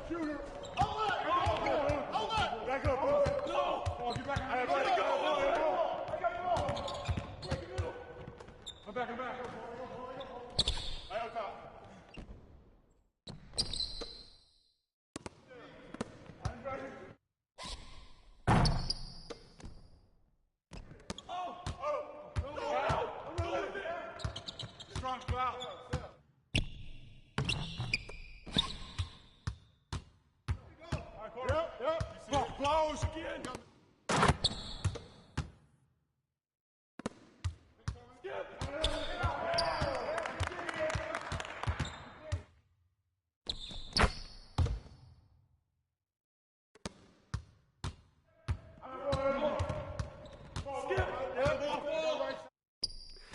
Shooter. Outlet. Back up. No. Oh, get back. I got the ball. Break the middle. I'm back. Right on top. Strong foul. Yep. Blows again.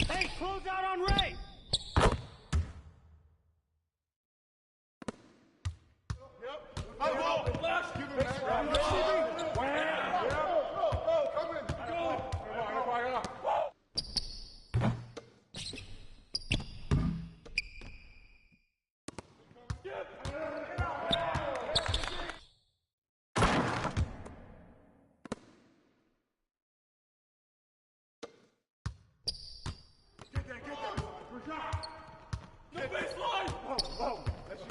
Hey, close out on Ray. No baseline! Whoa. That's you.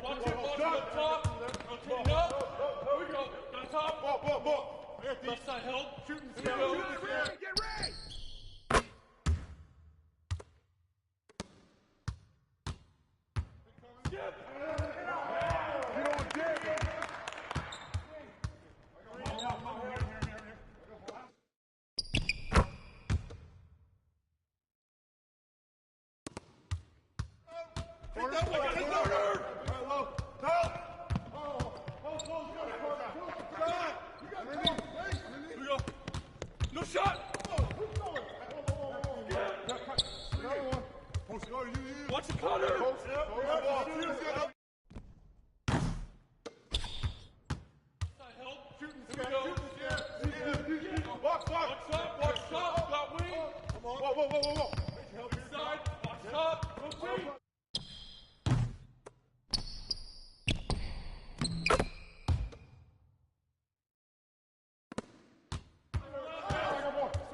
Watch it up top. Rotating up. Here we go. On top. Ball. Left side held. Shooting. Here we go. Get ready! Skip. No shot! Watch the cutter! Side held. Here we go. Box. Watch top. Got wing. Whoa. Inside. Watch top. Rotate.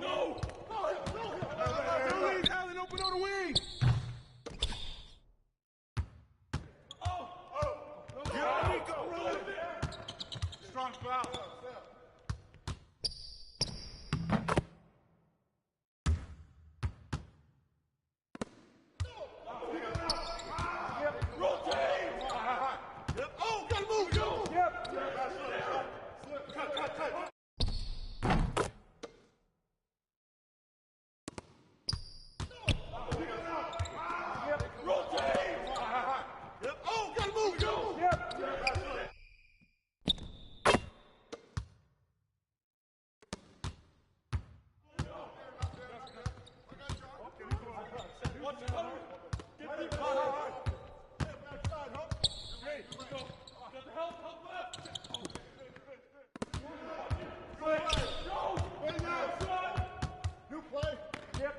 No! Allen, open on the wing! Strong foul. Rotate! Oh, gotta move! Go! Yep. Cut. Rotate! Oh, gotta move! Go! Yep. Watch the cutter. Get deep. Got the help left. New play. Yep.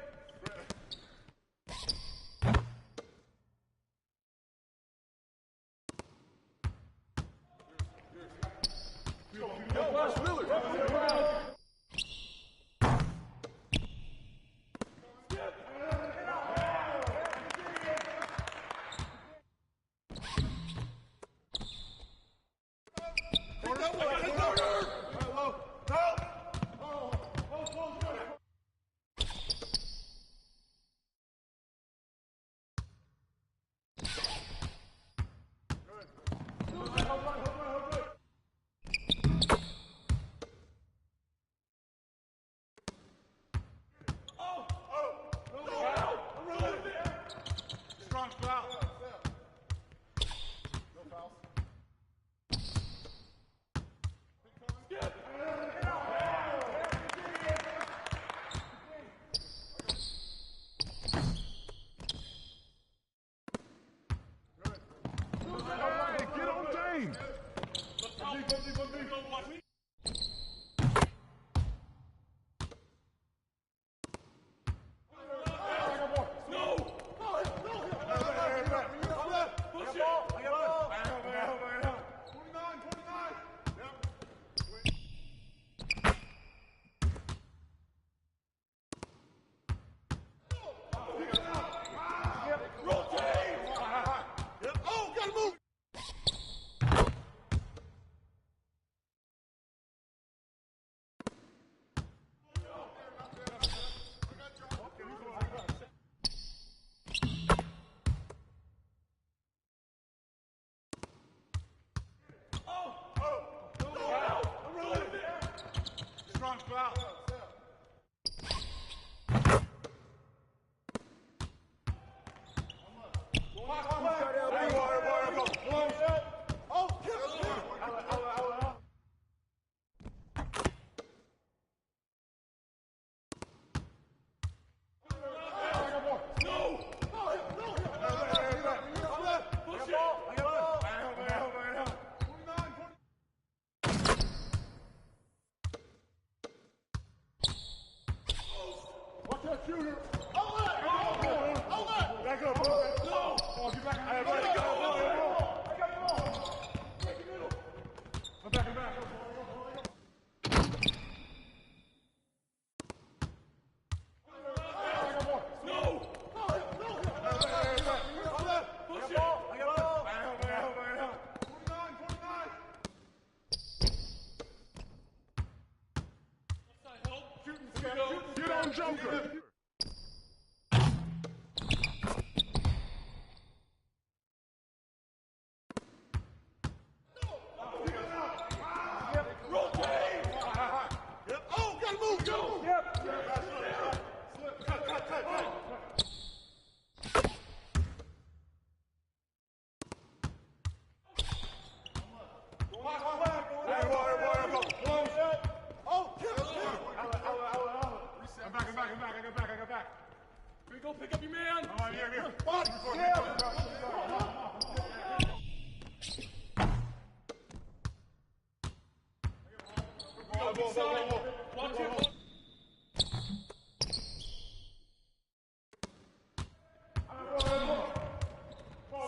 Joker! Go pick up your man. Come on, here. Watch it.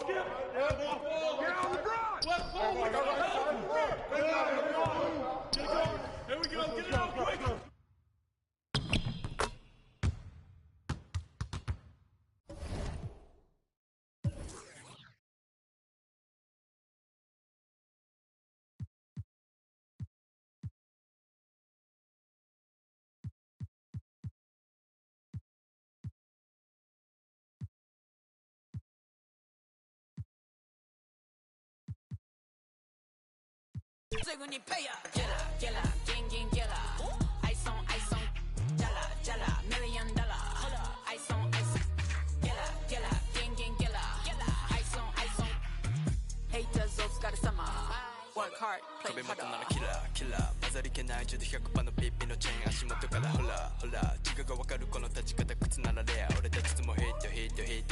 Skip. Get on the ground. Left ball. There we go. Get it out quick. Siguni paya, jella, gang, jella. Ice on, jella, $1 million. Ice on, jella, gang, jella. Ice on. Haters all got a summer. Work hard, play harder. Killer 混ざり気ない100%のピッピのチェーン足元からホラ違うが分かるこの立ち方靴ならレア俺たちいつもヒット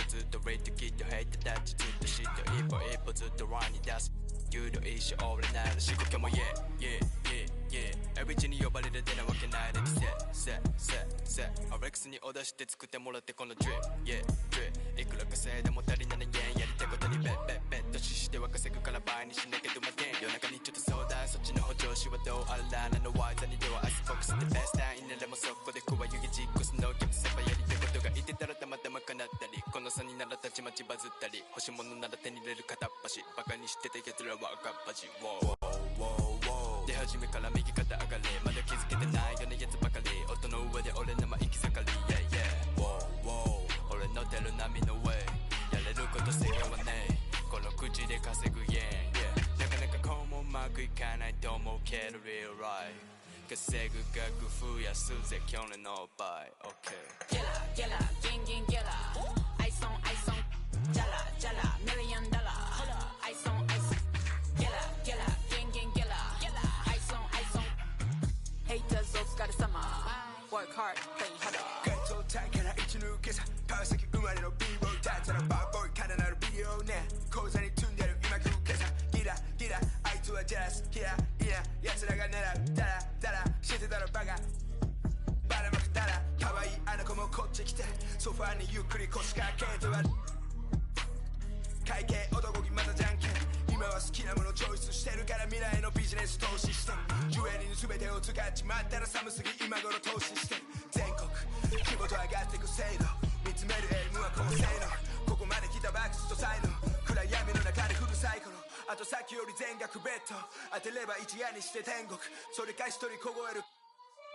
ずっとレイトキッドヘイトタッチずっとシット一歩ずっとランに出す有料一生俺なら仕事も yeah Every 地に呼ばれる出なわけないでsetアレックスにオーダーして作ってもらってこの drip いくら稼いでも足りない円やりたいことにベットしては稼ぐから倍にしなきゃどまけん夜中にちょっと相談そっちの補助しはどうあらなのワイザにではアイスフォックスでベストタインならもそこで加湯気実行すの逆セパやりたいことが言ってたらたまたま叶ったりこの差にならたちまちバズったり欲しいものなら手に入れる片っ端バカにしてた奴らは赤っ端出始めから右肩上がりまだ気づけてないようなやつばかり音の上で俺の行き盛り俺の出る波の上やれること制限はねこの口で稼ぐなかなかこうもうまくいかないと思うけど real right 稼ぐ額増やすぜ去年の倍 OK Jella, gang, jella. Ice on, jella, $1 million. Ice on, jella, gang, jella. Ice on. Haters all got a summer. Work hard, play harder. ガッツをタイから一抜けさ川崎生まれの B-boy たたらバーボーイからなるビデオね口座に積んでる今食うけさギラあいつはジャラスキラ 내라 따라 따라 시대대로 박아 바람막 따라 가와이 않고 뭐 코치 기대 소파 안에 유크리 코스가게 되와 갈게 얻어고기 맞아지 않게 이마와 스키나무로 조이스 시대를 가라 미라의 노 비즈니스 도 시스템 주애리는 수배되어 두같지만 따라 사무쓰기 이마거로 도 시스템 땡콕 키보드와 같은 그 세이로 미트메르 엘무와 코세이노 고구마를 기다 박수도 사이노 그라야미 누나 가리 후루 사이코로 아또 사키 요리 젠가쿠 베터 아텔레바 이지 아니 시대 땡곡 소리까지 스토리 코고에루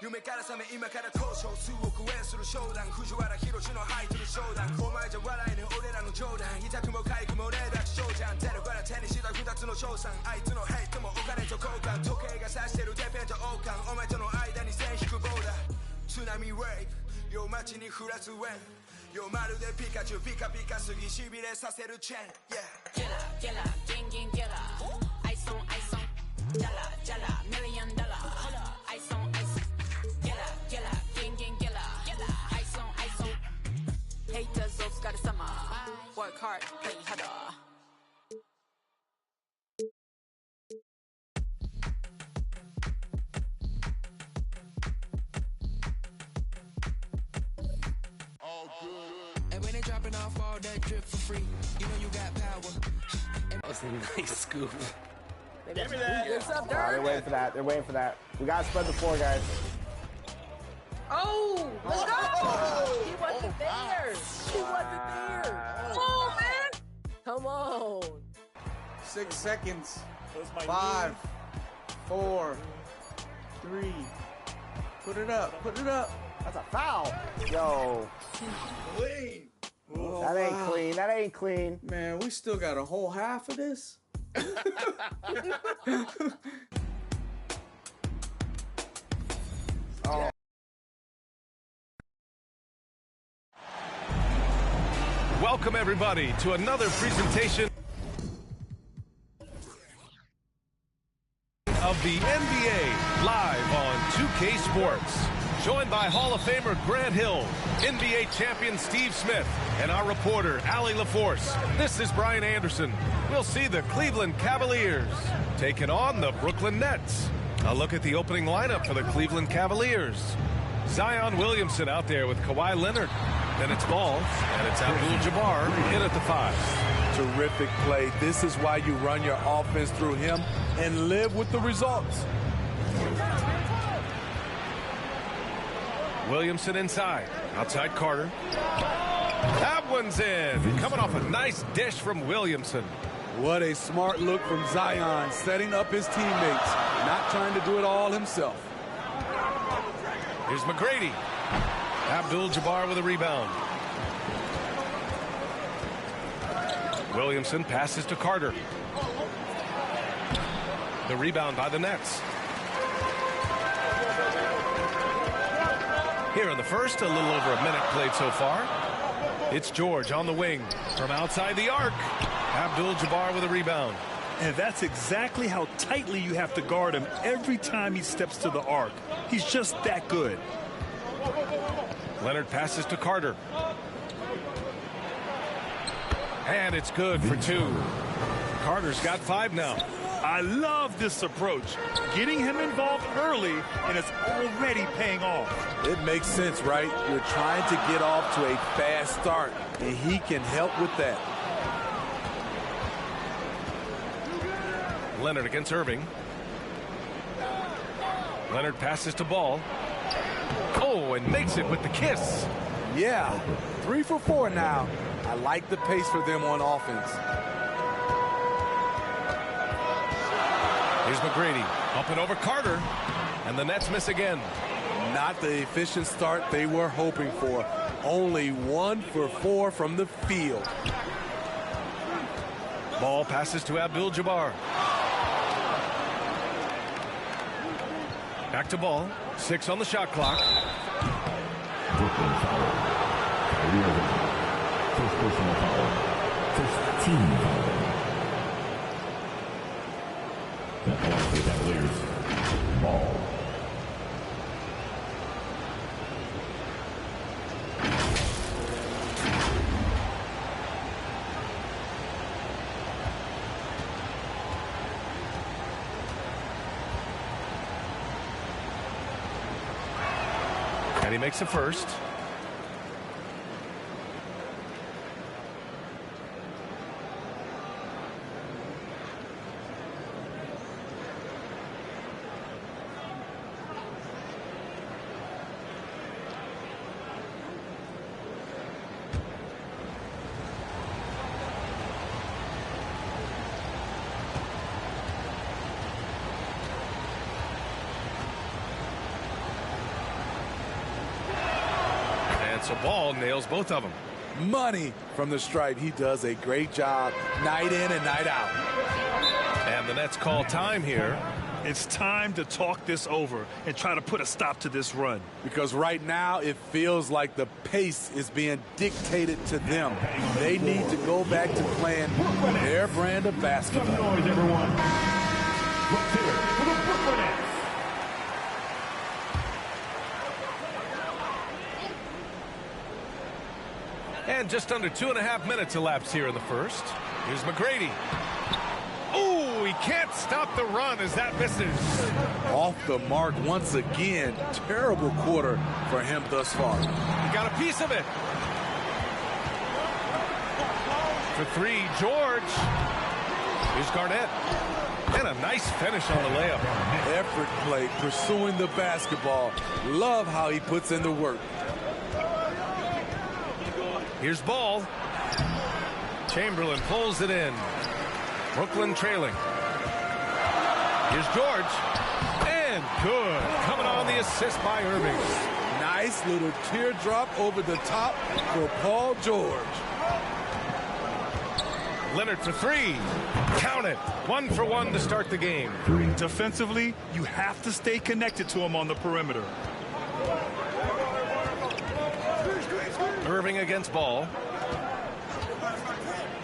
夢から覚め今から交渉数億円する商談藤原宏のハイトル商談お前じゃ笑えぬ俺らの冗談痛くも痒くもねえだけ少じゃんテレから手にした二つの賞賛あいつのヘイトもお金と交換時計が指してるデペンと王冠お前との間に線引くボーダー津波ウェイブ夜街に降らすウェイ夜まるでピカチュウピカピカすぎしびれさせるチェーン Killer, killer, gang, gang, killer. Ice on, jala, jala, $1 million. Ice on, killer, killer, gang, gang, killer. Ice on. Haters, those got a summer. Work hard, play harder. And when they dropping off all that drip for free, you know you got power. That was a nice scoop. Give me that. What's up, They're Dirk? waiting for that. They're waiting for that. We gotta spread the floor, guys. Oh, let's go! He wasn't there. He wasn't there. Oh, man. Come on. 6 seconds. Where's my 5, 4, 3. Put it up. Put it up. That's a foul. Yo. Clean. Oh, That ain't wow. clean. That ain't clean. Man, we still got a whole half of this. Oh. Welcome, everybody, to another presentation of the NBA live on 2K Sports. Joined by Hall of Famer Grant Hill, NBA champion Steve Smith, and our reporter, Allie LaForce. This is Brian Anderson. We'll see the Cleveland Cavaliers taking on the Brooklyn Nets. A look at the opening lineup for the Cleveland Cavaliers. Zion Williamson out there with Kawhi Leonard. Then it's Ball, and it's Abdul-Jabbar in at the 5. Terrific play. This is why you run your offense through him and live with the results. Williamson inside. Outside Carter. That one's in. Coming off a nice dish from Williamson. What a smart look from Zion, setting up his teammates, not trying to do it all himself. Here's McGrady. Abdul-Jabbar with a rebound. Williamson passes to Carter. The rebound by the Nets. Here in the first, a little over a minute played so far. It's George on the wing from outside the arc. Abdul-Jabbar with a rebound. And that's exactly how tightly you have to guard him every time he steps to the arc. He's just that good. Leonard passes to Carter. And it's good for 2. Carter's got 5 now. I love this approach. Getting him involved early, and it's already paying off. It makes sense, right? You're trying to get off to a fast start, and he can help with that. Leonard against Irving. Leonard passes to Ball. Oh, and makes it with the kiss. Yeah, 3 for 4 now. I like the pace for them on offense. Here's McGrady. Up and over Carter. And the Nets miss again. Not the efficient start they were hoping for. Only 1 for 4 from the field. Ball passes to Abdul-Jabbar. Back to Ball. 6 on the shot clock. Brooklyn foul. First personal foul. First team foul. That belongs to the Cavaliers. Ball. And he makes a first. So Ball nails both of them. Money from the stripe. He does a great job night in and night out. And the Nets call time here. It's time to talk this over and try to put a stop to this run. Because right now it feels like the pace is being dictated to them. They need to go back to playing their brand of basketball. Noise, everyone. Let's hear it for the Brooklyn Nets. And just under 2.5 minutes elapsed here in the first. Here's McGrady. Oh, he can't stop the run as that misses. Off the mark once again. Terrible quarter for him thus far. He got a piece of it. For three, George. Here's Garnett. And a nice finish on the layup. Effort play, pursuing the basketball. Love how he puts in the work. Here's Ball. Chamberlain pulls it in. Brooklyn trailing. Here's George. And good. Coming on the assist by Irving. Nice little teardrop over the top for Paul George. Leonard for three. Count it. 1 for 1 to start the game. Defensively, you have to stay connected to him on the perimeter. Irving against Ball.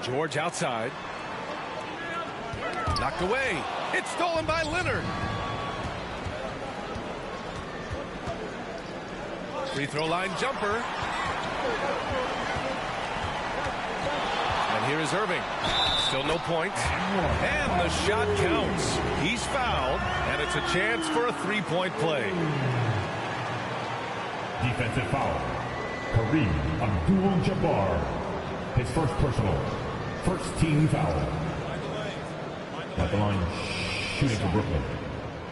George outside. Knocked away. It's stolen by Leonard. Free throw line jumper. And here is Irving. Still no points. And the shot counts. He's fouled, and it's a chance for a three-point play. Defensive foul. Kareem Abdul-Jabbar. His first personal. First team foul. At the line, shooting for Brooklyn,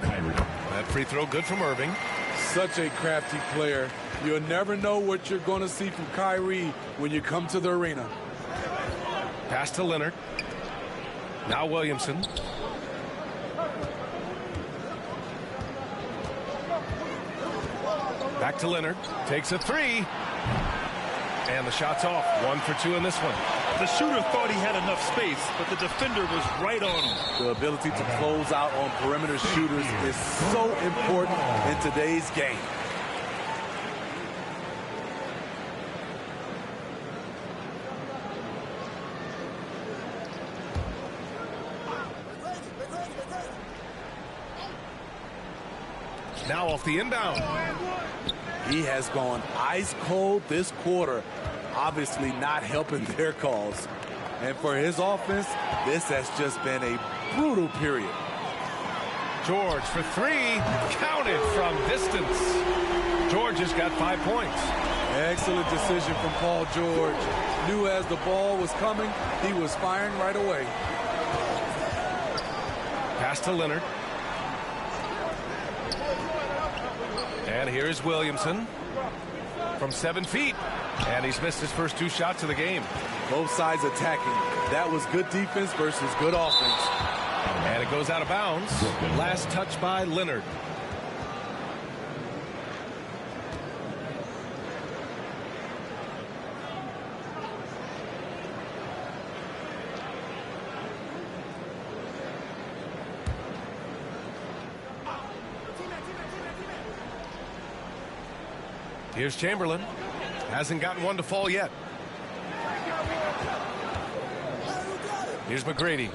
Kyrie. That free throw good from Irving. Such a crafty player. You'll never know what you're going to see from Kyrie when you come to the arena. Pass to Leonard. Now Williamson. Back to Leonard. Takes a three. And the shot's off. 1 for 2 in this one. The shooter thought he had enough space, but the defender was right on him. The ability to close out on perimeter shooters is so important in today's game. Now off the inbound. He has gone ice cold this quarter, obviously not helping their cause. And for his offense, this has just been a brutal period. George for three, counted from distance. George has got 5 points. Excellent decision from Paul George. Knew as the ball was coming, he was firing right away. Pass to Leonard. And here's Williamson from 7 feet. And he's missed his first 2 shots of the game. Both sides attacking. That was good defense versus good offense. And it goes out of bounds. Last touch by Leonard. Here's Chamberlain. Hasn't gotten one to fall yet. Here's McGrady.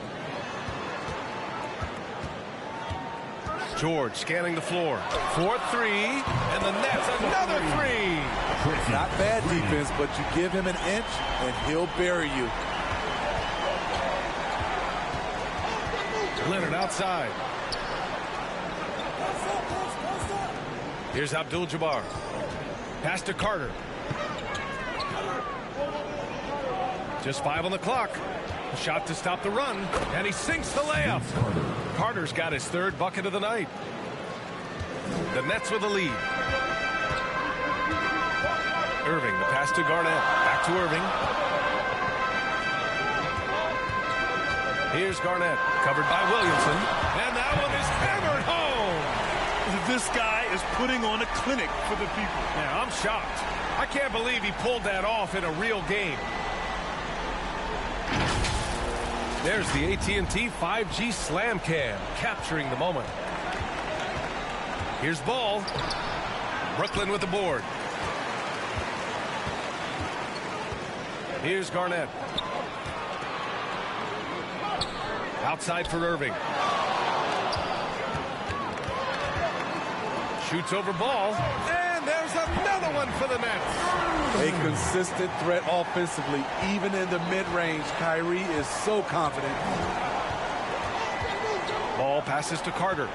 George scanning the floor. 4-3, and the Nets another three. Not bad defense, but you give him an inch, and he'll bury you. Leonard outside. Here's Abdul-Jabbar. Pass to Carter. Just 5 on the clock. A shot to stop the run, and he sinks the layup. Carter's got his 3rd bucket of the night. The Nets with the lead. Irving, the pass to Garnett. Back to Irving. Here's Garnett, covered by Williamson. And that one is hammered home. This guy is putting on a clinic for the people. Yeah, I'm shocked. I can't believe he pulled that off in a real game. There's the AT&T 5G Slam Cam, capturing the moment. Here's Ball. Brooklyn with the board. Here's Garnett. Outside for Irving. Shoots over Ball. And there's another one for the Nets. A consistent threat offensively, even in the mid-range. Kyrie is so confident. Ball passes to Carter.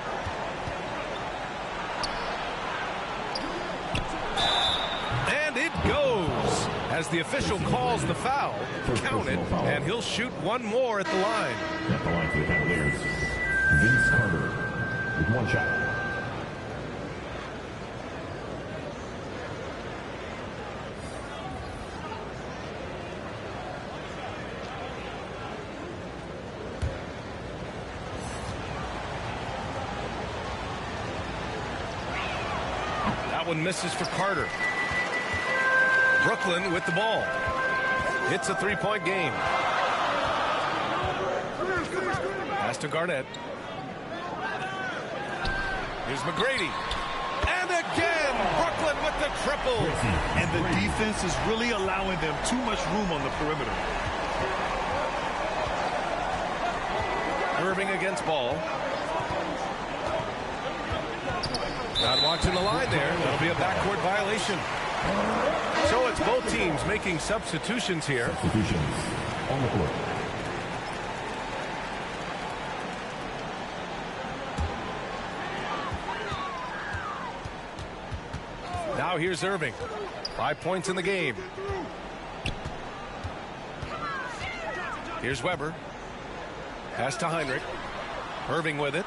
And it goes. As the official calls the foul, count it, and he'll shoot one more at the line. At the line for the Cavaliers, Vince Carter with 1 shot. That one misses for Carter. Brooklyn with the ball. It's a 3-point game. Pass to Garnett. Here's McGrady. And again, Brooklyn with the triple. And the defense is really allowing them too much room on the perimeter. Irving against Ball. Not watching the line there. That'll be a backcourt violation. So it's both teams making substitutions here. Substitutions on the court. Now here's Irving. 5 points in the game. Here's Weber. Pass to Heinrich. Irving with it.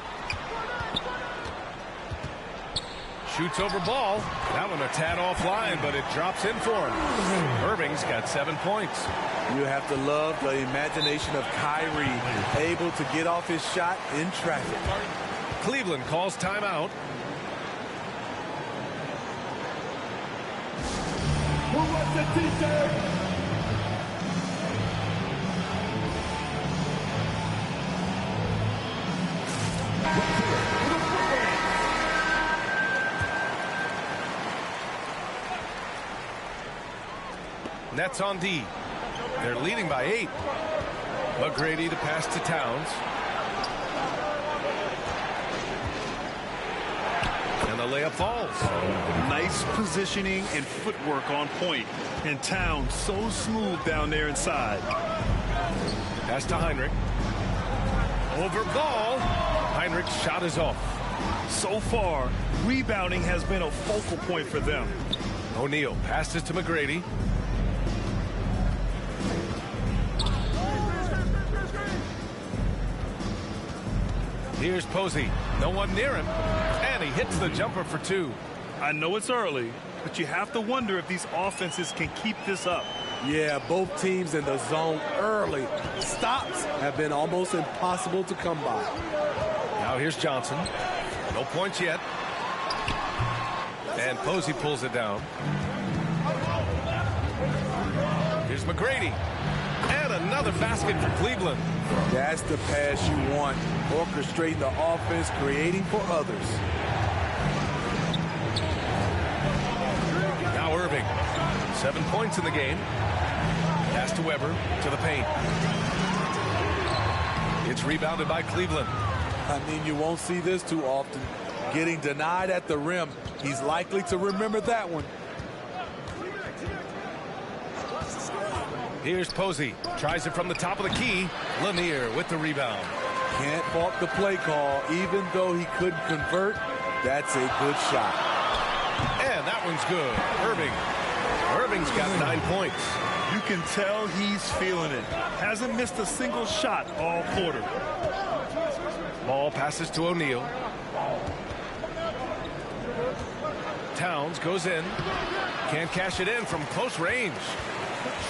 Shoots over Ball. That one a tad offline, but it drops in for him. Irving's got 7 points. You have to love the imagination of Kyrie, able to get off his shot in traffic. Cleveland calls timeout. Who wants the t-shirt? Nets on D. They're leading by 8. McGrady to pass to Towns. And the layup falls. Nice positioning and footwork on point. And Towns so smooth down there inside. Pass to Heinrich. Over Ball. Heinrich's shot is off. So far, rebounding has been a focal point for them. O'Neal passes to McGrady. Here's Posey. No one near him. And he hits the jumper for 2. I know it's early, but you have to wonder if these offenses can keep this up. Yeah, both teams in the zone early. Stops have been almost impossible to come by. Now here's Johnson. No points yet. And Posey pulls it down. Here's McGrady. And another basket for Cleveland. That's the pass you want. Orchestrating the offense, creating for others. Now Irving. 7 points in the game. Pass to Weber to the paint. It's rebounded by Cleveland. I mean, you won't see this too often. Getting denied at the rim. He's likely to remember that one. Here's Posey. Tries it from the top of the key. Lanier with the rebound. Can't fault the play call. Even though he couldn't convert, that's a good shot. And that one's good. Irving's got 9 points. You can tell he's feeling it. Hasn't missed a single shot all quarter. Ball passes to O'Neal. Towns goes in. Can't cash it in from close range.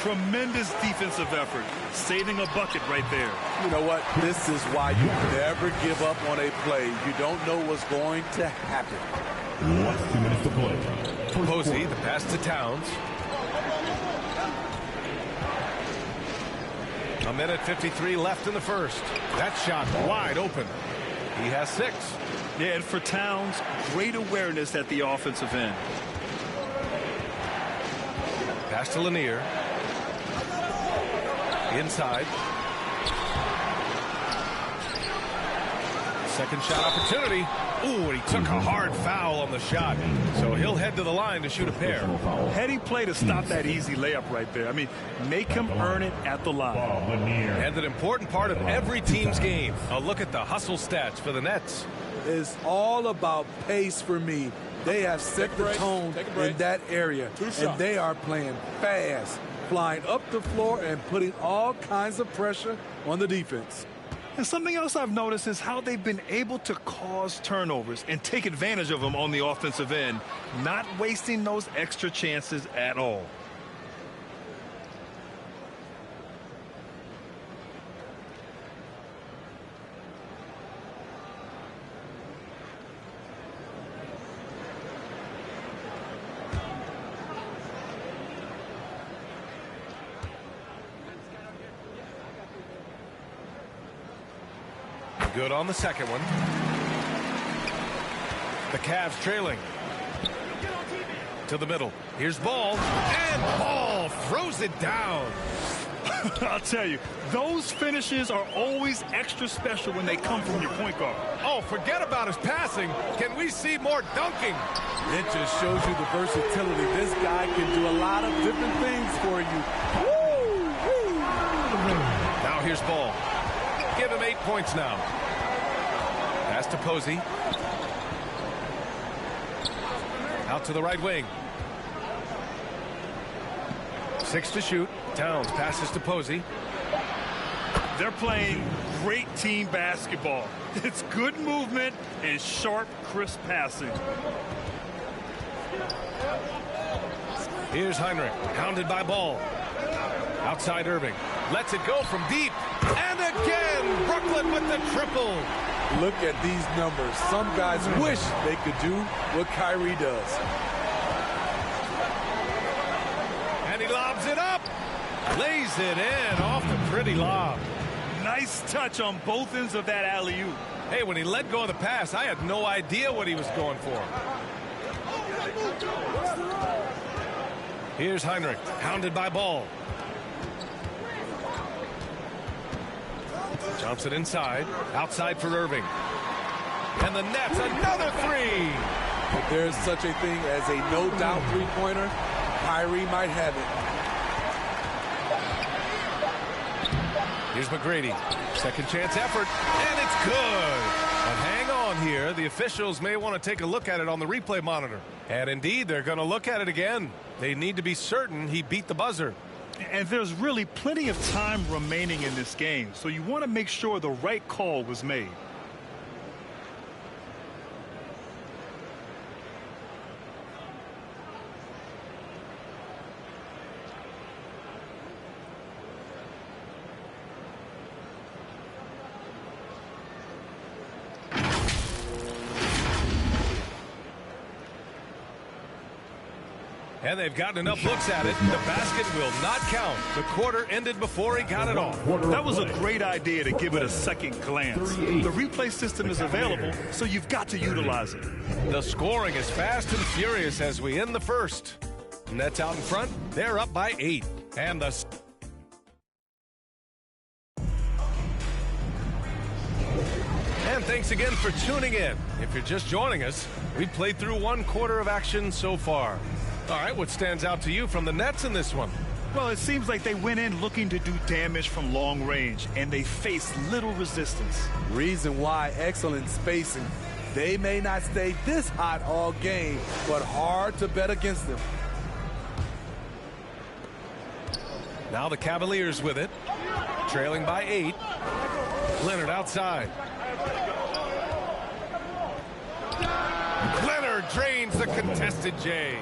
Tremendous defensive effort. Saving a bucket right there. You know what? This is why you never give up on a play. You don't know what's going to happen. Last 2 minutes to play. Posey, the pass to Towns. A minute 53 left in the first. That shot wide open. He has 6. Yeah, and for Towns, great awareness at the offensive end. Pass to Lanier. Inside. Second shot opportunity. Ooh, and he took a hard foul on the shot. So he'll head to the line to shoot a pair. Heady play to stop that easy layup right there. I mean, make him earn it at the line. And an important part of every team's game. A look at the hustle stats for the Nets. It's all about pace for me. They have set the tone in that area, and they are playing fast, flying up the floor and putting all kinds of pressure on the defense. And something else I've noticed is how they've been able to cause turnovers and take advantage of them on the offensive end, not wasting those extra chances at all. Good on the second one. The Cavs trailing. To the middle. Here's Ball. And Ball throws it down. I'll tell you, those finishes are always extra special when they come from your point guard. Oh, forget about his passing. Can we see more dunking? It just shows you the versatility. This guy can do a lot of different things for you. Woo! Woo! Now here's Ball. Give him 8 points now. Pass to Posey. Out to the right wing. 6 to shoot. Towns passes to Posey. They're playing great team basketball. It's good movement and sharp, crisp passing. Here's Heinrich, hounded by Ball. Outside Irving. Lets it go from deep. And again, Brooklyn with the triple. Look at these numbers. Some guys wish they could do what Kyrie does. And he lobs it up. Lays it in off the pretty lob. Nice touch on both ends of that alley-oop. Hey, when he let go of the pass, I had no idea what he was going for. Here's Heinrich, hounded by Ball. Jumps it inside. Outside for Irving. And the Nets, another 3. If there's such a thing as a no-doubt three-pointer, Kyrie might have it. Here's McGrady. Second chance effort. And it's good. But hang on here. The officials may want to take a look at it on the replay monitor. And indeed, they're going to look at it again. They need to be certain he beat the buzzer. And there's really plenty of time remaining in this game, so you want to make sure the right call was made. And they've gotten enough looks at it. The basket will not count. The quarter ended before he got it off. That was a great idea to give it a second glance. The replay system is available, so you've got to utilize it. The scoring is fast and furious as we end the first. Nets out in front. They're up by 8. And the... And thanks again for tuning in. If you're just joining us, we've played through 1 quarter of action so far. All right, what stands out to you from the Nets in this one? Well, it seems like they went in looking to do damage from long range, and they faced little resistance. Reason why: excellent spacing, They may not stay this hot all game, but hard to bet against them. Now the Cavaliers with it, trailing by 8. Leonard outside. Leonard drains the contested J.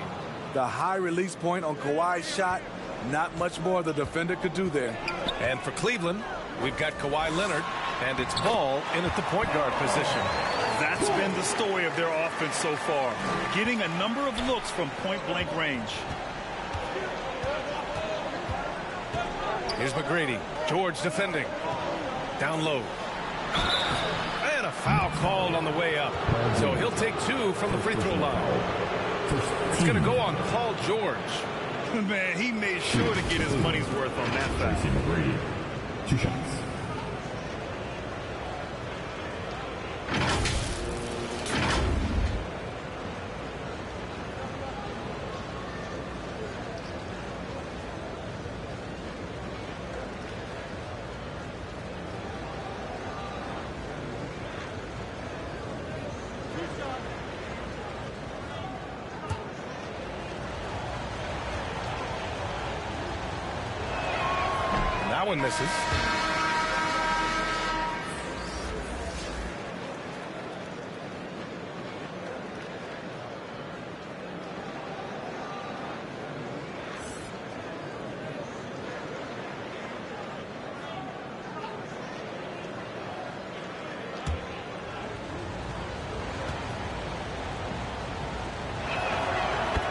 The high release point on Kawhi's shot, not much more the defender could do there. And for Cleveland, we've got Kawhi Leonard, and it's Ball in at the point guard position. That's been the story of their offense so far, getting a number of looks from point-blank range. Here's McGrady. George defending. Down low. And a foul called on the way up. So he'll take 2 from the free throw line. It's going to go on Paul George. Man, he made sure to get his money's worth on that foul. McGrady, 2 shots. That one misses.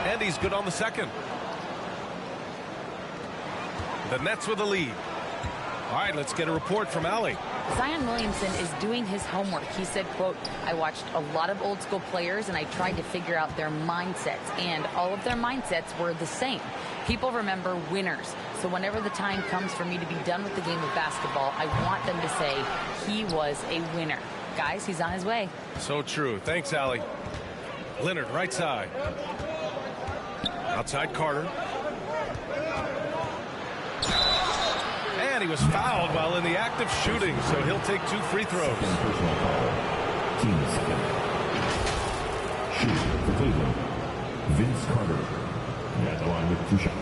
And he's good on the second. The Nets with the lead. All right, let's get a report from Allie. Zion Williamson is doing his homework. He said, quote, I watched a lot of old school players and I tried to figure out their mindsets, and all of their mindsets were the same. People remember winners. So whenever the time comes for me to be done with the game of basketball, I want them to say he was a winner. Guys, he's on his way. So true. Thanks, Allie. Leonard, right side. Outside Carter. And he was fouled while in the act of shooting, so he'll take 2 free throws. Team second. Shooting for Cleveland, Vince Carter. At the line with 2 shots.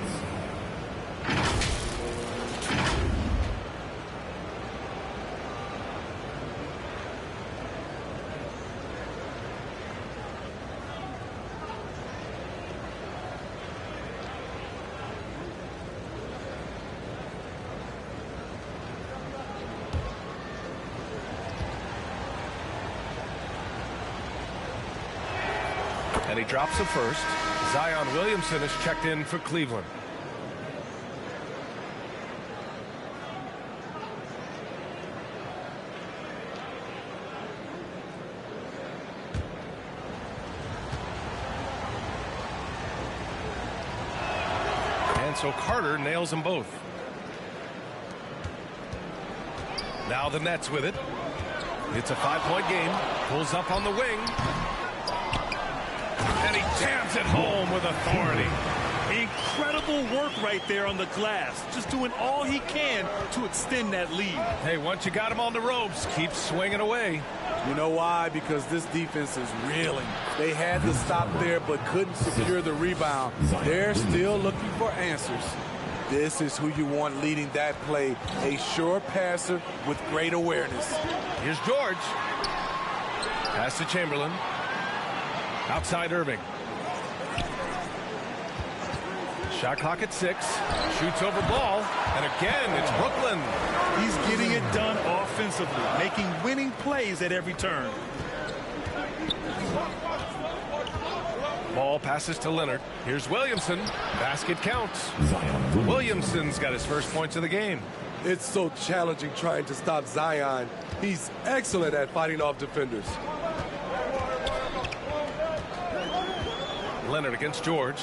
And he drops the first. Zion Williamson is checked in for Cleveland. And so Carter nails them both. Now the Nets with it. It's a 5-point game. Pulls up on the wing. And he jams it home with authority. Incredible work right there on the glass. Just doing all he can to extend that lead. Hey, once you got him on the ropes, keep swinging away. You know why? Because this defense is reeling. They had to stop there but couldn't secure the rebound. They're still looking for answers. This is who you want leading that play. A sure passer with great awareness. Here's George. Pass to Chamberlain. Outside Irving. Shot clock at 6. Shoots over Ball. And again, it's Brooklyn. He's getting it done offensively, making winning plays at every turn. Ball passes to Leonard. Here's Williamson. Basket counts. Williamson's got his first points of the game. It's so challenging trying to stop Zion. He's excellent at fighting off defenders. Leonard against George.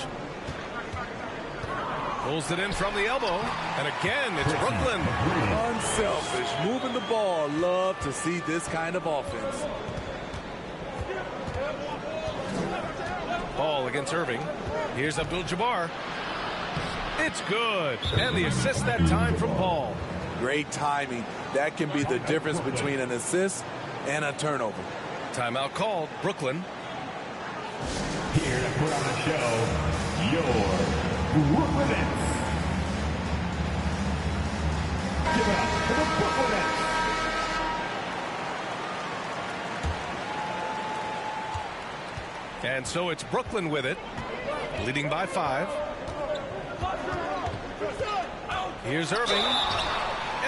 Pulls it in from the elbow. And again, it's Brooklyn. Unselfish. Moving the ball. Love to see this kind of offense. Ball against Irving. Here's Abdul-Jabbar. It's good. And the assist that time from Ball. Great timing. That can be the difference between an assist and a turnover. Timeout called. Brooklyn. Here to put on the show, your Brooklyn Nets. Give it up for the Brooklyn Nets. And so it's Brooklyn with it, leading by 5. Here's Irving,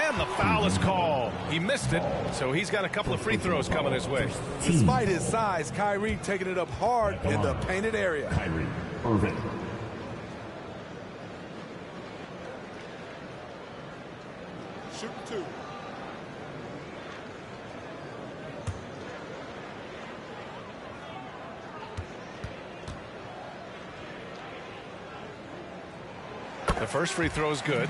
and the foul is called. He missed it, so he's got a couple of free throws coming his way. Despite his size, Kyrie taking it up hard in the painted area. Kyrie Irving. Shoot 2. The first free throw is good.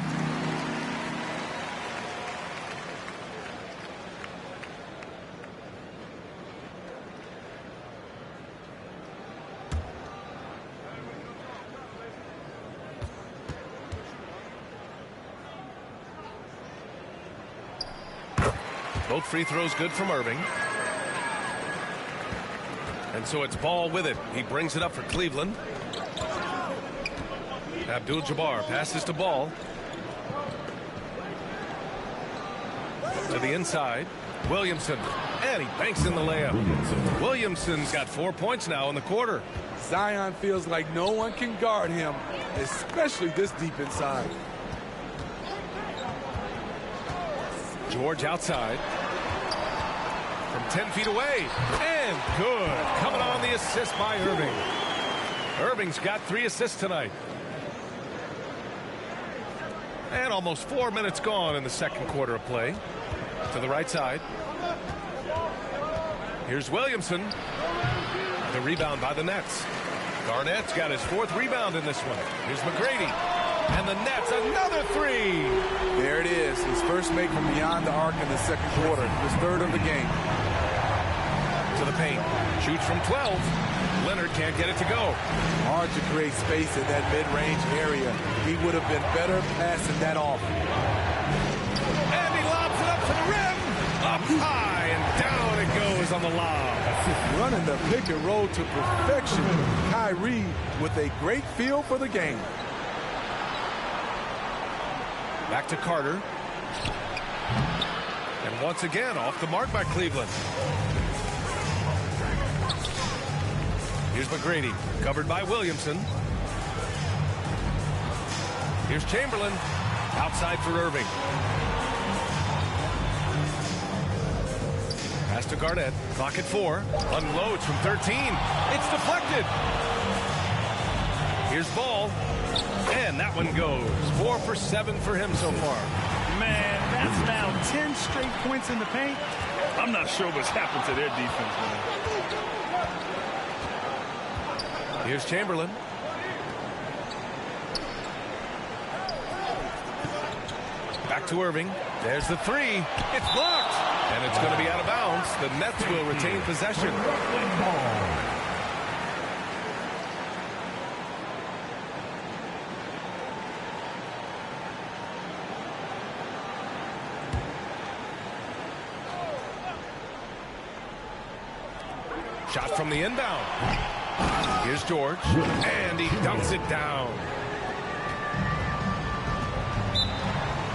Both free throws good from Irving. And so it's Ball with it. He brings it up for Cleveland. Abdul-Jabbar passes to Ball. To the inside. Williamson. And he banks in the layup. Williamson's got 4 points now in the quarter. Zion feels like no one can guard him, especially this deep inside. George outside. From 10 feet away. And good. Coming on the assist by Irving. Irving's got 3 assists tonight. And almost 4 minutes gone in the second quarter of play. To the right side. Here's Williamson. The rebound by the Nets. Garnett's got his 4th rebound in this one. Here's McGrady. And the Nets, another 3. There it is. His first make from beyond the arc in the second quarter. His 3rd of the game. To the paint. Shoots from 12. Leonard can't get it to go. Hard to create space in that mid-range area. He would have been better passing that off. And he lobs it up to the rim. Up high and down it goes on the lob. Running the pick and roll to perfection. Kyrie with a great feel for the game. Back to Carter. And once again off the mark by Cleveland. Here's McGrady, covered by Williamson. Here's Chamberlain, outside for Irving. Pass to Garnett, clock at 4, unloads from 13. It's deflected. Here's Ball, and that one goes. 4 for 7 for him so far. Man, that's now 10 straight points in the paint. I'm not sure what's happened to their defense, man. Here's Chamberlain. Back to Irving. There's the 3. It's blocked. And it's going to be out of bounds. The Nets will retain possession. Shot from the inbound. Here's George, and he dunks it down.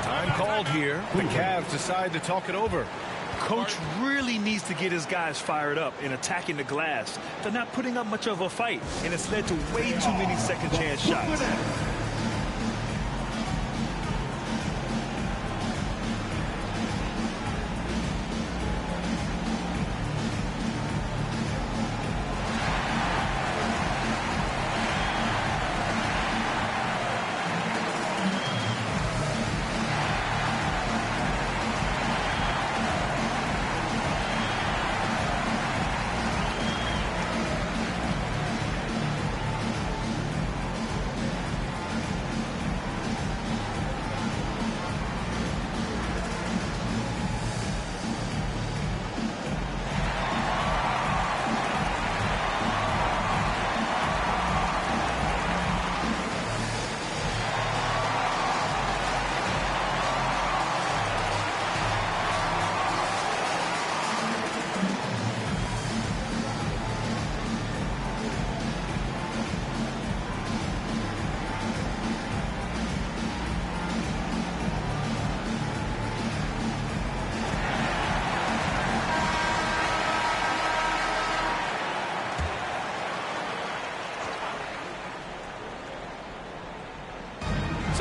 Time called here. The Cavs decide to talk it over. Coach really needs to get his guys fired up in attacking the glass. They're not putting up much of a fight, and it's led to way too many second chance shots.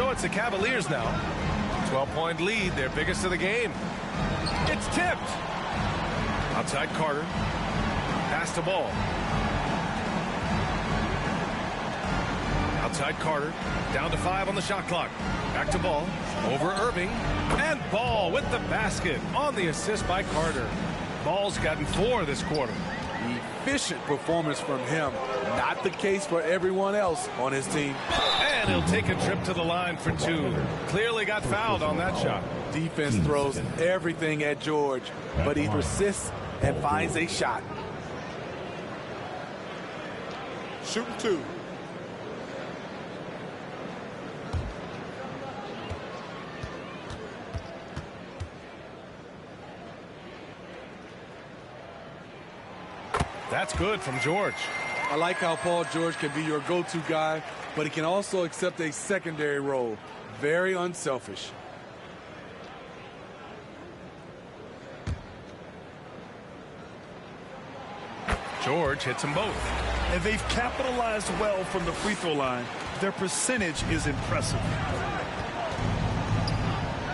So it's the Cavaliers now. 12-point lead, their biggest of the game. It's tipped. Outside Carter. Pass the ball. Outside Carter. Down to 5 on the shot clock. Back to Ball. Over Irving. And Ball with the basket on the assist by Carter. Ball's gotten 4 this quarter. Efficient performance from him. Not the case for everyone else on his team. And he'll take a trip to the line for 2. Clearly got fouled on that shot. Defense throws everything at George, but he persists and finds a shot. Shooting 2. That's good from George. I like how Paul George can be your go-to guy, but he can also accept a secondary role. Very unselfish. George hits them both. And they've capitalized well from the free throw line. Their percentage is impressive.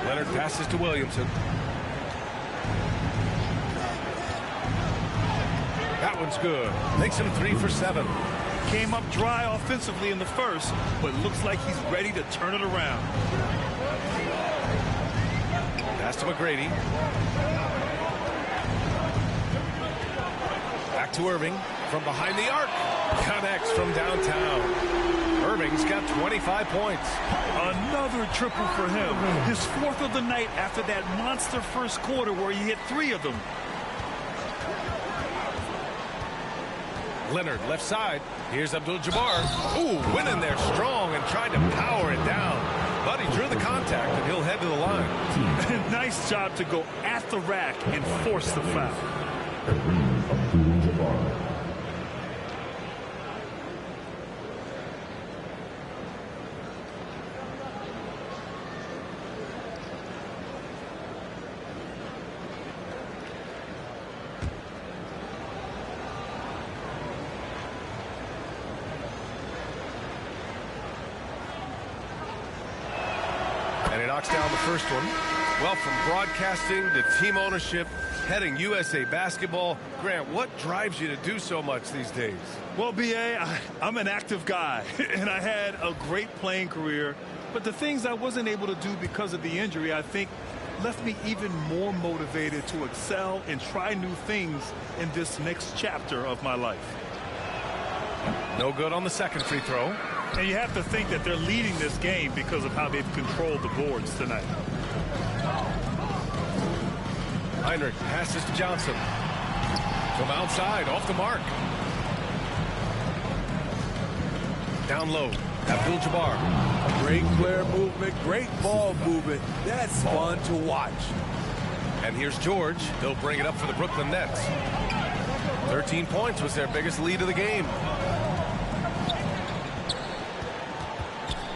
Leonard passes to Williamson. That one's good. Makes him 3 for 7. Came up dry offensively in the first, but looks like he's ready to turn it around. Pass to McGrady. Back to Irving from behind the arc. Connects from downtown. Irving's got 25 points. Another triple for him. His 4th of the night after that monster first quarter where he hit 3 of them. Leonard left side. Here's Abdul-Jabbar. Ooh, went in there strong and tried to power it down. But he drew the contact and he'll head to the line. Nice job to go at the rack and force the foul. And he knocks down the first one. Well, from broadcasting to team ownership, heading USA basketball, Grant, what drives you to do so much these days? Well, B.A., I'm an active guy, and I had a great playing career. But the things I wasn't able to do because of the injury, I think, left me even more motivated to excel and try new things in this next chapter of my life. No good on the second free throw. And you have to think that they're leading this game because of how they've controlled the boards tonight. Heinrich passes to Johnson. From outside, off the mark. Down low, Abdul-Jabbar. Great player movement, great ball movement. That's fun to watch. And here's George. They'll bring it up for the Brooklyn Nets. 13 points was their biggest lead of the game.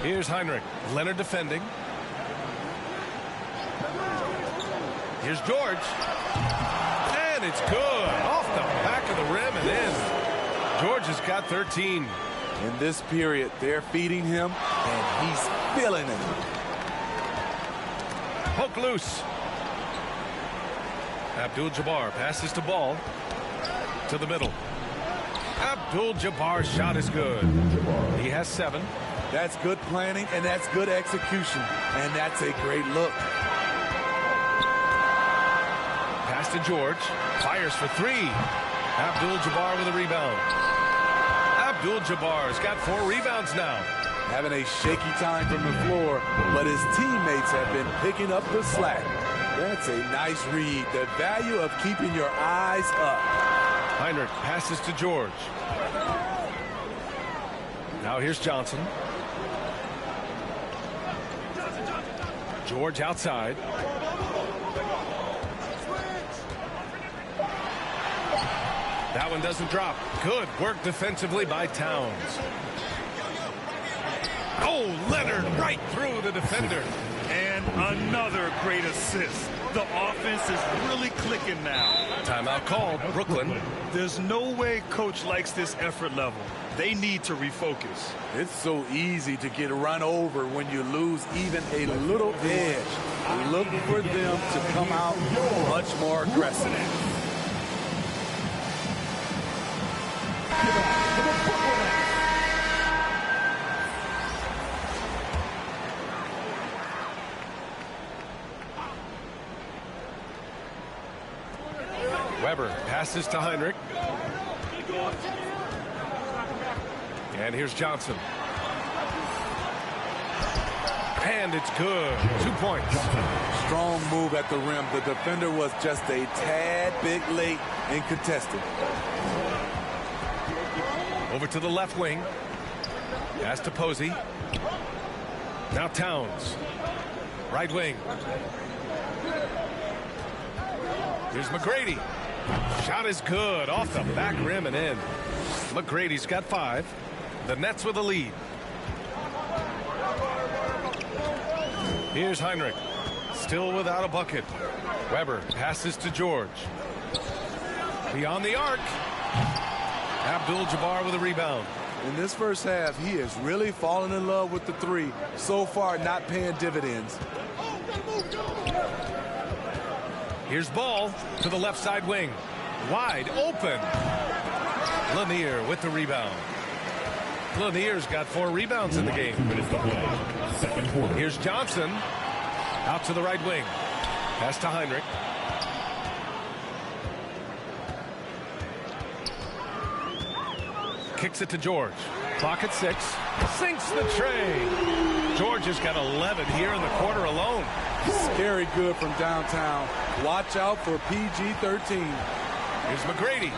Here's Heinrich. Leonard defending. Here's George. And it's good. Off the back of the rim and in. George has got 13. In this period, they're feeding him, and he's feeling it. Poke loose. Abdul-Jabbar passes to Ball. To the middle. Abdul-Jabbar's shot is good. He has 7. That's good planning, and that's good execution. And that's a great look. Pass to George. Fires for 3. Abdul-Jabbar with a rebound. Abdul-Jabbar's got 4 rebounds now. Having a shaky time from the floor, but his teammates have been picking up the slack. That's a nice read. The value of keeping your eyes up. Heinrich passes to George. Now here's Johnson. George outside. That one doesn't drop. Good work defensively by Towns. Oh, Leonard right through the defender. And another great assist. The offense is really clicking now. Timeout called, Brooklyn. There's no way coach likes this effort level. They need to refocus. It's so easy to get run over when you lose even a little edge. Look for them to come out much more aggressive. Weber passes to Heinrich. And here's Johnson. And it's good. 2 points. Strong move at the rim. The defender was just a tad bit late in contesting. Over to the left wing. Pass to Posey. Now Towns. Right wing. Here's McGrady. Shot is good. Off the back rim and in. McGrady's got 5. The Nets with a lead. Here's Heinrich. Still without a bucket. Weber passes to George. Beyond the arc. Abdul-Jabbar with a rebound. In this first half, he has really fallen in love with the 3. So far, not paying dividends. Here's Ball to the left side wing. Wide open. Lanier with the rebound. Lanier's got 4 rebounds in the game. Here's Johnson. Out to the right wing. Pass to Heinrich. Kicks it to George. Clock at 6. Sinks the tray. George has got 11 here in the quarter alone. Scary good from downtown. Watch out for PG-13. Here's McGrady.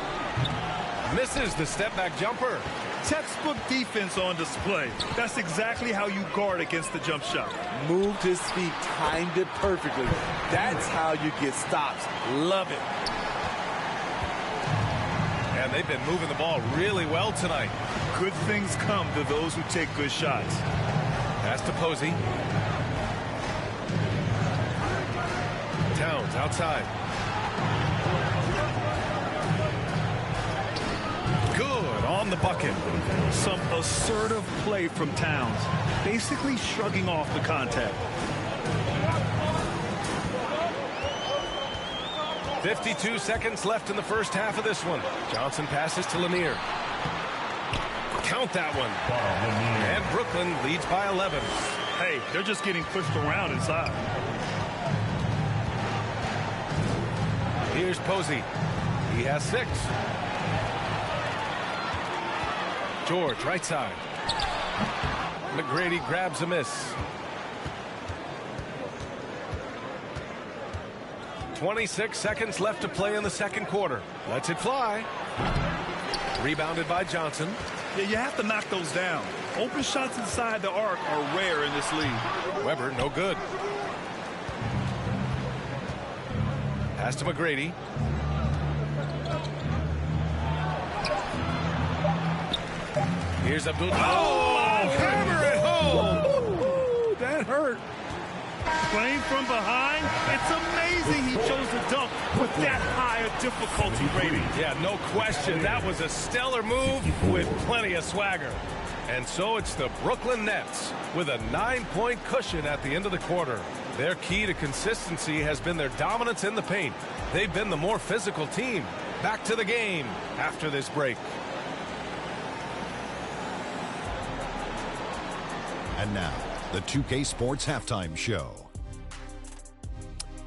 Misses the step back jumper. Textbook defense on display. That's exactly how you guard against the jump shot. Moved his feet, timed it perfectly. That's how you get stops. Love it. And they've been moving the ball really well tonight. Good things come to those who take good shots. Pass to Posey. Towns outside. Good on the bucket. Some assertive play from Towns. Basically shrugging off the contact. 52 seconds left in the first half of this one. Johnson passes to Lanier. Count that one. And Brooklyn leads by 11. Hey, they're just getting pushed around inside. Here's Posey. He has 6. George, right side. McGrady grabs a miss. 26 seconds left to play in the second quarter. Lets it fly. Rebounded by Johnson. Yeah, you have to knock those down. Open shots inside the arc are rare in this league. Weber, no good. Pass to McGrady. Here's Abdul. Oh, hammer it home. Ooh, that hurt. Playing from behind, it's amazing he chose to dunk with that high a difficulty rating. Yeah, no question. That was a stellar move with plenty of swagger. And so it's the Brooklyn Nets with a 9-point cushion at the end of the quarter. Their key to consistency has been their dominance in the paint. They've been the more physical team. Back to the game after this break. And now, the 2K Sports Halftime Show.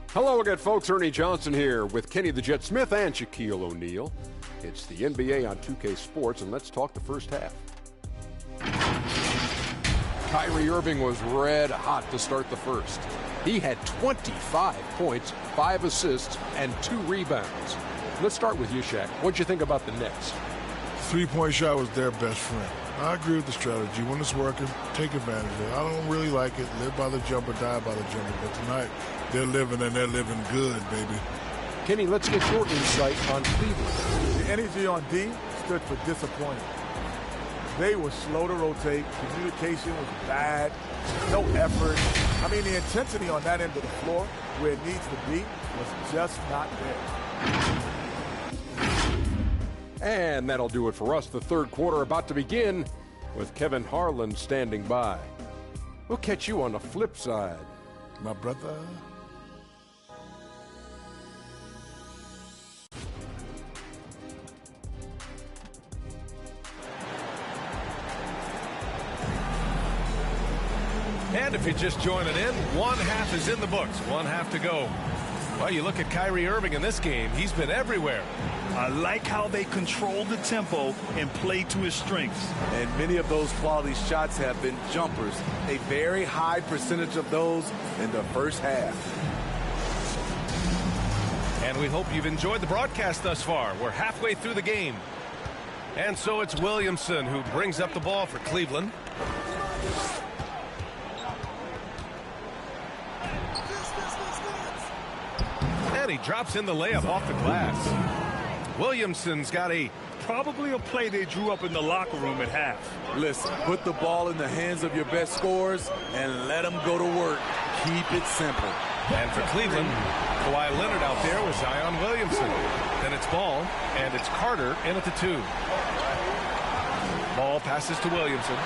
Hello again, folks. Ernie Johnson here with Kenny the Jet Smith and Shaquille O'Neal. It's the NBA on 2K Sports, and let's talk the first half. Kyrie Irving was red hot to start the first. He had 25 points, 5 assists, and 2 rebounds. Let's start with you, Shaq. What'd you think about the Nets? Three-point shot was their best friend. I agree with the strategy. When it's working, take advantage of it. I don't really like it. Live by the jumper, die by the jumper. But tonight, they're living, and they're living good, baby. Kenny, let's get your insight on Cleveland. The energy on D stood for disappointment. They were slow to rotate. Communication was bad. No effort. I mean, the intensity on that end of the floor, where it needs to be, was just not there. And that'll do it for us. The third quarter about to begin with Kevin Harlan standing by. We'll catch you on the flip side. My brother. And if you're just joining in, one half is in the books, one half to go. Well, you look at Kyrie Irving in this game, he's been everywhere. I like how they control the tempo and play to his strengths. And many of those quality shots have been jumpers. A very high percentage of those in the first half. And we hope you've enjoyed the broadcast thus far. We're halfway through the game. And so it's Williamson who brings up the ball for Cleveland. And he drops in the layup off the glass. Williamson's got probably a play they drew up in the locker room at half. Listen, put the ball in the hands of your best scorers and let them go to work. Keep it simple. And for Cleveland, Kawhi Leonard out there with Zion Williamson. Then it's Ball, and it's Carter in at the 2. Ball passes to Williamson.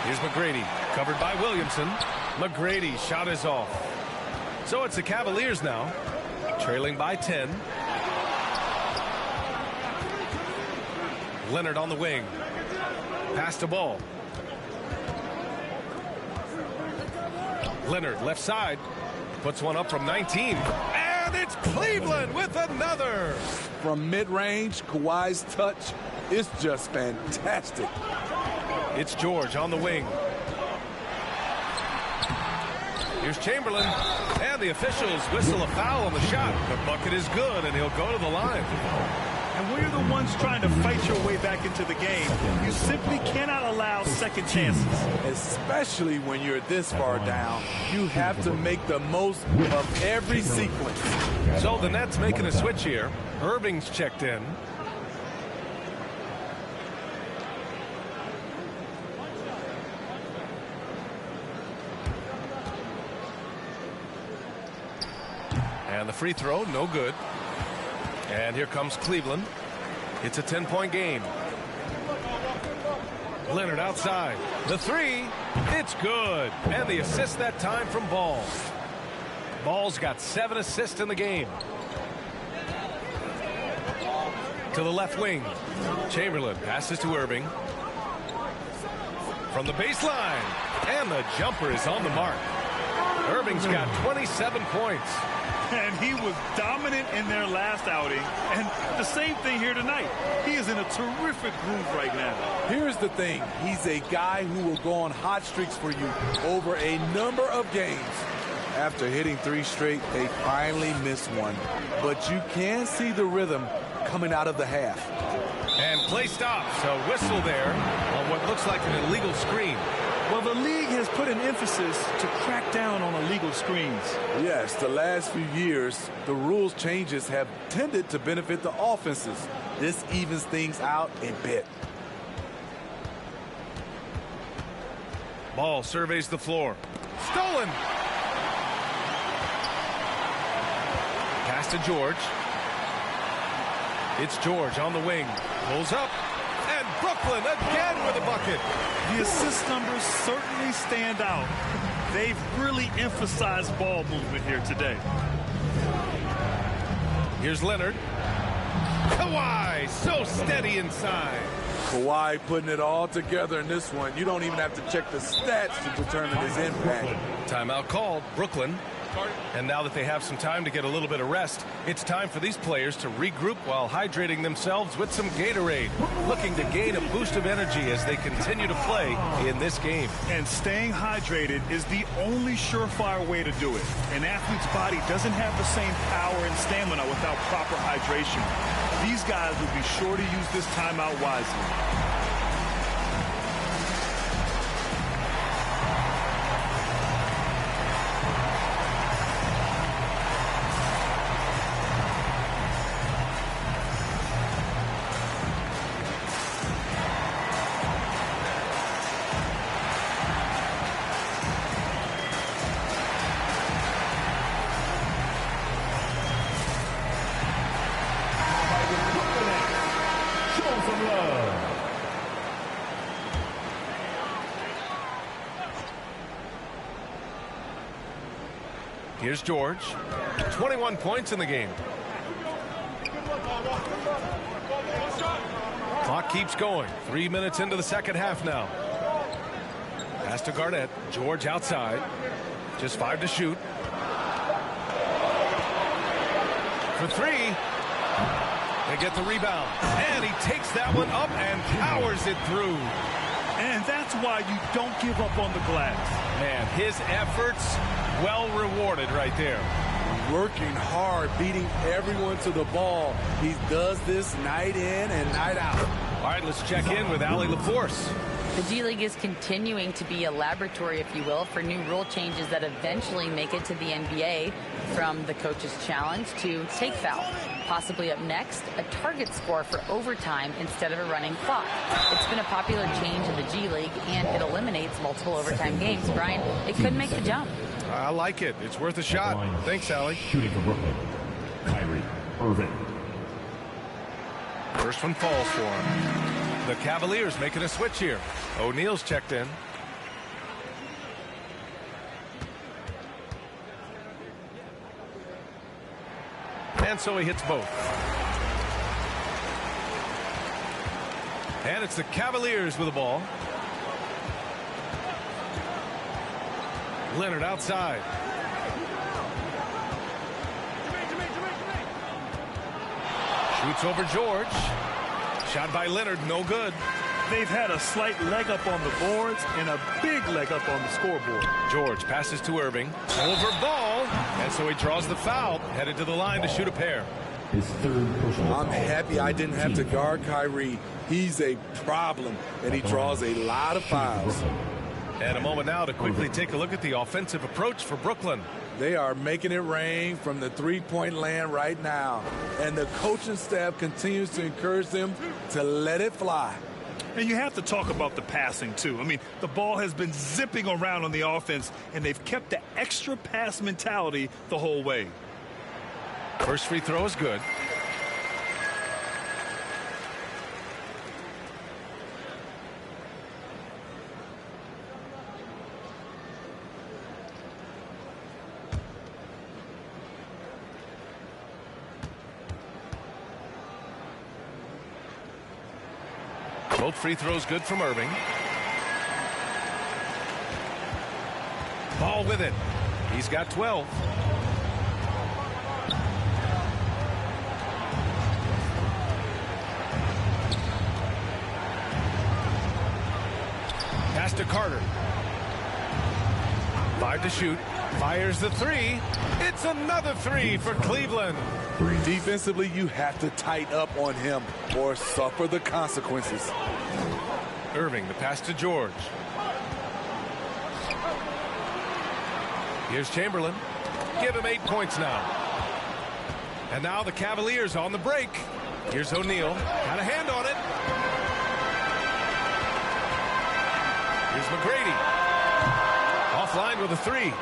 Here's McGrady, covered by Williamson. McGrady's shot is off. So it's the Cavaliers now, trailing by 10. Leonard on the wing. Pass to Ball. Leonard left side. Puts one up from 19. And it's Cleveland with another. From mid-range, Kawhi's touch is just fantastic. It's George on the wing. Here's Chamberlain, and the officials whistle a foul on the shot. The bucket is good, and he'll go to the line. And when you're the ones trying to fight your way back into the game, you simply cannot allow second chances. Especially when you're this far down, you have to make the most of every sequence. So the Nets making a switch here. Irving's checked in. And the free throw, no good. And here comes Cleveland. It's a 10-point game. Leonard outside. The 3, it's good. And the assist that time from Ball. Ball's got 7 assists in the game. To the left wing. Chamberlain passes to Irving. From the baseline. And the jumper is on the mark. Irving's got 27 points. And he was dominant in their last outing. And the same thing here tonight. He is in a terrific groove right now. Here's the thing. He's a guy who will go on hot streaks for you over a number of games. After hitting 3 straight, they finally missed one. But you can see the rhythm coming out of the half. And play stops. A whistle there on what looks like an illegal screen. Well, the league has put an emphasis to crack down on illegal screens. Yes, the last few years, the rules changes have tended to benefit the offenses. This evens things out a bit. Ball surveys the floor. Stolen. Pass to George. It's George on the wing. Pulls up. And Brooklyn again with a bucket. The assist numbers certainly stand out. They've really emphasized ball movement here today. Here's Leonard. Kawhi, so steady inside. Kawhi putting it all together in this one. You don't even have to check the stats to determine his impact. Timeout called, Brooklyn. And now that they have some time to get a little bit of rest, it's time for these players to regroup while hydrating themselves with some Gatorade, looking to gain a boost of energy as they continue to play in this game. And staying hydrated is the only surefire way to do it. An athlete's body doesn't have the same power and stamina without proper hydration. These guys will be sure to use this timeout wisely. love. Here's George. 21 points in the game. Clock keeps going. 3 minutes into the second half now. Pass to Garnett. George outside. Just 5 to shoot. For 3. They get the rebound. And he takes that one up and powers it through. And that's why you don't give up on the glass. Man, his efforts well rewarded right there. Working hard, beating everyone to the ball. He does this night in and night out. All right, let's check in with Allie LaForce. The G League is continuing to be a laboratory, if you will, for new rule changes that eventually make it to the NBA, from the coach's challenge to take foul. Possibly up next, a target score for overtime instead of a running clock. It's been a popular change in the G League, and it eliminates multiple overtime games. Brian, it could make the jump. I like it. It's worth a shot. Thanks, Allie. Shooting for Brooklyn, Kyrie Irving. First one falls for him. The Cavaliers making a switch here. O'Neal's checked in. And so he hits both. And it's the Cavaliers with the ball. Leonard outside. Shoots over George. Shot by Leonard, no good. They've had a slight leg up on the boards and a big leg up on the scoreboard. George passes to Irving. Over ball. And so he draws the foul. Headed to the line to shoot a pair. His third personal I'm happy I didn't have to guard Kyrie. He's a problem, and he draws a lot of fouls. And a moment now to quickly take a look at the offensive approach for Brooklyn. They are making it rain from the three-point land right now. And the coaching staff continues to encourage them to let it fly. And you have to talk about the passing, too. I mean, the ball has been zipping around on the offense, and they've kept the extra pass mentality the whole way. First free throw is good. Both free throws good from Irving. Ball with it. He's got 12. Pass to Carter. 5 to shoot. Fires the 3. It's another 3 for Cleveland. Defensively, you have to tighten up on him or suffer the consequences. Irving, the pass to George. Here's Chamberlain. Give him 8 points now. And now the Cavaliers on the break. Here's O'Neal. Got a hand on it. Here's McGrady. Offline with a 3.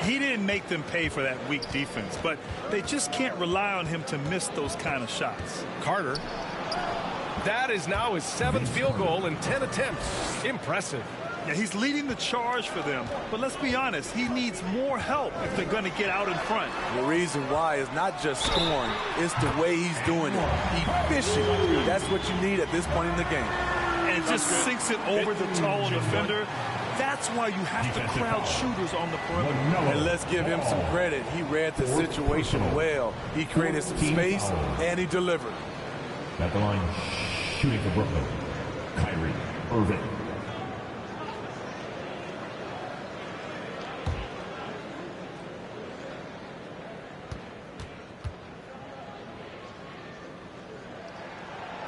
He didn't make them pay for that weak defense, but they just can't rely on him to miss those kind of shots. Carter. That is now his 7th field goal in 10 attempts. Impressive. Yeah, he's leading the charge for them, but let's be honest, he needs more help if they're going to get out in front. The reason why is not just scoring, it's the way he's doing it. Efficient. That's what you need at this point in the game. And it just sinks it over the tall defender. That's why you have to crowd shooters on the perimeter. And let's give him some credit. He read the situation well. He created some space, and he delivered. At the line, shooting for Brooklyn, Kyrie Irving.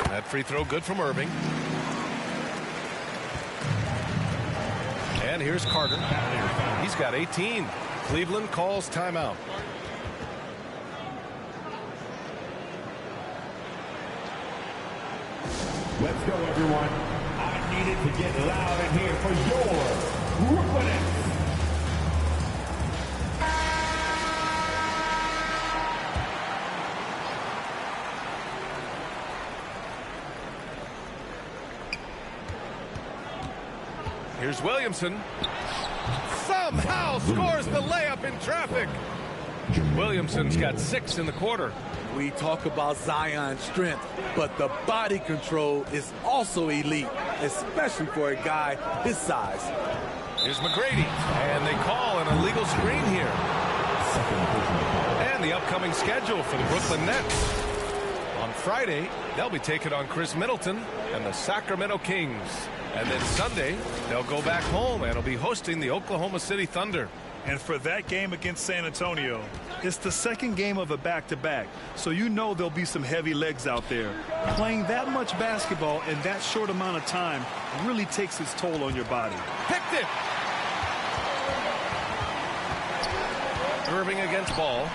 That free throw good from Irving. And here's Carter. He's got 18. Cleveland calls timeout. Let's go, everyone. I needed to get loud in here for your Brooklyn Nets. Here's Williamson. Somehow scores the layup in traffic. Williamson's got 6 in the quarter. We talk about Zion's strength, but the body control is also elite, especially for a guy his size. Here's McGrady, and they call an illegal screen here. And the upcoming schedule for the Brooklyn Nets. On Friday, they'll be taking on Chris Middleton and the Sacramento Kings. And then Sunday, they'll go back home and will be hosting the Oklahoma City Thunder. And for that game against San Antonio, it's the second game of a back-to-back. So you know there'll be some heavy legs out there. Playing that much basketball in that short amount of time really takes its toll on your body. Picked it. Irving against Ball.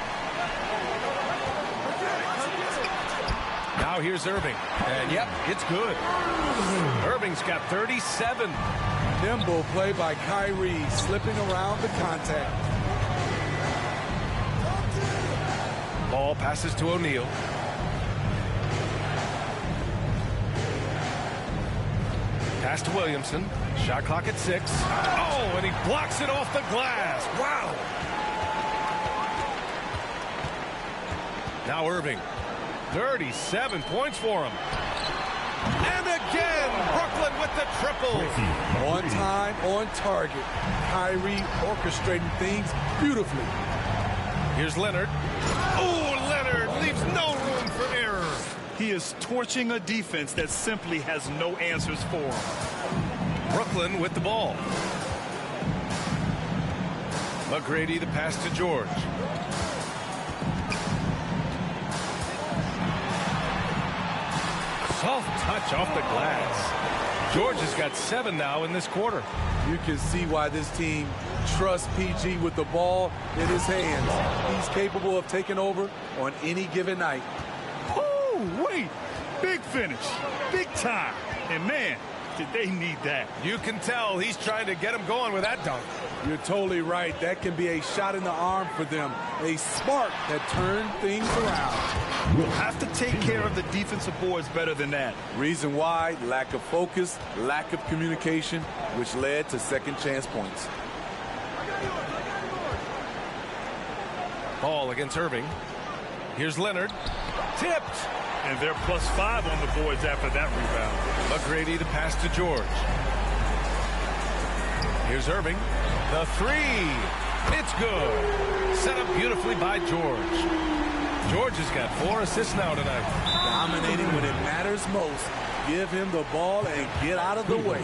Now here's Irving. And yep, it's good. Irving's got 37. Nimble play by Kyrie, slipping around the contact. Ball passes to O'Neal. Pass to Williamson. Shot clock at 6. Oh, and he blocks it off the glass. Wow. Now Irving. 37 points for him. And again, Brooklyn with the triple. On time, on target. Kyrie orchestrating things beautifully. Here's Leonard. Oh, Leonard leaves no room for error. He is torching a defense that simply has no answers for him. Brooklyn with the ball. McGrady the pass to George. Soft touch off the glass. George has got 7 now in this quarter. You can see why this team trusts PG with the ball in his hands. He's capable of taking over on any given night. Oh, wait. Big finish. Big time. And man, did they need that. You can tell he's trying to get him going with that dunk. You're totally right. That can be a shot in the arm for them. A spark that turned things around. We'll have to take care of the defensive boards better than that. Reason why? Lack of focus, lack of communication, which led to second chance points. Ball against Irving. Here's Leonard. Tipped. And they're +5 on the boards after that rebound. McGrady the pass to George. Here's Irving. The 3. It's good. Set up beautifully by George. George has got 4 assists now tonight. Dominating when it matters most. Give him the ball and get out of the way.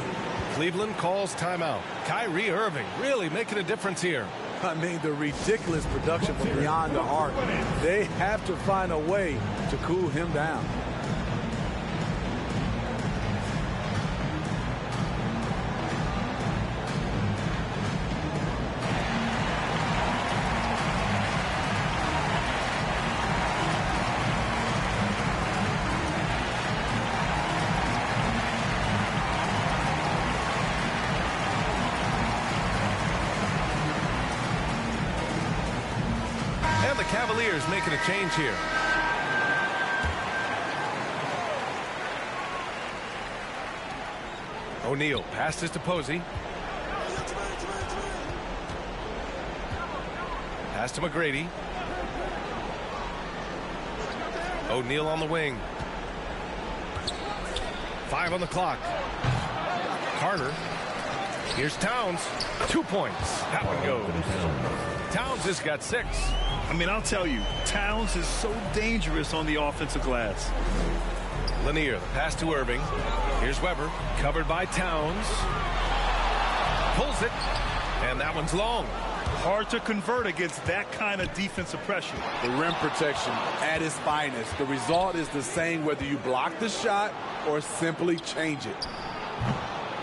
Cleveland calls timeout. Kyrie Irving really making a difference here. I mean, the ridiculous production from beyond the arc. They have to find a way to cool him down. Cavaliers making a change here. O'Neal passes to Posey. Pass to McGrady. O'Neal on the wing. 5 on the clock. Carter. Here's Towns. 2 points. That one goes. Towns has got 6. I mean, I'll tell you, Towns is so dangerous on the offensive glass. Lanier, the pass to Irving. Here's Weber, covered by Towns. Pulls it, and that one's long. Hard to convert against that kind of defensive pressure. The rim protection at its finest. The result is the same whether you block the shot or simply change it.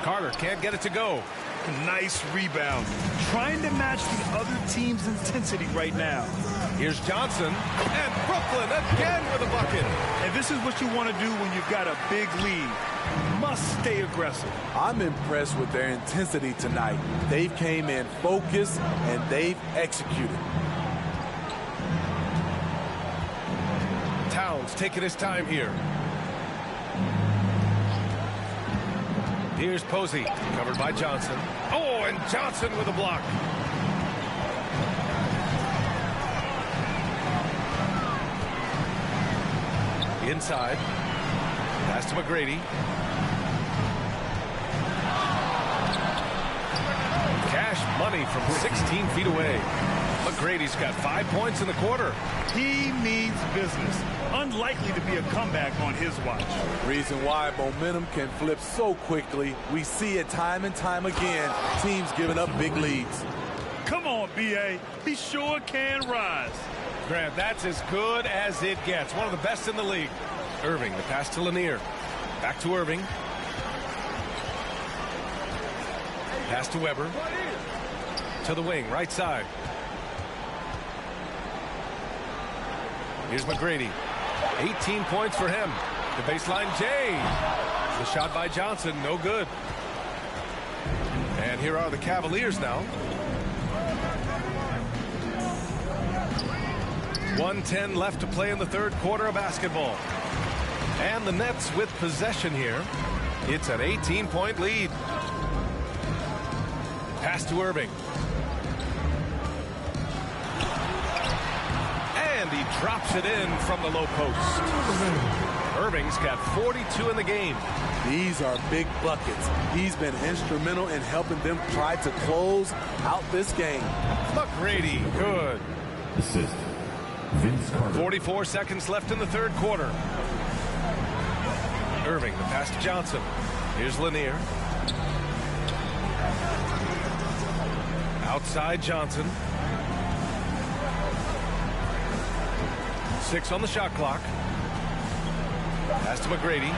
Carter can't get it to go. Nice rebound. Trying to match the other team's intensity right now. Here's Johnson. And Brooklyn again with a bucket. And this is what you want to do when you've got a big lead. Must stay aggressive. I'm impressed with their intensity tonight. They've came in focused and they've executed. Towns taking his time here. Here's Posey, covered by Johnson. Oh, and Johnson with a block. Inside. Pass to McGrady. Cash money from 16 feet away. McGrady's got 5 points in the quarter. He means business. Unlikely to be a comeback on his watch. Reason why momentum can flip so quickly. We see it time and time again. Teams giving up big leads. Come on, B.A. He sure can rise. Grant, that's as good as it gets. One of the best in the league. Irving, the pass to Lanier. Back to Irving. Pass to Weber. To the wing, right side. Here's McGrady. 18 points for him. The baseline, Jay. The shot by Johnson, no good. And here are the Cavaliers now. 1:10 left to play in the third quarter of basketball. And the Nets with possession here. It's an 18-point lead. Pass to Irving. And he drops it in from the low post. Irving's got 42 in the game. These are big buckets. He's been instrumental in helping them try to close out this game. McGrady, good. Assist. Vince Carter. 44 seconds left in the third quarter. Irving, the pass to Johnson. Here's Lanier. Outside Johnson. 6 on the shot clock. Pass to McGrady.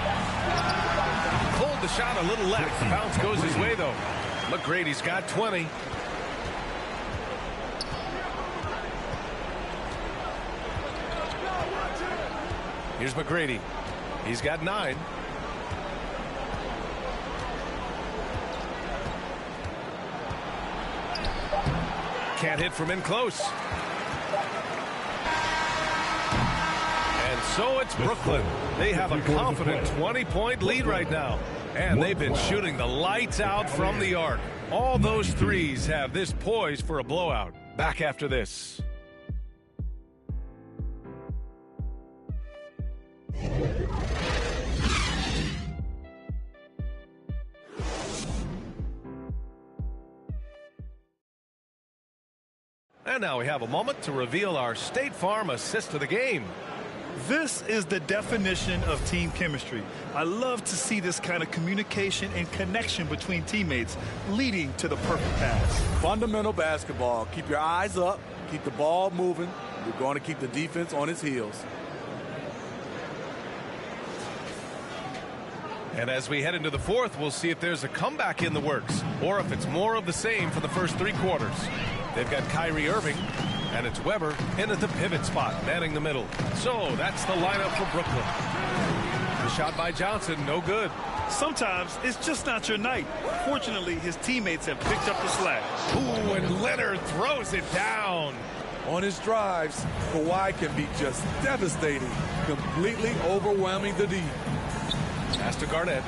Pulled the shot a little left. The bounce goes his way, though. McGrady's got 20. Here's McGrady. He's got 9. Can't hit from in close. And so it's Brooklyn. They have a confident 20-point lead right now. And they've been shooting the lights out from the arc. All those threes have this poised for a blowout. Back after this. And now we have a moment to reveal our State Farm assist of the game. This is the definition of team chemistry. I love to see this kind of communication and connection between teammates leading to the perfect pass. Fundamental basketball. Keep your eyes up. Keep the ball moving. You're going to keep the defense on its heels. And as we head into the fourth, we'll see if there's a comeback in the works or if it's more of the same for the first 3 quarters. They've got Kyrie Irving, and it's Weber in at the pivot spot, manning the middle. So that's the lineup for Brooklyn. The shot by Johnson, no good. Sometimes it's just not your night. Fortunately, his teammates have picked up the slack. Ooh, and Leonard throws it down. On his drives, Kawhi can be just devastating, completely overwhelming the D. Pass to Garnett.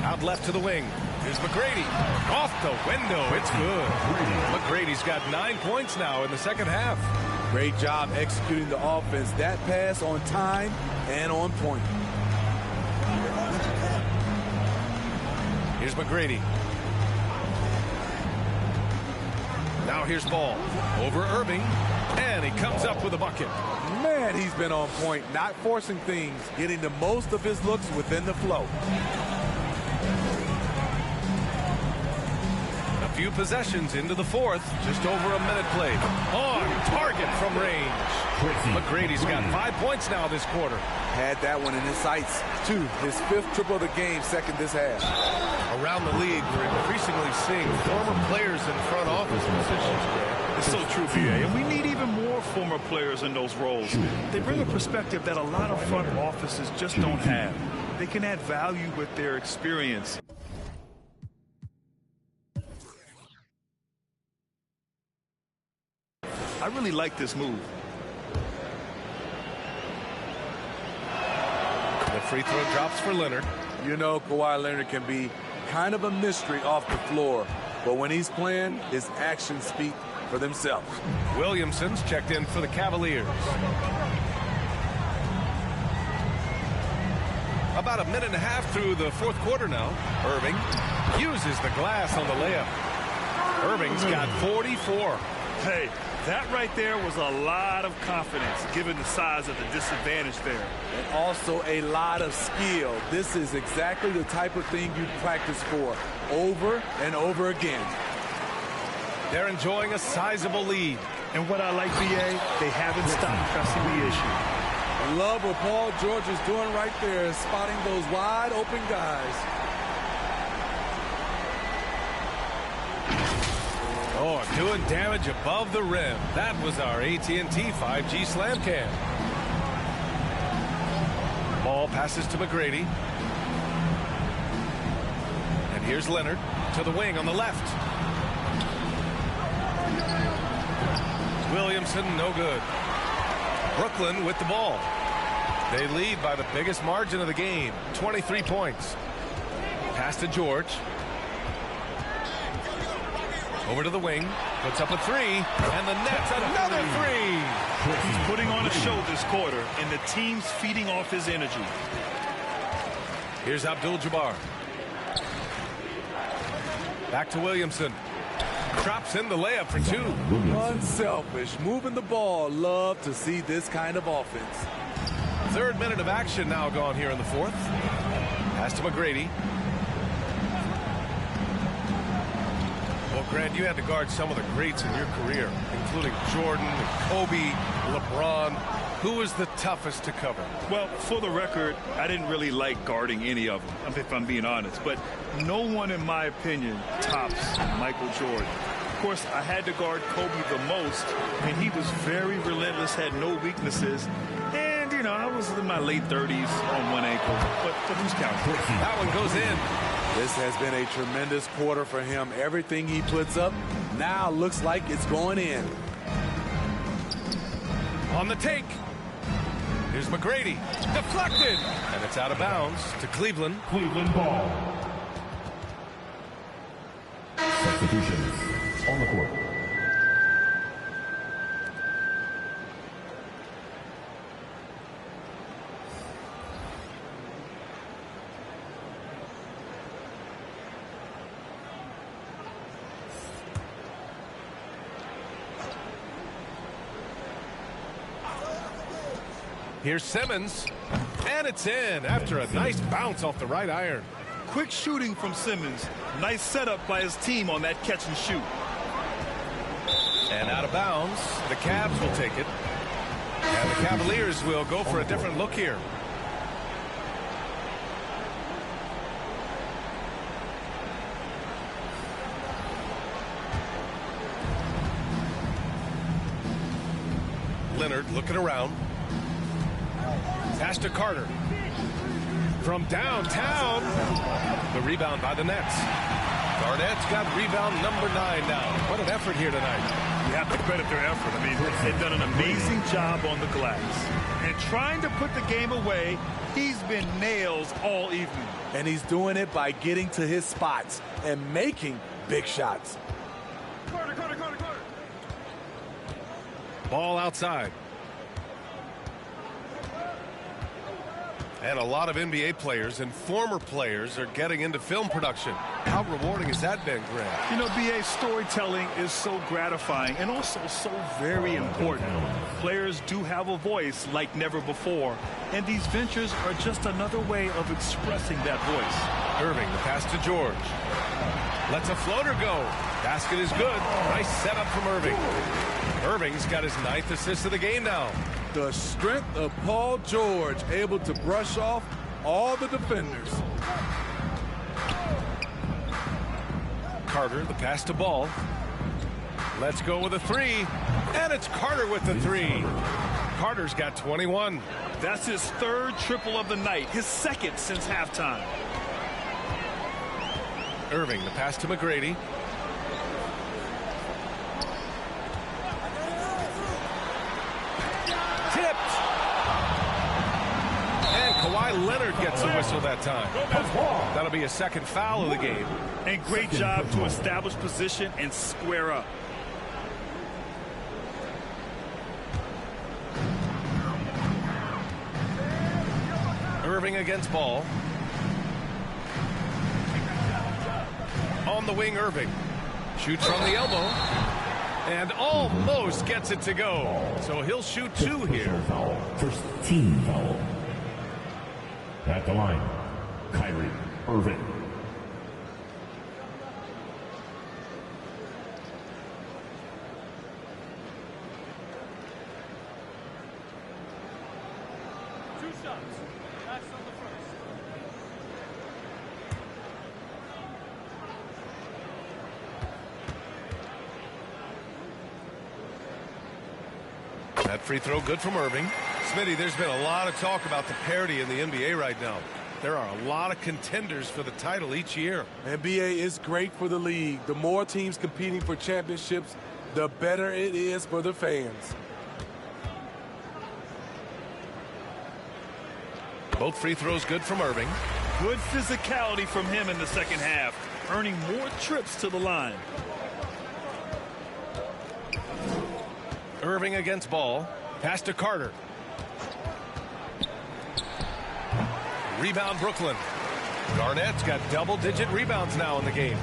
Out left to the wing. Here's McGrady. Off the window. It's good. McGrady's got 9 points now in the second half. Great job executing the offense. That pass on time and on point. Here's McGrady. Now here's Ball. Over Irving. And he comes up with a bucket. Man, he's been on point, not forcing things, getting the most of his looks within the flow. A few possessions into the fourth, just over a minute played. On target from range. McGrady's got 5 points now this quarter. Had that one in his sights, too. His 5th triple of the game, second this half. Around the league, we're increasingly seeing former players in front office positions. It's so true, B.A., and we need even more former players in those roles. They bring a perspective that a lot of front offices just don't have. They can add value with their experience. I really like this move. The free throw drops for Leonard. You know Kawhi Leonard can be kind of a mystery off the floor. But when he's playing, his actions speak for themselves. Williamson's checked in for the Cavaliers. About a minute and a half through the fourth quarter now. Irving uses the glass on the layup. Irving's got 44. Hey, that right there was a lot of confidence given the size of the disadvantage there. And also a lot of skill. This is exactly the type of thing you practice for over and over again. They're enjoying a sizable lead. And what I like, BA, they haven't stopped pressing the issue. Love what Paul George is doing right there, spotting those wide open guys. Oh, doing damage above the rim. That was our AT&T 5G slam cam. Ball passes to McGrady. And here's Leonard to the wing on the left. Williamson, no good. Brooklyn with the ball. They lead by the biggest margin of the game, 23 points. Pass to George. Over to the wing, puts up a three, and the net's another three. He's putting on a show this quarter, and the team's feeding off his energy. Here's Abdul-Jabbar. Back to Williamson. Drops in the layup for two. Unselfish, moving the ball. Love to see this kind of offense. Third minute of action now gone here in the fourth. Pass to McGrady. Well, Grant, you had to guard some of the greats in your career, including Jordan, Kobe, LeBron. Who was the toughest to cover? Well, for the record, I didn't really like guarding any of them, if I'm being honest. But no one, in my opinion, tops Michael Jordan. Of course, I had to guard Kobe the most, and he was very relentless, had no weaknesses. And, you know, I was in my late 30s on one ankle, but who's counting? That one goes in. This has been a tremendous quarter for him. Everything he puts up now looks like it's going in. On the take. Here's McGrady. Deflected. And it's out of bounds to Cleveland. Cleveland ball. Substitutions on the court. Here's Simmons, and it's in after a nice bounce off the right iron. Quick shooting from Simmons. Nice setup by his team on that catch and shoot. And out of bounds, the Cavs will take it. And the Cavaliers will go for a different look here. Leonard looking around. Pass to Carter. From downtown. The rebound by the Nets. Garnett's got rebound number 9 now. What an effort here tonight. You have to credit their effort. I mean, they've done an amazing job on the glass. And trying to put the game away, he's been nails all evening. And he's doing it by getting to his spots and making big shots. Carter. Ball outside. And a lot of NBA players and former players are getting into film production. How rewarding has that been, Grant? You know, BA, storytelling is so gratifying and also so very important. Players do have a voice like never before, and these ventures are just another way of expressing that voice. Irving, the pass to George. Lets a floater go. Basket is good. Nice setup from Irving. Irving's got his 9th assist of the game now. The strength of Paul George, able to brush off all the defenders. Carter, the pass to Ball. Let's go with a 3. And it's Carter with the 3. Carter's got 21. That's his 3rd triple of the night, his 2nd since halftime. Irving, the pass to McGrady. Kawhi Leonard gets the whistle that time. That'll be a second foul of the game. And great job to establish position and square up. Irving against Ball. On the wing, Irving. Shoots from the elbow. And almost gets it to go. So he'll shoot two here. First team foul. At the line, Kyrie Irving. Two shots. That's on the first. That free throw good from Irving. Smitty, there's been a lot of talk about the parity in the NBA right now. There are a lot of contenders for the title each year. NBA is great for the league. The more teams competing for championships, the better it is for the fans. Both free throws good from Irving. Good physicality from him in the second half, earning more trips to the line. Irving against Ball. Pass to Carter. Rebound Brooklyn. Garnett's got double-digit rebounds now in the game.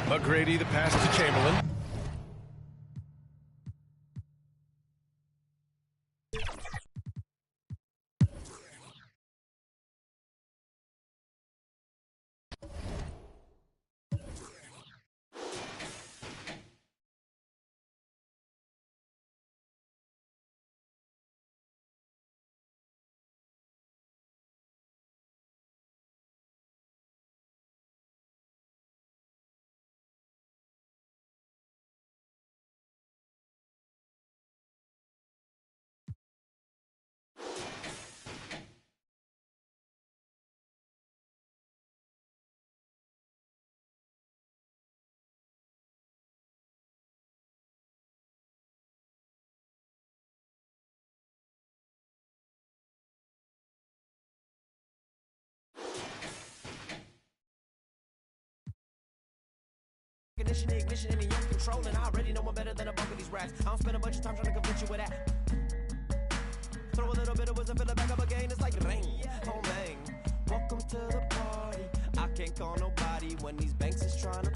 McGrady the pass to Chamberlain. Ignition, ignition, and you're controlling. I already know I'm better than a bunch of these rats. I don't spend a bunch of time trying to convince you with that. Throw a little bit of wisdom, fill it back up again. It's like rain, oh man. Welcome to the party. I can't call nobody when these banks is trying to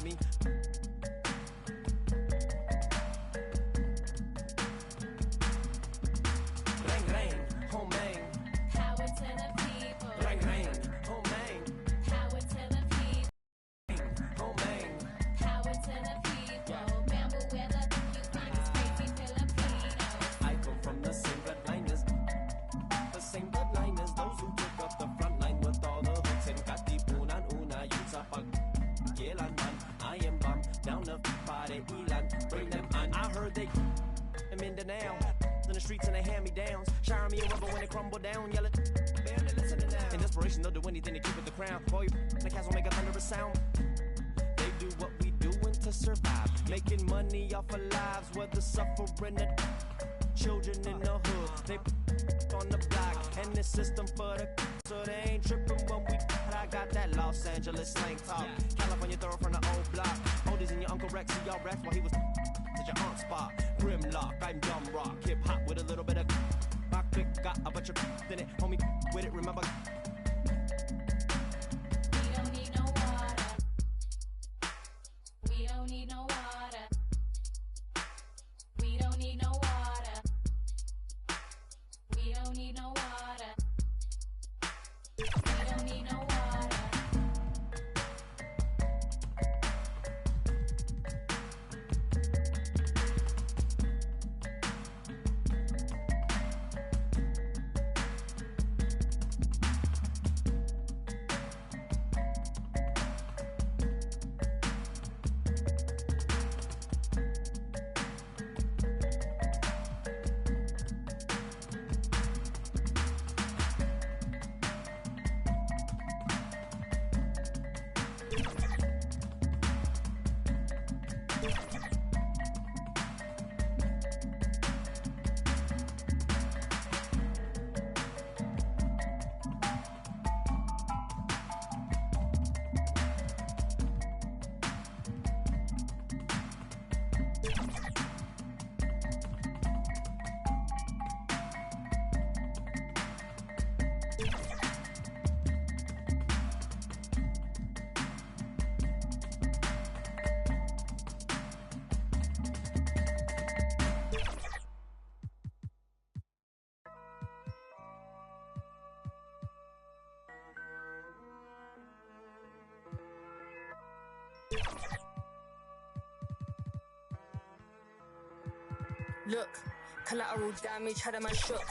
me. Rain, rain, oh man. How it to the people. Rain, rain, oh man. How it to the people. Oh man. How it to the people. Bamboo weather, you find this crazy Filipino. I come from the same bloodliners. The same bloodliners. Those who took up the front line with all the hooks and got the una yun sa pag-kilan man. I am bomb down the party ilan. Bring them on. I heard they them in the now. In the streets and they hand me downs. Shower me a rubber when they crumble down. Yell it, man, they listening now. In desperation, they'll do anything to keep it the crown. Boy, the cats will make a thunderous sound. They do what we doing to survive. Making money off of lives, whether suffering or children in the hood. They on the block, and the system for the so they ain't tripping when we. I got that Los Angeles slang talk. California throw from the old block. Oldies and your Uncle Rex, see y'all Rex while he was at your aunt's spot. Grimlock, I'm dumb rock, hip hop with a little bit of. My click got a bunch of in it, homie with it. Remember. We don't need no water. We don't need no water. We don't need no water. We don't need no water. We don't need no water. Look, collateral damage, had a man shook.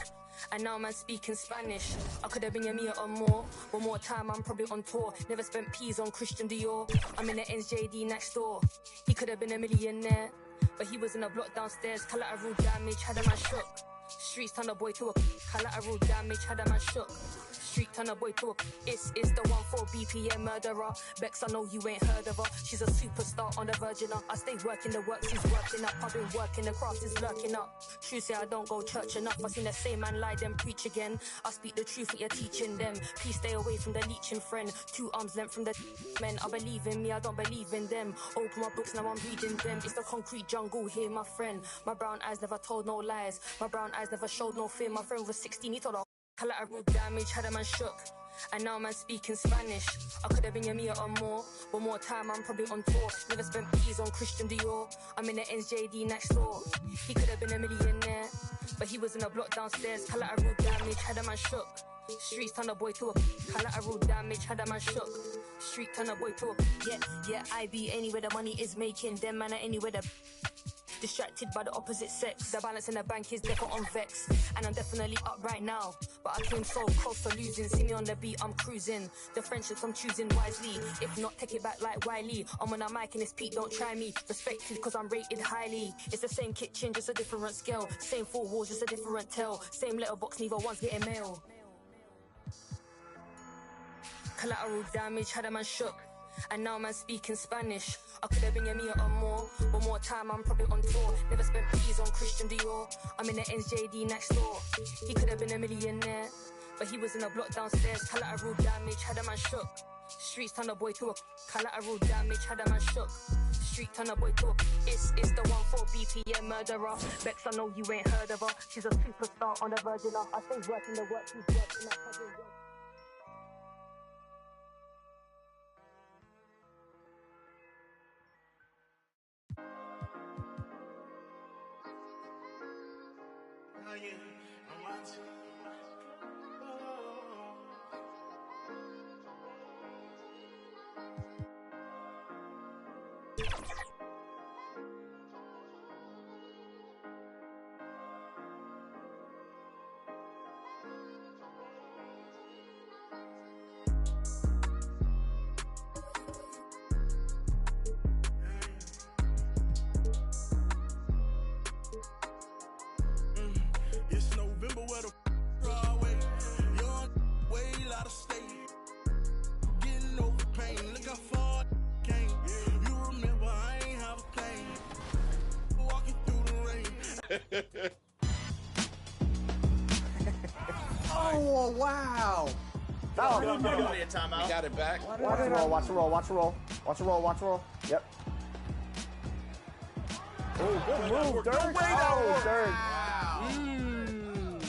And now man speaking Spanish. I could have been a meter or more. One more time, I'm probably on tour. Never spent peas on Christian Dior. I'm in the NJD next door. He could have been a millionaire, but he was in a block downstairs. Collateral damage, had a man shook. Streets turn a boy to a collateral damage, had a man shook. Street turn a boy to a it's the 1-4 BPM murderer. Bex, I know you ain't heard of her. She's a superstar on the virgin. I stay working the works, he's working up. I've been working, the craft is lurking up. True say I don't go church enough. I seen the same man lie, then preach again. I speak the truth, what you're teaching them. Please stay away from the leeching friend. 2 arms length from the men. I believe in me, I don't believe in them. Open my books, now I'm reading them. It's the concrete jungle here, my friend. My brown eyes never told no lies. My brown eyes never showed no fear. My friend was 16, he told her collateral damage, had a man shook. And now man speaking Spanish. I could have been a meter or more. One more time, I'm probably on tour. Never spent peas on Christian Dior. I'm in the NJD next door. He could have been a millionaire, but he was in a block downstairs. Collateral damage, had a man shook. Streets turn a boy to a collateral damage, had a man shook. Street turn a boy to a yeah, I be anywhere the money is making. Them man are anywhere the distracted by the opposite sex. The balance in the bank is definitely on vex. And I'm definitely up right now, but I came so close to losing. See me on the beat, I'm cruising. The friendships I'm choosing wisely. If not, take it back like Wiley. I'm on a mic and it's Pete, don't try me. Respected cause I'm rated highly. It's the same kitchen, just a different scale. Same 4 walls, just a different tell. Same letterbox, neither one's getting mail. Collateral damage, had a man shook. And now man speaking Spanish. I could have been a meter or more. One more time, I'm probably on tour. Never spent peas on Christian Dior. I'm in the NJD next door. He could have been a millionaire, but he was in a block downstairs. Collateral damage, had a man shook. Streets turn a boy to a collateral damage, had a man shook. Street turn a boy to a it's the 1-4 BPM murderer. Bex, I know you ain't heard of her. She's a superstar on the virgin. I stay working the work, he's working up. It's November where the Broadway. Young, way out of state. Getting over pain. Look how far I came. You remember I ain't have a thing. Walking through the rain. Oh, wow. Foul. We got it back. Watch the roll, watch the roll, watch the roll. Watch the roll, watch the roll. Yep. Oh, good move, Dirk. Oh, Dirk.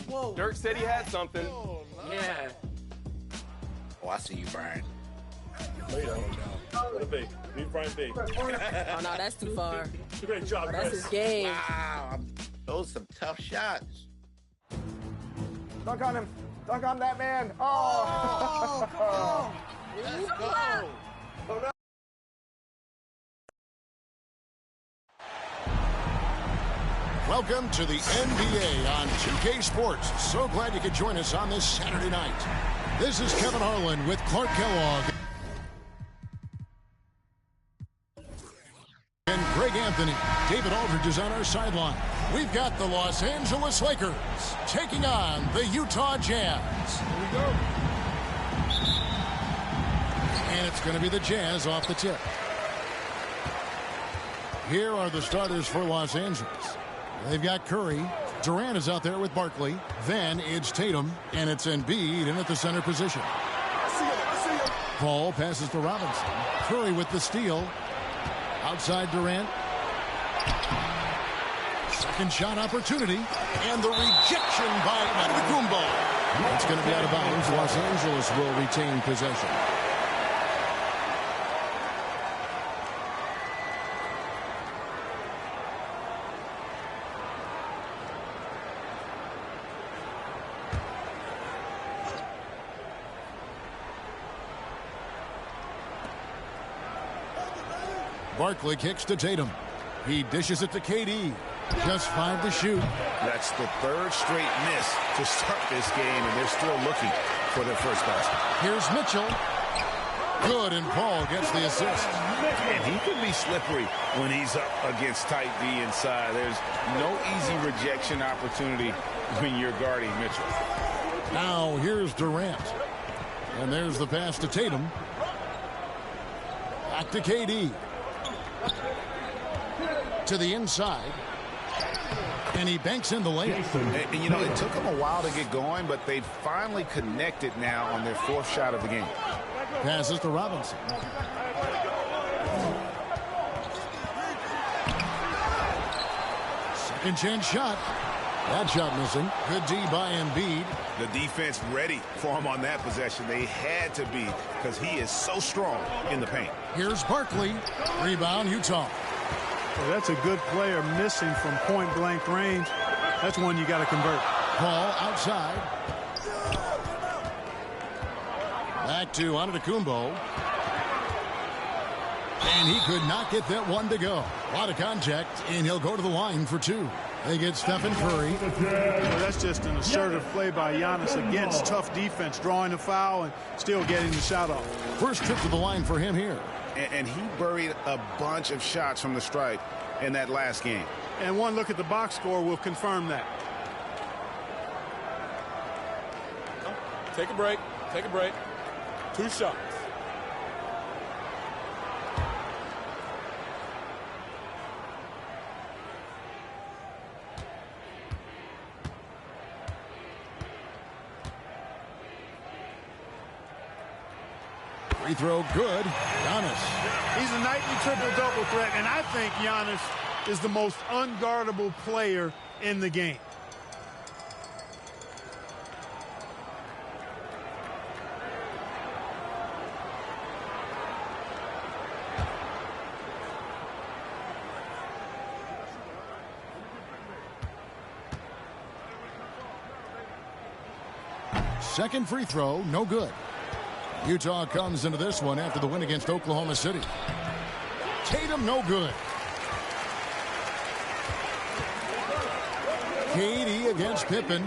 Whoa. Dirk said he had something. Yeah. Oh, I see you, Brian. Lay down now. Let it be. Leave Brian be. Oh, no, that's too far. Great job, That's Chris. his game. Wow. Those some tough shots. Dunk on him. Dunk on that man. Oh. Come on. Let's go. Oh, no. Welcome to the NBA on 2K Sports. So glad you could join us on this Saturday night. This is Kevin Harlan with Clark Kellogg and Greg Anthony. David Aldridge is on our sideline. We've got the Los Angeles Lakers taking on the Utah Jazz. Here we go. And it's going to be the Jazz off the tip. Here are the starters for Los Angeles. They've got Curry. Durant is out there with Barkley. Then it's Tatum, and it's Embiid in at the center position. Paul passes to Robinson. Curry with the steal. Outside Durant. Second shot opportunity. And the rejection by Antetokounmpo. It's going to be out of bounds. Los Angeles will retain possession. Barkley kicks to Tatum. He dishes it to KD. Just 5 to shoot. That's the 3rd straight miss to start this game, and they're still looking for their first basket. Here's Mitchell. Good, and Paul gets the assist. And he can be slippery when he's up against tight D inside. There's no easy rejection opportunity when you're guarding Mitchell. Now here's Durant. And there's the pass to Tatum. Back to KD. To the inside. And he banks in the layup. And you know, it took them a while to get going, but they finally connected now on their 4th shot of the game. Passes to Robinson. Second chance shot. That shot missing. Good D by Embiid. The defense ready for him on that possession. They had to be, because he is so strong in the paint. Here's Barkley. Rebound, Utah. Well, that's a good player missing from point-blank range. That's one you got to convert. Paul outside. Back to Antetokounmpo. And he could not get that one to go. A lot of contact, and he'll go to the line for 2. They get Stephen Curry. Well, that's just an assertive play by Giannis against tough defense, drawing the foul and still getting the shot off. First trip to the line for him here. And he buried a bunch of shots from the stripe in that last game. And one look at the box score will confirm that. Take a break. Take a break. 2 shots. Free throw good. Giannis. He's a nightly triple-double threat, and I think Giannis is the most unguardable player in the game. Second free throw, no good. Utah comes into this one after the win against Oklahoma City. Tatum, no good. KD against Pippen.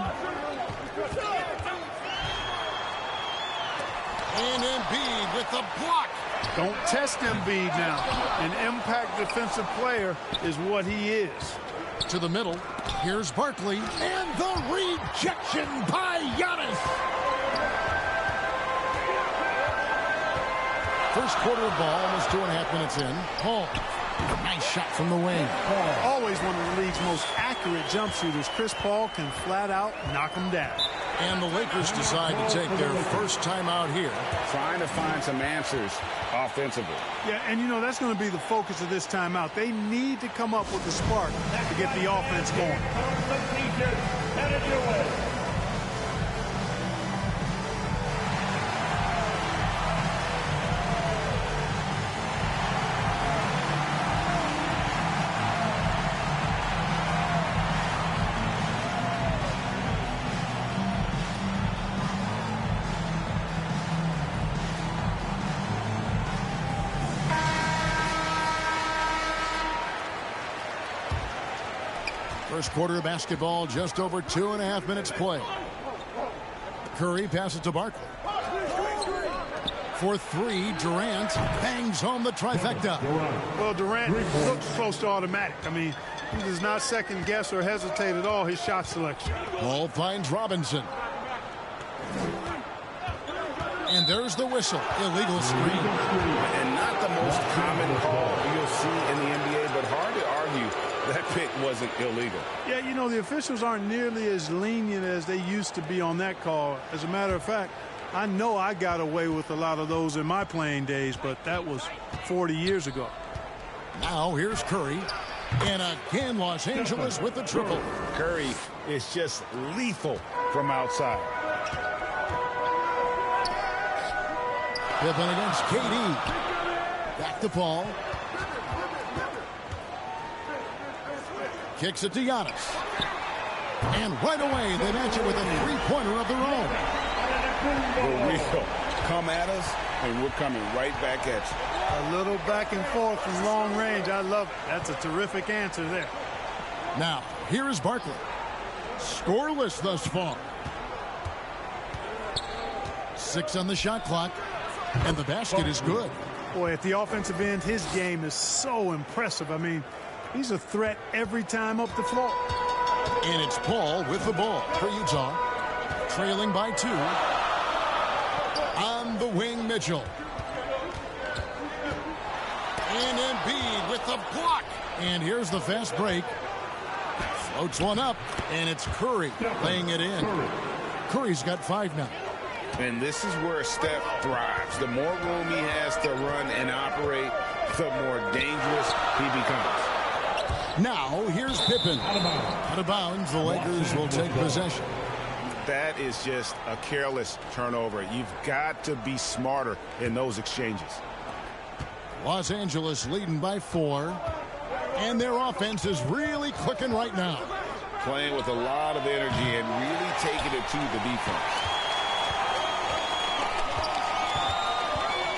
And Embiid with the block. Don't test Embiid now. An impact defensive player is what he is. To the middle. Here's Barkley. And the rejection by Giannis. First quarter of ball, almost 2.5 minutes in. Paul. Nice shot from the wing. Paul, always one of the league's most accurate jump shooters. Chris Paul can flat out knock him down. And the Lakers decide to take their first time out here. Trying to find some answers offensively. Yeah, and you know, that's going to be the focus of this timeout. They need to come up with a spark to get the offense going. First quarter of basketball, just over 2.5 minutes play. Curry passes to Barkley. For 3, Durant bangs home the trifecta. Well, Durant looks close to automatic. I mean, he does not second guess or hesitate at all his shot selection. Ball finds Robinson. And there's the whistle. Illegal screen. And not the most common call you'll see in the NBA, but hard to argue that pick wasn't illegal. Yeah, you know, the officials aren't nearly as lenient as they used to be on that call. As a matter of fact, I know I got away with a lot of those in my playing days, but that was 40 years ago. Now here's Curry. And again, Los Angeles with the triple. Curry is just lethal from outside. Pippen against KD. Back to Paul. Kicks it to Giannis. And right away, they match it with a three-pointer of their own. We'll come at us, and we're coming right back at you. A little back and forth from long range. I love it. That's a terrific answer there. Now, here is Barkley. Scoreless thus far. 6 on the shot clock, and the basket is good. Boy, at the offensive end, his game is so impressive. I mean, he's a threat every time up the floor. And it's Paul with the ball for Utah, trailing by 2. On the wing, Mitchell. And Embiid with the block. And here's the fast break. Floats one up, and it's Curry laying it in. Curry's got 5 now. And this is where Steph thrives. The more room he has to run and operate, the more dangerous he becomes. Now, here's Pippen. Out of bounds, the Lakers will take possession. That is just a careless turnover. You've got to be smarter in those exchanges. Los Angeles leading by 4. And their offense is really clicking right now. Playing with a lot of energy and really taking it to the defense.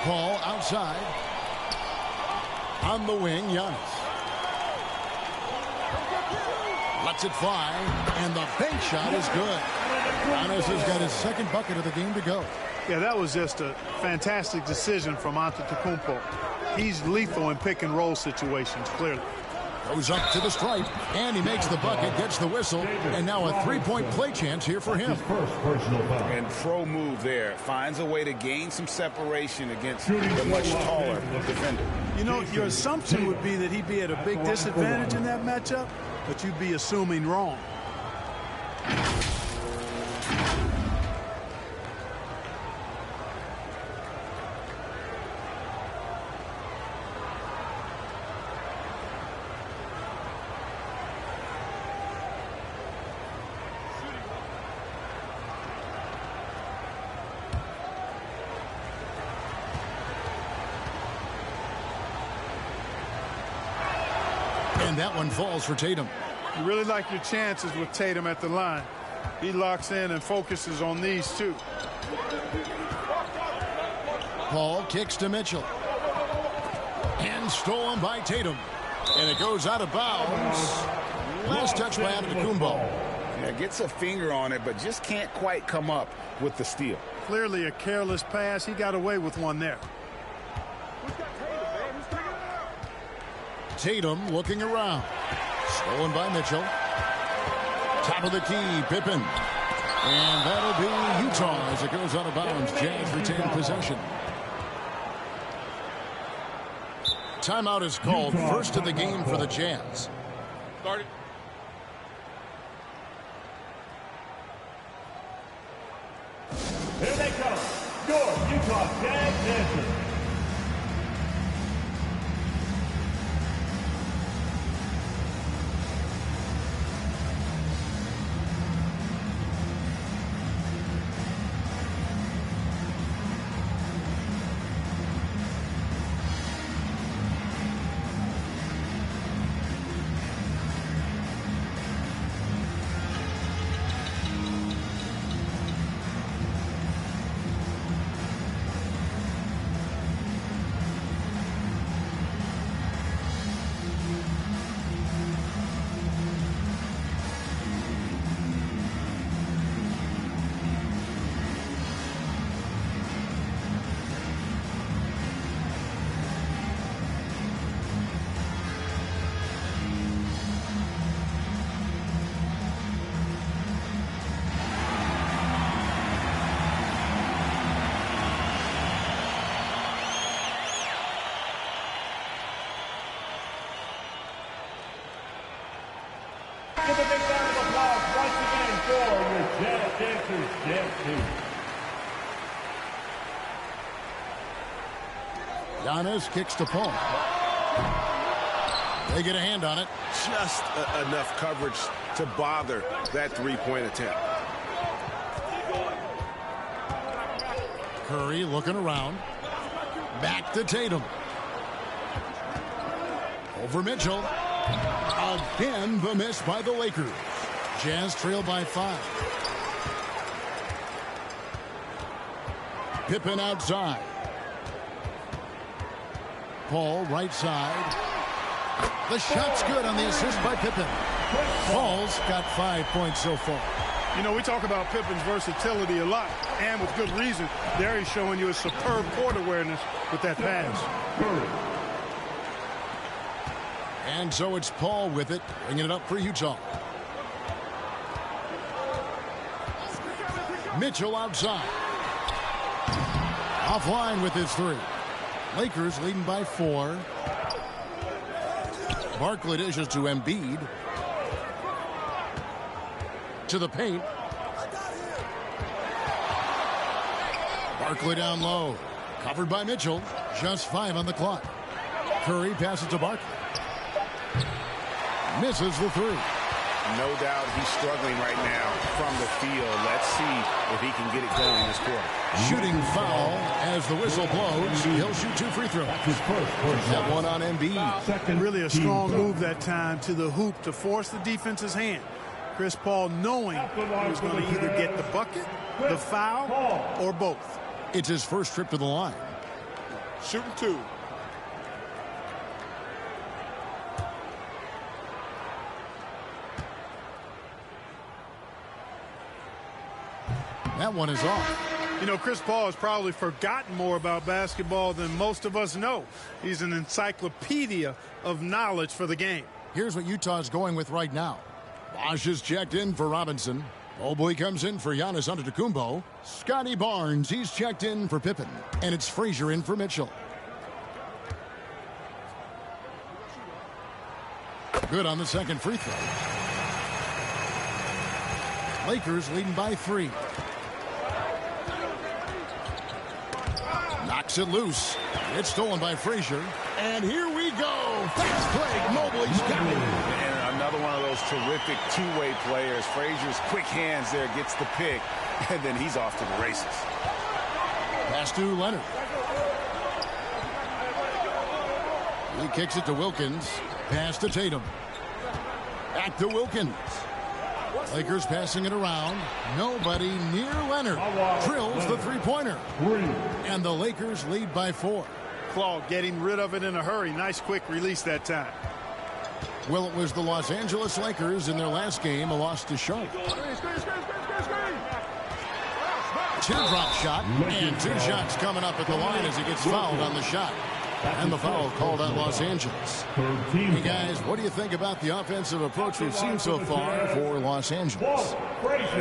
Paul outside. On the wing, Giannis. Lets it fly, and the bank shot is good. Giannis has got his second bucket of the game to go. Yeah, that was just a fantastic decision from Antetokounmpo. He's lethal in pick and roll situations, clearly. Goes up to the stripe, and he makes the bucket, gets the whistle, and now a 3-point play chance here for him. And pro move there. Finds a way to gain some separation against the much taller defender. You know, your assumption would be that he'd be at a big disadvantage in that matchup, but you'd be assuming wrong. And that one falls for Tatum. You really like your chances with Tatum at the line. He locks in and focuses on these two. Paul kicks to Mitchell. And stolen by Tatum. And it goes out of bounds. Last touch by Antetokounmpo. Yeah, gets a finger on it, but just can't quite come up with the steal. Clearly a careless pass. He got away with one there. Tatum looking around. Stolen by Mitchell. Top of the key, Pippen. And that'll be Utah as it goes out of bounds. Jazz retain possession. Timeout is called. First of the game for the Jazz. Start it. Here they come. Your Utah Jazz Dancers. Give a big round of applause once again for your Jazz Dancers dance team. Giannis kicks to Paul. They get a hand on it. Just enough coverage to bother that three-point attempt. Curry looking around. Back to Tatum. Over Mitchell. Again, the miss by the Lakers. Jazz trail by 5. Pippen outside. Paul right side. The shot's good on the assist by Pippen. Paul's got 5 points so far. You know, we talk about Pippen's versatility a lot, and with good reason. There he's showing you a superb court awareness with that pass. And so it's Paul with it, bringing it up for Utah. Mitchell outside. Offline with his 3. Lakers leading by 4. Barkley dishes to Embiid. To the paint. Barkley down low. Covered by Mitchell. Just 5 on the clock. Curry passes to Barkley. Misses the 3. No doubt he's struggling right now from the field. Let's see if he can get it going this quarter. Shooting foul as the whistle blows. He'll shoot 2 free throws. That one on Embiid. Really a strong move that time to the hoop to force the defense's hand. Chris Paul knowing he was going to either get the bucket, the foul, or both. It's his first trip to the line. Shooting 2. That one is off. You know, Chris Paul has probably forgotten more about basketball than most of us know. He's an encyclopedia of knowledge for the game. Here's what Utah's going with right now. Bosh is checked in for Robinson. Mobley comes in for Giannis Antetokounmpo. Scotty Barnes, he's checked in for Pippen. And it's Frazier in for Mitchell. Good on the second free throw. Lakers leading by 3. Knocks it loose. It's stolen by Frazier. And here we go. Fast break. Mobley's got it. And another one of those terrific two-way players. Frazier's quick hands there gets the pick, and then he's off to the races. Pass to Leonard. He kicks it to Wilkins. Pass to Tatum. Back to Wilkins. Lakers passing it around. Nobody near Leonard. Drills the three-pointer. And the Lakers lead by 4. Claw getting rid of it in a hurry. Nice quick release that time. Well, it was the Los Angeles Lakers in their last game, a loss to Charlotte. Teardrop shot, and 2 shots coming up at the line as he gets fouled on the shot. And the foul called on Los Angeles. Hey, guys, what do you think about the offensive approach we've seen so far for Los Angeles?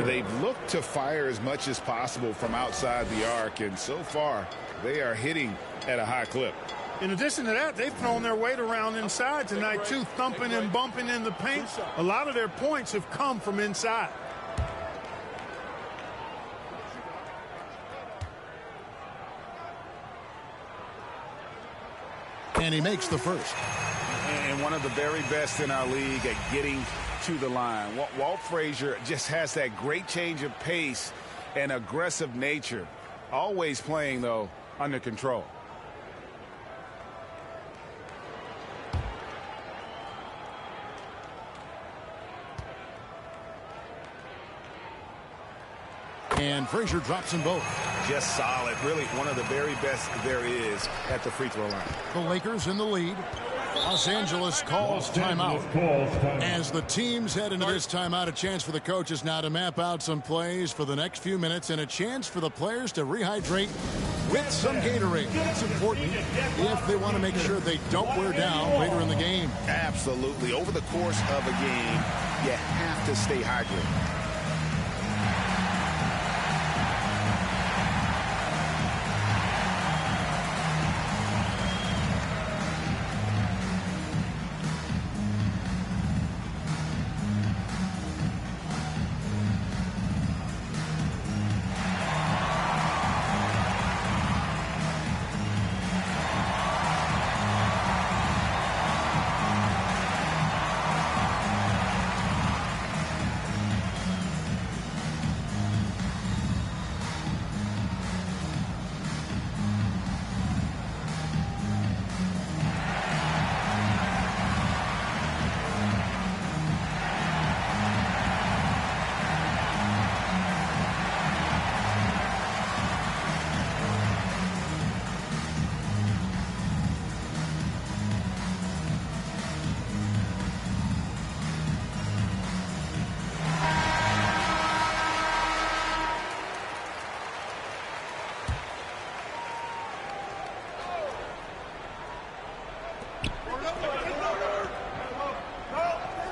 They've looked to fire as much as possible from outside the arc, and so far they are hitting at a high clip. In addition to that, they've thrown their weight around inside tonight, too, thumping and bumping in the paint. A lot of their points have come from inside. And he makes the first. And one of the very best in our league at getting to the line. Walt Frazier just has that great change of pace and aggressive nature. Always playing, though, under control. And Frazier drops them both. Just solid. Really one of the very best there is at the free throw line. The Lakers in the lead. Los Angeles calls timeout. As the teams head into this timeout, a chance for the coaches now to map out some plays for the next few minutes and a chance for the players to rehydrate with some Gatorade. It's important if they want to make sure they don't wear down later in the game. Absolutely. Over the course of a game, you have to stay hydrated.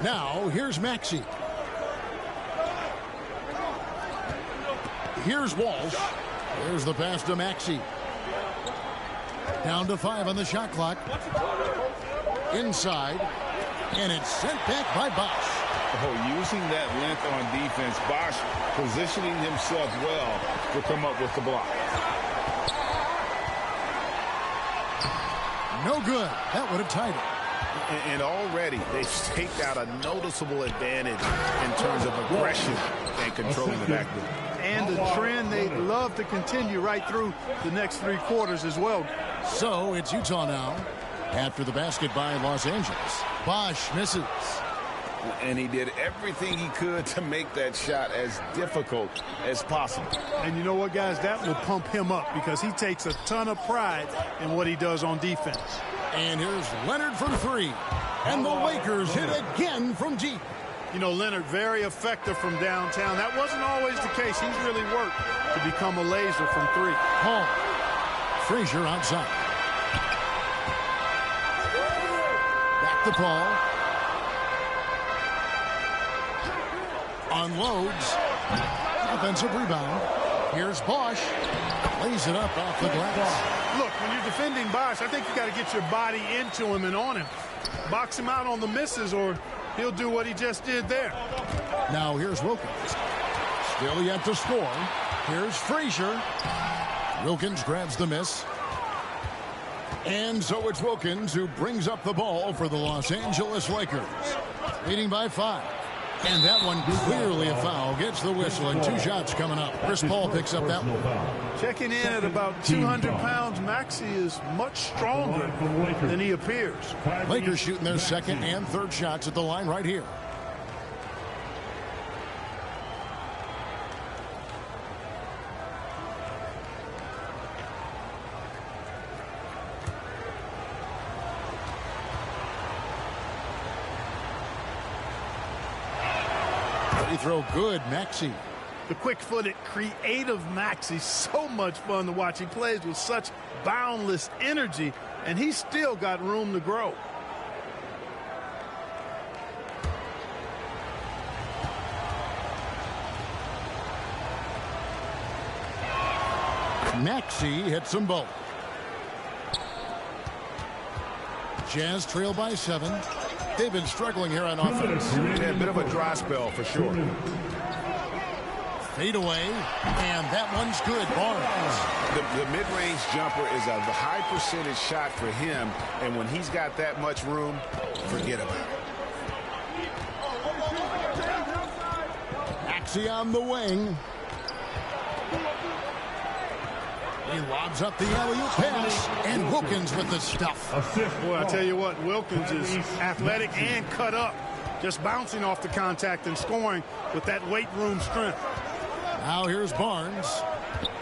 Now, here's Maxey. Here's Walsh. There's the pass to Maxey. Down to 5 on the shot clock. Inside. And it's sent back by Bosch. Oh, using that length on defense, Bosch positioning himself well to come up with the block. No good. That would have tied it. And already they've staked out a noticeable advantage in terms of aggression and controlling the backboard. And the trend they'd love to continue right through the next 3 quarters as well. So it's Utah now. After the basket by Los Angeles. Bosch misses. And he did everything he could to make that shot as difficult as possible. And you know what, guys? That will pump him up because he takes a ton of pride in what he does on defense. And here's Leonard from 3. And the Lakers hit again from deep. You know, Leonard, very effective from downtown. That wasn't always the case. He's really worked to become a laser from 3. Hall. Frazier outside. Back to Paul. Unloads. Offensive rebound. Here's Bosch. Lays it up off the glass. Look, when you're defending Bosch, I think you got to get your body into him and on him. Box him out on the misses or he'll do what he just did there. Now here's Wilkins. Still yet to score. Here's Frazier. Wilkins grabs the miss. And so it's Wilkins who brings up the ball for the Los Angeles Lakers. Leading by 5. And that one clearly a foul. Gets the whistle and 2 shots coming up. Chris Paul picks up that one. Checking in at about 200 pounds, Maxey is much stronger than he appears. Lakers shooting their second and third shots at the line right here. Throw good, Maxey. The quick-footed, creative Maxey, so much fun to watch. He plays with such boundless energy, and he's still got room to grow. Maxey hits them both. Jazz trail by 7. They've been struggling here on offense. Yeah, a bit of a dry spell for sure. Fade away, and that one's good. Barnes. The mid-range jumper is a high percentage shot for him, and when he's got that much room, forget about it. Maxey on the wing. He lobs up the alley-oop pass, and Wilkins with the stuff. Boy, I tell you what, Wilkins is athletic and cut up, just bouncing off the contact and scoring with that weight room strength. Now here's Barnes.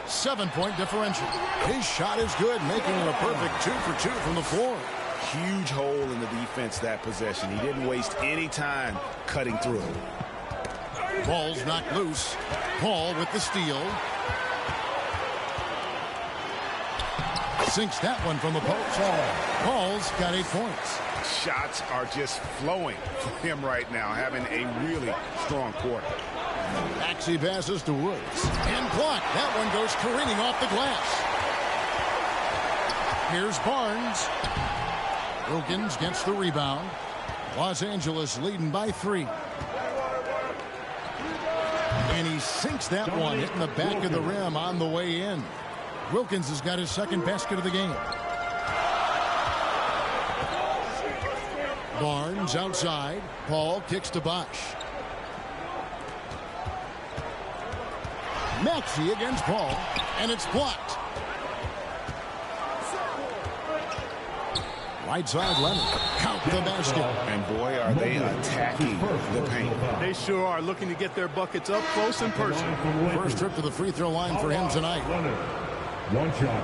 7-point differential. His shot is good, making it a perfect 2 for 2 from the floor. Huge hole in the defense that possession. He didn't waste any time cutting through. Ball's knocked loose. Paul with the steal. Sinks that one from the post. Paul's got 8 points. Shots are just flowing for him right now, having a really strong quarter. Maxey passes to Woods. And blocked. That one goes careening off the glass. Here's Barnes. Wilkins gets the rebound. Los Angeles leading by 3. And he sinks that one, hitting the back of the rim on the way in. Wilkins has got his second basket of the game. Barnes outside. Paul kicks to Bosch. Maxey against Paul, and it's blocked. Right side, Leonard. Count the basket. And boy, are they attacking the paint. They sure are, looking to get their buckets up close and personal. First trip to the free throw line for him tonight. 1 shot.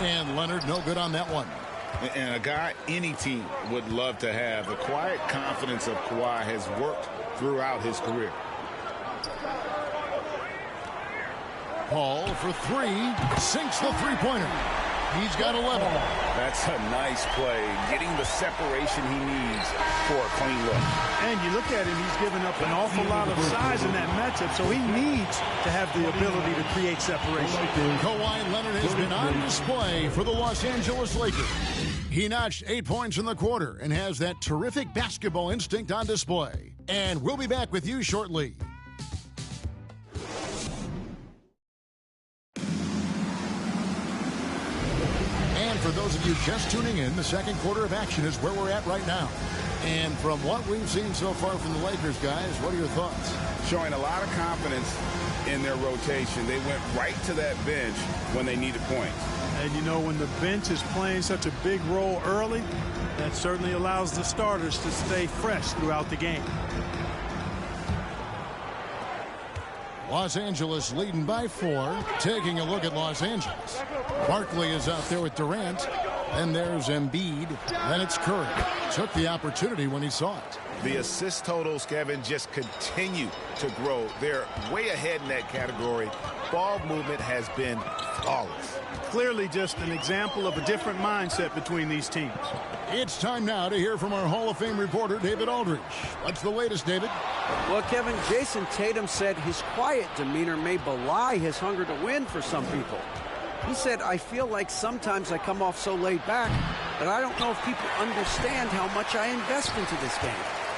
And Leonard no good on that one. And a guy any team would love to have. The quiet confidence of Kawhi has worked throughout his career. Paul for three, sinks the three-pointer. He's got 11. That's a nice play, getting the separation he needs for a clean look. And you look at him, he's given up an awful lot of size in that matchup, so he needs to have the ability to create separation. Kawhi Leonard has been on display for the Los Angeles Lakers. He notched 8 points in the quarter and has that terrific basketball instinct on display. And we'll be back with you shortly. For those of you just tuning in, the second quarter of action is where we're at right now. And from what we've seen so far from the Lakers, guys, what are your thoughts? Showing a lot of confidence in their rotation. They went right to that bench when they needed points. And you know, when the bench is playing such a big role early, that certainly allows the starters to stay fresh throughout the game. Los Angeles leading by 4. Taking a look at Los Angeles. Barkley is out there with Durant. And there's Embiid. Then it's Curry. Took the opportunity when he saw it. The assist totals, Kevin, just continue to grow. They're way ahead in that category. Ball movement has been flawless. Clearly just an example of a different mindset between these teams. It's time now to hear from our Hall of Fame reporter, David Aldridge. What's the latest, David? Well, Kevin, Jason Tatum said his quiet demeanor may belie his hunger to win for some people. He said, I feel like sometimes I come off so laid back that I don't know if people understand how much I invest into this game,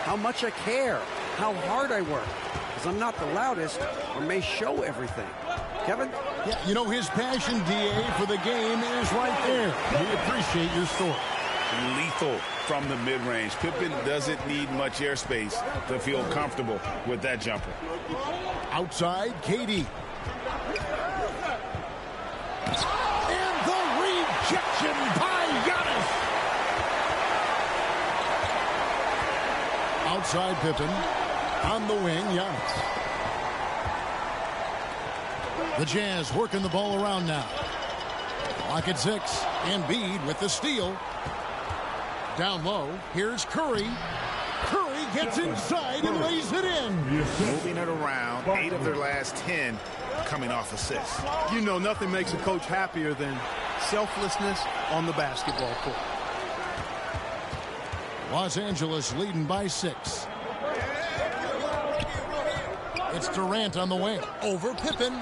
how much I care, how hard I work, because I'm not the loudest or may show everything. Kevin? Yeah, you know, his passion, DA, for the game is right there. We appreciate your story. Lethal from the mid-range. Pippen doesn't need much airspace to feel comfortable with that jumper. Outside, KD. And the rejection by Giannis. Outside Pippen. On the wing, Giannis. The Jazz working the ball around now. Clock at 6. Embiid with the steal. Down low. Here's Curry. Curry gets inside and lays it in. Moving it around. 8 of their last 10 coming off assists. You know, nothing makes a coach happier than selflessness on the basketball court. Los Angeles leading by 6. It's Durant on the wing. Over Pippen.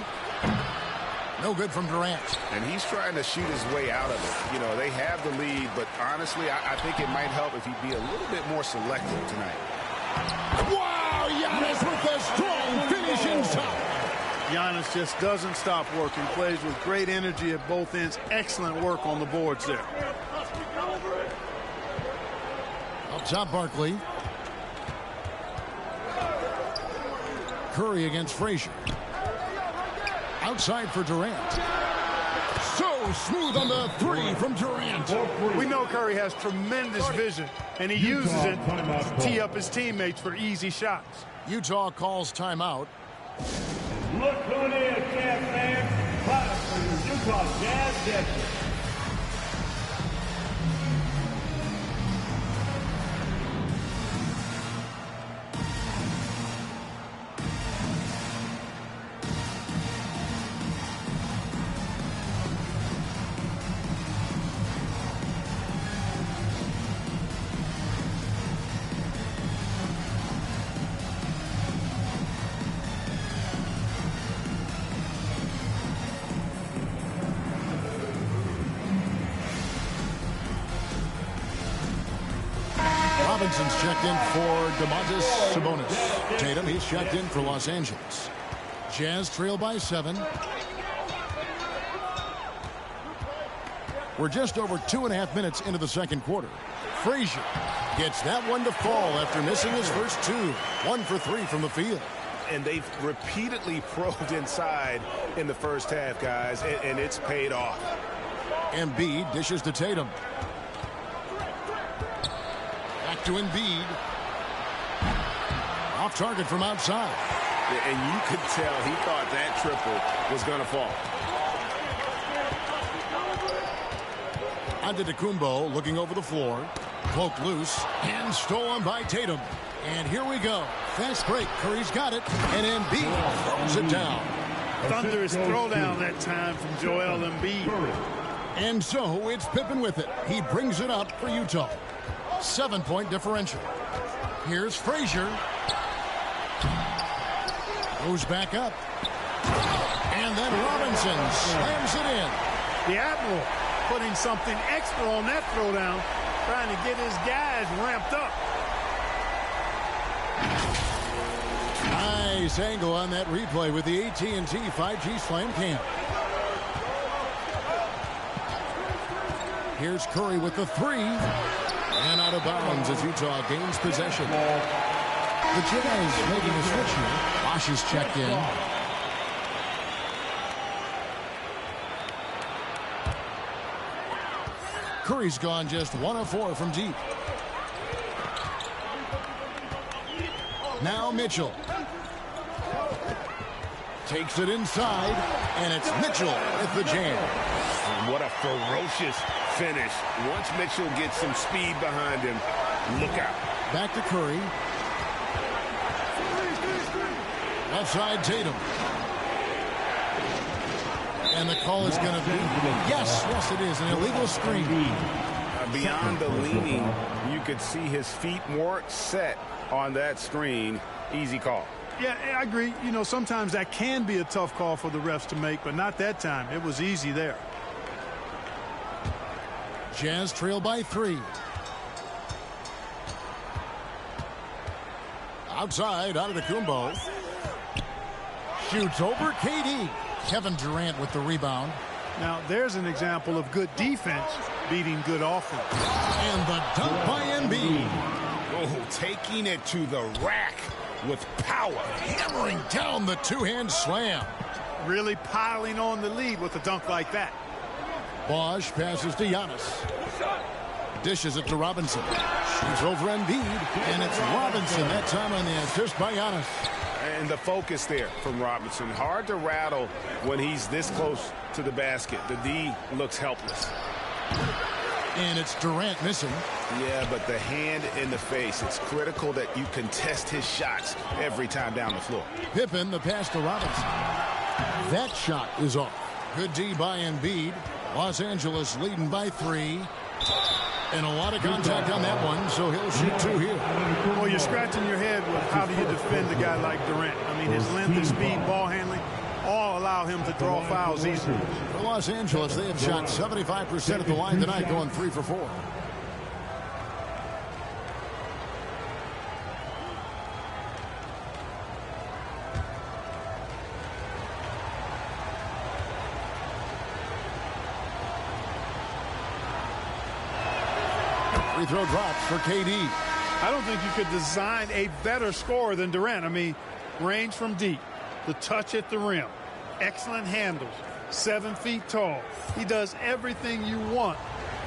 No good from Durant. And he's trying to shoot his way out of it. You know, they have the lead, but honestly, I think it might help if he'd be a little bit more selective tonight. Wow, Giannis with a strong finish inside. Giannis just doesn't stop working. Plays with great energy at both ends. Excellent work on the boards there. Up top, Barkley. Curry against Frazier. Outside for Durant. So smooth on the 3 from Durant. We know Curry has tremendous vision, and he uses it to tee up his teammates for easy shots. Utah calls timeout. Look who it is, Jazz fans. Clap for your Utah Jazz Jets. Robinson's checked in for Domantas Sabonis. Tatum, he's checked in for Los Angeles. Jazz trail by 7. We're just over 2.5 minutes into the second quarter. Frazier gets that one to fall after missing his first 2. 1 for 3 from the field. And they've repeatedly probed inside in the first half, guys, and it's paid off. Embiid dishes to Tatum. Back to Embiid. Off target from outside. And you could tell he thought that triple was going to fall. Antetokounmpo looking over the floor. Poked loose and stolen by Tatum. And here we go. Fast break. Curry's got it. And Embiid throws it down. Thunderous throwdown that time from Joel Embiid. And so it's Pippen with it. He brings it up for Utah. 7-point differential. Here's Frazier. Goes back up. And then Robinson slams it in. The Admiral putting something extra on that throwdown, trying to get his guys ramped up. Nice angle on that replay with the AT&T 5G Slam Cam. Here's Curry with the three. And out of bounds as Utah gains possession. The Jazz making a switch here. Bosh is checked in. Curry's gone just 1 of 4 from deep. Now Mitchell. Takes it inside, and it's Mitchell with the jam. And what a ferocious finish. Once Mitchell gets some speed behind him, look out. Back to Curry. Left side Tatum. And the call is going to be, yes, it is, an illegal screen. Beyond the leaning, you could see his feet more set on that screen. Easy call. Yeah, I agree. You know, sometimes that can be a tough call for the refs to make, but not that time. It was easy there. Jazz trail by 3. Outside, Antetokounmpo. Shoots over KD. Kevin Durant with the rebound. Now, there's an example of good defense beating good offense. And the dunk by Embiid. Oh, taking it to the rack with power. Hammering down the two-hand slam. Really piling on the lead with a dunk like that. Bosh passes to Giannis. Dishes it to Robinson. Shoots over Embiid. And it's Robinson that time on the assist by Giannis. And the focus there from Robinson. Hard to rattle when he's this close to the basket. The D looks helpless. And it's Durant missing. Yeah, but the hand in the face. It's critical that you contest his shots every time down the floor. Pippen, the pass to Robinson. That shot is off. Good D by Embiid. Los Angeles leading by 3. And a lot of contact on that one, so he'll shoot 2 here. Well, you're scratching your head with how do you defend a guy like Durant? I mean, his length, his speed, ball handling, all allow him to draw fouls easily. For Los Angeles, they have shot 75% at the line tonight, going 3 for 4. Free throw drops for KD. I don't think you could design a better scorer than Durant. I mean, range from deep, the touch at the rim, excellent handles, 7 feet tall. He does everything you want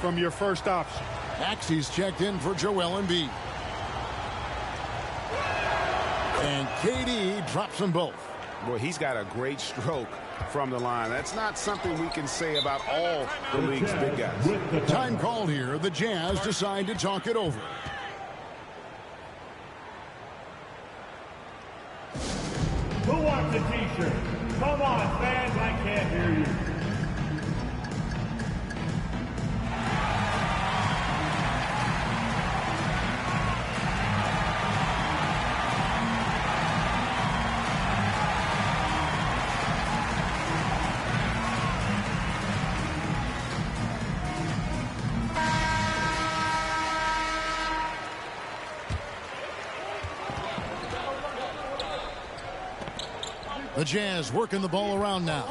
from your first option. Maxey's checked in for Joel Embiid. And KD drops them both. Boy, he's got a great stroke from the line. That's not something we can say about all the league's big guys. Time called here. The Jazz decide to talk it over. Who wants a t-shirt? Come on, fans, I can't hear you. The Jazz working the ball around now.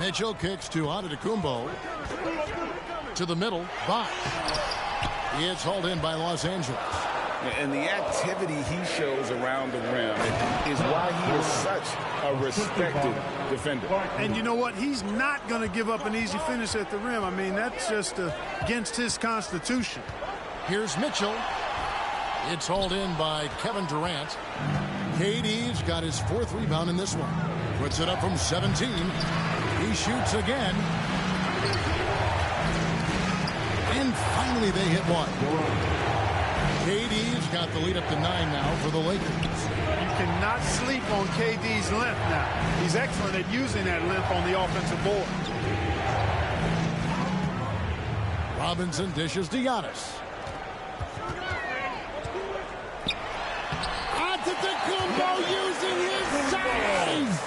Mitchell kicks to Antetokounmpo. To the middle. Bosh. It's hauled in by Los Angeles. And the activity he shows around the rim is why he is such a respected defender. And you know what? He's not going to give up an easy finish at the rim. I mean, that's just against his constitution. Here's Mitchell. It's hauled in by Kevin Durant. KD's got his 4th rebound in this one. Puts it up from 17. He shoots again. And finally they hit one. KD's got the lead up to 9 now for the Lakers. You cannot sleep on KD's length now. He's excellent at using that length on the offensive board. Robinson dishes to Giannis. Antetokounmpo using his size.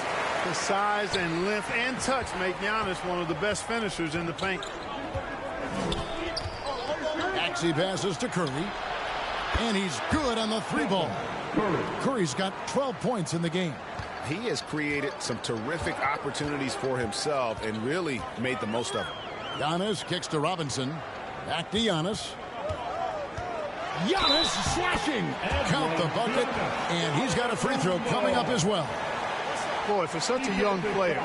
The size and length and touch make Giannis one of the best finishers in the paint. Maxey passes to Curry. And he's good on the 3-ball. Curry's got 12 points in the game. He has created some terrific opportunities for himself and really made the most of them. Giannis kicks to Robinson. Back to Giannis. Giannis slashing. Count the bucket. And he's got a free throw coming up as well. Boy, for such a young player,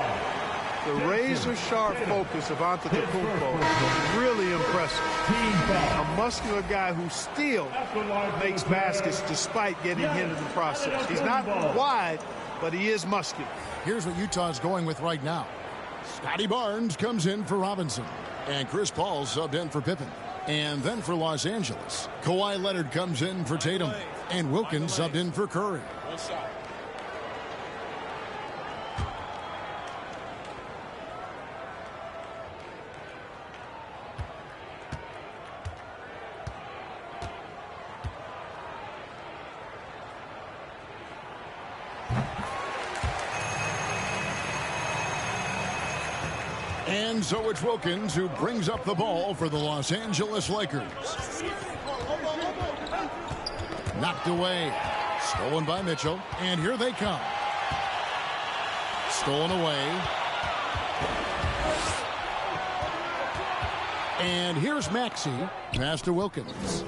the razor-sharp focus of Antetokounmpo is really impressive. A muscular guy who still makes baskets despite getting hit in the process. He's not wide, but he is muscular. Here's what Utah's going with right now. Scotty Barnes comes in for Robinson. And Chris Paul subbed in for Pippen. And then for Los Angeles, Kawhi Leonard comes in for Tatum. And Wilkins subbed in for Curry. And so it's Wilkins who brings up the ball for the Los Angeles Lakers. Knocked away. Stolen by Mitchell. And here they come. Stolen away. And here's Maxey. Pass to Wilkins.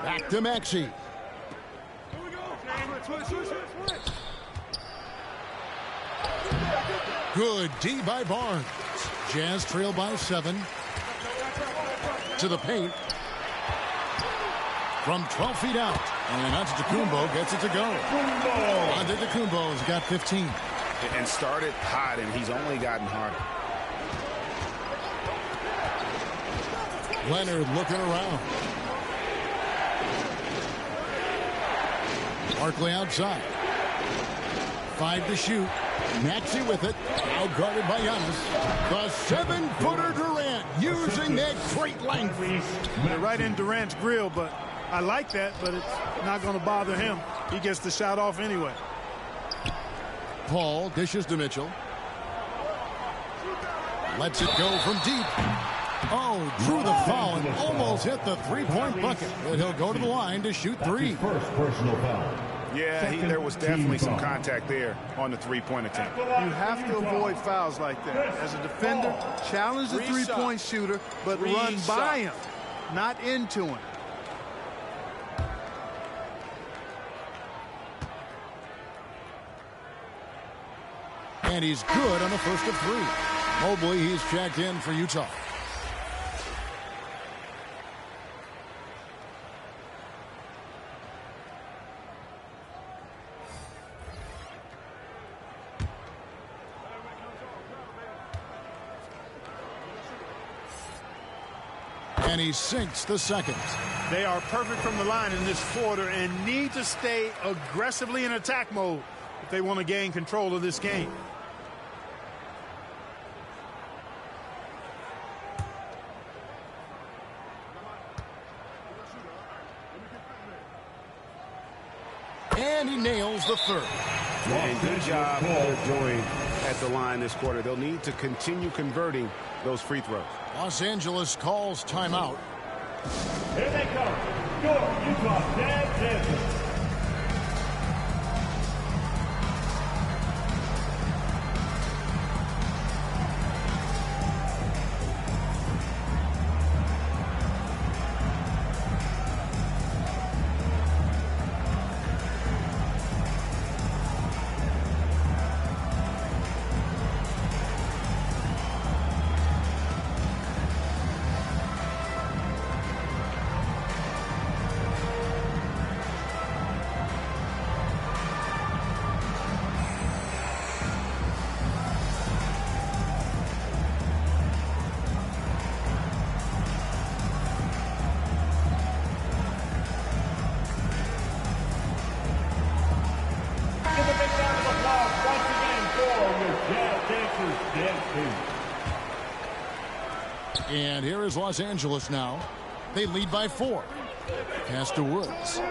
Back to Maxey. Good D by Barnes. Jazz trail by 7. To the paint. From 12 feet out. And Antetokounmpo gets it to go. Antetokounmpo's got 15. And started hot, and he's only gotten harder. Leonard looking around. Barkley outside. 5 to shoot. Maxey with it. Now guarded by Giannis. The 7-footer Durant using that great length. They're right in Durant's grill, but I like that, but it's not going to bother him. He gets the shot off anyway. Paul dishes to Mitchell. Lets it go from deep. Oh, drew the foul and almost hit the 3-point bucket. But he'll go to the line to shoot 3. First personal foul. Yeah, there was definitely some contact there on the 3-point attempt. You have to avoid fouls like that. As a defender, challenge the 3-point shooter, but run by him, not into him. And he's good on the first of 3. Mobley, he's checked in for Utah. And he sinks the second. They are perfect from the line in this quarter and need to stay aggressively in attack mode if they want to gain control of this game. And he nails the third. And good job they're doing at the line this quarter. They'll need to continue converting those free throws. Los Angeles calls timeout. Here they come. Your Utah Jazz dancers. And here is Los Angeles now. They lead by 4. Pass to Woods.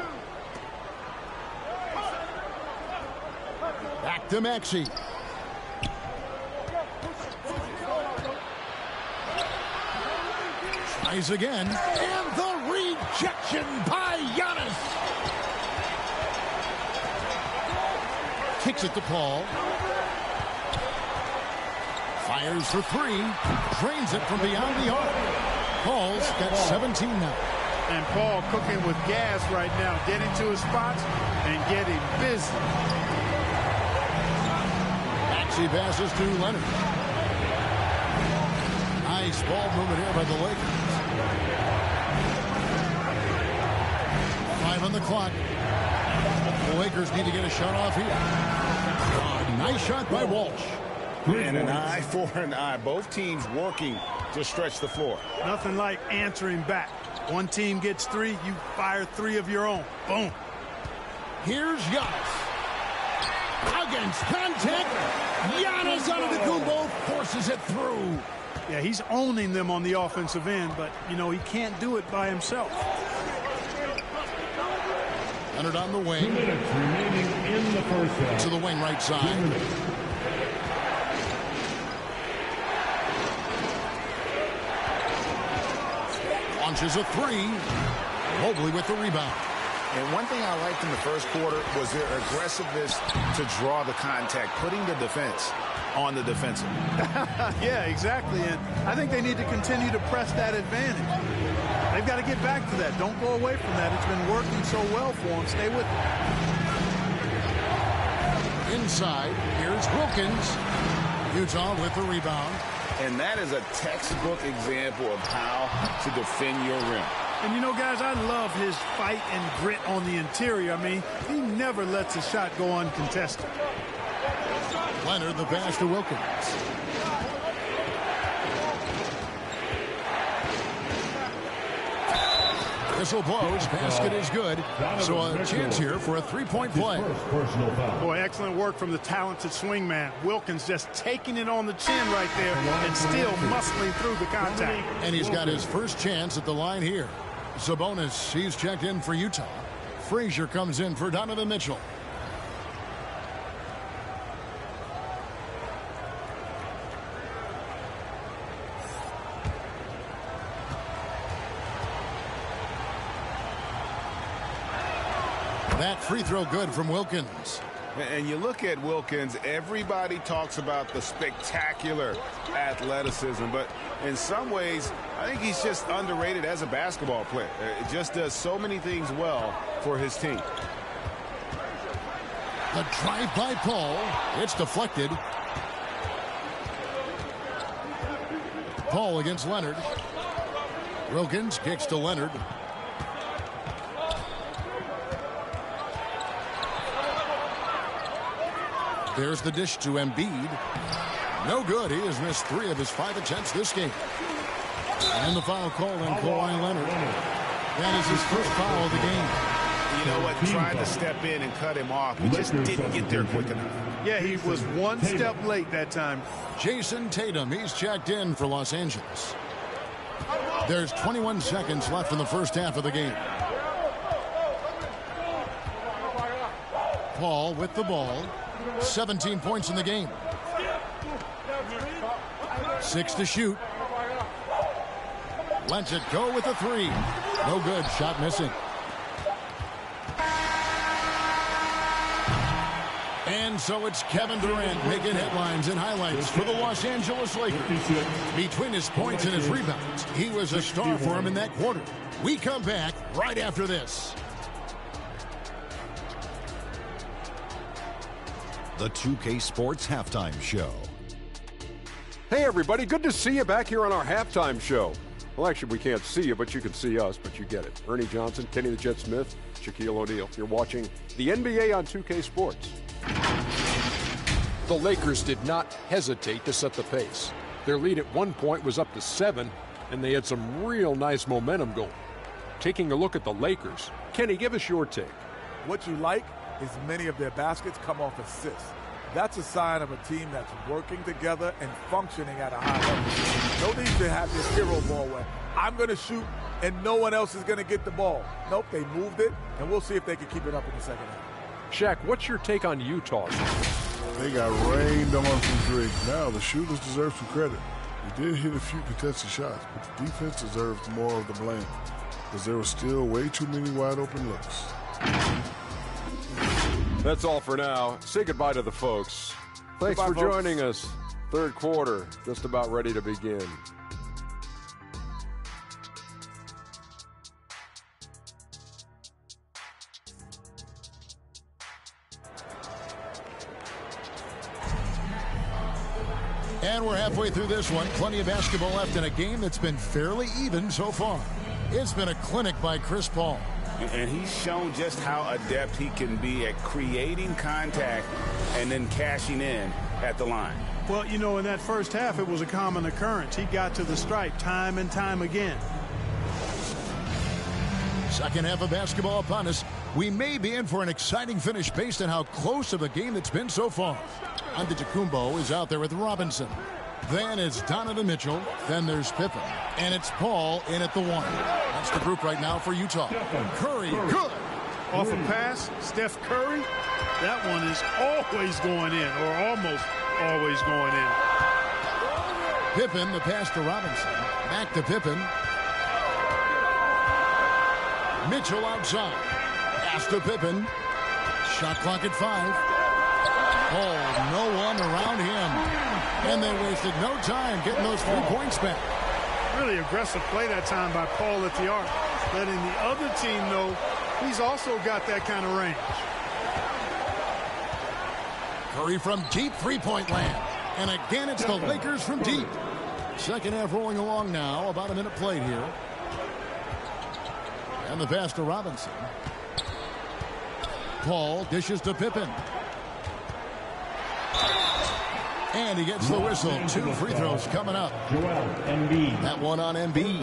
Back to Maxey. Tries again. And the rejection by Giannis. Kicks it to Paul. Fires for 3. Drains it from beyond the arc. Paul's got 17 now. And Paul cooking with gas right now, getting to his spots and getting busy. Maxey passes to Leonard. Nice ball movement here by the Lakers. 5 on the clock. The Lakers need to get a shot off here. Nice shot by Walsh. And an eye for an eye. Both teams working to stretch the floor. Nothing like answering back. One team gets 3, you fire 3 of your own. Boom. Here's Giannis. Against contact. Giannis Antetokounmpo forces it through. Yeah, he's owning them on the offensive end, but, you know, he can't do it by himself. Leonard on the wing. 2 minutes remaining in the first half. To the wing right side. Launches a 3. Mobley with the rebound. And one thing I liked in the first quarter was their aggressiveness to draw the contact, putting the defense on the defensive. Yeah, exactly. And I think they need to continue to press that advantage. They've got to get back to that. Don't go away from that. It's been working so well for them. Stay with it. Inside, here's Wilkins. Utah with the rebound. And that is a textbook example of how to defend your rim. And, you know, guys, I love his fight and grit on the interior. I mean, he never lets a shot go uncontested. Leonard, the pass to Wilkins. Whistle blows. Basket is good. So a chance here for a 3-point play. Boy, excellent work from the talented swingman. Wilkins just taking it on the chin right there and still muscling through the contact. And he's got his first chance at the line here. Sabonis, he's checked in for Utah. Frazier comes in for Donovan Mitchell. That free throw good from Wilkins. And you look at Wilkins, everybody talks about the spectacular athleticism, but in some ways, I think he's just underrated as a basketball player. It just does so many things well for his team. The drive by Paul. It's deflected. Paul against Leonard. Wilkins kicks to Leonard. There's the dish to Embiid. No good. He has missed 3 of his 5 attempts this game. And the foul called on Kawhi Leonard. That is his first foul of the game. You know what? Trying to step in and cut him off. He just didn't get there quick enough. Yeah, he was one step late that time. Jason Tatum, he's checked in for Los Angeles. There's 21 seconds left in the first half of the game. Paul with the ball. 17 points in the game. 6 to shoot. Lets it go with a 3. No good. Shot missing. And so it's Kevin Durant making headlines and highlights for the Los Angeles Lakers. Between his points and his rebounds, he was a star for him in that quarter. We come back right after this. The 2K Sports Halftime Show. Hey, everybody. Good to see you back here on our halftime show. Well, actually, we can't see you, but you can see us, but you get it. Ernie Johnson, Kenny the Jet Smith, Shaquille O'Neal. You're watching the NBA on 2K Sports. The Lakers did not hesitate to set the pace. Their lead at one point was up to 7, and they had some real nice momentum going. Taking a look at the Lakers, Kenny, give us your take. What you like is many of their baskets come off assists. That's a sign of a team that's working together and functioning at a high level. No need to have this hero ball where I'm going to shoot and no one else is going to get the ball. Nope, they moved it, and we'll see if they can keep it up in the second half. Shaq, what's your take on Utah? They got rained on from three. Now the shooters deserve some credit. They did hit a few contested shots, but the defense deserves more of the blame because there were still way too many wide open looks. That's all for now. Say goodbye to the folks. Thanks for joining us. Third quarter, just about ready to begin. And we're halfway through this one. Plenty of basketball left in a game that's been fairly even so far. It's been a clinic by Chris Paul. And he's shown just how adept he can be at creating contact and then cashing in at the line. Well, you know, in that first half, it was a common occurrence. He got to the stripe time and time again. Second half of basketball upon us. We may be in for an exciting finish based on how close of a game it's been so far. Antetokounmpo is out there with Robinson. Then it's Donovan Mitchell. Then there's Pippen. And it's Paul in at the one. That's the group right now for Utah. Curry, good. Off a pass, Steph Curry. That one is always going in, or almost always going in. Pippen, the pass to Robinson. Back to Pippen. Mitchell outside. Pass to Pippen. Shot clock at 5. Oh, no one around him. And they wasted no time getting those 3 points back. Really aggressive play that time by Paul at the arc. Letting the other team know he's also got that kind of range. Curry from deep three-point land. And again, it's the Lakers from deep. Second half rolling along now. About a minute played here. And the pass to Robinson. Paul dishes to Pippen. And he gets the whistle. 2 free throws coming up. That one on Embiid.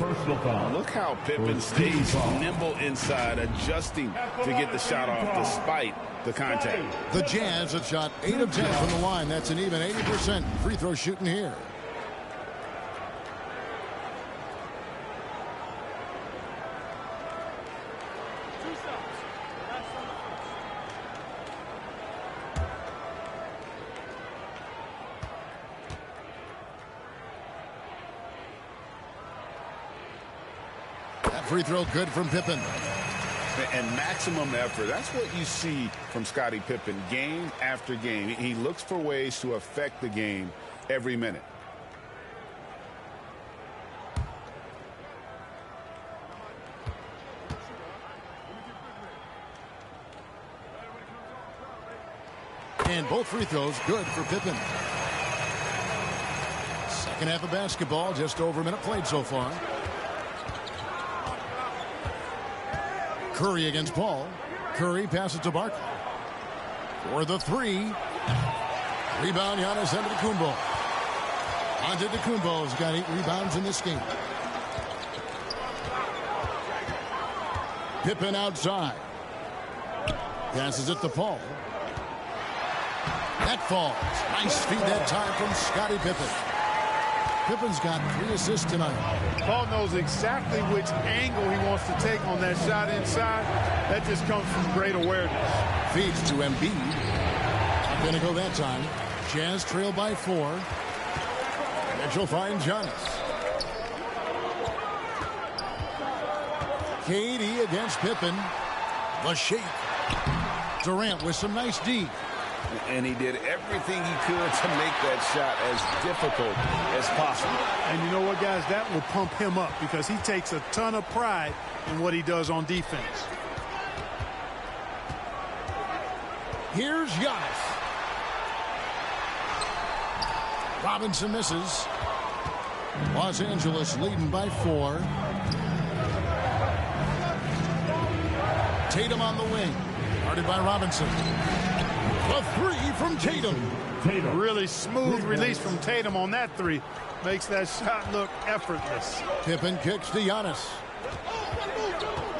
Look how Pippen stays nimble inside, adjusting to get the shot off despite the contact. The Jazz have shot 8 of 10 from the line. That's an even 80% free throw shooting here. Free throw good from Pippen. And maximum effort. That's what you see from Scottie Pippen game after game. He looks for ways to affect the game every minute. And both free throws good for Pippen. Second half of basketball, just over a minute played so far. Curry against Paul. Curry passes to Barkley. For the 3. Rebound, Giannis Antetokounmpo. Antetokounmpo's got 8 rebounds in this game. Pippen outside. Passes it to Paul. That falls. Nice feed that time from Scottie Pippen. Pippen's got 3 assists tonight. Paul knows exactly which angle he wants to take on that shot inside. That just comes from great awareness. Feeds to Embiid. Not going to go that time. Jazz trail by 4. Mitchell finds Giannis. KD against Pippen. The shake. Durant with some nice D. And he did everything he could to make that shot as difficult as possible. And you know what, guys? That will pump him up because he takes a ton of pride in what he does on defense. Here's Giannis. Robinson misses. Los Angeles leading by 4. Tatum on the wing. Guarded by Robinson. A 3 from Tatum. Really smooth release from Tatum on that 3. Makes that shot look effortless. Pippen kicks to Giannis.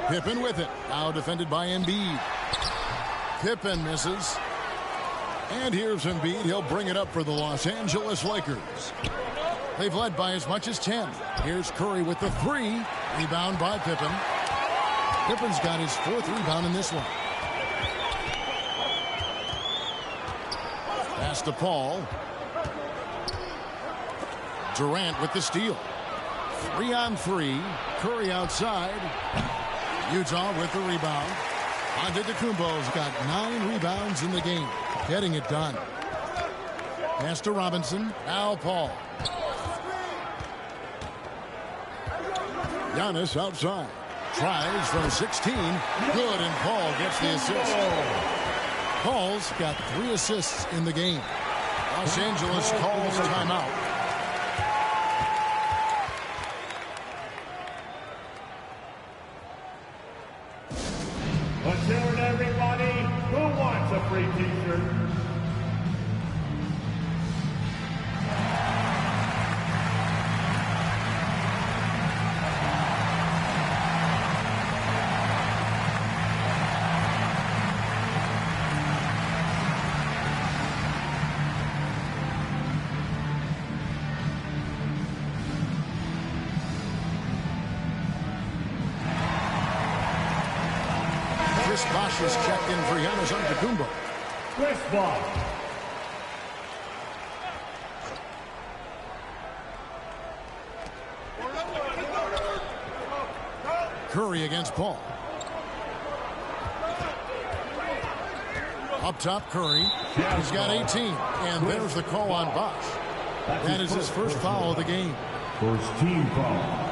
Pippen with it. Now defended by Embiid. Pippen misses. And here's Embiid. He'll bring it up for the Los Angeles Lakers. They've led by as much as 10. Here's Curry with the 3. Rebound by Pippen. Pippen's got his 4th rebound in this one. Pass to Paul. Durant with the steal. 3-on-3. Curry outside. Utah with the rebound. Antetokounmpo's got 9 rebounds in the game. Getting it done. Pass to Robinson. Now Paul. Giannis outside. Tries from 16. Good, and Paul gets the assist. Paul's got 3 assists in the game. Los Angeles calls timeout. Let's hear it, everybody. Who wants a free t-shirt? Chris Bosh is checked in for Giannis Antetokounmpo. Chris Bosh. Curry against Paul. Up top, Curry. He's got 18. And there's the call on Bosh. That is his first foul of the game. First team foul.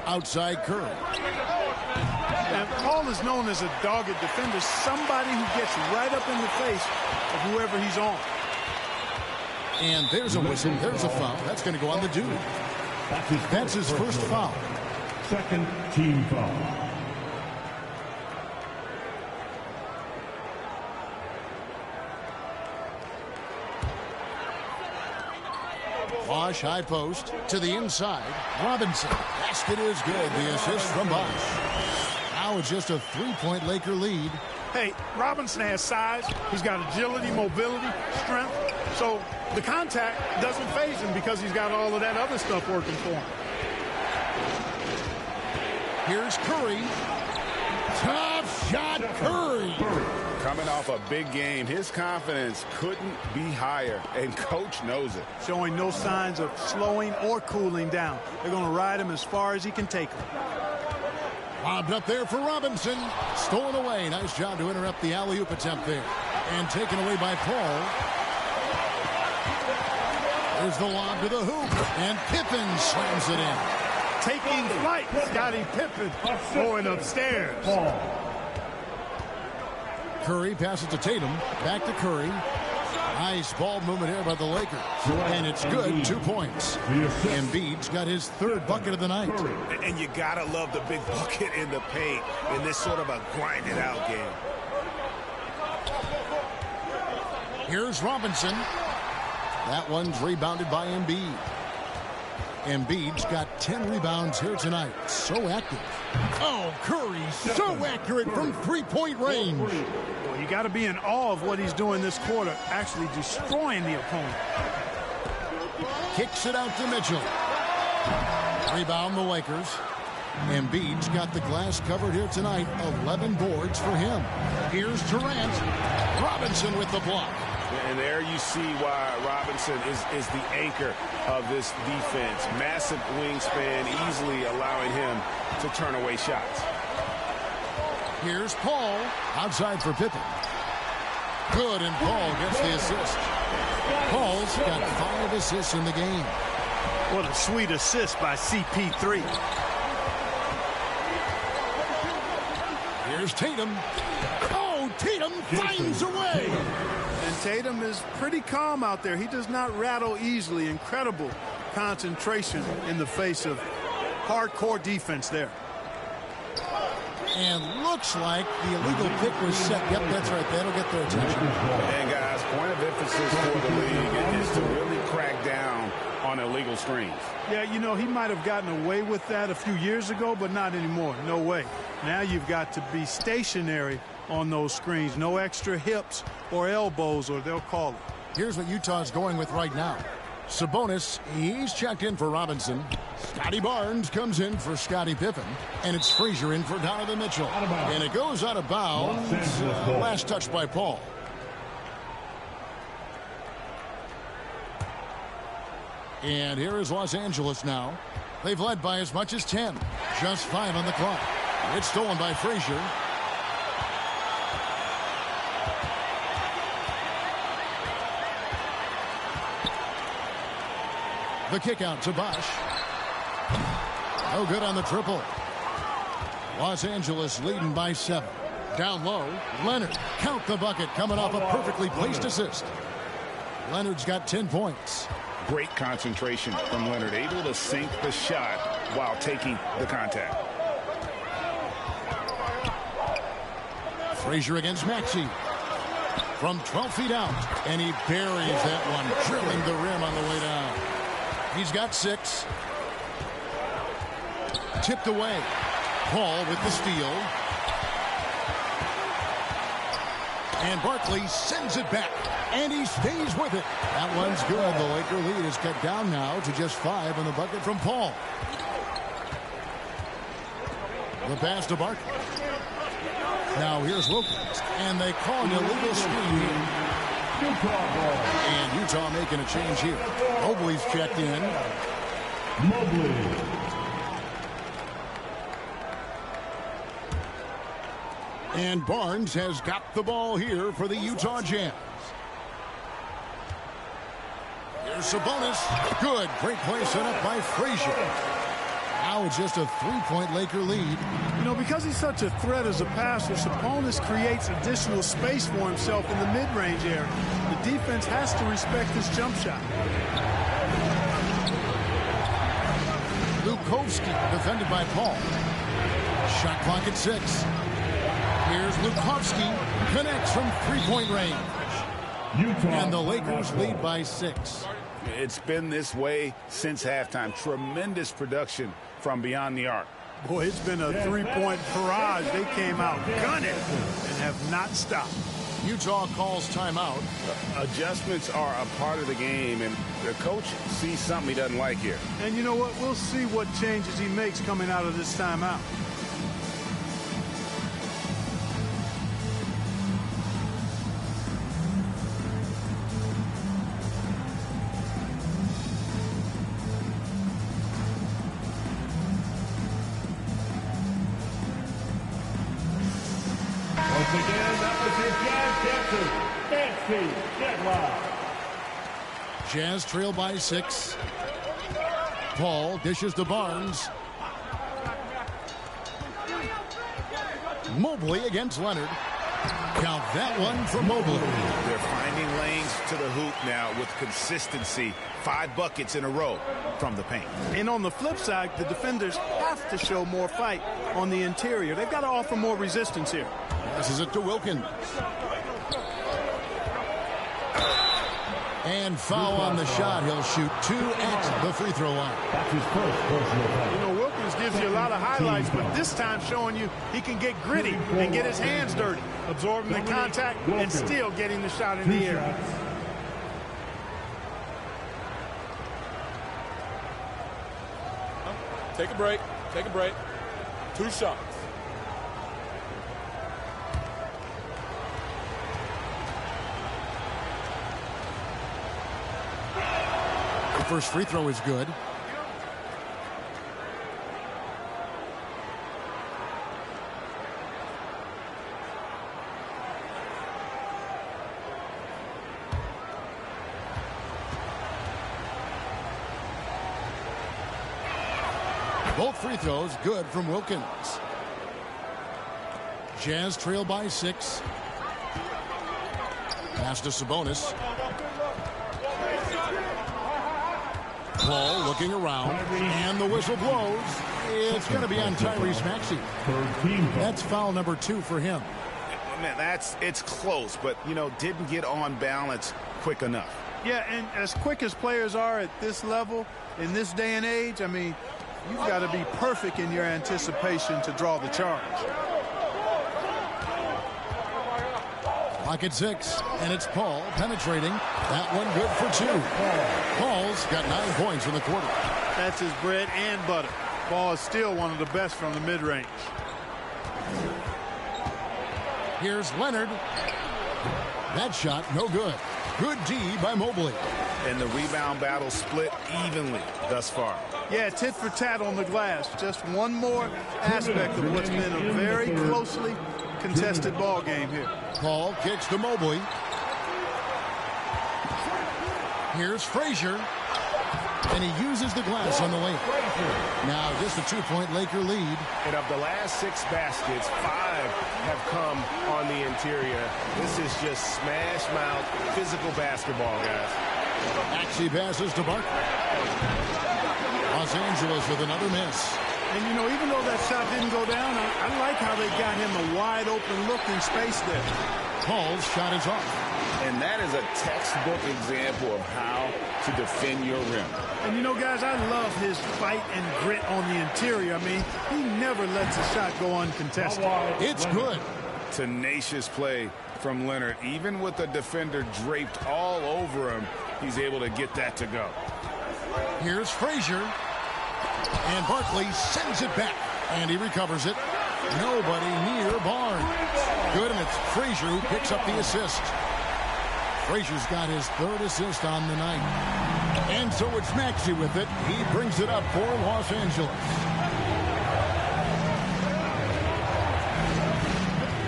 Outside Curry. And Paul is known as a dogged defender, somebody who gets right up in the face of whoever he's on. And there's a whistle. There's a foul. That's going to go on the dude. That's his first foul. Second team foul. Bosh, high post, to the inside. Robinson. Basket is good. The assist from Bosh. Now it's just a 3-point Laker lead. Hey, Robinson has size. He's got agility, mobility, strength. So the contact doesn't faze him because he's got all of that other stuff working for him. Here's Curry. Top shot, Curry. Coming off a big game, his confidence couldn't be higher, and coach knows it. Showing no signs of slowing or cooling down. They're going to ride him as far as he can take him. Lobbed up there for Robinson. Stolen away. Nice job to interrupt the alley-oop attempt there. And taken away by Paul. There's the lob to the hoop. And Pippen slams it in. Taking flight, Scottie Pippen going upstairs. Curry passes to Tatum. Back to Curry. Nice ball movement here by the Lakers. And it's good. 2 points. Embiid's got his 3rd bucket of the night. And you gotta love the big bucket in the paint in this sort of a grinded out game. Here's Robinson. That one's rebounded by Embiid. Embiid's got 10 rebounds here tonight. So active. Oh, Curry, so accurate from 3-point range. Well, you got to be in awe of what he's doing this quarter, actually destroying the opponent. Kicks it out to Mitchell. Rebound the Lakers. Embiid's got the glass covered here tonight. 11 boards for him. Here's Durant. Robinson with the block. And there you see why Robinson is the anchor of this defense. Massive wingspan, easily allowing him to turn away shots. Here's Paul. Outside for Pippen. Good, and Paul gets the assist. Paul's got 5 assists in the game. What a sweet assist by CP3. Here's Tatum. Oh, Tatum finds a way. And Tatum is pretty calm out there. He does not rattle easily. Incredible concentration in the face of hardcore defense there. And looks like the illegal pick was set. Yep, that's right. That'll get their attention. And guys, point of emphasis for the league is to really crack down on illegal illegal screens. Yeah, you know, he might have gotten away with that a few years ago, but not anymore. No way. Now you've got to be stationary on those screens. No extra hips or elbows, or they'll call it. Here's what Utah's going with right now. Sabonis, he's checked in for Robinson. Scotty Barnes comes in for Scottie Pippen. And it's Frazier in for Donovan Mitchell. And it goes out of bounds. Last touch by Paul. And here is Los Angeles now. They've led by as much as 10. Just 5 on the clock. It's stolen by Frazier. The kick out to Bosch. No good on the triple. Los Angeles leading by 7. Down low, Leonard. Count the bucket coming off a perfectly placed assist. Leonard's got 10 points. Great concentration from Leonard, able to sink the shot while taking the contact. Frazier against Maxey. From 12 feet out, and he buries that one, drilling the rim on the way down. He's got 6. Tipped away. Paul with the steal. And Barkley sends it back. And he stays with it. That one's good. The Laker lead is cut down now to just 5 on the bucket from Paul. The pass to Barkley. Now here's Wilkins. And they call an illegal screen here. And Utah making a change here. Mobley's checked in. Mobley. And Barnes has got the ball here for the Utah Jazz. Here's Sabonis. Good. Great play set up by Frazier. Now it's just a 3-point Laker lead. You know, because he's such a threat as a passer, Sabonis creates additional space for himself in the mid-range area. The defense has to respect his jump shot. Lukovsky defended by Paul. Shot clock at 6. Here's Lukovsky. Connects from 3-point range. And the Lakers lead by 6. It's been this way since halftime. Tremendous production from beyond the arc. Boy, it's been a 3-point barrage. They came out gunning and have not stopped. Utah calls timeout. Adjustments are a part of the game, and the coach sees something he doesn't like here. And you know what? We'll see what changes he makes coming out of this timeout. Once again, that was your Jazz Captain, Fancy Deadlock. Jazz trail by 6. Paul dishes to Barnes. Mobley against Leonard. Count that one for Mobley. They're finding lanes to the hoop now with consistency. 5 buckets in a row from the paint. And on the flip side, the defenders have to show more fight on the interior. They've got to offer more resistance here. Passes it to Wilkins. And foul on the shot. He'll shoot 2 at the free throw line. That's his first personal foul. You know, Wilkins gives you a lot of highlights, but this time showing you he can get gritty and get his hands dirty, absorbing the contact and still getting the shot in the air. Take a break. Take a break. 2 shots. The first free throw is good. Both free throws good from Wilkins. Jazz trail by 6. Pass to Sabonis. Paul looking around, and the whistle blows. It's going to be on Tyrese Maxey. That's foul number 2 for him. Man, it's close, but, you know, didn't get on balance quick enough. Yeah, and as quick as players are at this level, in this day and age, I mean, you've got to be perfect in your anticipation to draw the charge. Clock at 6, and it's Paul penetrating. That one good for 2. Paul's got 9 points in the quarter. That's his bread and butter. Paul is still one of the best from the mid-range. Here's Leonard. That shot, no good. Good D by Mobley. And the rebound battle split evenly thus far. Yeah, tit for tat on the glass. Just one more aspect of what's been a very closely contested ball game here. Paul kicks to Mobley. Here's Frazier. And he uses the glass on the lane. Now just a 2-point Laker lead. And of the last 6 baskets, 5 have come on the interior. This is just smash mouth physical basketball, guys. Maxey passes to Barkley. Los Angeles with another miss. And, you know, even though that shot didn't go down, I like how they got him a wide open look in space there. Paul's shot is off. And that is a textbook example of how to defend your rim. And, you know, guys, I love his fight and grit on the interior. I mean, he never lets a shot go uncontested. It's good. Tenacious play from Leonard. Even with the defender draped all over him, he's able to get that to go. Here's Frazier. And Barkley sends it back. And he recovers it. Nobody near Barnes. Good, and it's Frazier who picks up the assist. Frazier's got his 3rd assist on the night. And so it's Maxey with it. He brings it up for Los Angeles.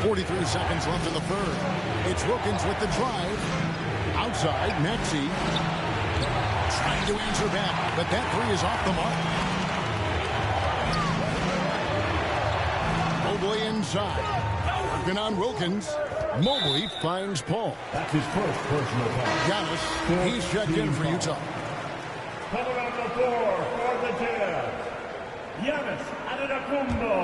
43 seconds left in the 3rd. It's Wilkins with the drive. Outside, Maxey trying to answer back, but that 3 is off the mark. Mobley inside. Working on Wilkins. Mobley finds Paul. That's his first personal foul. Giannis, he's checked in for Utah. Coming on the floor for the Jazz, Giannis Antetokounmpo.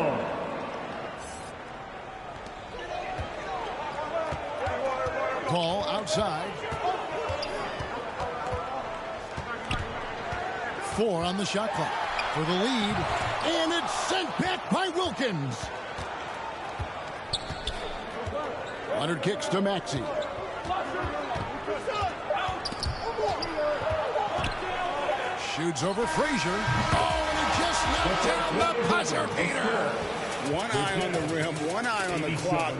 Paul outside. 4 on the shot clock for the lead. And it's sent back by Wilkins. Leonard kicks to Maxey. Shoots over Frazier. Oh, and he just knocked down the buzzer beater. One eye on the rim, one eye on the clock.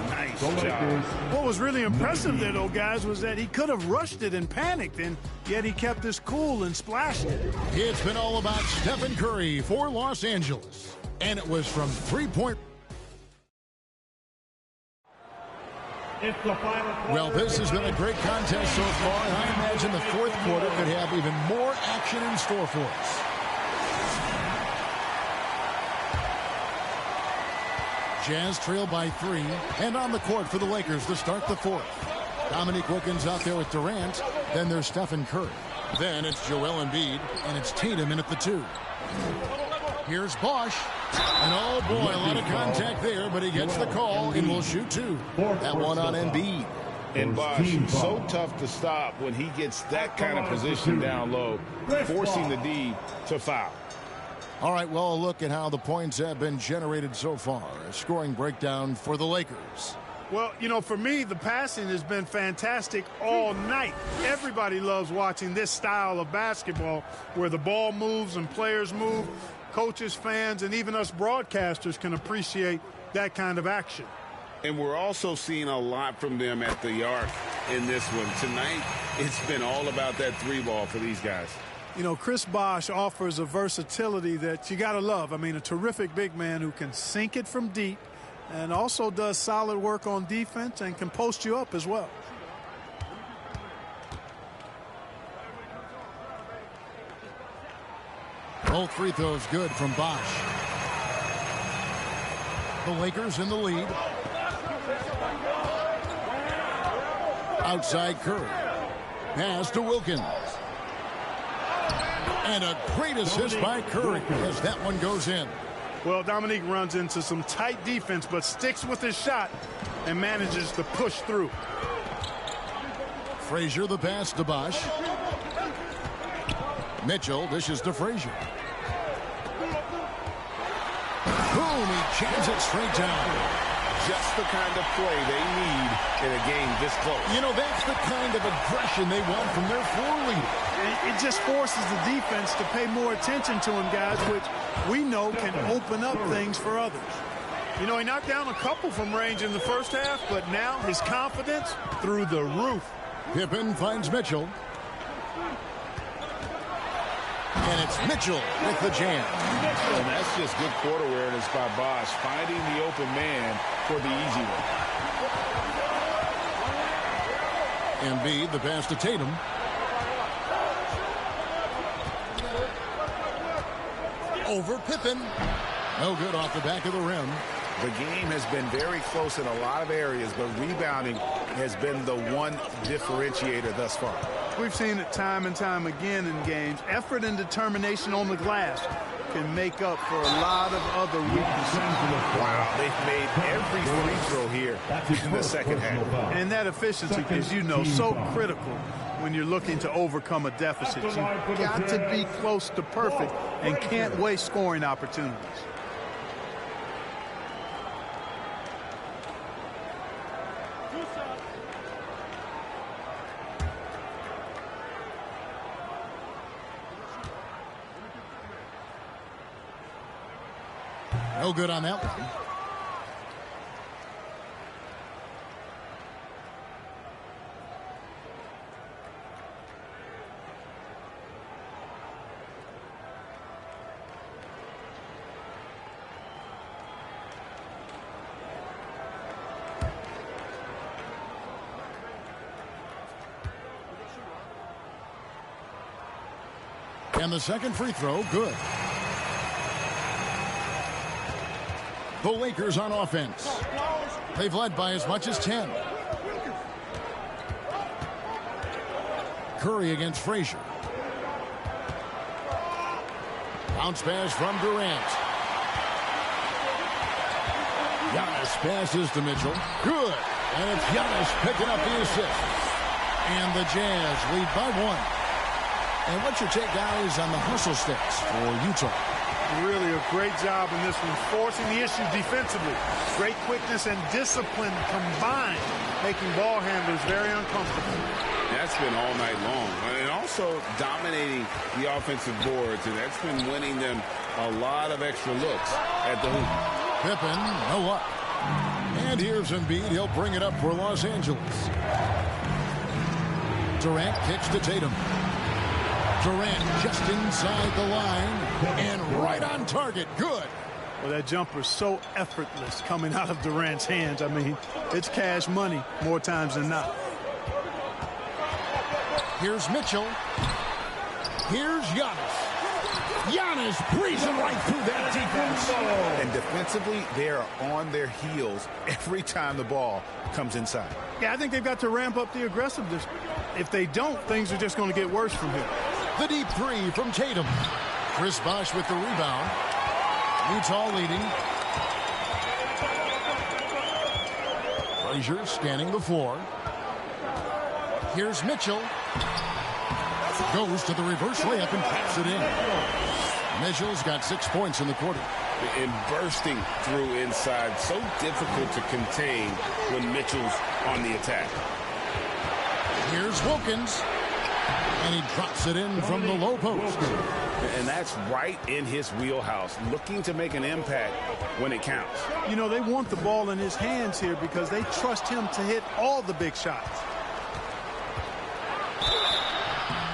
Nice job. What was really impressive there, though, guys, was that he could have rushed it and panicked, and yet he kept his cool and splashed it. It's been all about Stephen Curry for Los Angeles. And it was from 3-point. Well, this has been a great contest so far, and I imagine the 4th quarter could have even more action in store for us. Jazz trail by 3, and on the court for the Lakers to start the 4th. Dominique Wilkins out there with Durant. Then there's Stephen Curry. Then it's Joel Embiid, and it's Tatum in at the 2. Here's Bosch. And oh boy, a lot of contact there, but he gets the call and will shoot 2. That one on Embiid. And Bosch, so tough to stop when he gets that kind of position down low, forcing the D to foul. All right, well, a look at how the points have been generated so far. A scoring breakdown for the Lakers. Well, you know, for me, the passing has been fantastic all night. Everybody loves watching this style of basketball where the ball moves and players move. Coaches, fans, and even us broadcasters can appreciate that kind of action. And we're also seeing a lot from them at the arc in this one. Tonight, it's been all about that 3-ball for these guys. You know, Chris Bosh offers a versatility that you got to love. I mean, a terrific big man who can sink it from deep and also does solid work on defense and can post you up as well. Both free throws good from Bosch. The Lakers in the lead. Outside Curry. Pass to Wilkins. And a great assist by Curry as that one goes in. Well, Dominique runs into some tight defense, but sticks with his shot and manages to push through. Frazier the pass to Bosch. Mitchell dishes to Frazier. Boom, he jams it straight down. Just the kind of play they need in a game this close. You know, that's the kind of aggression they want from their floor leader. It just forces the defense to pay more attention to him, guys, which we know can open up things for others. You know, he knocked down a couple from range in the first half, but now his confidence through the roof. Pippen finds Mitchell. And it's Mitchell with the jam. And that's just good court awareness by Bosch, finding the open man for the easy one. Embiid, the pass to Tatum. Over Pippen. No good off the back of the rim. The game has been very close in a lot of areas, but rebounding has been the one differentiator thus far. We've seen it time and time again in games. Effort and determination on the glass can make up for a lot of other weaknesses. Wow, they've made every free throw here in the second half. And that efficiency, as you know, so critical when you're looking to overcome a deficit. You've got to be close to perfect and can't waste scoring opportunities. No good on that one. And the second free throw, good. The Lakers on offense. They've led by as much as 10. Curry against Frazier. Bounce pass from Durant. Giannis passes to Mitchell. Good. And it's Giannis picking up the assist. And the Jazz lead by 1. And what's your take, guys, on the hustle sticks for Utah? Really a great job in this one, forcing the issue defensively. Great quickness and discipline combined, making ball handlers very uncomfortable. That's been all night long. And also dominating the offensive boards, and that's been winning them a lot of extra looks at the hoop. Pippen, no up. And here's Embiid. He'll bring it up for Los Angeles. Durant kicks to Tatum. Durant just inside the line and right on target. Good. Well, that jumper's so effortless coming out of Durant's hands. I mean, it's cash money more times than not. Here's Mitchell. Here's Giannis. Giannis breezing right through that defense. And defensively, they are on their heels every time the ball comes inside. Yeah, I think they've got to ramp up the aggressiveness. If they don't, things are just going to get worse from here. The deep three from Tatum. Chris Bosh with the rebound. Utah leading. Frazier scanning the floor. Here's Mitchell. Goes to the reverse layup and taps it in. Mitchell's got 6 points in the quarter. And bursting through inside. So difficult to contain when Mitchell's on the attack. Here's Wilkins. And he drops it in from the low post. And that's right in his wheelhouse, looking to make an impact when it counts. You know, they want the ball in his hands here because they trust him to hit all the big shots.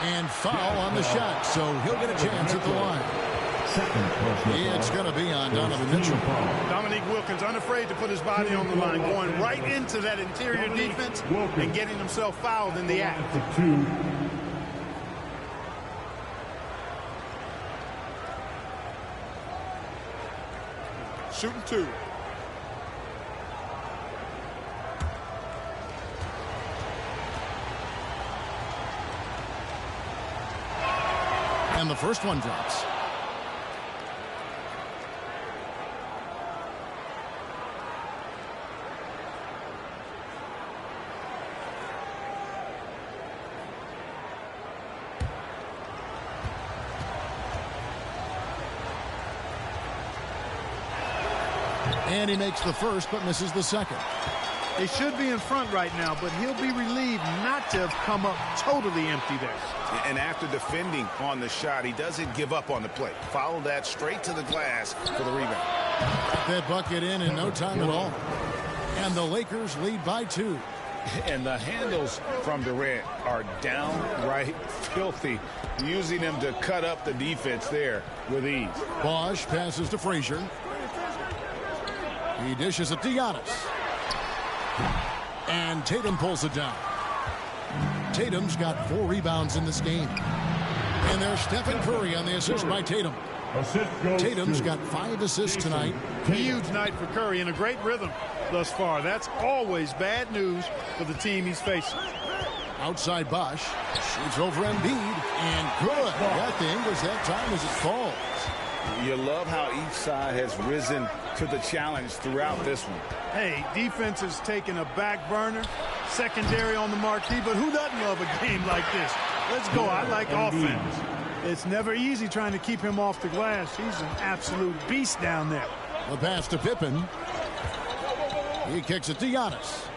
And foul on the shot, so he'll get a chance at the line. It's going to be on Donovan Mitchell. Dominique Wilkins unafraid to put his body on the line, going right into that interior defense and getting himself fouled in the act. Shooting 2. And the first one drops. And he makes the first but misses the second. They should be in front right now, but he'll be relieved not to have come up totally empty there. And after defending on the shot, he doesn't give up on the play. Follow that straight to the glass for the rebound. That bucket in no time at all. And the Lakers lead by 2. And the handles from Durant are downright filthy, using him to cut up the defense there with ease. Bosch passes to Frazier. He dishes it to Giannis. And Tatum pulls it down. Tatum's got 4 rebounds in this game. And there's Stephen Curry on the assist by Tatum. Tatum's got 5 assists tonight. Huge night for Curry and a great rhythm thus far. That's always bad news for the team he's facing. Outside Bosch. Shoots over Embiid. And good. Got the English that time as it falls. You love how each side has risen to the challenge throughout this one. Hey, defense has taken a back burner, secondary on the marquee, but who doesn't love a game like this? Let's go. I like offense. It's never easy trying to keep him off the glass. He's an absolute beast down there. The pass to Pippen. He kicks it to Giannis.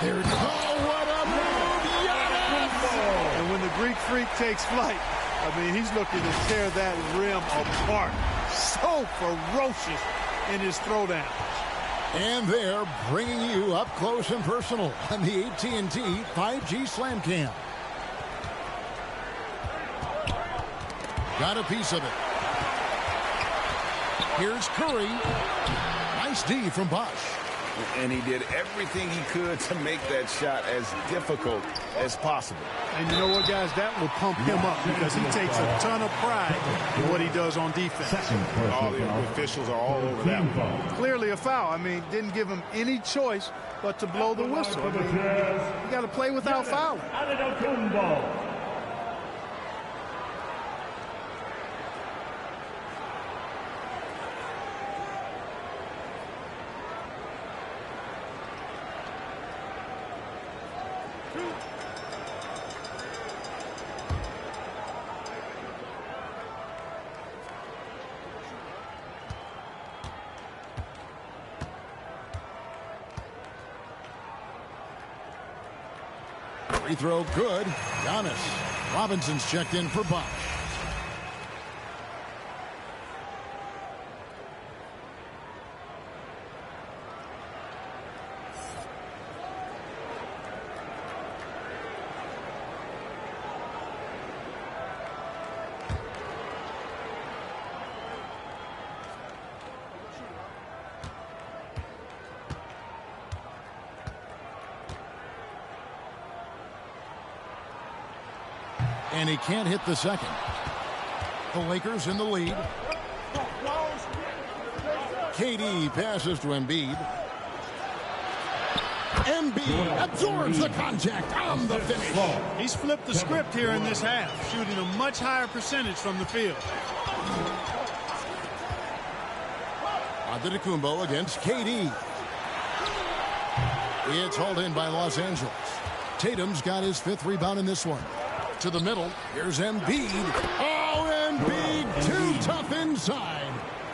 There it is. Oh, what a move, Giannis! And when the Greek freak takes flight, I mean, he's looking to tear that rim apart. So ferocious in his throwdown. And they're bringing you up close and personal on the AT&T 5G Slam Cam. Got a piece of it. Here's Curry. Nice D from Bosch. And he did everything he could to make that shot as difficult as possible. And you know what, guys? That will pump him up because he takes a ton of pride in what he does on defense. All the officials are all over that one. Clearly a foul. I mean, didn't give him any choice but to blow the whistle. I mean, you got to play without fouling. Free throw good. Giannis. Robinson's checked in for Bosch. And he can't hit the second. The Lakers in the lead. KD passes to Embiid. Embiid absorbs the contact on the finish. He's flipped the script here in this half, shooting a much higher percentage from the field. Antetokounmpo against KD. It's hauled in by Los Angeles. Tatum's got his 5th rebound in this one. To the middle. Here's Embiid. Oh, Embiid too tough inside.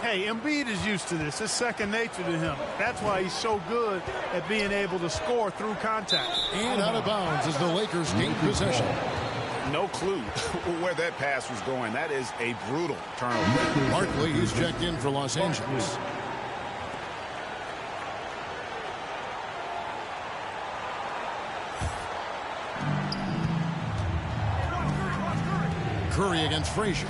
Hey, Embiid is used to this. It's second nature to him. That's why he's so good at being able to score through contact. And out of bounds as the Lakers gain possession. No clue where that pass was going. That is a brutal turnover. Barkley is checked in for Los Angeles. Curry against Frazier.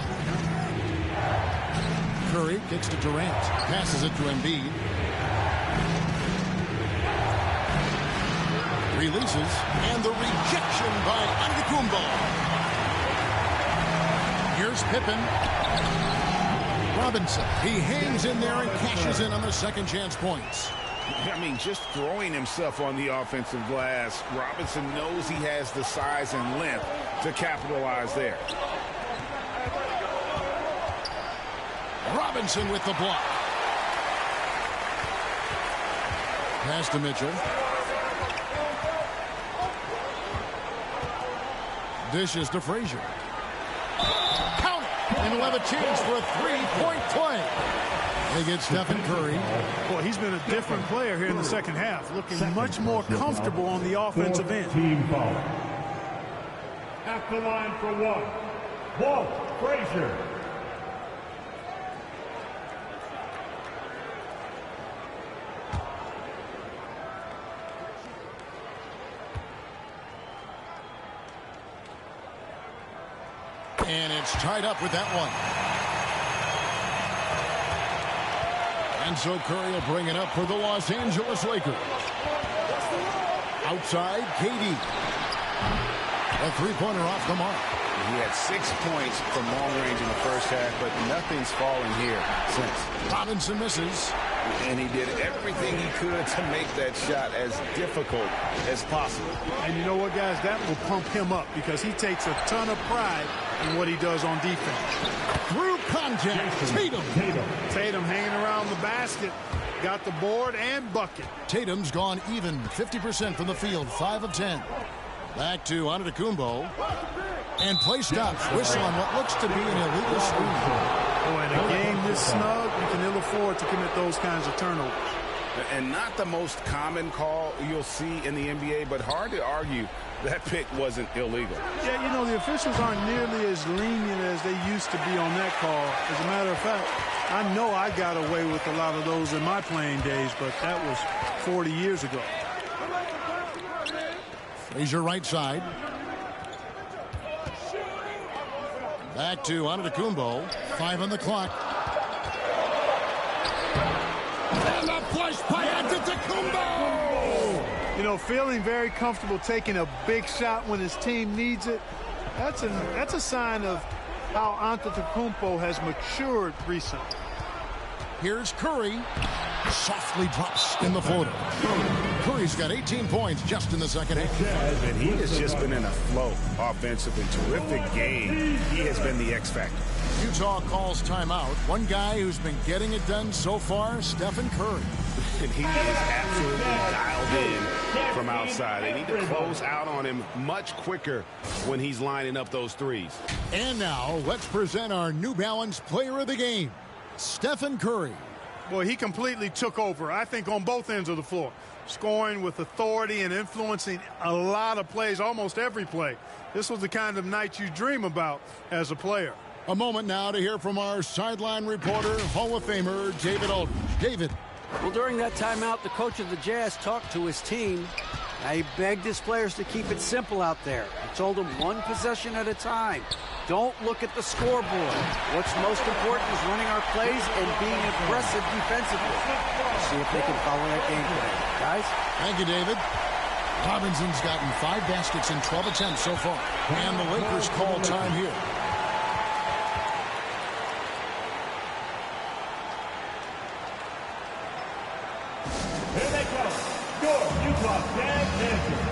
Curry kicks to Durant. Passes it to Embiid. Releases. And the rejection by Antetokounmpo. Here's Pippen. Robinson. He hangs in there and cashes in on the second chance points. I mean, just throwing himself on the offensive glass, Robinson knows he has the size and length to capitalize there. Robinson with the block. Pass to Mitchell. Dishes to Frazier. Count it. And have a chance for a three-point play. They get Stephen Curry. Well, he's been a different player here in the second half, looking much more comfortable on the offensive end. Team foul. At the line for one, Walt Frazier. And it's tied up with that one. And so Curry will bring it up for the Los Angeles Lakers. Outside, KD. A three-pointer off the mark. He had 6 points from long range in the first half, but nothing's fallen here since. Robinson misses. And he did everything he could to make that shot as difficult as possible. And you know what, guys? That will pump him up because he takes a ton of pride in what he does on defense. Through contact, Tatum hanging around the basket. Got the board and bucket. Tatum's gone even, 50% from the field, 5 of 10. Back to Antetokounmpo. And play stops. Whistle on what looks to be an illegal screen. Oh, in a game this snug, you can ill afford to commit those kinds of turnovers. And not the most common call you'll see in the NBA, but hard to argue that pick wasn't illegal. Yeah, you know, the officials aren't nearly as lenient as they used to be on that call. As a matter of fact, I know I got away with a lot of those in my playing days, but that was 40 years ago. Frazier right side. Back to Antetokounmpo. 5 on the clock. And the flush by Antetokounmpo! You know, feeling very comfortable taking a big shot when his team needs it. That's a sign of how Antetokounmpo has matured recently. Here's Curry. Softly drops in the floater. Curry's got 18 points just in the second half. And he has just been in a flow offensively. Terrific game. He has been the X factor. Utah calls timeout. One guy who's been getting it done so far, Stephen Curry. And he is absolutely dialed in from outside. They need to close out on him much quicker when he's lining up those threes. And now let's present our New Balance player of the game, Stephen Curry. Boy, he completely took over, I think, on both ends of the floor. Scoring with authority and influencing a lot of plays, almost every play. This was the kind of night you dream about as a player. A moment now to hear from our sideline reporter, Hall of Famer David Aldridge. David. Well, during that timeout, the coach of the Jazz talked to his team. He begged his players to keep it simple out there. He told them one possession at a time. Don't look at the scoreboard. What's most important is running our plays and being aggressive defensively. See if they can follow that game plan. Guys? Thank you, David. Robinson's gotten 5 baskets in 12 attempts so far. And the Lakers call time here. Here they come. Your Utah Jazz dancers.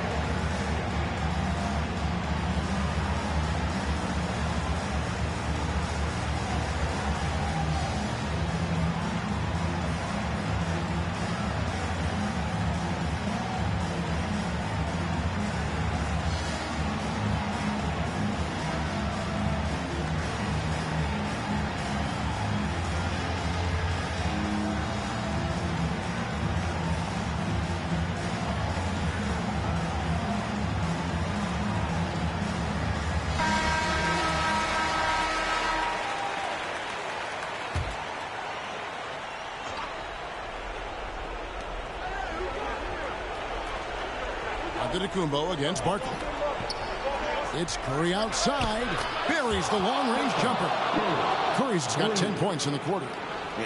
Antetokounmpo against Barkley. It's Curry outside. Buries the long-range jumper. Curry's got 10 points in the quarter.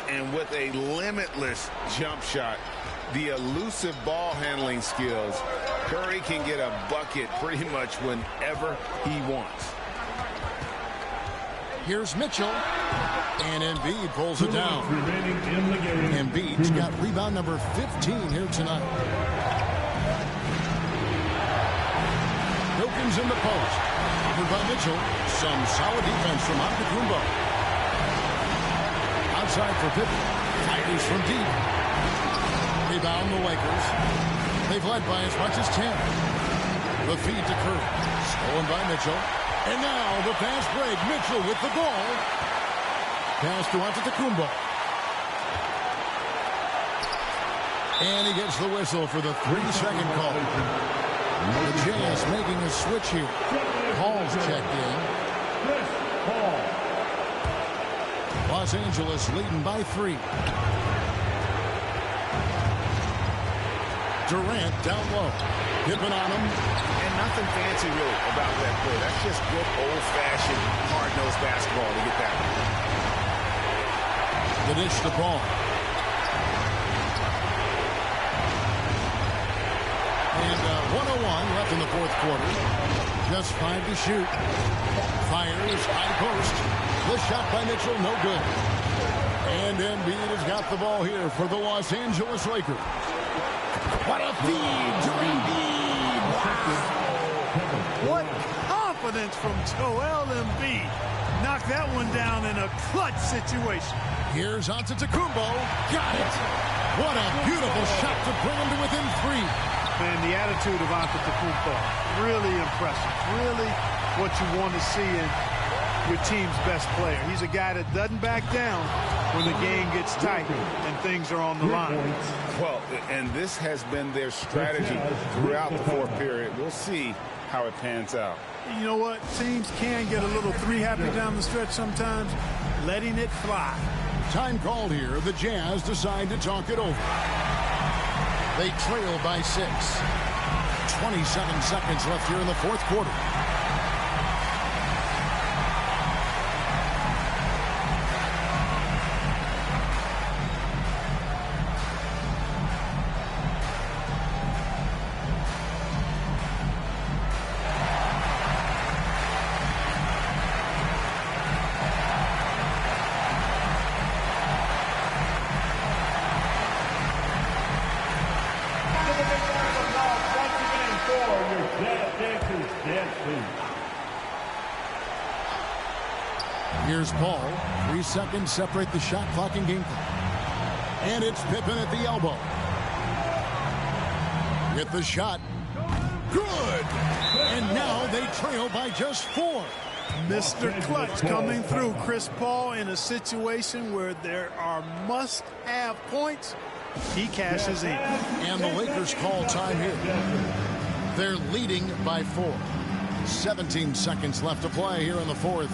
And with a limitless jump shot, the elusive ball handling skills, Curry can get a bucket pretty much whenever he wants. Here's Mitchell. And Embiid pulls it down. Embiid's got rebound number 15 here tonight. Wilkins in the post. Covered by Mitchell. Some solid defense from Antetokounmpo. Outside for Pippen. Fires from deep. Rebound the Lakers. They've led by as much as 10. The feed to Curry. Stolen by Mitchell. And now the fast break. Mitchell with the ball. Pass to Antetokounmpo. And he gets the whistle for the 3-second call. The Jazz making a switch here. Paul's checked in. Los Angeles leading by 3. Durant down low. Pippen on him. And nothing fancy really about that play. That's just good old-fashioned hard-nosed basketball to get that one. The dish to Paul. And 1:01 left in the fourth quarter. Just 5 to shoot. Fires, high post. The shot by Mitchell, no good. And Embiid has got the ball here for the Los Angeles Lakers. What a feed to Embiid. Wow. What confidence from Joel Embiid. Knocked that one down in a clutch situation. Here's Antetokounmpo. Got it. What a beautiful shot to bring him to within 3. Man, the attitude of Antetokounmpo, really impressive. Really what you want to see in your team's best player. He's a guy that doesn't back down when the game gets tight and things are on the line. Well, and this has been their strategy throughout the fourth period. We'll see how it pans out. You know what? Teams can get a little three-happy down the stretch sometimes, letting it fly. Time called here. The Jazz decide to talk it over. They trail by 6. 27 seconds left here in the fourth quarter. Here's Paul. 3 seconds separate the shot clock and game clock. And it's Pippen at the elbow. With the shot. Good! And now they trail by just 4. Mr. Clutch coming through. Chris Paul in a situation where there are must-have points. He cashes in. And the Lakers call time here. They're leading by 4. 17 seconds left to play here in the fourth.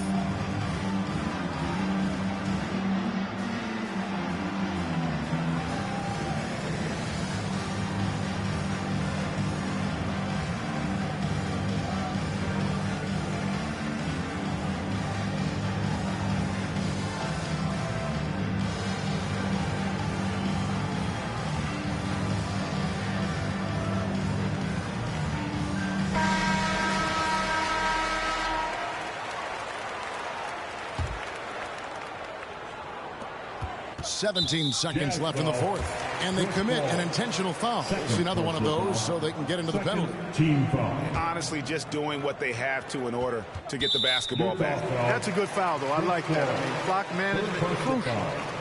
.17 seconds left in the fourth. And they commit an intentional foul. See another one of those so they can get into the penalty. Team foul. Honestly, just doing what they have to in order to get the basketball back. That's a good foul, though. I like that. I mean, clock management is crucial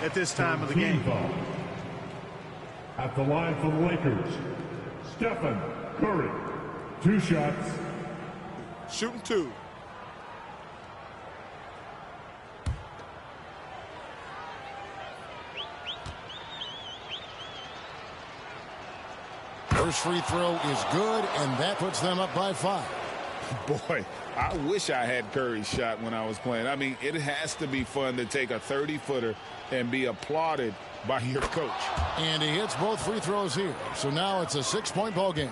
at this time of the game. At the line for the Lakers, Stephen Curry. 2 shots. Shooting 2. First free throw is good, and that puts them up by 5. Boy, I wish I had Curry's shot when I was playing. I mean, it has to be fun to take a 30-footer and be applauded by your coach. And he hits both free throws here. So now it's a 6-point ball game.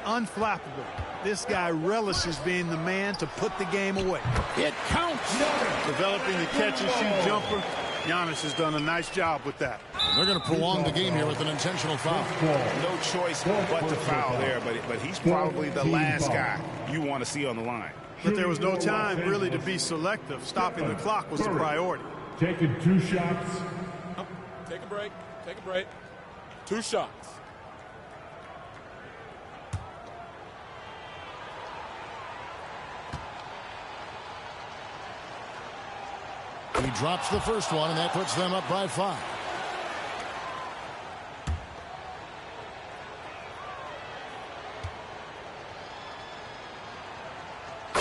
Unflappable. This guy relishes being the man to put the game away. It counts. Developing the catch-and-shoot jumper. Giannis has done a nice job with that. And they're going to prolong the game here with an intentional foul. No choice but to foul there, but he's probably the last guy you want to see on the line. But there was no time really to be selective. Stopping the clock was the priority. Taking 2 shots. Take a break. Take a break. 2 shots. He drops the first one, and that puts them up by 5.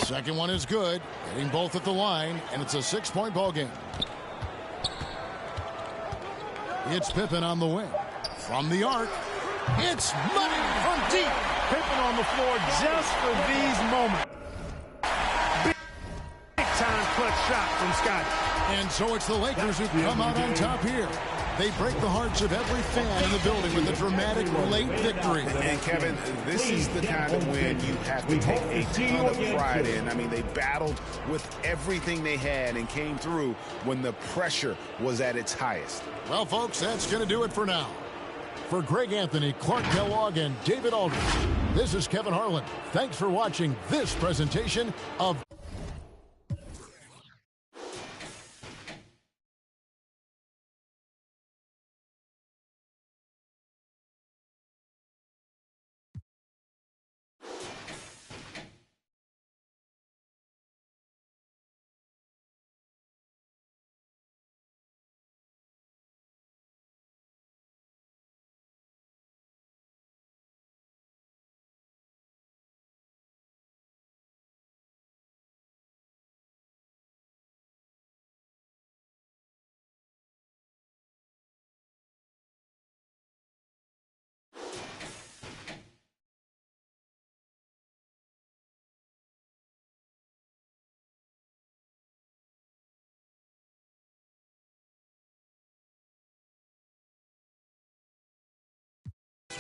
Second one is good. Hitting both at the line, and it's a 6-point ball game. It's Pippen on the wing. From the arc, it's money from deep. Pippen on the floor just for these moments. Big-time clutch shot from Scotty. And so it's the Lakers who come out on top here. They break the hearts of every fan in the building with a dramatic late victory. And Kevin, this is the kind of win you have to take a ton of pride in. I mean, they battled with everything they had and came through when the pressure was at its highest. Well, folks, that's going to do it for now. For Greg Anthony, Clark Kellogg, and David Aldridge, this is Kevin Harlan. Thanks for watching this presentation of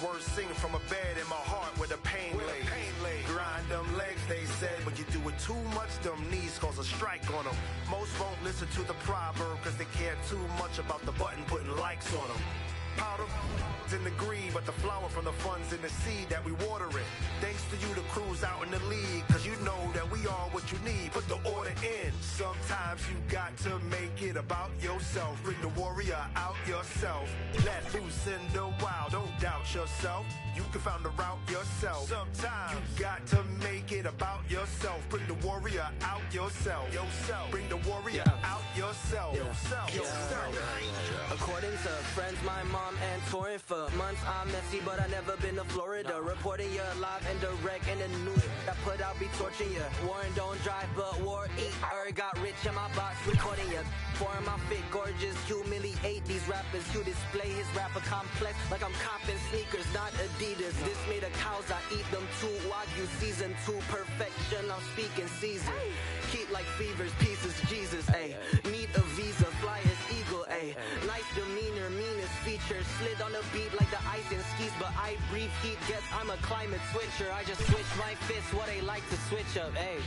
Words singing from a bed in my heart where the pain lay. Grind them legs, they said, but you do it too much, them knees cause a strike on them. Most won't listen to the proverb cause they care too much about the button putting likes on them. Powder in the greed, but the flower from the funds in the seed that we water it. Thanks to you, the crew's out in the league, cause you know that we are what you need. Put the order in. Sometimes you got to make it about yourself. Bring the warrior out yourself. Let loose in the wild, don't doubt yourself. You can find the route yourself. Sometimes you got to make it about yourself. Bring the warrior out yourself. Bring the warrior out yourself. According to friends, my mom and touring for months. I'm messy, but I never been to Florida. Reporting you live and direct, and the news I put out be torching you. Warren don't drive, but war eat. Got rich in my box, recording you. Form my fit, gorgeous, humiliate these rappers. You display his rapper complex like I'm copping sneakers, not Adidas. This made of cows, I eat them too. Wagyu season 2, perfection. I'm speaking season. Keep like fevers, pieces, Jesus. Ayy, need a visa, fly as eagle. Ayy, nice demeanor, meanest features. Slid on the beat like the ice and skis, but I breathe heat. Guess I'm a climate switcher. I just switch my fists, what they like to switch up. Ayy.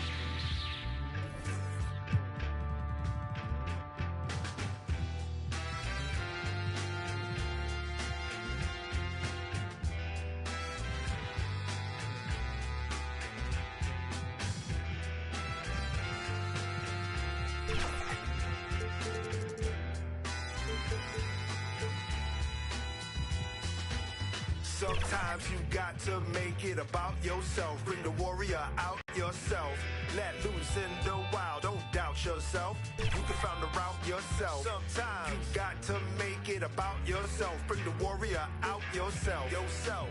Sometimes you got to make it about yourself. Bring the warrior out yourself. Let loose in the wild, don't doubt yourself. You can find the route yourself. Sometimes you got to make it about yourself. Bring the warrior out yourself.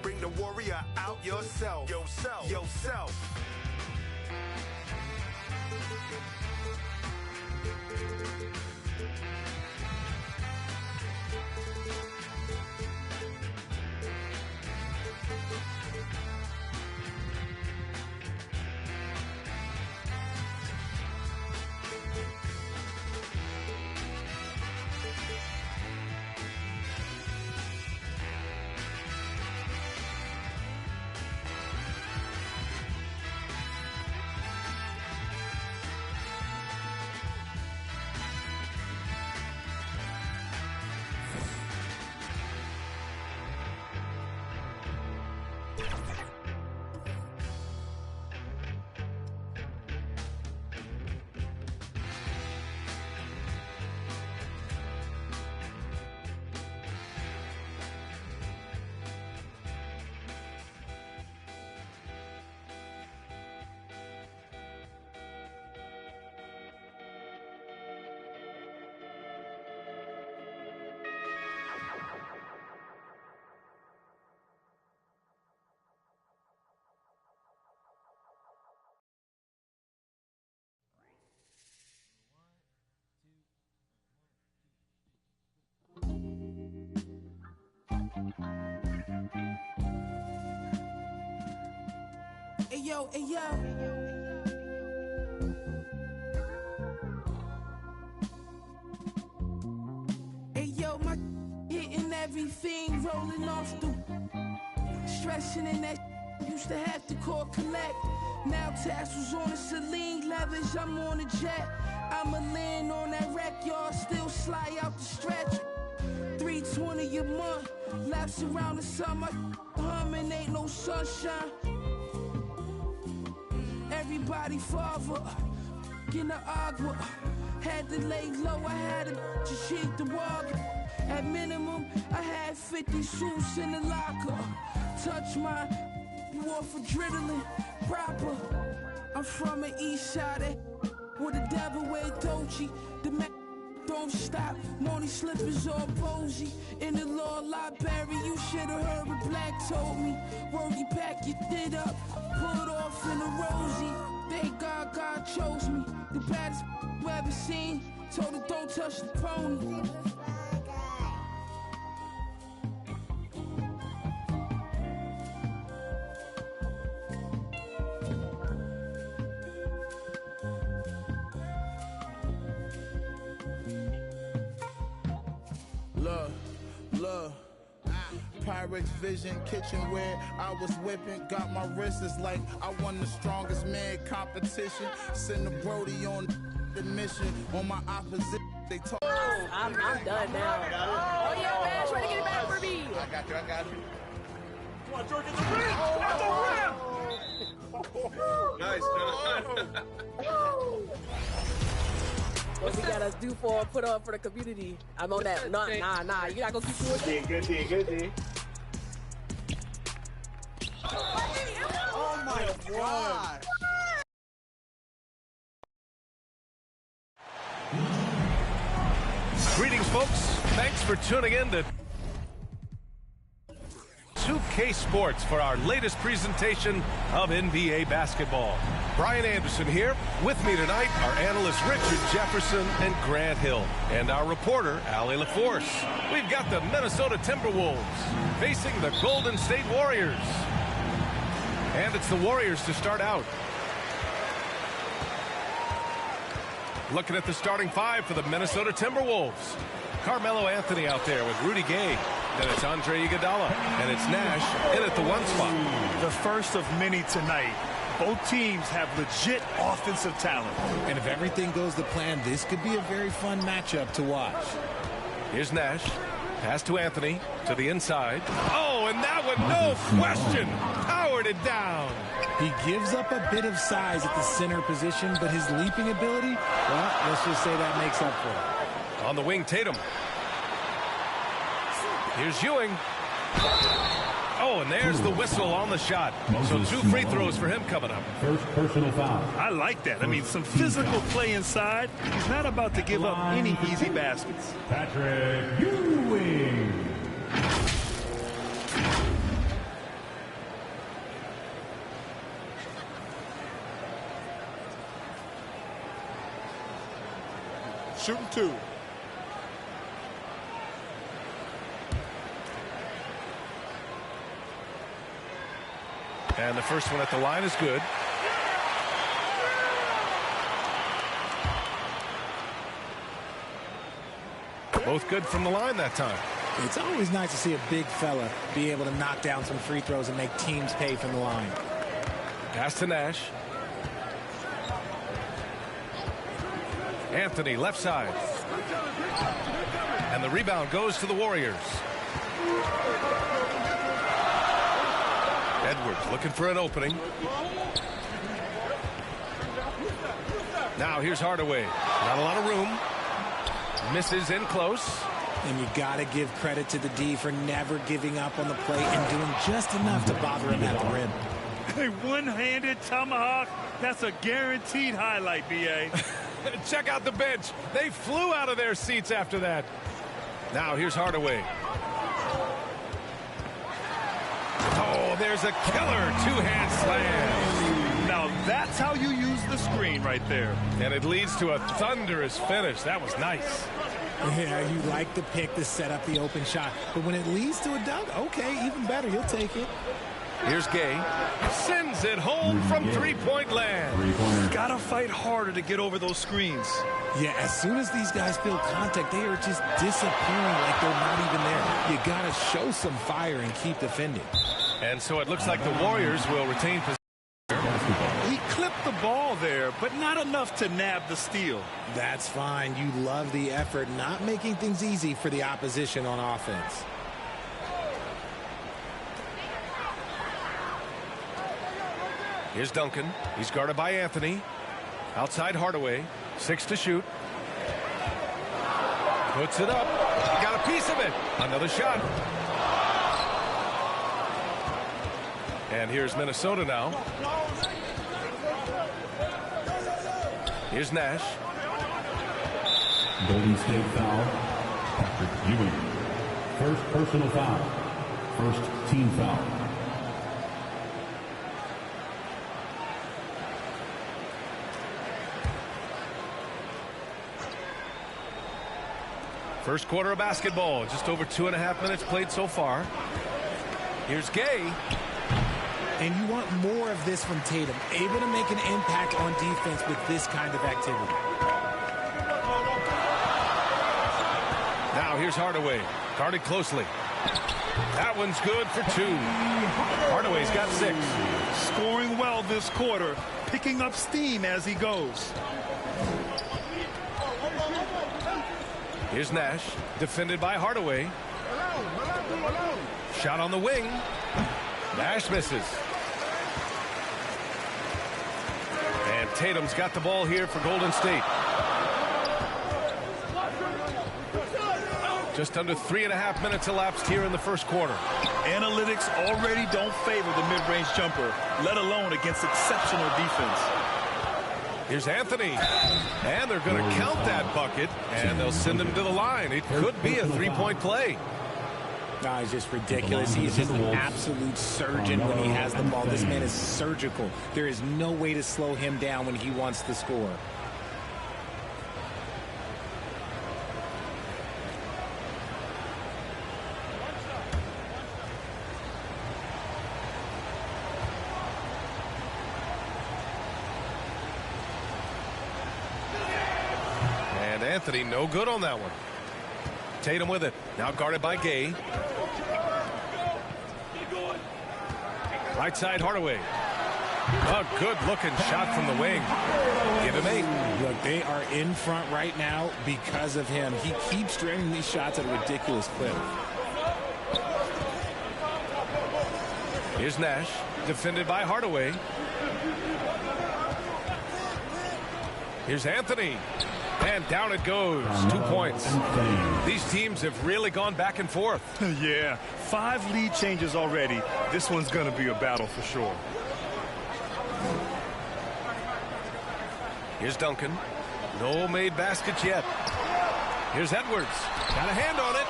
Bring the warrior out yourself. Yourself. Ayo, ayo. Ayo, my hitting everything, rolling off the stressing in that used to have to call collect. Now tassels on the Celine leathers, I'm on a jet. I'ma land on that wreck, y'all still slide out the stretch. 320 a month, laps around the summer, humming, ain't no sunshine. Everybody father, in the agua, had to lay low, I had to shake the wog. At minimum, I had 50 suits in the locker. Touch my off adrenaline, proper. I'm from the east side, where the devil wear Dolce. The man don't stop, Money slippers all posy. In the law library, you should've heard what Black told me. Wordy pack your shit up, pulled off in a rosy. Thank God God chose me. The baddest you ever seen. Told her don't touch the pony. Look, Pyrex Vision, kitchenware, I was whipping, got my wrist, it's like I won the strongest man competition. Send the Brody on the mission, on my opposite, they talk. I'm done now. Oh yeah, man, try to get it back for me. I got you. Come on, George, get the rim! At the rim! Nice. What we gotta do put on for the community? I'm on that. Nah. You're not gonna keep doing that. Good D. Oh my God. Greetings, folks. Thanks for tuning in to 2K Sports for our latest presentation of NBA basketball. Brian Anderson here. With me tonight are analysts Richard Jefferson and Grant Hill, and our reporter, Allie LaForce. We've got the Minnesota Timberwolves facing the Golden State Warriors. And it's the Warriors to start out. Looking at the starting five for the Minnesota Timberwolves. Carmelo Anthony out there with Rudy Gay. Then it's Andre Iguodala. And it's Nash in at the one spot. The first of many tonight. Both teams have legit offensive talent. And if everything goes to plan, this could be a very fun matchup to watch. Here's Nash. Pass to Anthony. To the inside. Oh, and that one, no question. Powered it down. He gives up a bit of size at the center position, but his leaping ability, well, let's just say that makes up for it. On the wing, Tatum. Here's Ewing. Oh, and there's the whistle on the shot. So 2 free throws for him coming up. First personal foul. I like that. I mean, some physical play inside. He's not about to give up any easy baskets. Patrick Ewing. Shooting 2. And the first one at the line is good. Both good from the line that time. It's always nice to see a big fella be able to knock down some free throws and make teams pay from the line. Pass to Nash. Anthony, left side. And the rebound goes to the Warriors. Edwards looking for an opening. Now here's Hardaway. Not a lot of room. Misses in close. And you got to give credit to the D for never giving up on the play and doing just enough to bother him at the rim. A one-handed tomahawk. That's a guaranteed highlight, B.A. Check out the bench. They flew out of their seats after that. Now here's Hardaway. Oh, there's a killer two-hand slam. Now that's how you use the screen right there. And it leads to a thunderous finish. That was nice. Yeah, you like the pick to set up the open shot. But when it leads to a dunk, okay, even better. You'll take it. Here's Gay. Sends it home from three-point land. Gotta fight harder to get over those screens. Yeah, as soon as these guys feel contact, they are just disappearing like they're not even there. You gotta show some fire and keep defending. And so it looks like the Warriors will retain possession. He clipped the ball there, but not enough to nab the steal. That's fine. You love the effort, not making things easy for the opposition on offense. Here's Duncan. He's guarded by Anthony. Outside Hardaway. 6 to shoot. Puts it up. Got a piece of it. Another shot. And here's Minnesota now. Here's Nash. Golden State foul. Patrick Ewing. First personal foul. First team foul. First quarter of basketball. Just over 2.5 minutes played so far. Here's Gay. And you want more of this from Tatum. Able to make an impact on defense with this kind of activity. Now here's Hardaway. Guarded closely. That one's good for 2. Hardaway's got 6. Scoring well this quarter. Picking up steam as he goes. Here's Nash. Defended by Hardaway. Shot on the wing. Nash misses. And Tatum's got the ball here for Golden State. Just under 3.5 minutes elapsed here in the first quarter. Analytics already don't favor the mid-range jumper, let alone against exceptional defense. Here's Anthony. And they're going to count that bucket, and they'll send him to the line. It could be a three-point play. No, he's just ridiculous. He is just an absolute surgeon when he has the ball. This man is surgical. There is no way to slow him down when he wants to score. And Anthony, no good on that one. Tatum with it. Now guarded by Gay. Right side Hardaway. A good-looking shot from the wing. Give him 8. Look, they are in front right now because of him. He keeps draining these shots at a ridiculous clip. Here's Nash. Defended by Hardaway. Here's Anthony. And down it goes. 2 points. These teams have really gone back and forth. Yeah, 5 lead changes already. This one's going to be a battle for sure. Here's Duncan. No made baskets yet. Here's Edwards. Got a hand on it.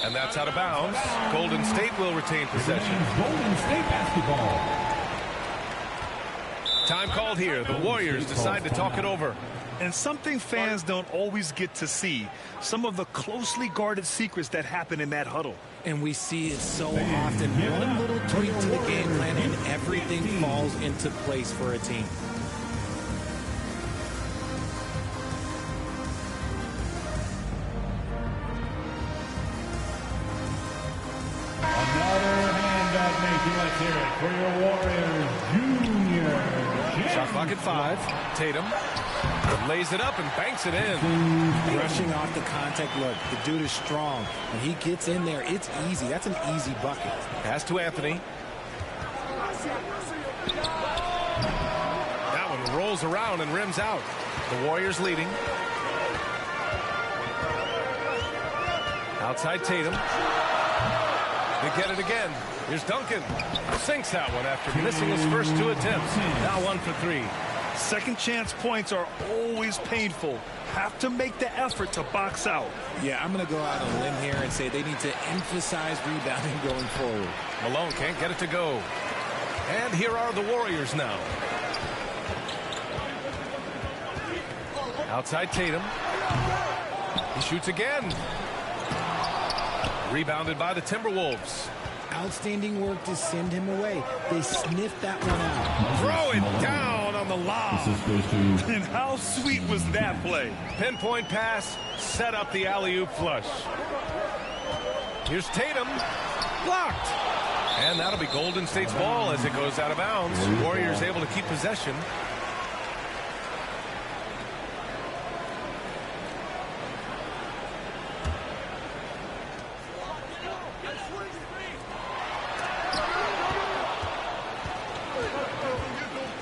And that's out of bounds. Golden State will retain possession. Golden State basketball. Time called here. The Warriors decide to talk it over. And something fans don't always get to see. Some of the closely guarded secrets that happen in that huddle. And we see it so often. One little tweak to the game plan and everything falls into place for a team. Another hand up, Nation. Let's hear it for your Warriors Junior. Shot clock at 5. Tatum lays it up and banks it in. Rushing off the contact. Look, the dude is strong. When he gets in there, it's easy. That's an easy bucket. Pass to Anthony. That one rolls around and rims out. The Warriors leading. Outside Tatum. They get it again. Here's Duncan. Sinks that one after missing his first 2 attempts. Now 1 for 3. Second chance points are always painful. Have to make the effort to box out. Yeah, I'm going to go out on a limb here and say they need to emphasize rebounding going forward. Malone can't get it to go. And here are the Warriors now. Outside Tatum. He shoots again. Rebounded by the Timberwolves. Outstanding work to send him away. They sniffed that one out. Throw it down on the lob. And how sweet was that play? Pinpoint pass, set up the alley-oop flush. Here's Tatum. Blocked. And that'll be Golden State's ball as it goes out of bounds. Warriors able to keep possession.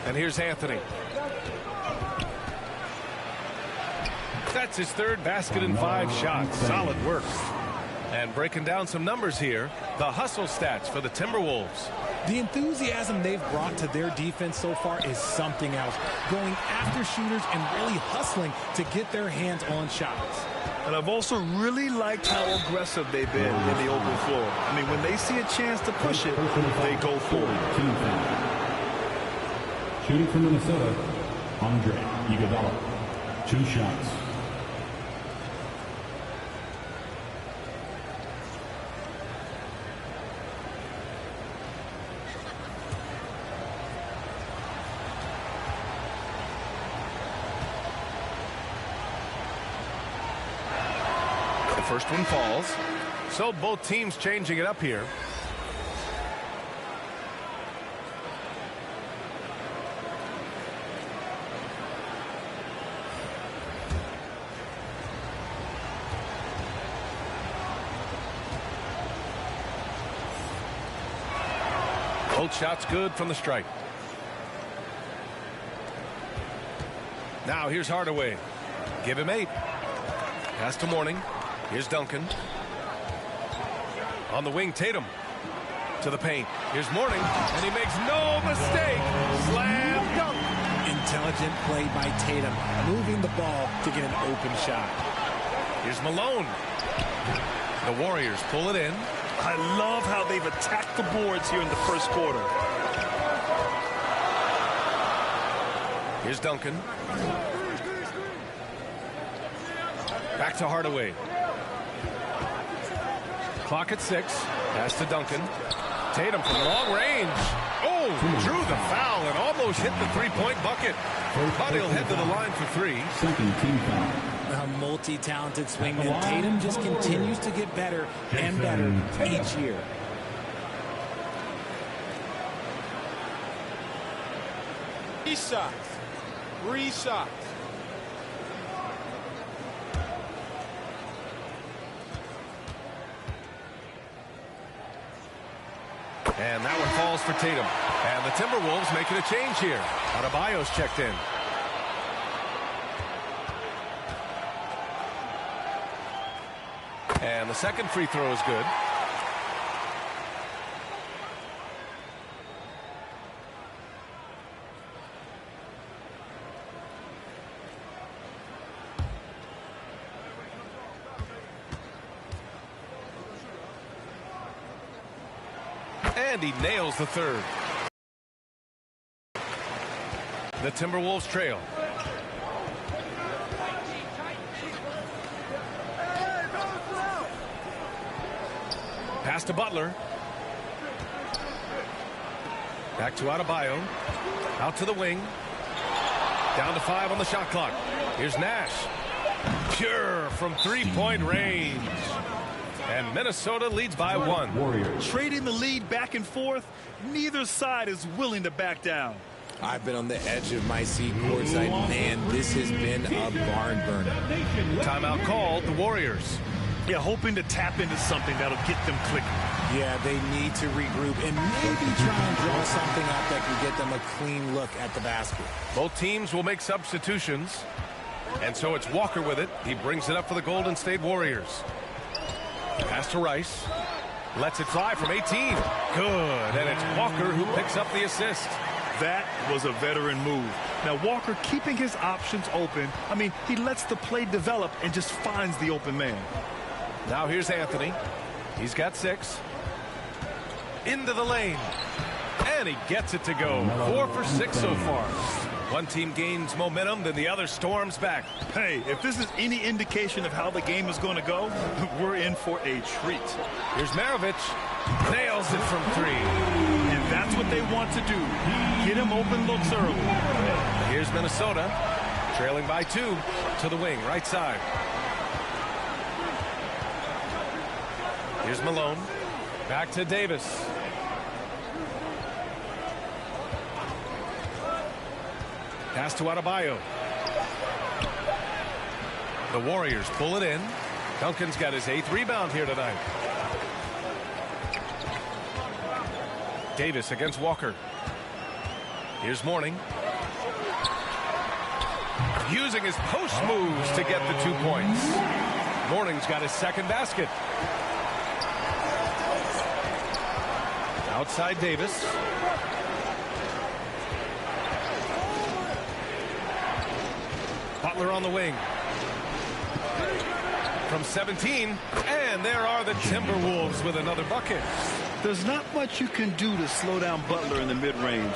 And here's Anthony. That's his third basket in 5 shots. Solid work. And breaking down some numbers here, the hustle stats for the Timberwolves. The enthusiasm they've brought to their defense so far is something else. Going after shooters and really hustling to get their hands on shots. And I've also really liked how aggressive they've been in the open floor. I mean, when they see a chance to push it, they go for it. Shooting from Minnesota, Andre Iguodala. 2 shots. The first one falls. So both teams changing it up here. Both shots good from the stripe. Now here's Hardaway. Give him 8. Pass to Mourning. Here's Duncan. On the wing, Tatum. To the paint. Here's Mourning. And he makes no mistake. Slam dunk. Intelligent play by Tatum. Moving the ball to get an open shot. Here's Malone. The Warriors pull it in. I love how they've attacked the boards here in the first quarter. Here's Duncan. Back to Hardaway. Clock at 6. Pass to Duncan. Tatum from long range. Oh, drew the foul and almost hit the three-point bucket. But he'll head to the line for 3. Second team foul. A multi-talented swingman. Tatum just continues to get better and better each year. Three shots. And that one falls for Tatum. And the Timberwolves making a change here. Adebayo's checked in. And the second free throw is good. And he nails the third. The Timberwolves trail. Pass to Butler. Back to Adebayo. Out to the wing. Down to 5 on the shot clock. Here's Nash. Pure from three-point range. And Minnesota leads by 1. Warriors. Trading the lead back and forth. Neither side is willing to back down. I've been on the edge of my seat courtside. Man, this has been a barn burner. Timeout called, the Warriors. Yeah, hoping to tap into something that'll get them clicking. Yeah, they need to regroup and maybe try and draw something up that can get them a clean look at the basket. Both teams will make substitutions. And so it's Walker with it. He brings it up for the Golden State Warriors. Pass to Rice. Lets it fly from 18. Good. And it's Walker who picks up the assist. That was a veteran move. Now, Walker keeping his options open. I mean, he lets the play develop and just finds the open man. Now here's Anthony. He's got 6. Into the lane. And he gets it to go. 4 for 6 so far. One team gains momentum, then the other storms back. Hey, if this is any indication of how the game is going to go, we're in for a treat. Here's Maravich. Nails it from 3. And that's what they want to do. Get him open looks early. Here's Minnesota, trailing by 2 to the wing, right side. Here's Malone. Back to Davis. Pass to Adebayo. The Warriors pull it in. Duncan's got his 8th rebound here tonight. Davis against Walker. Here's Mourning. Using his post moves to get the 2 points. Mourning's got his 2nd basket. Outside Davis. Butler on the wing. From 17, and there are the Timberwolves with another bucket. There's not much you can do to slow down Butler in the mid-range.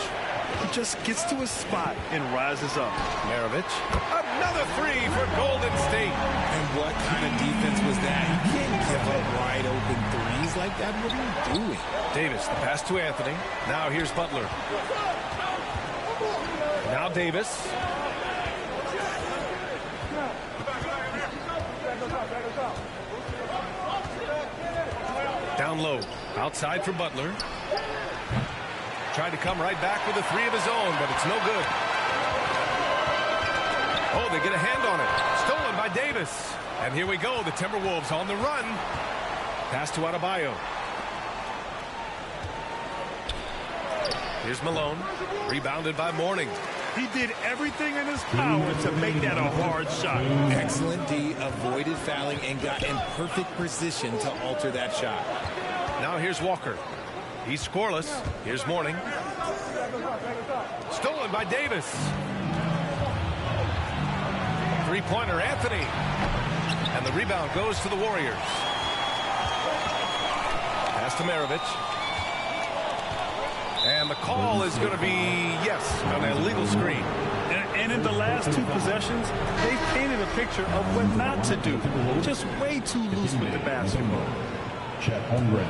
He just gets to his spot and rises up. Maravich. Another 3 for Golden State. And what kind of defense was that? You can't give up wide open threes like that. What are you doing? Davis, the pass to Anthony. Now here's Butler. Now Davis. Down low. Outside for Butler. Tried to come right back with a 3 of his own, but it's no good. Oh, they get a hand on it. Stolen by Davis. And here we go. The Timberwolves on the run. Pass to Adebayo. Here's Malone. Rebounded by Mourning. He did everything in his power to make that a hard shot. Excellent D. Avoided fouling and got in perfect position to alter that shot. Now here's Walker. He's scoreless. Here's Mourning. Stolen by Davis. Three-pointer, Anthony. And the rebound goes to the Warriors. Pass to Maravich. And the call is going to be, yes, an illegal screen. And in the last 2 possessions, they've painted a picture of what not to do. Just way too loose with the basketball. Chet Holmgren.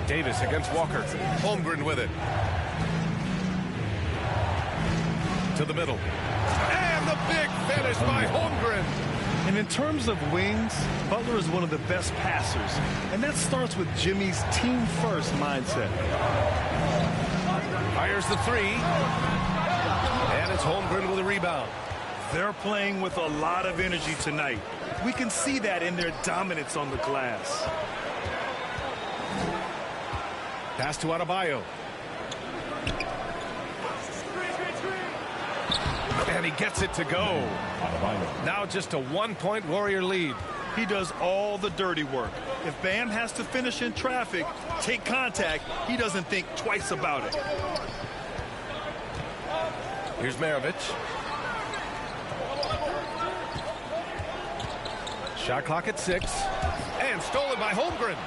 Davis against Walker. Holmgren with it. To the middle. And the big finish by Holmgren. And in terms of wings, Butler is one of the best passers. And that starts with Jimmy's team-first mindset. Fires the 3. And it's Holmgren with a rebound. They're playing with a lot of energy tonight. We can see that in their dominance on the glass. Pass to Adebayo. And he gets it to go. Now just a 1-point Warrior lead. He does all the dirty work. If Bam has to finish in traffic, take contact, he doesn't think twice about it. Here's Maravich. Shot clock at 6. And stolen by Holmgren.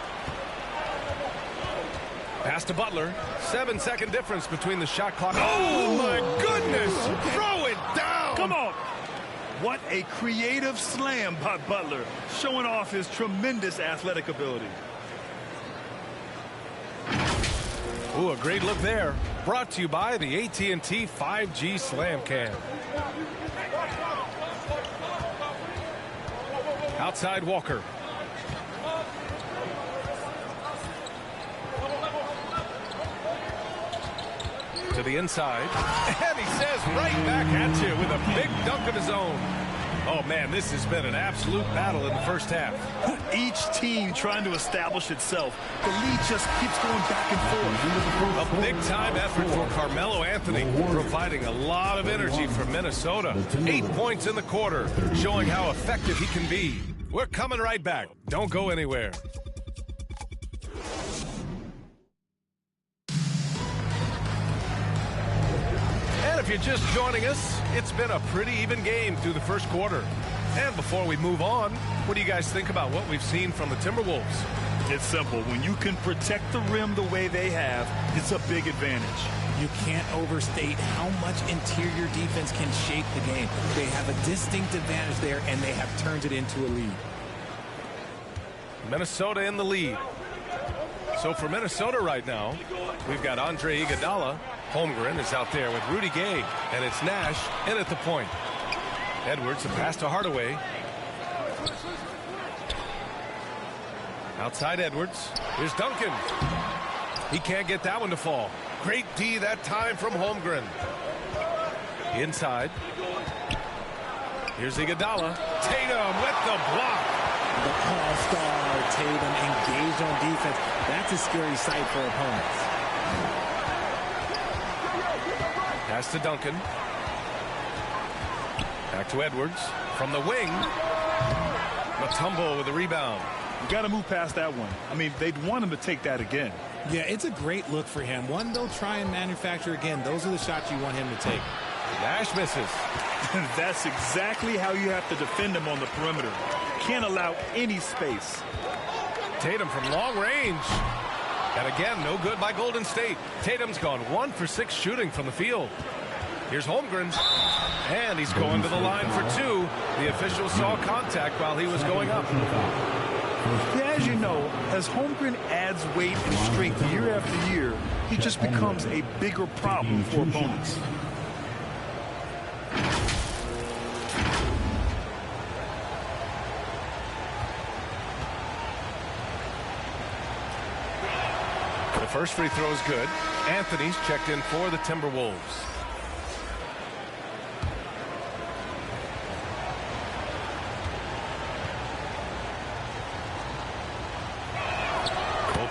Pass to Butler. 7-second difference between the shot clock. Oh, my goodness. Throw it down. Come on. What a creative slam by Butler, showing off his tremendous athletic ability. Ooh, a great look there. Brought to you by the AT&T 5G Slam Cam. Outside Walker. To the inside. And he says right back at you with a big dunk of his own. Oh, man, this has been an absolute battle in the first half. Each team trying to establish itself. The lead just keeps going back and forth. A big-time effort for Carmelo Anthony, providing a lot of energy for Minnesota. 8 points in the quarter, showing how effective he can be. We're coming right back. Don't go anywhere. And if you're just joining us, it's been a pretty even game through the first quarter. And before we move on, what do you guys think about what we've seen from the Timberwolves? It's simple. When you can protect the rim the way they have, it's a big advantage. You can't overstate how much interior defense can shape the game. They have a distinct advantage there, and they have turned it into a lead. Minnesota in the lead. So for Minnesota right now, we've got Andre Iguodala. Holmgren is out there with Rudy Gay, and it's Nash in at the point. Edwards, a pass to Hardaway. Outside Edwards. Here's Duncan. He can't get that one to fall. Great D that time from Holmgren. Inside. Here's Iguodala. Tatum with the block. The all-star Tatum engaged on defense. That's a scary sight for opponents. Pass to Duncan. Back to Edwards. From the wing. Mutombo with the rebound. You got to move past that one. I mean, they'd want him to take that again. Yeah, it's a great look for him. One they'll try and manufacture again. Those are the shots you want him to take. Nash misses. That's exactly how you have to defend him on the perimeter. Can't allow any space. Tatum from long range. And again, no good by Golden State. Tatum's gone 1 for 6 shooting from the field. Here's Holmgren. And he's going to the line for 2. The official saw contact while he was going up. Yeah, as you know, as Holmgren adds weight and strength year after year, he just becomes a bigger problem for opponents. The first free throw is good. Anthony's checked in for the Timberwolves.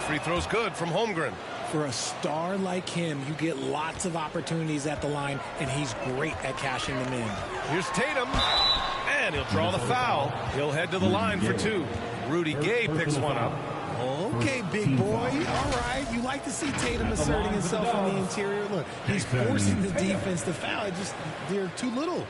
Free throw's good from Holmgren. For a star like him, you get lots of opportunities at the line, and he's great at cashing them in. Here's Tatum, and he'll draw the foul. He'll head to the line for 2. Rudy Gay picks one up. Okay, big boy. All right. You like to see Tatum asserting himself on the interior. Look, he's forcing the defense to foul. They're too little.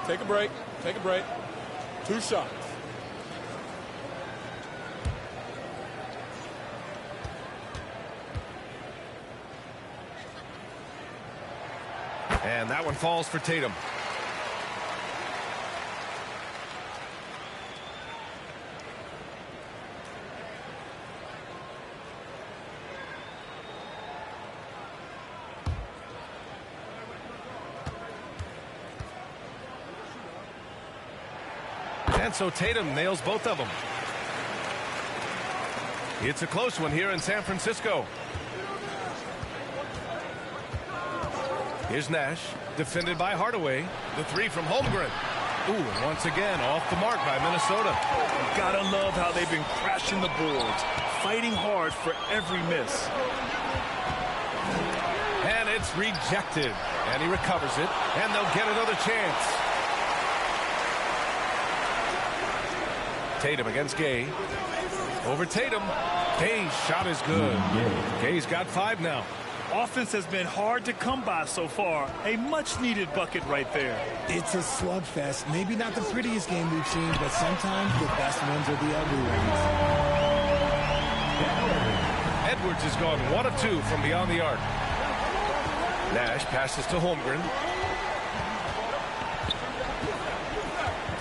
Take a break. Take a break. 2 shots. And that one falls for Tatum. And so Tatum nails both of them. It's a close one here in San Francisco. Here's Nash, defended by Hardaway. The 3 from Holmgren. Ooh, and once again, off the mark by Minnesota. Gotta love how they've been crashing the boards, fighting hard for every miss. And it's rejected. And he recovers it, and they'll get another chance. Tatum against Gay. Over Tatum. Gay's shot is good. Gay's got 5 now. Offense has been hard to come by so far. A much-needed bucket right there. It's a slugfest. Maybe not the prettiest game we've seen, but sometimes the best ones are the ugly ones. Edwards has gone 1 of 2 from beyond the arc. Nash passes to Holmgren.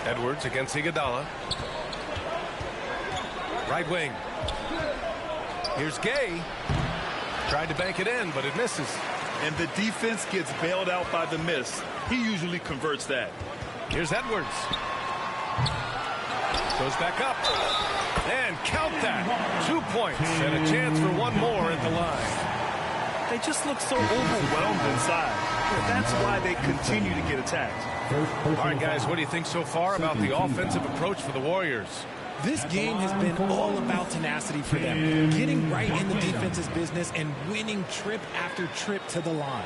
Edwards against Iguodala. Right wing. Here's Gay. Tried to bank it in, but it misses. And the defense gets bailed out by the miss. He usually converts that. Here's Edwards. Goes back up. And count that. 2 points and a chance for 1 more at the line. They just look so overwhelmed inside. That's why they continue to get attacked. All right, guys, what do you think so far about the offensive approach for the Warriors? This game has been all about tenacity for them, getting right in the defense's business and winning trip after trip to the line.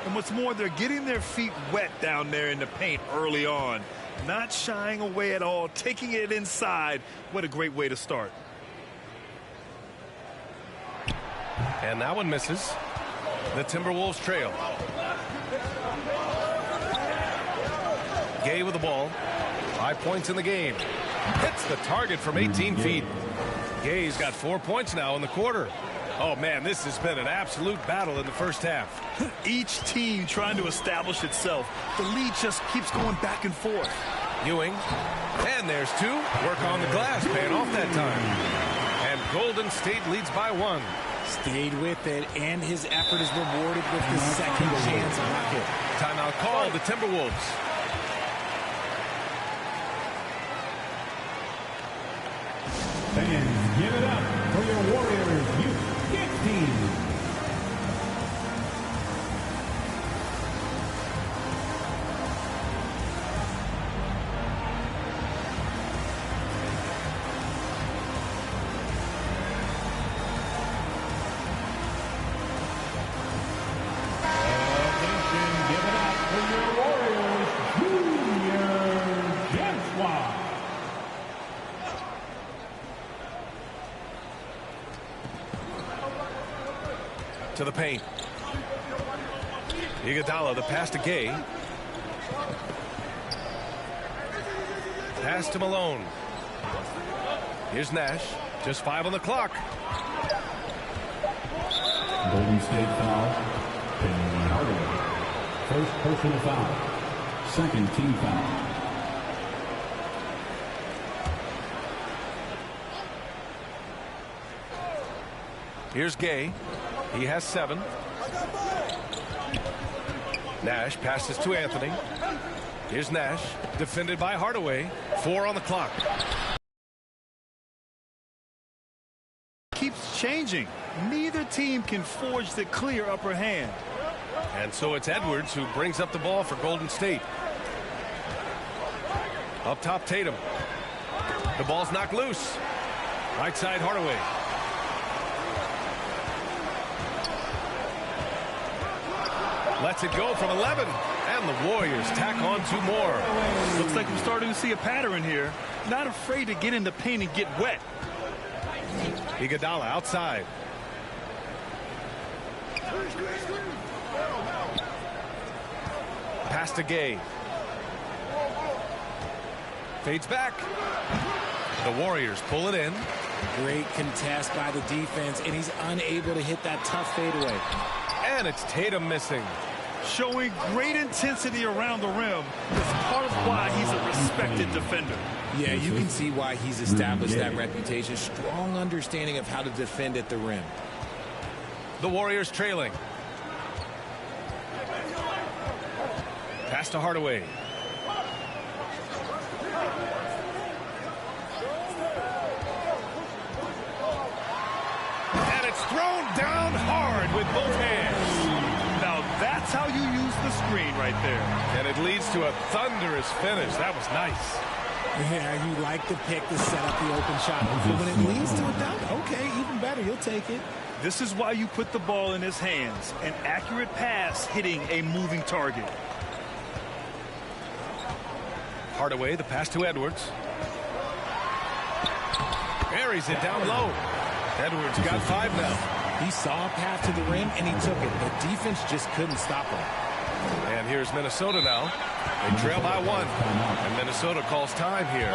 And what's more, they're getting their feet wet down there in the paint early on, not shying away at all, taking it inside. What a great way to start. And that one misses. The Timberwolves trail. Gay with the ball. 5 points in the game. Hits the target from 18 feet. Gay's got 4 points now in the quarter. Oh, man, this has been an absolute battle in the first half. Each team trying to establish itself. The lead just keeps going back and forth. Ewing. And there's 2. Work on the glass, paying off that time. And Golden State leads by 1. Stayed with it, and his effort is rewarded with the second chance bucket. Timeout called, the Timberwolves. Fans, give it up for your Warriors Youth team. To the paint. Iguodala, the pass to Gay. Pass to Malone. Here's Nash. Just 5 on the clock. Golden State foul. Penny Hardaway. First personal foul. Second team foul. Here's Gay. He has 7. Nash passes to Anthony. Here's Nash, defended by Hardaway. 4 on the clock. Keeps changing. Neither team can forge the clear upper hand. And so it's Edwards who brings up the ball for Golden State. Up top, Tatum. The ball's knocked loose. Right side, Hardaway. Lets it go from 11. And the Warriors tack on 2 more. Looks like we're starting to see a pattern here. Not afraid to get in the paint and get wet. Iguodala outside. Pass to Gay. Fades back. The Warriors pull it in. Great contest by the defense, and he's unable to hit that tough fadeaway. And it's Tatum missing. Showing great intensity around the rim is part of why he's a respected defender. Yeah, you can see why he's established that reputation. Strong understanding of how to defend at the rim. The Warriors trailing. Pass to Hardaway. And it's thrown down hard with both hands. Now that's how you use the screen right there. And it leads to a thunderous finish. That was nice. Yeah, you like the pick to set up the open shot. But when it leads to a dunk, okay, even better. You'll take it. This is why you put the ball in his hands. An accurate pass hitting a moving target. Hardaway, the pass to Edwards. Buries it down low. Edwards got 5 now. He saw a path to the rim, and he took it. The defense just couldn't stop him. And here's Minnesota now. They trail by 1. And Minnesota calls time here.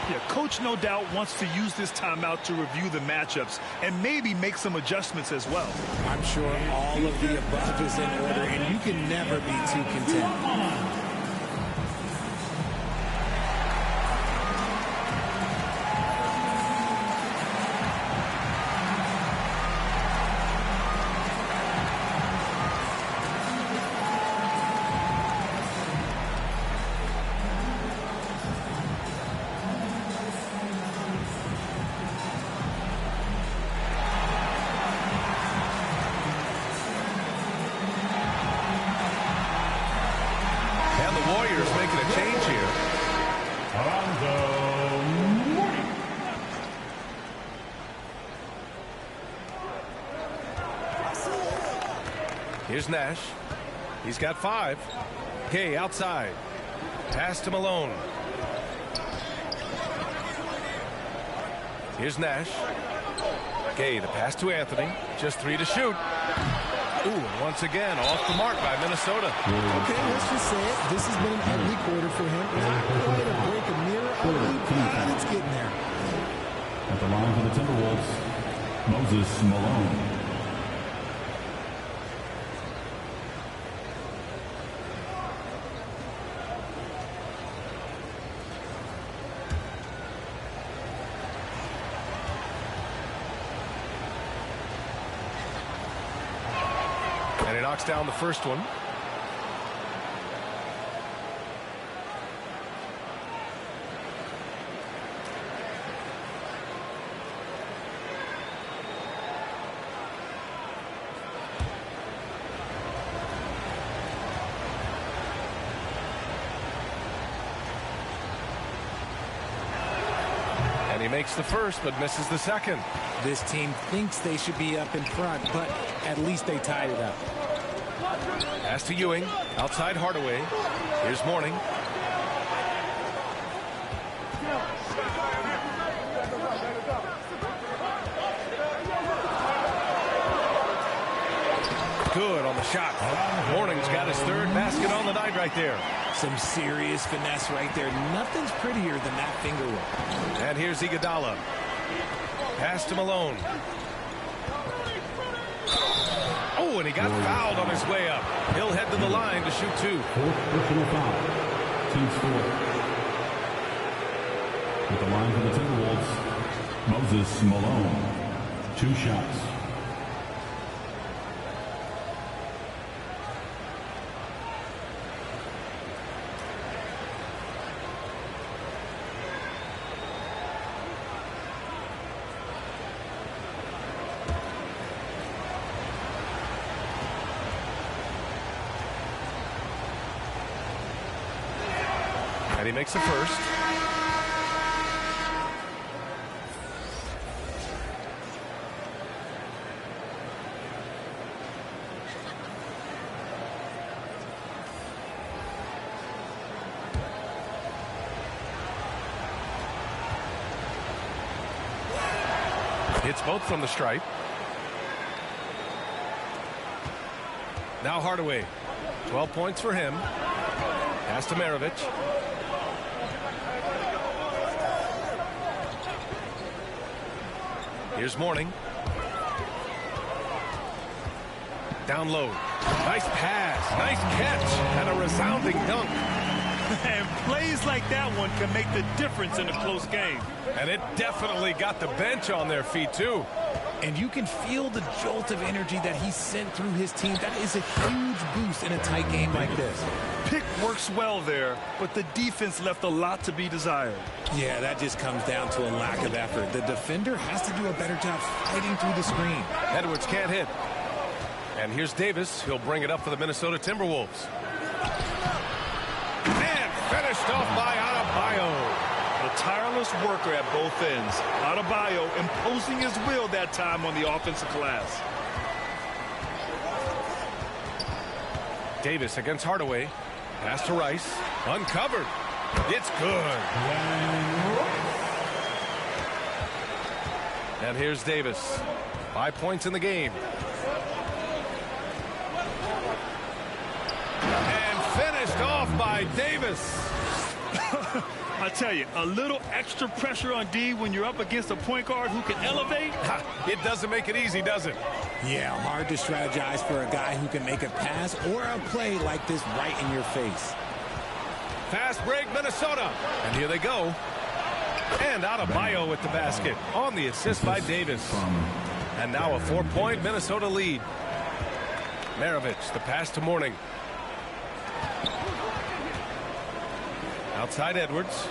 Yeah, coach no doubt wants to use this timeout to review the matchups and maybe make some adjustments as well. I'm sure all of the above is in order, and you can never be too content. Here's Nash. He's got 5. Gay outside. Pass to Malone. Here's Nash. Gay, the pass to Anthony. Just 3 to shoot. Ooh, once again, off the mark by Minnesota. Okay, let's just say it. This has been an ugly quarter for him. Not quite a break, a mirror ugly, but it's getting there. At the line for the Timberwolves, Moses Malone. And he knocks down the first one. And he makes the first, but misses the second. This team thinks they should be up in front, but at least they tied it up. Pass to Ewing. Outside Hardaway. Here's Mourning. Good on the shot. Mourning's got his third basket on the night right there. Some serious finesse right there. Nothing's prettier than that finger roll. And here's Iguodala. Pass to Malone. Oh, and he got fouled on his way up. He'll head to the line to shoot 2. Fourth personal foul. Team score. At the line for the Timberwolves, Moses Malone. 2 shots. And he makes the first. Hits both from the stripe. Now Hardaway. 12 points for him. Pass to Maravich. Here's Mourning. Down low. Nice pass. Nice catch. And a resounding dunk. And plays like that one can make the difference in a close game. And it definitely got the bench on their feet, too. And you can feel the jolt of energy that he sent through his team. That is a huge boost in a tight game like this. Pick works well there, but the defense left a lot to be desired. Yeah, that just comes down to a lack of effort. The defender has to do a better job fighting through the screen. Edwards can't hit. And here's Davis. He'll bring it up for the Minnesota Timberwolves. And finished off by Adebayo. A tireless worker at both ends. Adebayo imposing his will that time on the offensive glass. Davis against Hardaway. Pass to Rice. Uncovered. It's good. And here's Davis. 5 points in the game. And finished off by Davis. I tell you, a little extra pressure on D when you're up against a point guard who can elevate. It doesn't make it easy, does it? Yeah, hard to strategize for a guy who can make a pass or a play like this right in your face. Fast break, Minnesota. And here they go. And Adebayo with the basket on the assist by Davis. And now a 4-point Minnesota lead. Maravich, the pass to Mourning. Outside Edwards.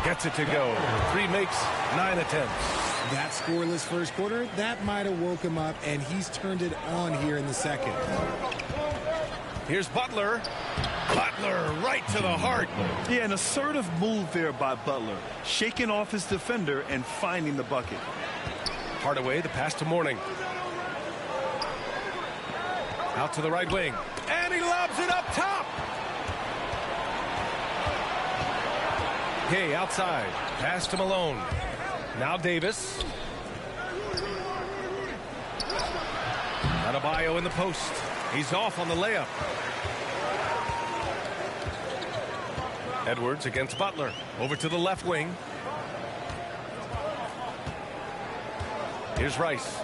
Gets it to go. 3 makes, 9 attempts. That scoreless first quarter, that might have woke him up, and he's turned it on here in the second. Here's Butler. Butler right to the heart. Yeah, an assertive move there by Butler. Shaking off his defender and finding the bucket. Hardaway, the pass to Mourning. Out to the right wing. And he lobs it up top. Gay outside. Pass to Malone. Now Davis. Adebayo in the post. He's off on the layup. Edwards against Butler. Over to the left wing. Here's Rice.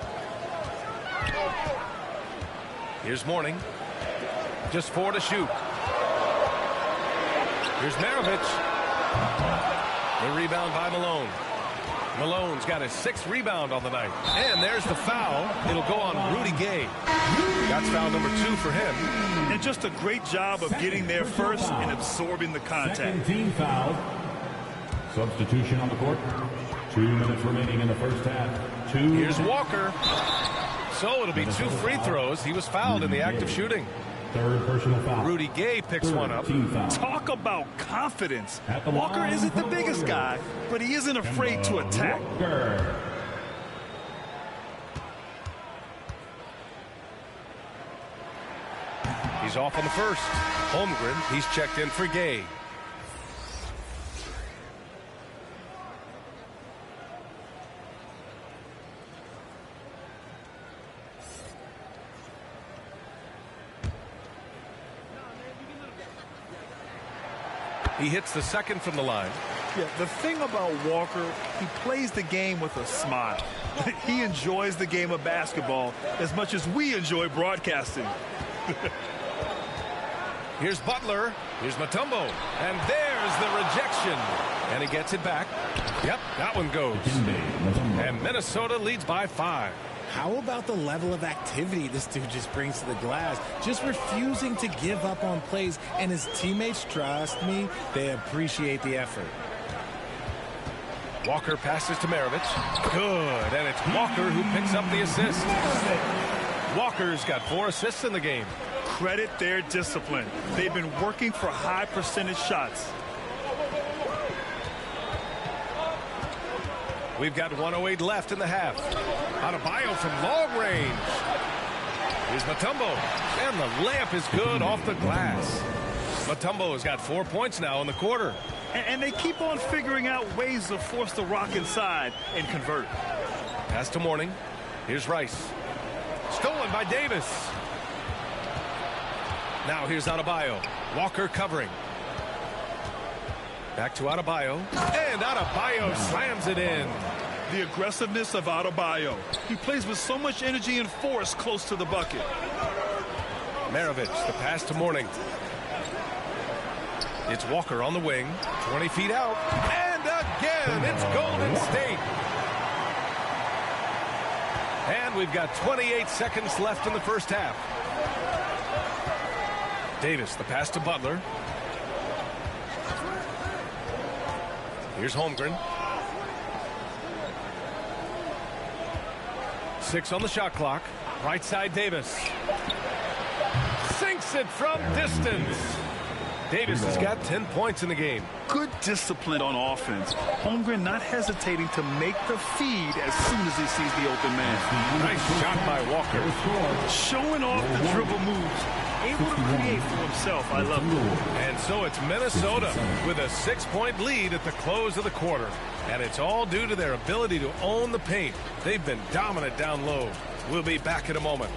Here's Mourning. Just 4 to shoot. Here's Maravich. The rebound by Malone. Malone's got his 6th rebound on the night. And there's the foul. It'll go on Rudy Gay. That's foul number 2 for him. And just a great job of getting there first and absorbing the contact. Second team foul. Substitution on the court. 2 minutes remaining in the first half. Here's Walker. So it'll be 2 free throws. He was fouled in the act of shooting. Third personal foul. Rudy Gay picks one up. Talk about confidence. Walker isn't the biggest guy, but he isn't afraid to attack. He's off on the first. Holmgren, he's checked in for Gay. He hits the second from the line. Yeah, the thing about Walker, he plays the game with a smile. He enjoys the game of basketball as much as we enjoy broadcasting. Here's Butler. Here's Mutombo. And there's the rejection. And he gets it back. Yep, that one goes. And Minnesota leads by 5. How about the level of activity this dude just brings to the glass? Just refusing to give up on plays, and his teammates, trust me, they appreciate the effort. Walker passes to Maravich. Good, and it's Walker who picks up the assist. Walker's got 4 assists in the game. Credit their discipline. They've been working for high percentage shots. We've got 1:08 left in the half. Adebayo from long range. Here's Mutombo. And the layup is good off the glass. Mutombo has got 4 points now in the quarter. And they keep on figuring out ways to force the rock inside and convert. Pass to Mourning. Here's Rice. Stolen by Davis. Now here's Adebayo. Walker covering. Back to Adebayo. And Adebayo slams it in. The aggressiveness of Adebayo. He plays with so much energy and force close to the bucket. Maravich, the pass to Mourning. It's Walker on the wing. 20 feet out. And again, it's Golden State. And we've got 28 seconds left in the first half. Davis, the pass to Butler. Here's Holmgren. 6 on the shot clock. Right side Davis. Sinks it from distance. Davis has got 10 points in the game. Good discipline on offense. Holmgren not hesitating to make the feed as soon as he sees the open man. Nice shot by Walker. Showing off the dribble moves. Able to create for himself. I love it. And so it's Minnesota with a 6-point lead at the close of the quarter. And it's all due to their ability to own the paint. They've been dominant down low. We'll be back in a moment.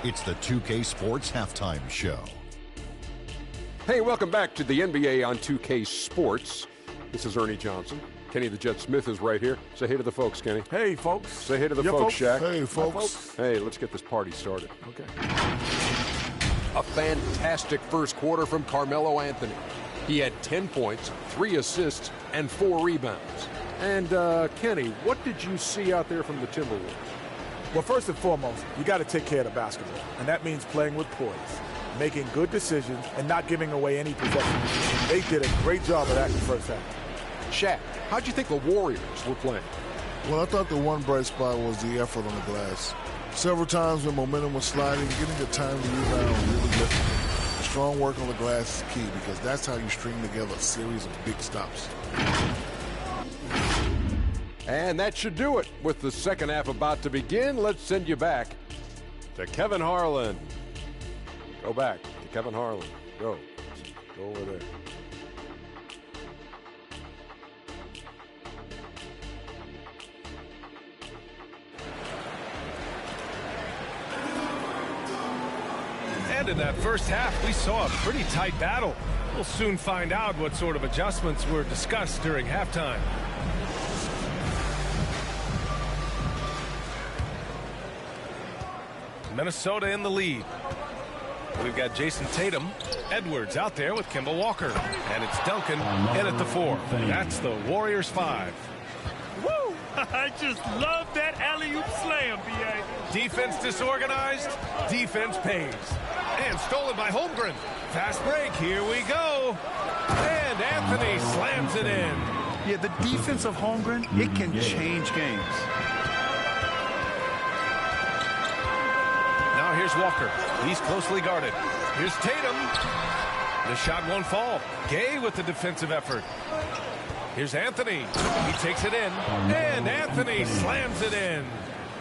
It's the 2K Sports Halftime Show. Hey, welcome back to the NBA on 2K Sports. This is Ernie Johnson. Kenny the Jet Smith is right here. Say hey to the folks, Kenny. Hey, folks. Say hey to the folks, Shaq. Hey, folks. Hey, let's get this party started. Okay. A fantastic first quarter from Carmelo Anthony. He had 10 points, 3 assists, and 4 rebounds. And, Kenny, what did you see out there from the Timberwolves? Well, first and foremost, you got to take care of the basketball, and that means playing with poise, making good decisions, and not giving away any possessions. They did a great job of that in the first half. Shaq, how'd you think the Warriors were playing? Well, I thought the one bright spot was the effort on the glass. Several times when momentum was sliding, getting the time to rebound really lifted. Strong work on the glass is key because that's how you string together a series of big stops. And that should do it. With the second half about to begin, let's send you back to Kevin Harlan. Go back to Kevin Harlan. Go. Go over there. And in that first half, we saw a pretty tight battle. We'll soon find out what sort of adjustments were discussed during halftime. Minnesota in the lead. We've got Jason Tatum, Edwards out there with Kemba Walker. And it's Duncan in at the 4. That's the Warriors 5. Woo! I just love that alley-oop slam, B.A. Defense disorganized, defense pays. And stolen by Holmgren. Fast break, here we go. And Anthony slams it in. Yeah, the defense of Holmgren, it can change games. Now here's Walker. He's closely guarded. Here's Tatum. The shot won't fall. Gay with the defensive effort. Here's Anthony. He takes it in. And Anthony slams it in.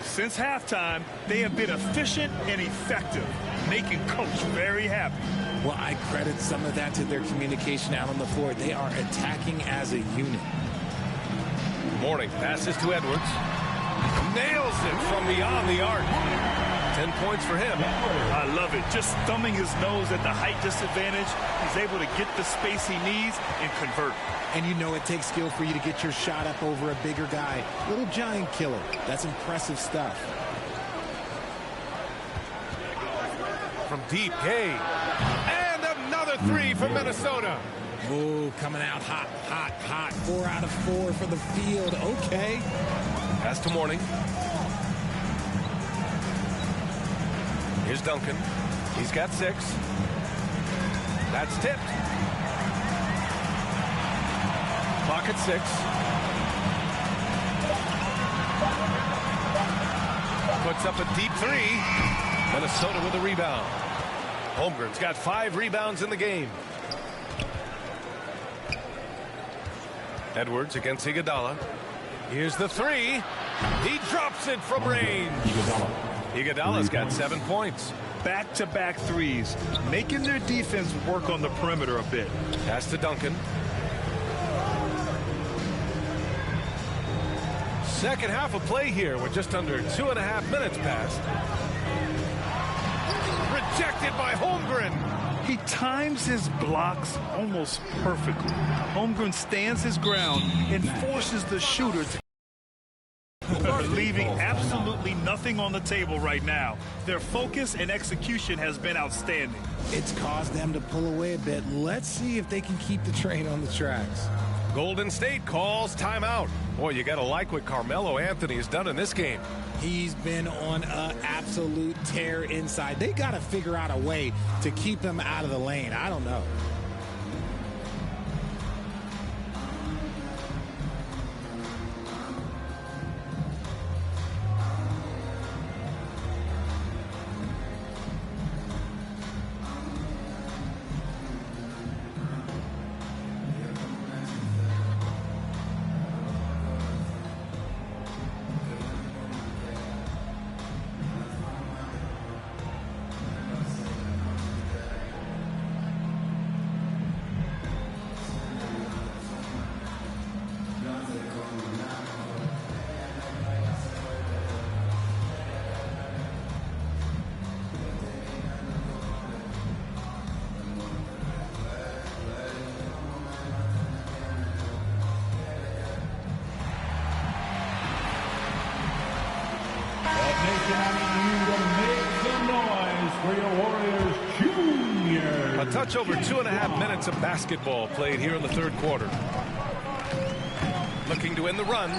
Since halftime, they have been efficient and effective, making Coach very happy. Well, I credit some of that to their communication out on the floor. They are attacking as a unit. Morning passes to Edwards. Nails it from beyond the arc. 10 points for him. I love it. Just thumbing his nose at the height disadvantage. He's able to get the space he needs and convert. And you know it takes skill for you to get your shot up over a bigger guy. Little giant killer. That's impressive stuff. From deep, Gay. And another 3 for Minnesota. Ooh, coming out hot, hot, hot. 4 out of 4 for the field. Okay. Pass to Morning. Here's Duncan. He's got 6. That's tipped. Clock at 6. Puts up a deep 3. Minnesota with a rebound. Holmgren's got 5 rebounds in the game. Edwards against Iguodala. Here's the 3. He drops it from range. Iguodala's got 7 points. Back-to-back threes, making their defense work on the perimeter a bit. Pass to Duncan. Second half of play here with just under 2.5 minutes passed. Rejected by Holmgren. He times his blocks almost perfectly. Holmgren stands his ground and forces the shooter to leaving absolutely nothing on the table right now. Their focus and execution has been outstanding. It's caused them to pull away a bit. Let's see if they can keep the train on the tracks. Golden State calls timeout. Boy, you got to like what Carmelo Anthony has done in this game. He's been on an absolute tear inside. They got to figure out a way to keep him out of the lane. I don't know. A touch over 2.5 minutes of basketball played here in the third quarter. Looking to end the run.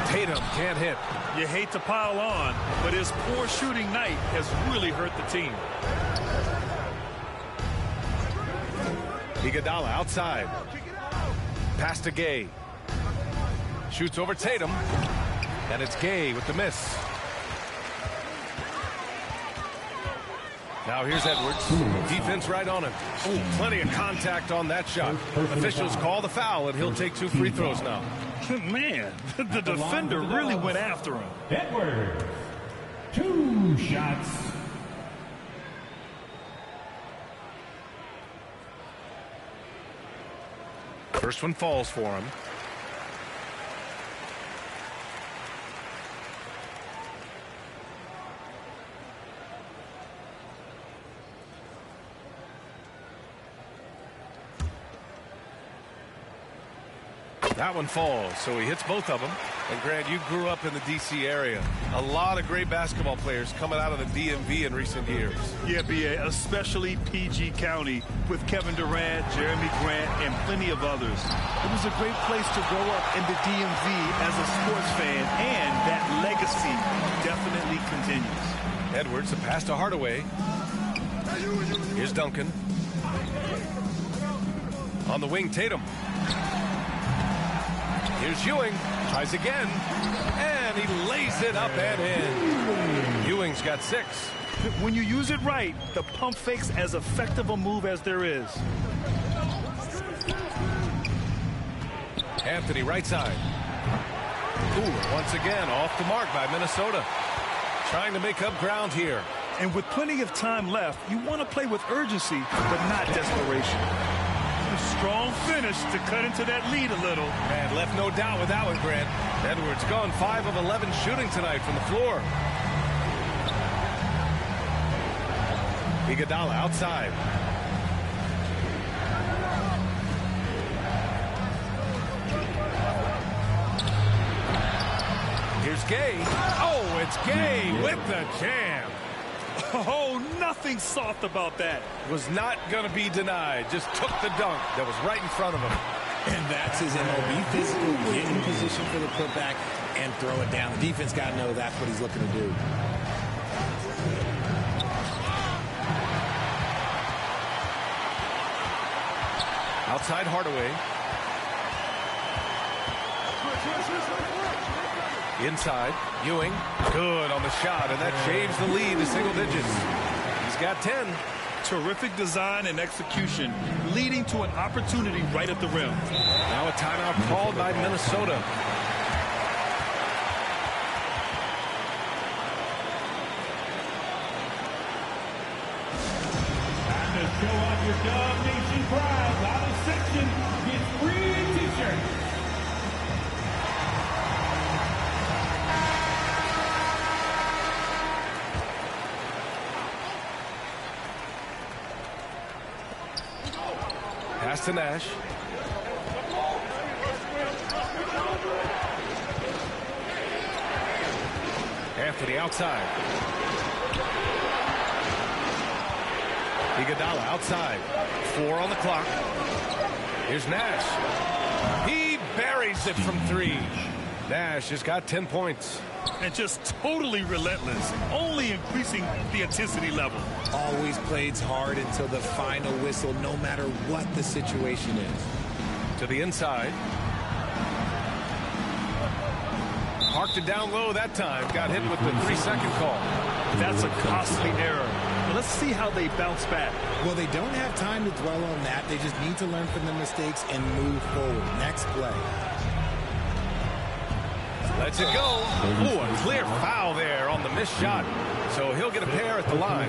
Tatum can't hit. You hate to pile on, but his poor shooting night has really hurt the team. Iguodala outside. Pass to Gay. Shoots over Tatum. And it's Gay with the miss. Now here's Edwards. Defense right on him. Ooh, plenty of contact on that shot. Officials call the foul, and he'll take 2 free throws now. Man, the defender really went after him. Edwards, 2 shots. First one falls for him. That one falls, so he hits both of them. And Grant, you grew up in the D.C. area. A lot of great basketball players coming out of the DMV in recent years. Yeah, B.A., especially PG County with Kevin Durant, Jeremy Grant, and plenty of others. It was a great place to grow up in the DMV as a sports fan, and that legacy definitely continues. Edwards, a pass to Hardaway. Here's Duncan. On the wing, Tatum. Here's Ewing, tries again, and he lays it up and in. Ewing's got 6. When you use it right, the pump fake's as effective a move as there is. Anthony, right side. Ooh, once again, off the mark by Minnesota. Trying to make up ground here. And with plenty of time left, you want to play with urgency, but not desperation. A strong finish to cut into that lead a little. And left no doubt with that one, Grant. Edwards gone 5 of 11 shooting tonight from the floor. Iguodala outside. Here's Gay. Oh, it's Gay with the jam. Oh, nothing soft about that. Was not going to be denied. Just took the dunk that was right in front of him. And that's his MO. Be physical, get in position for the putback, and throw it down. The defense got to know that's what he's looking to do. Outside Hardaway. Inside, Ewing, good on the shot, and that shaves the lead to single digits. He's got 10. Terrific design and execution, leading to an opportunity right at the rim. Now a timeout called by Minnesota. Time to show off your Dub Nation pride. Out of section gets free t-shirts. Pass to Nash. Anthony outside. Iguodala outside. 4 on the clock. Here's Nash. He buries it from 3. Nash has got 10 points. And just totally relentless, only increasing the intensity level. Always plays hard until the final whistle, no matter what the situation is. To the inside. Parked it down low that time. Got hit with the 3-second call. That's a costly error. Let's see how they bounce back. Well, they don't have time to dwell on that. They just need to learn from the mistakes and move forward. Next play. Lets it go. Ooh, a clear foul there on the missed shot. So he'll get a pair at the line.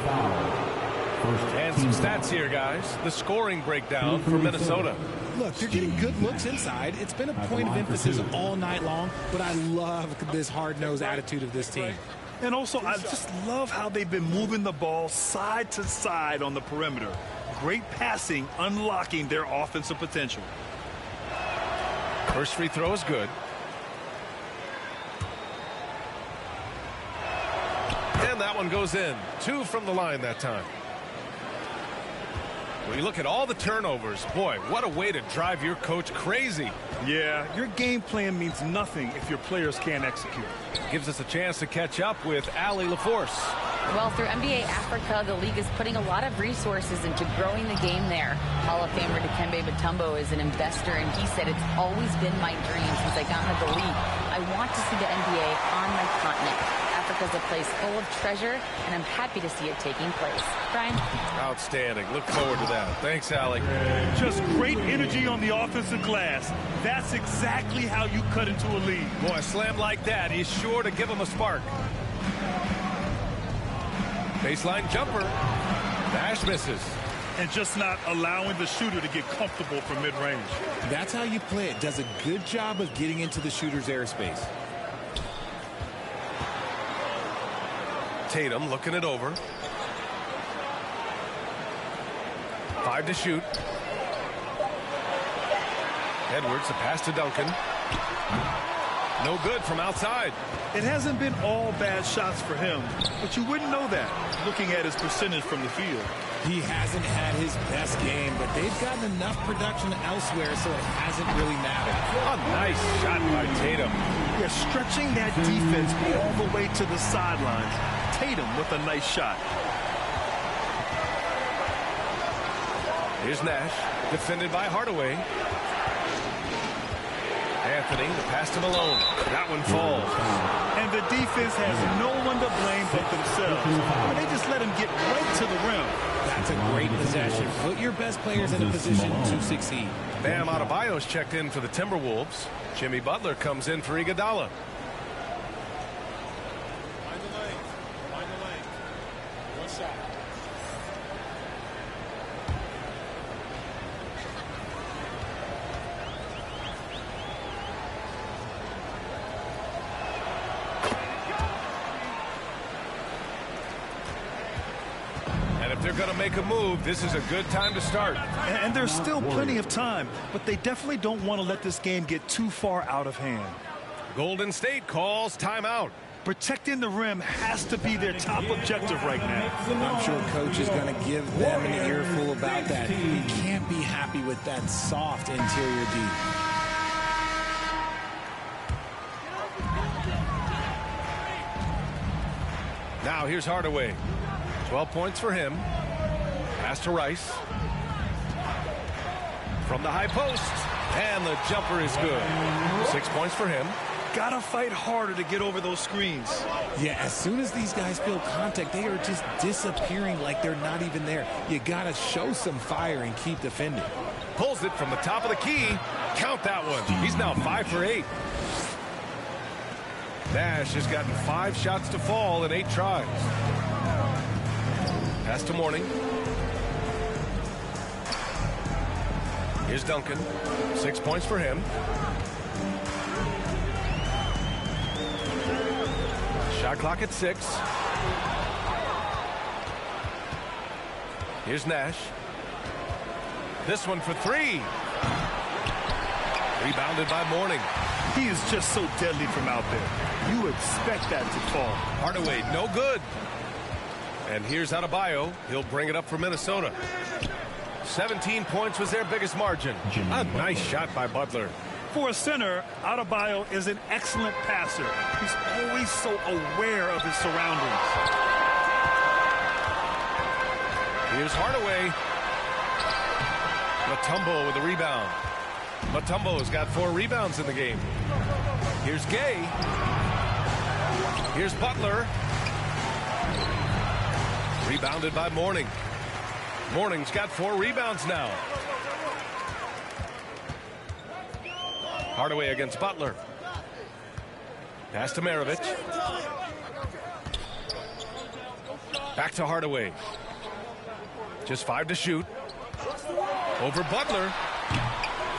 And some stats here, guys. The scoring breakdown for Minnesota. Look, they're getting good looks inside. It's been a point of emphasis all night long, but I love this hard-nosed attitude of this team. And also, I just love how they've been moving the ball side to side on the perimeter. Great passing, unlocking their offensive potential. First free throw is good. And that one goes in. 2 from the line that time. When you look at all the turnovers, boy, what a way to drive your coach crazy. Yeah, your game plan means nothing if your players can't execute. Gives us a chance to catch up with Allie LaForce. Well, through NBA Africa, the league is putting a lot of resources into growing the game there. Hall of Famer Dikembe Mutombo is an investor, and he said, "It's always been my dream since I got into the league. I want to see the NBA on my continent. Africa's a place full of treasure, and I'm happy to see it taking place." Brian? Outstanding. Look forward to that. Thanks, Allie. Just great energy on the offensive glass. That's exactly how you cut into a lead. Boy, a slam like that is sure to give them a spark. Baseline jumper. Nash misses. and just not allowing the shooter to get comfortable from mid-range. That's how you play it. Does a good job of getting into the shooter's airspace. Tatum looking it over. 5 to shoot. Edwards, the pass to Duncan. No good from outside. It hasn't been all bad shots for him, but you wouldn't know that looking at his percentage from the field. He hasn't had his best game, but they've gotten enough production elsewhere, so it hasn't really mattered. A nice shot by Tatum. Yeah, stretching that defense all the way to the sidelines. Tatum with a nice shot. Here's Nash, defended by Hardaway. Anthony, the pass to Malone. That one falls. And the defense has no one to blame but themselves. They just let him get right to the rim. That's a great possession. Put your best players in a position to succeed. Bam Adebayo's checked in for the Timberwolves. Jimmy Butler comes in for Iguodala. Find the lane. One shot. They're going to make a move. This is a good time to start. And there's still plenty of time, but they definitely don't want to let this game get too far out of hand. Golden State calls timeout. Protecting the rim has to be their top objective right now. I'm sure coach is going to give them an earful about that. You can't be happy with that soft interior D. Now here's Hardaway. 12 points for him. Pass to Rice. From the high post. And the jumper is good. 6 points for him. Gotta fight harder to get over those screens. Yeah, as soon as these guys feel contact, they are just disappearing like they're not even there. You gotta show some fire and keep defending. Pulls it from the top of the key. Count that one. He's now 5 for 8. Nash has gotten 5 shots to fall in 8 tries. Pass to Mourning. Here's Duncan. 6 points for him. Shot clock at 6. Here's Nash. This one for 3. Rebounded by Mourning. He is just so deadly from out there. You expect that to fall. Hardaway, no good. And here's Adebayo. He'll bring it up for Minnesota. 17 points was their biggest margin. A nice shot by Butler. For a center, Adebayo is an excellent passer. He's always so aware of his surroundings. Here's Hardaway. Mutombo with a rebound. Mutombo's got 4 rebounds in the game. Here's Gay. Here's Butler. Rebounded by Mourning. Mourning's got 4 rebounds now. Hardaway against Butler. Pass to Maravich. Back to Hardaway. Just 5 to shoot. Over Butler.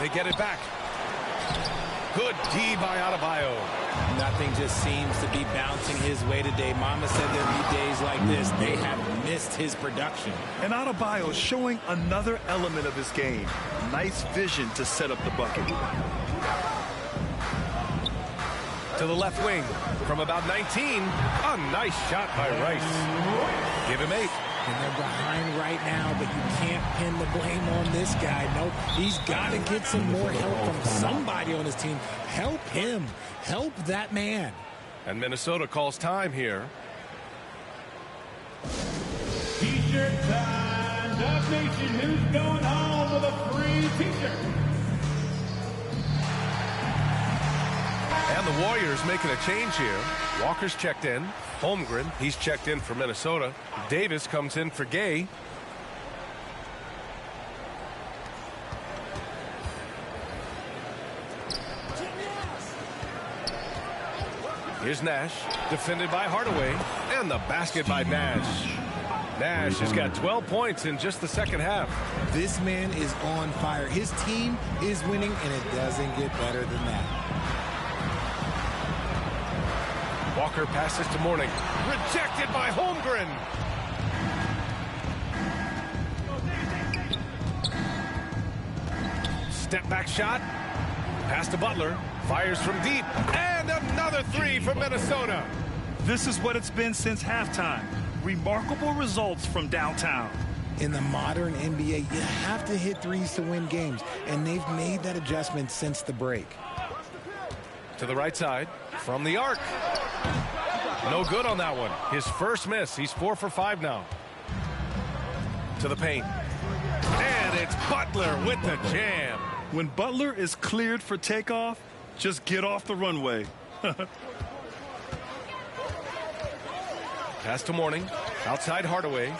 They get it back. Good D by Adebayo. Nothing just seems to be bouncing his way today. Mama said there'd be days like this. They have missed his production. And Adebayo showing another element of his game. Nice vision to set up the bucket. To the left wing from about 19. A nice shot by Rice. Give him 8. And they're behind right now, but you can't pin the blame on this guy. Nope, he's got to get some more help from somebody on his team. Help him. Help that man. And Minnesota calls time here. T-shirt time. Dub Nation, who's going home with a free T-shirt? And the Warriors making a change here. Walker's checked in. Holmgren, he's checked in for Minnesota. Davis comes in for Gay. Here's Nash, defended by Hardaway, and the basket by Nash. Nash has got 12 points in just the second half. This man is on fire. His team is winning, and it doesn't get better than that. Walker passes to Mourning. Rejected by Holmgren. Step back shot. Pass to Butler. Fires from deep. And another three from Minnesota. This is what it's been since halftime. Remarkable results from downtown. In the modern NBA, you have to hit threes to win games, and they've made that adjustment since the break. To the right side, from the arc. No good on that one. His first miss. He's 4 for 5 now. To the paint. And it's Butler with the jam. When Butler is cleared for takeoff, just get off the runway. Pass to Mourning. Outside Hardaway.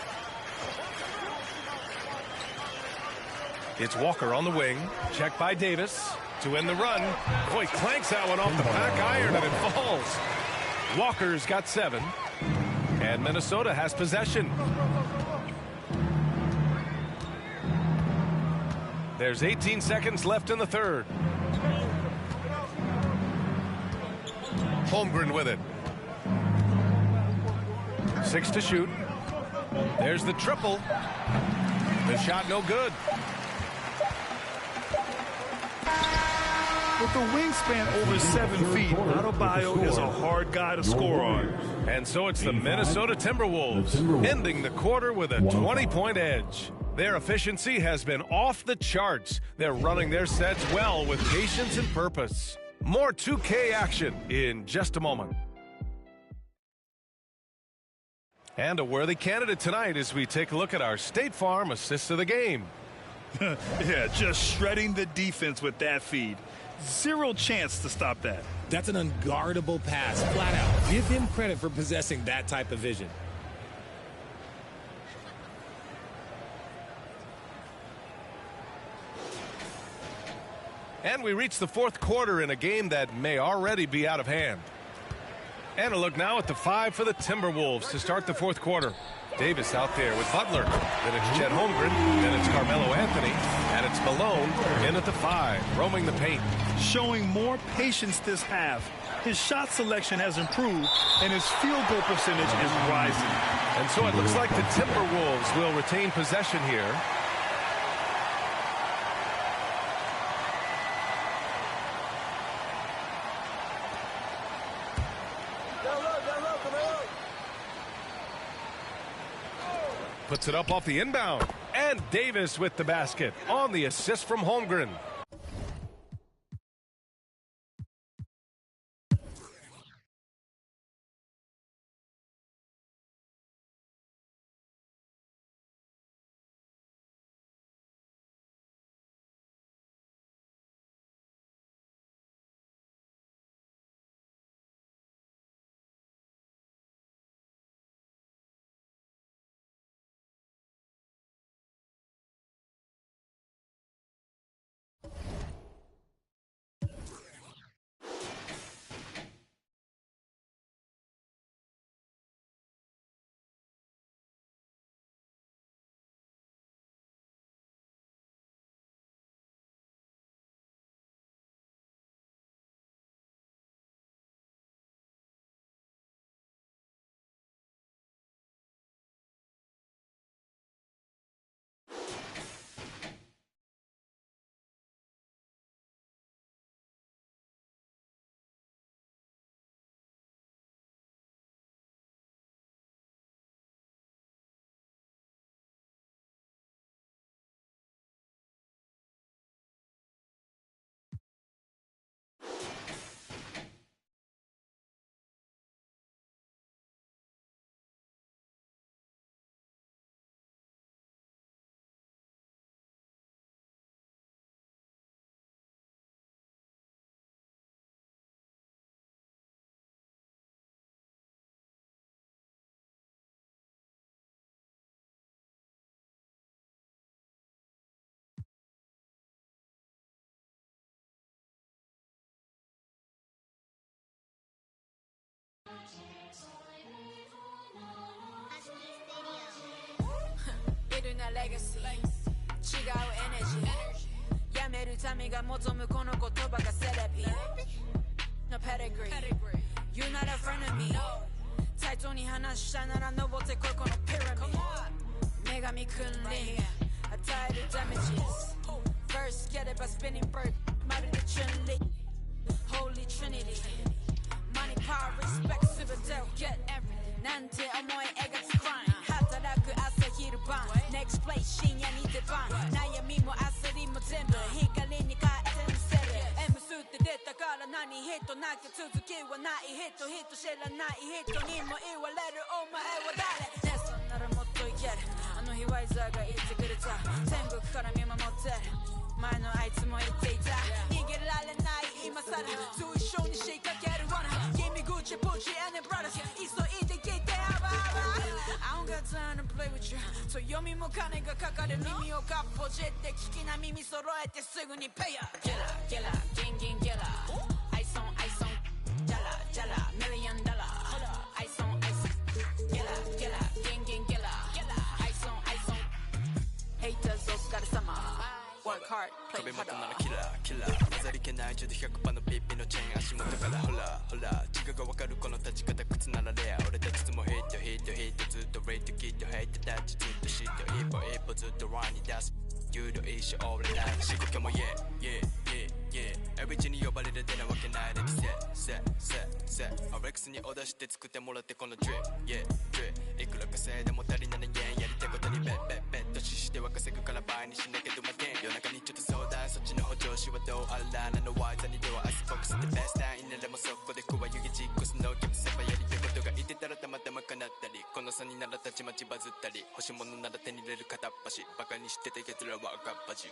It's Walker on the wing. Checked by Davis to end the run. Boy, clanks that one off the back iron and it falls. Walker's got 7. And Minnesota has possession. There's 18 seconds left in the third. Holmgren with it. 6 to shoot. There's the triple. The shot no good. With a wingspan over 7 feet, Adebayo is a hard guy to score on. And so it's the Minnesota Timberwolves ending the quarter with a 20-point edge. Their efficiency has been off the charts. They're running their sets well with patience and purpose. More 2K action in just a moment. And a worthy candidate tonight as we take a look at our State Farm assists of the game. Yeah, just shredding the defense with that feed. Zero chance to stop that. That's an unguardable pass, flat out. Give him credit for possessing that type of vision. And we reach the fourth quarter in a game that may already be out of hand. And a look now at the 5 for the Timberwolves to start the fourth quarter. Davis out there with Butler. Then it's Chet Holmgren. Then it's Carmelo Anthony. And it's Malone in at the 5, roaming the paint. Showing more patience this half. His shot selection has improved, and his field goal percentage is rising. And so it looks like the Timberwolves will retain possession here. Puts it up off the inbound. And Davis with the basket on the assist from Holmgren. legacy 違うエネジーやめる民が望むこの言葉がセレビ No pedigree You're not a friend of me 対等に話したなら登ってこいこのピラミッド女神君臨与えるダメージ First get it by spinning bird まるでチュンリ Holy Trinity Money, power, respect すべてを get everything なんて思い描く crime 働く朝昼晩 Next place 深夜に出番悩みも焦りも全部光に変えてみせる M 数って出たから何人なきゃ続きはない人知らない人にも言われるお前は誰ねそんならもっといけるあの日ワイザーが言ってくれた天国から見守ってる前のあいつも言っていた逃げられない今さらと一緒に仕掛ける Wanna give me Gucci, Pucci and the brothers 急いで聞いてあばあば I don't got time to play with you そう読みも金がかかる耳をかっぽじって聞きな耳揃えてすぐに Pay up Get up,ギンギン Get up Ice on, Jala, Jala $1 million Ice on, Get up,ギンギン Get up Ice on, Haters お疲れ様Work hard, play harder ならキラーキラー混ざりけない中で 100% のピッピのチェーン足元からほらほら違うがわかるこの立ち方靴ならレア俺たちともヒットヒットヒットずっとレイトキットヘイトタッチずっとシット一歩一歩ずっとランに出す有料一生俺ら仕事も Yeah Yeah Yeah Yeah Every 地に呼ばれる出なわけない歴setアレックスにオーダーして作ってもらってこの Drip Yeah Drip いくら稼いでも足りない円やりたいことにベッとししては稼ぐから倍にしなきゃどまけん夜中にちょっと相談そっちの補助しはどうあらなのワイザにではアイスボックスでベスタインならもそこで食わ湯気実行すのキャプセパやりたいことがいてたらたまたま叶ったりこの差にならたちまちバズったり欲しいものなら手に入れる片っ端バカにしてた奴らは赤っ端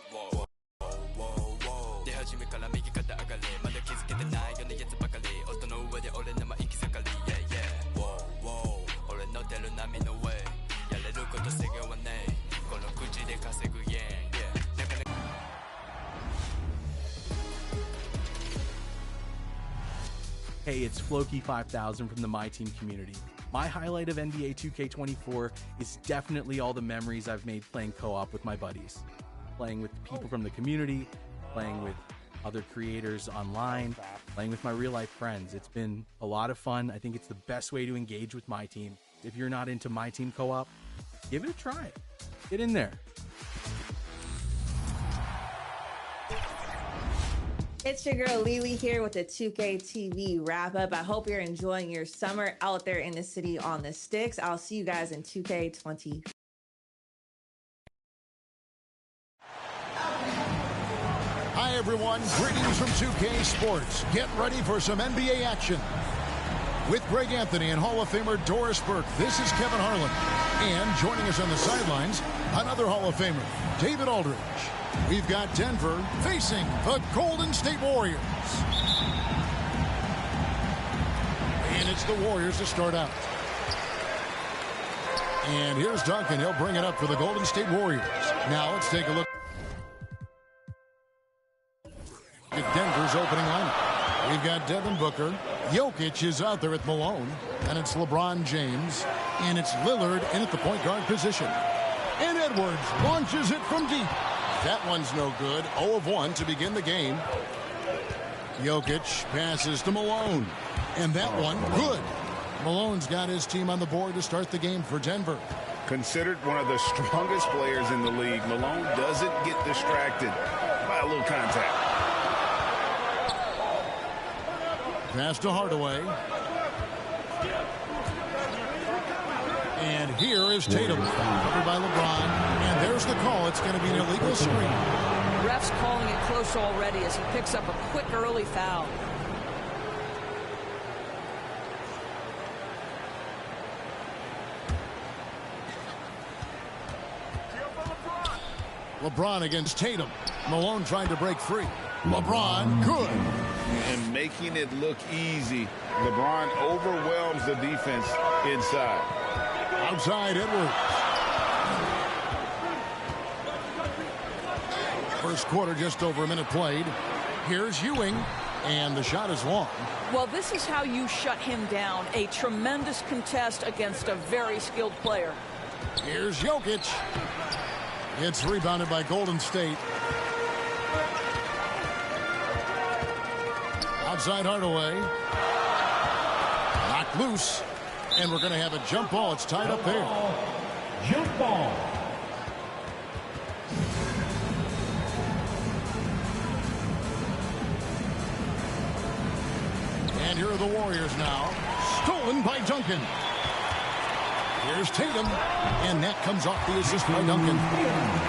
出始めから右肩上がりまだ気づけてないようなやつばかり音の上で俺の行き盛り Yeah yeah 俺の出る波の上やれることせがわねえこの口で稼ぐ Yeah Hey, it's Floki5000 from the My Team community. My highlight of NBA 2K24 is definitely all the memories I've made playing co-op with my buddies. Playing with people from the community, playing with other creators online, playing with my real-life friends. It's been a lot of fun. I think it's the best way to engage with My Team. If you're not into My Team co-op, give it a try. Get in there. It's your girl Lily here with the 2K TV wrap up. I hope you're enjoying your summer out there in the city on the sticks. I'll see you guys in 2K20. Hi everyone, greetings from 2K Sports. Get ready for some NBA action. With Greg Anthony and Hall of Famer Doris Burke, this is Kevin Harlan. And joining us on the sidelines, another Hall of Famer, David Aldridge. We've got Denver facing the Golden State Warriors. And it's the Warriors to start out. And here's Duncan. He'll bring it up for the Golden State Warriors. Now let's take a look at Denver's opening lineup. We've got Devin Booker. Jokic is out there at Malone. And it's LeBron James. And it's Lillard in at the point guard position. And Edwards launches it from deep. That one's no good. 0 of 1 to begin the game. Jokic passes to Malone. And that one, good. Malone's got his team on the board to start the game for Denver. Considered one of the strongest players in the league, Malone doesn't get distracted by a little contact. Pass to Hardaway. And here is Tatum, covered by LeBron. And there's the call. It's going to be an illegal screen. Ref's calling it close already as he picks up a quick early foul. LeBron against Tatum. Malone trying to break free. LeBron, good. And making it look easy. LeBron overwhelms the defense inside. Outside Edwards. First quarter, just over a minute played. Here's Ewing, and the shot is long. Well, this is how you shut him down. A tremendous contest against a very skilled player. Here's Jokic. It's rebounded by Golden State. Outside Hardaway. Knocked loose. And we're going to have a jump ball. It's tied up there. Jump ball. And here are the Warriors now. Stolen by Duncan. Here's Tatum. And that comes off the assist by Duncan.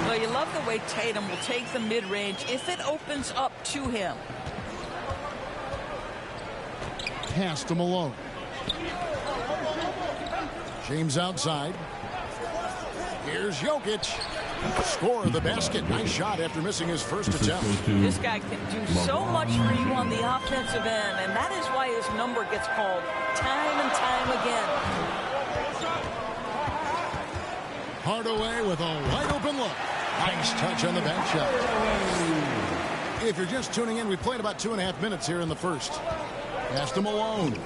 Well, you love the way Tatum will take the mid-range if it opens up to him. Pass to Malone. James outside. Here's Jokic. Score of the basket. Nice shot after missing his first attempt. This guy can do so much for you on the offensive end, and that is why his number gets called time and time again. Hardaway with a wide open look. Nice touch on the back shot. If you're just tuning in, we played about 2.5 minutes here in the first. Pass to Malone.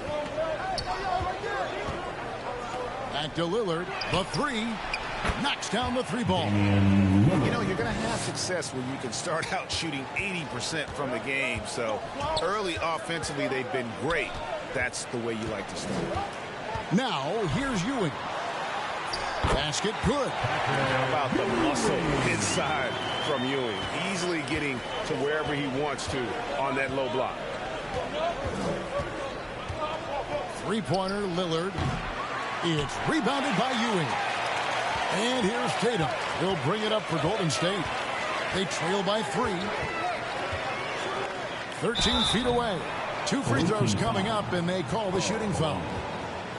Back to Lillard. The three. Knocks down the three ball. You know, you're going to have success when you can start out shooting 80% from the game. So early offensively, they've been great. That's the way you like to start. Now, here's Ewing. Basket good. How about the muscle inside from Ewing? Easily getting to wherever he wants to on that low block. Three-pointer, Lillard. It's rebounded by Ewing. And here's Tatum. He'll bring it up for Golden State. They trail by 3. 13 feet away. 2 free throws coming up, and they call the shooting foul.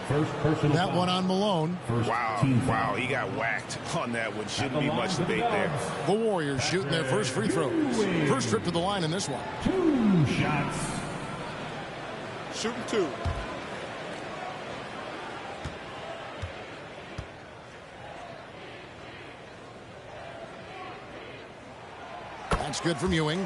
That one on Malone. Wow, he got whacked on that one. Shouldn't be much debate there. The Warriors shooting their first free throws. First trip to the line in this one. 2 shots. Shooting 2. That's good from Ewing.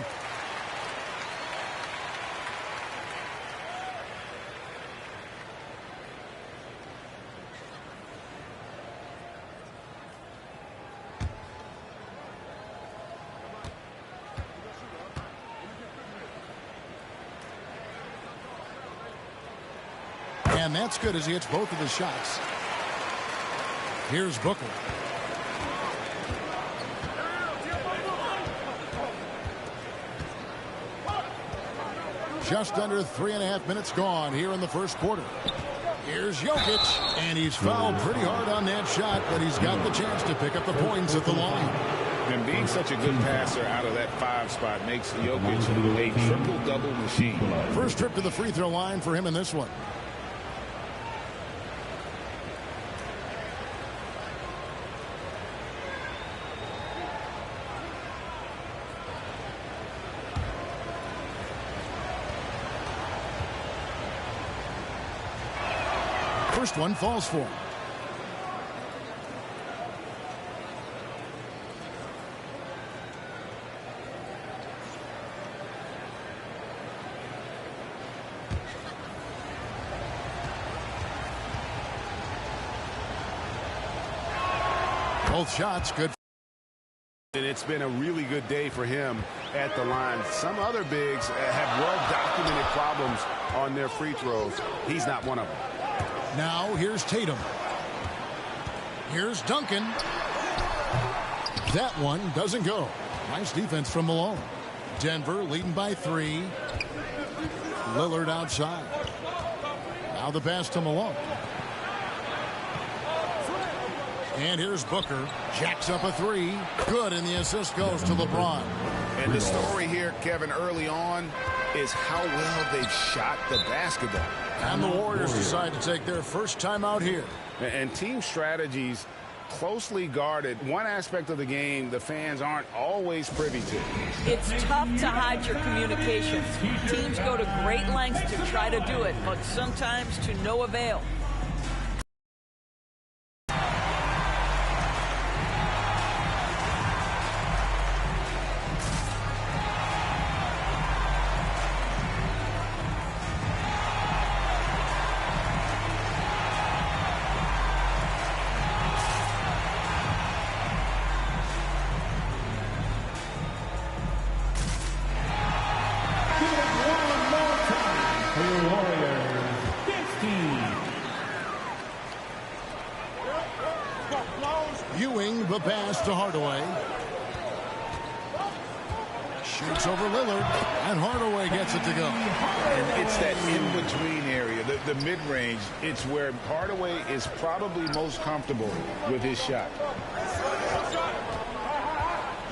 And that's good as he hits both of his shots. Here's Booker. Just under 3.5 minutes gone here in the first quarter. Here's Jokic, and he's fouled pretty hard on that shot, but he's got the chance to pick up the points at the line. And being such a good passer out of that 5 spot makes Jokic a triple-double machine. First trip to the free throw line for him in this one. First one falls for him. Both shots good. And it's been a really good day for him at the line. Some other bigs have well-documented problems on their free throws. He's not one of them. Now here's Tatum. Here's Duncan. That one doesn't go. Nice defense from Malone. Denver leading by 3. Lillard outside. Now the pass to Malone. And here's Booker. Jacks up a 3. Good, and the assist goes to LeBron. And the story here, Kevin, early on is how well they've shot the basketball. And the Warriors decide to take their first time out here. And team strategies closely guarded. One aspect of the game the fans aren't always privy to. It's tough to hide your communications. Teams go to great lengths to try to do it, but sometimes to no avail. pass to Hardaway. Shoots over Lillard, and Hardaway gets it to go. And it's that in-between area, the mid-range. It's where Hardaway is probably most comfortable with his shot.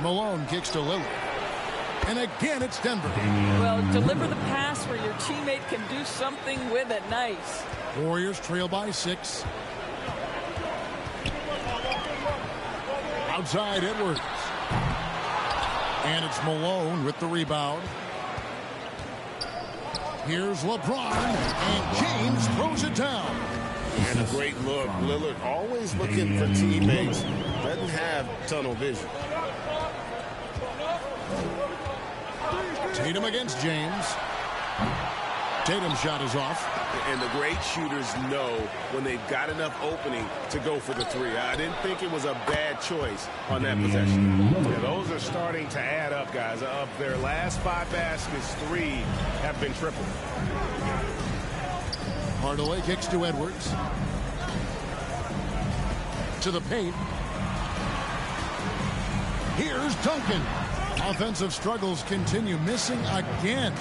Malone kicks to Lillard. And again, it's Denver. Well, deliver the pass where your teammate can do something with it. Nice. Warriors trail by 6. Outside Edwards. And it's Malone with the rebound. Here's LeBron. And James throws it down. And a great look. Lillard always looking for teammates. Doesn't have tunnel vision. Tatum against James. Tatum's shot is off. And the great shooters know when they've got enough opening to go for the 3. I didn't think it was a bad choice on that possession. Yeah, those are starting to add up, guys. Of their last 5 baskets, 3 have been triple. Hardaway kicks to Edwards. To the paint. Here's Duncan. Offensive struggles continue, missing again.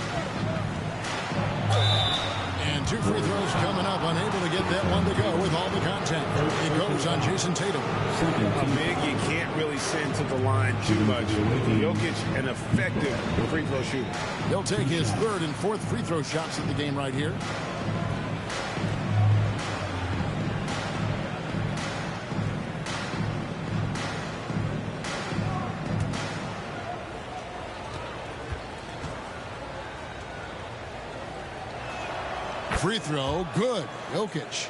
And 2 free throws coming up, unable to get that one to go with all the contact. It goes on Jason Tatum. A big you can't really send to the line too much. Jokic, an effective free throw shooter. He'll take his 3rd and 4th free throw shots of the game right here. Free throw, good. Jokic.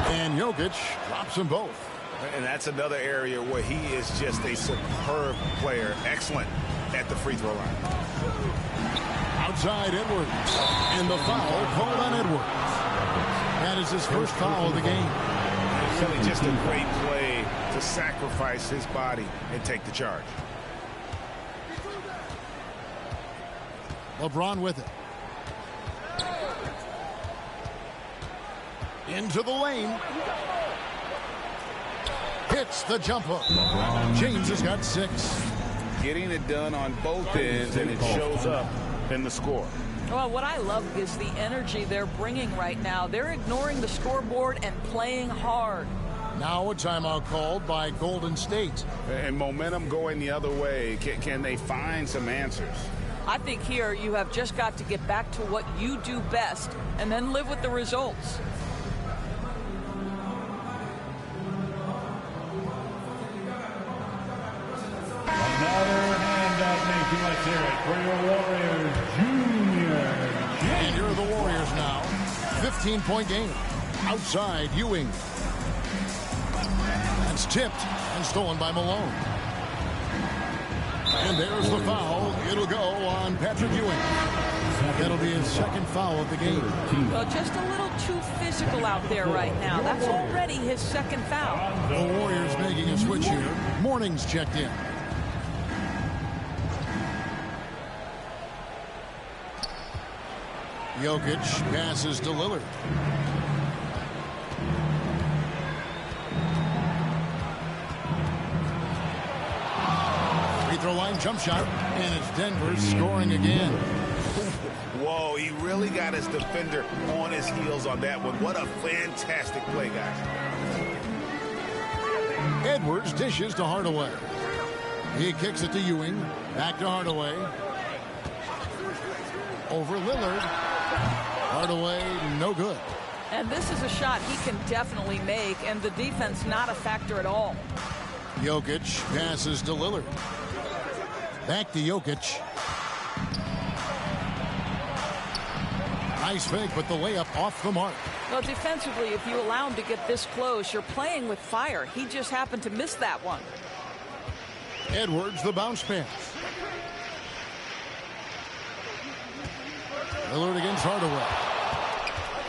And Jokic drops them both. And that's another area where he is just a superb player. Excellent at the free throw line. Outside Edwards. And the foul called on Edwards. That is his first foul of the game. It's really just a great play to sacrifice his body and take the charge. LeBron with it. Into the lane. Hits the jumper. James has got 6. Getting it done on both ends, and it shows up in the score. Well, what I love is the energy they're bringing right now. They're ignoring the scoreboard and playing hard. Now a timeout called by Golden State. And momentum going the other way. Can they find some answers? I think here you have just got to get back to what you do best and then live with the results. Another handout making, let's hear it for your Warriors, Junior. And here are the Warriors now. 15-point game. Outside, Ewing. That's tipped and stolen by Malone. And there's the foul. It'll go on Patrick Ewing. That'll be his 2nd foul of the game. Well, just a little too physical out there right now. That's already his 2nd foul. The Warriors making a switch here. Morning's checked in. Jokic passes to Lillard. Free throw line jump shot, and it's Denver scoring again. Whoa, he really got his defender on his heels on that one. What a fantastic play, guys. Edwards dishes to Hardaway. He kicks it to Ewing. Back to Hardaway. Over Lillard. Hardaway, no good. And this is a shot he can definitely make, and the defense not a factor at all. Jokic passes to Lillard. Back to Jokic. Nice fake, but the layup off the mark. Well, defensively, if you allow him to get this close, you're playing with fire. He just happened to miss that one. Edwards, the bounce pass. Lillard against Hardaway.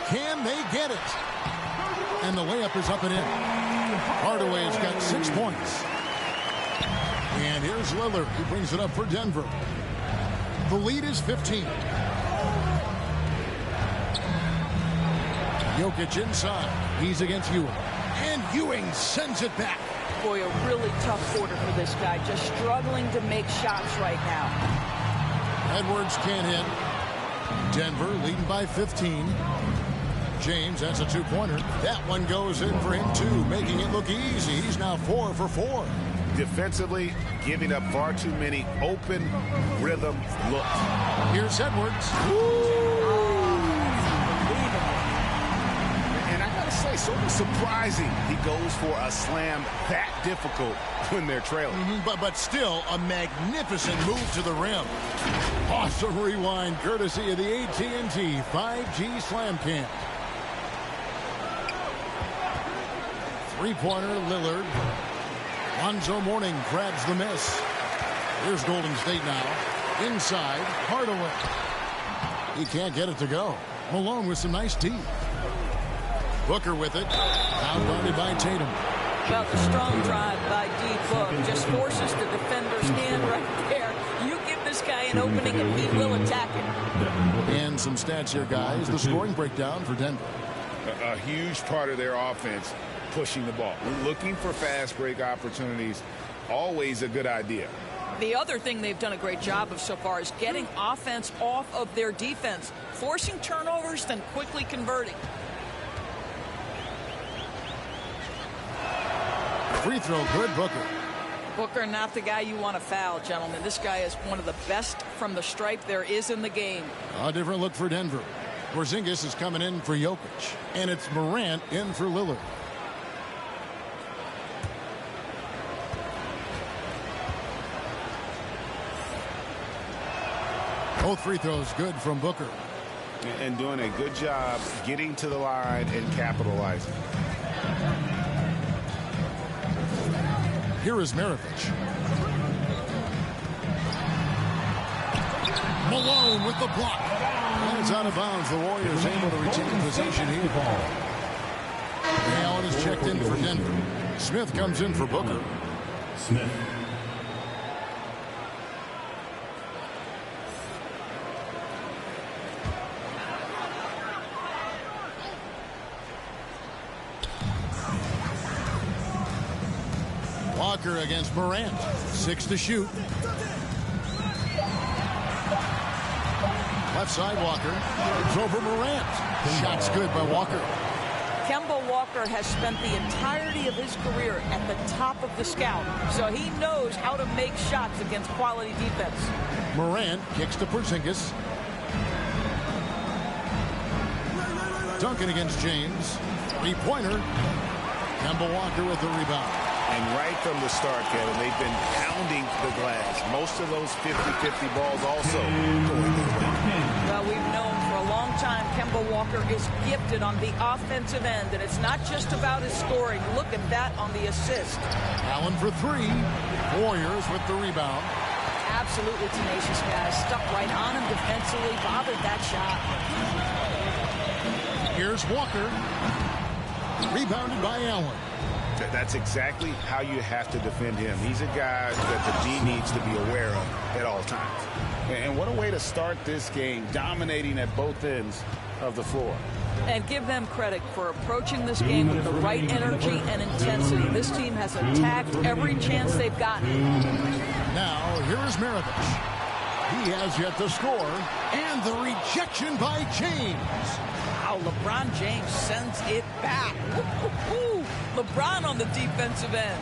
Can they get it? And the layup is up and in. Hardaway's got 6 points. And here's Lillard, who brings it up for Denver. The lead is 15. Jokic inside. He's against Ewing. And Ewing sends it back. Boy, a really tough quarter for this guy. Just struggling to make shots right now. Edwards can't hit. Denver leading by 15. James, that's a two-pointer. That one goes in for him, too, making it look easy. He's now 4 for 4. Defensively, giving up far too many open rhythm looks. Here's Edwards. And I gotta say, sort of surprising he goes for a slam that difficult when they're trailing. But still a magnificent move to the rim. Awesome rewind courtesy of the AT&T 5G Slam Cam. Three-pointer, Lillard. Lonzo Mourning grabs the miss. Here's Golden State now. Inside, Hardaway. He can't get it to go. Malone with some nice D. Booker with it. Outguarded by Tatum. Well, the strong drive by D-Book just forces the defender's hand right there. You give this guy an opening and he will attack it. And some stats here, guys. The scoring breakdown for Denver. A huge part of their offense, pushing the ball. Looking for fast break opportunities, always a good idea. The other thing they've done a great job of so far is getting offense off of their defense, forcing turnovers, then quickly converting. Free throw good, Booker. Booker, not the guy you want to foul, gentlemen. This guy is one of the best from the stripe there is in the game. A different look for Denver. Porzingis is coming in for Jokic, and it's Morant in for Lillard. Both free throws good from Booker. And doing a good job getting to the line and capitalizing. Here is Maravich. Malone with the block. And it's out of bounds. The Warriors able to retain possession here. Allen is checked in for Denver. Smith comes in for Booker. Smith. Walker against Morant. 6 to shoot. Left side, Walker. It's over Morant. Shot's good by Walker. Kemba Walker has spent the entirety of his career at the top of the scout, so he knows how to make shots against quality defense. Morant kicks to Porzingis. Duncan against James. Three-pointer. Kemba Walker with the rebound. And right from the start, Kevin, they've been pounding the glass. Most of those 50-50 balls also going their way. Well, we've known for a long time Kemba Walker is gifted on the offensive end, and it's not just about his scoring. Look at that on the assist. Allen for three. Warriors with the rebound. Absolutely tenacious guy. Stuck right on him defensively. Bothered that shot. Here's Walker. Rebounded by Allen. That's exactly how you have to defend him. He's a guy that the D needs to be aware of at all times. And what a way to start this game, dominating at both ends of the floor. And give them credit for approaching this game with the right energy and intensity. This team has attacked every chance they've gotten. Now, here's Maravich. He has yet to score. And the rejection by James. Wow, LeBron James sends it back. LeBron on the defensive end.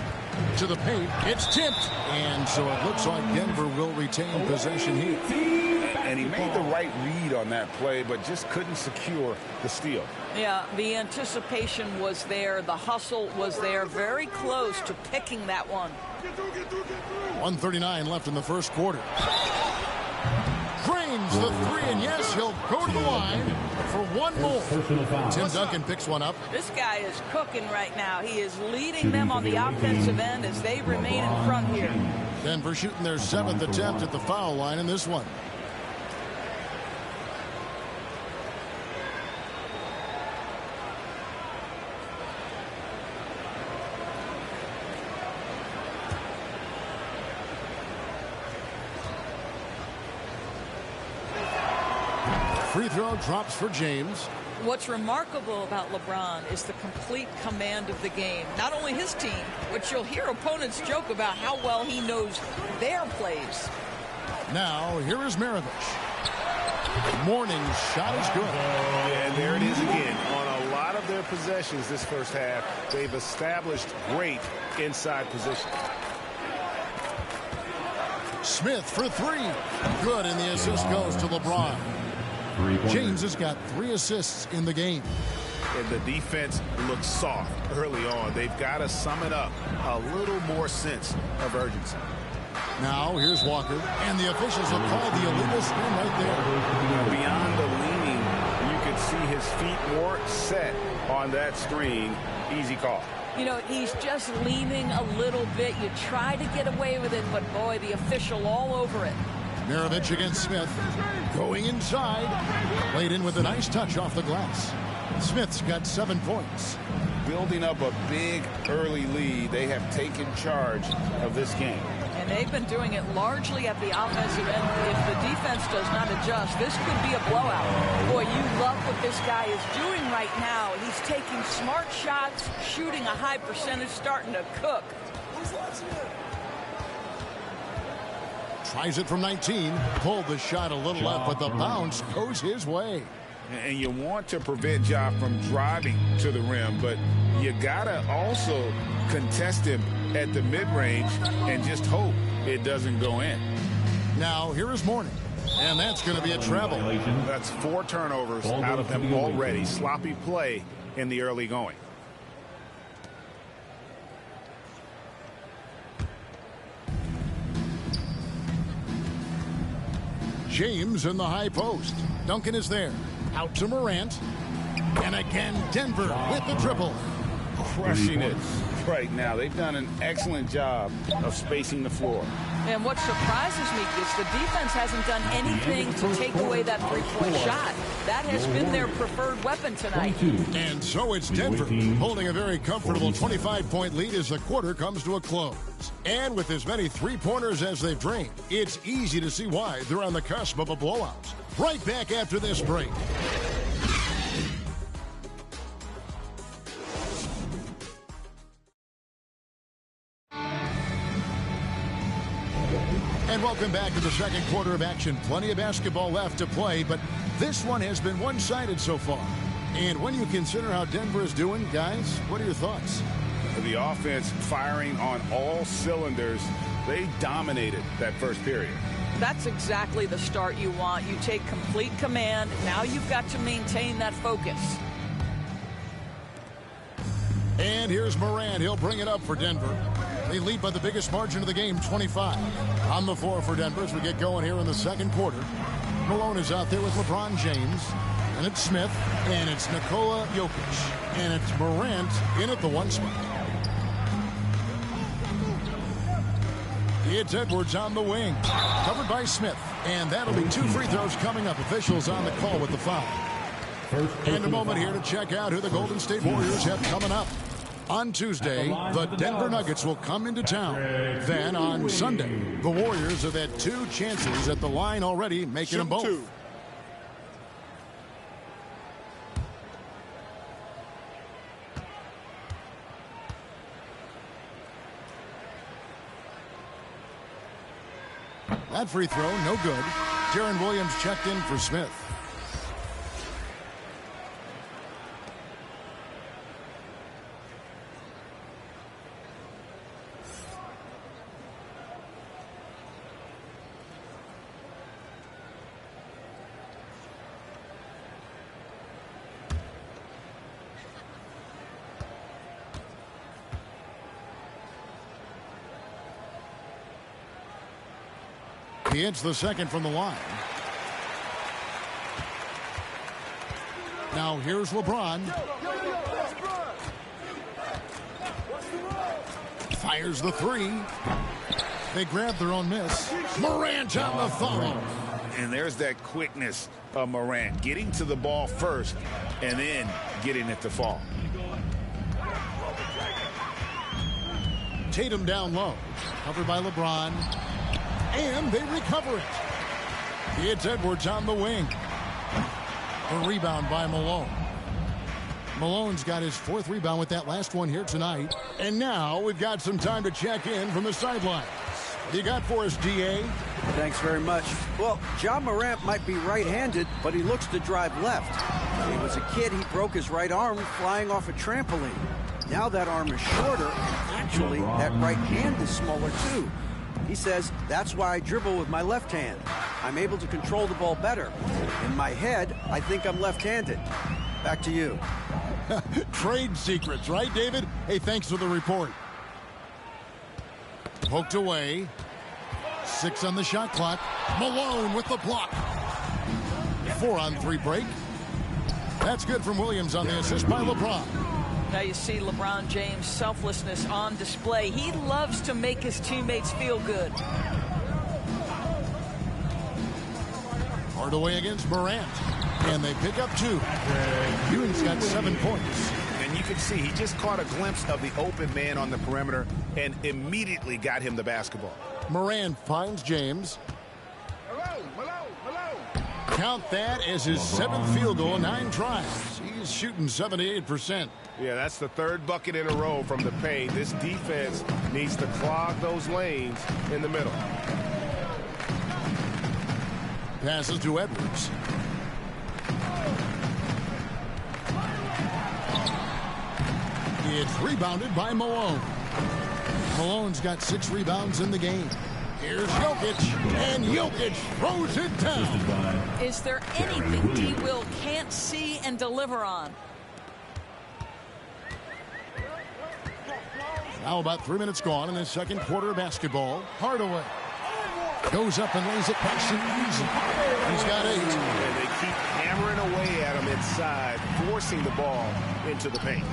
To the paint, it's tipped. And so it looks like Denver will retain possession here. And he made the right read on that play, but just couldn't secure the steal. Yeah, the anticipation was there. The hustle was there. Very close to picking that one. 1:39 left in the first quarter. Drains the three, and yes, he'll go to the line for one more. Tim Duncan picks one up. This guy is cooking right now. He is leading them on the offensive end as they remain in front here. Denver shooting their 7th attempt at the foul line in this one. free throw drops for James. What's remarkable about LeBron is the complete command of the game. Not only his team, but you'll hear opponents joke about how well he knows their plays. Now, here is Maravich. Morning's shot is good. And there it is again. On a lot of their possessions this first half, they've established great inside position. Smith for three. Good, and the assist goes to LeBron. James has got 3 assists in the game. And the defense looks soft early on. They've got to sum it up. A little more sense of urgency. Now, here's Walker, and the officials have called the illegal screen right there. Beyond the leaning, you could see his feet more set on that screen. Easy call. You know, he's just leaning a little bit. You try to get away with it, but boy, the official all over it. Maravich against Smith. Going inside. Played in with a nice touch off the glass. Smith's got 7 points. Building up a big early lead, they have taken charge of this game. And they've been doing it largely at the offensive end. If the defense does not adjust, this could be a blowout. Boy, you love what this guy is doing right now. He's taking smart shots, shooting a high percentage, starting to cook. Tries it from 19. Pulled the shot a little left, but the bounce goes his way. And you want to prevent Ja from driving to the rim, but you gotta also contest him at the mid-range and just hope it doesn't go in. Now, here is Morning, and that's going to be a travel. That's 4 turnovers out of them already. Sloppy play in the early going. James in the high post. Duncan is there. Out to Morant. And again, Denver with the triple. Crushing it right now. They've done an excellent job of spacing the floor. And what surprises me is the defense hasn't done anything to take away that three-point shot. That has been their preferred weapon tonight. And so it's Denver holding a very comfortable 25-point lead as the quarter comes to a close. And with as many three-pointers as they've drained, it's easy to see why they're on the cusp of a blowout. Right back after this break. And welcome back to the second quarter of action. Plenty of basketball left to play, but this one has been one-sided so far. And when you consider how Denver is doing, guys, what are your thoughts? The offense firing on all cylinders. They dominated that first period. That's exactly the start you want. You take complete command. Now you've got to maintain that focus. And here's Morant. He'll bring it up for Denver. They lead by the biggest margin of the game, 25. On the floor for Denver as we get going here in the second quarter. Malone is out there with LeBron James. And it's Smith. And it's Nikola Jokic. And it's Morant in at the 1 spot. It's Edwards on the wing. Covered by Smith. And that'll be 2 free throws coming up. Officials on the call with the foul. And a moment here to check out who the Golden State Warriors have coming up. On Tuesday, the Denver Nuggets will come into town. Then on Sunday, the Warriors have had 2 chances at the line already, making them both. That free throw, no good. Deron Williams checked in for Smith. He hits the second from the line. Now here's LeBron. Fires the 3. They grab their own miss. Morant on the foul. And there's that quickness of Morant, getting to the ball first and then getting it to fall. Tatum down low. Covered by LeBron. And they recover it. It's Edwards on the wing. The rebound by Malone. Malone's got his 4th rebound with that last one here tonight. And now we've got some time to check in from the sidelines. What do you got for us, D.A.? Thanks very much. Well, John Morant might be right-handed, but he looks to drive left. When he was a kid, he broke his right arm flying off a trampoline. Now that arm is shorter, and actually, that right hand is smaller too. He says, that's why I dribble with my left hand. I'm able to control the ball better. In my head, I think I'm left-handed. Back to you. Trade secrets, right, David? Hey, thanks for the report. Poked away. 6 on the shot clock. Malone with the block. 4-on-3 break. That's good from Williams on the assist by LeBron. Now you see LeBron James' selflessness on display. He loves to make his teammates feel good. Hardaway against Morant. And they pick up 2. Ewing's got 7 points. And you can see he just caught a glimpse of the open man on the perimeter and immediately got him the basketball. Morant finds James. Count that as his 7th field goal, 9 tries. He's shooting 78%. Yeah, that's the 3rd bucket in a row from the paint. This defense needs to clog those lanes in the middle. Passes to Edwards. It's rebounded by Malone. Malone's got 6 rebounds in the game. Here's Jokic, and Jokic throws it down. Is there anything D. Will can't see and deliver on? Now about 3 minutes gone in the second quarter of basketball. Hardaway goes up and lays it past him easy. He's got 8. And they keep hammering away at him inside, forcing the ball into the paint.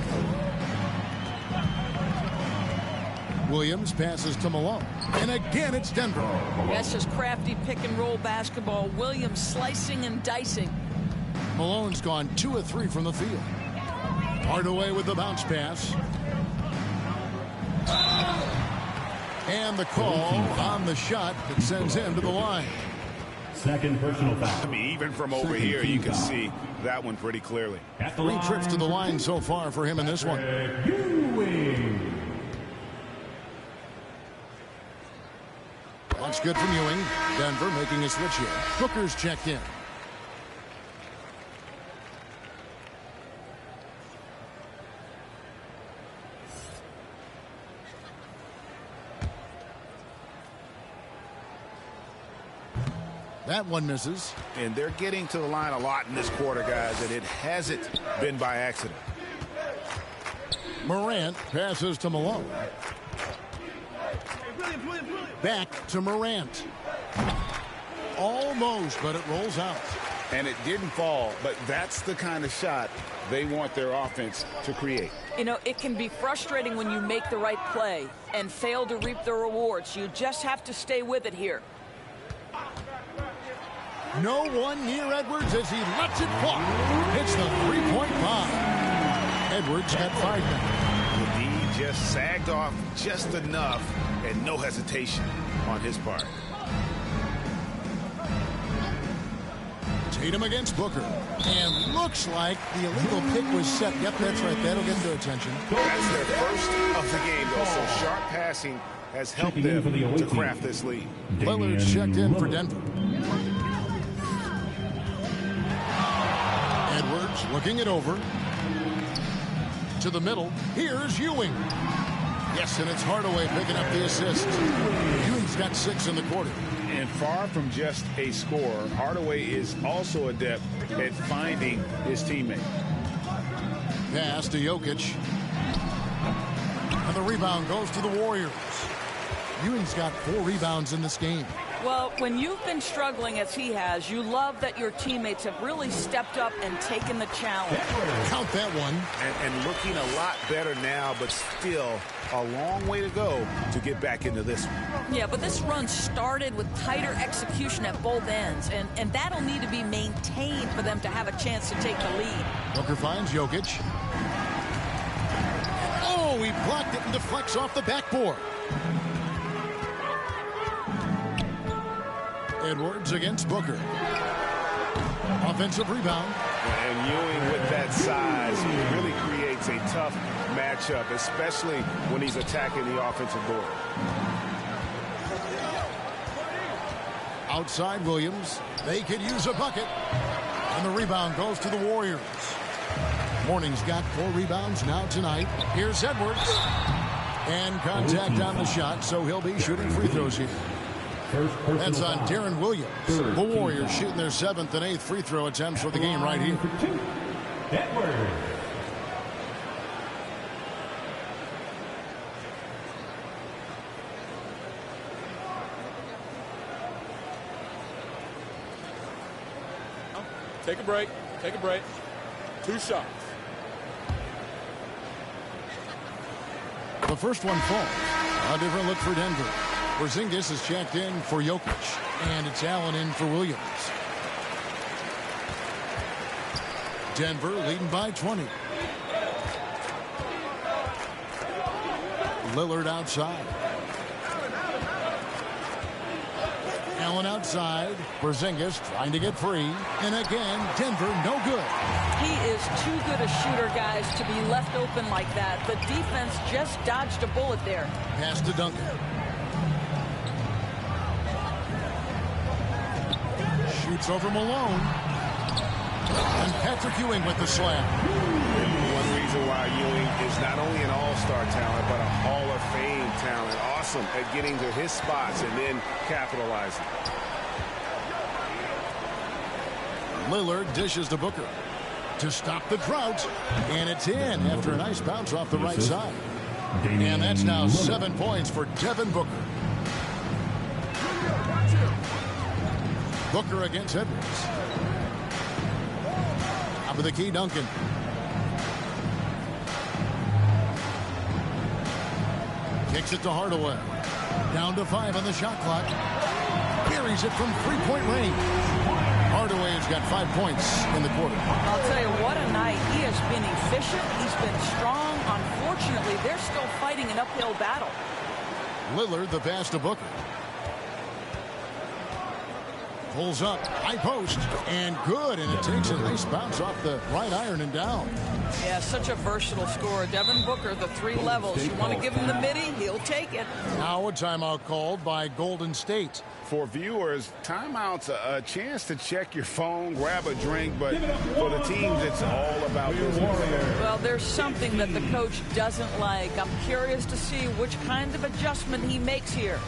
Williams passes to Malone. And again, it's Denver. That's just crafty pick-and-roll basketball. Williams slicing and dicing. Malone's gone 2 of 3 from the field. Hardaway with the bounce pass. And the call on the shot that sends him to the line. Second personal foul. I mean, even from over here, you can see that one pretty clearly. 3 trips to the line so far for him in this one. That's good from Ewing. Denver making a switch here. Booker's checked in. That one misses. And they're getting to the line a lot in this quarter, guys, and it hasn't been by accident. Morant passes to Malone. Back to Morant. Almost, but it rolls out. And it didn't fall, but that's the kind of shot they want their offense to create. You know, it can be frustrating when you make the right play and fail to reap the rewards. You just have to stay with it here. No one near Edwards as he lets it fly. It's the three-point bomb. Edwards got 5 now. The D just sagged off just enough and no hesitation on his part. Tatum against Booker. And looks like the illegal pick was set. Yep, that's right. That'll get their attention. That's their first of the game, though, so sharp passing has helped them to craft this lead. Lillard's checked in for Denver. Edwards looking it over. To the middle. Here's Ewing. Yes, and it's Hardaway picking up the assist. Ewing's got 6 in the quarter. And far from just a scorer, Hardaway is also adept at finding his teammate. Pass to Jokic. And the rebound goes to the Warriors. Ewing's got 4 rebounds in this game. Well, when you've been struggling as he has, you love that your teammates have really stepped up and taken the challenge. Count that one. And looking a lot better now, but still a long way to go to get back into this one. Yeah, but this run started with tighter execution at both ends, and that'll need to be maintained for them to have a chance to take the lead. Booker finds Jokic. Oh, he blocked it and deflects off the backboard. Edwards against Booker. Offensive rebound. And Ewing with that size really creates a tough matchup, especially when he's attacking the offensive board. Outside Williams. They could use a bucket. And the rebound goes to the Warriors. Mourning's got 4 rebounds now tonight. Here's Edwards. And contact on the shot, so he'll be shooting free throws here. That's on Darren Williams. The Warriors shooting their 7th and 8th free throw attempts for the game right here. Edwards. Take a break. Take a break. 2 shots. The first one falls. A different look for Denver. Porzingis is checked in for Jokic. And it's Allen in for Williams. Denver leading by 20. Lillard outside. Allen outside. Porzingis trying to get free. And again, Denver no good. He is too good a shooter, guys, to be left open like that. The defense just dodged a bullet there. Pass to Duncan. Shoots over Malone. And Patrick Ewing with the slam. One reason why Ewing is not only an all-star talent, but a Hall of Fame talent. Awesome at getting to his spots and then capitalizing. Lillard dishes to Booker to stop the drought. And it's in after a nice bounce off the right side. And that's now 7 points for Devin Booker. Booker against Edwards. Top of the key, Duncan. Kicks it to Hardaway. Down to 5 on the shot clock. Carries it from 3-point range. Hardaway has got 5 points in the quarter. I'll tell you, what a night. He has been efficient. He's been strong. Unfortunately, they're still fighting an uphill battle. Lillard, the pass to Booker. Pulls up, high post, and good. And it takes a nice bounce off the right iron and down. Yeah, such a versatile scorer. Devin Booker, the 3 levels. You want to give him the midi, he'll take it. Now a timeout called by Golden State. For viewers, timeout's a chance to check your phone, grab a drink, but for the teams, it's all about business. Well, there's something that the coach doesn't like. I'm curious to see which kind of adjustment he makes here.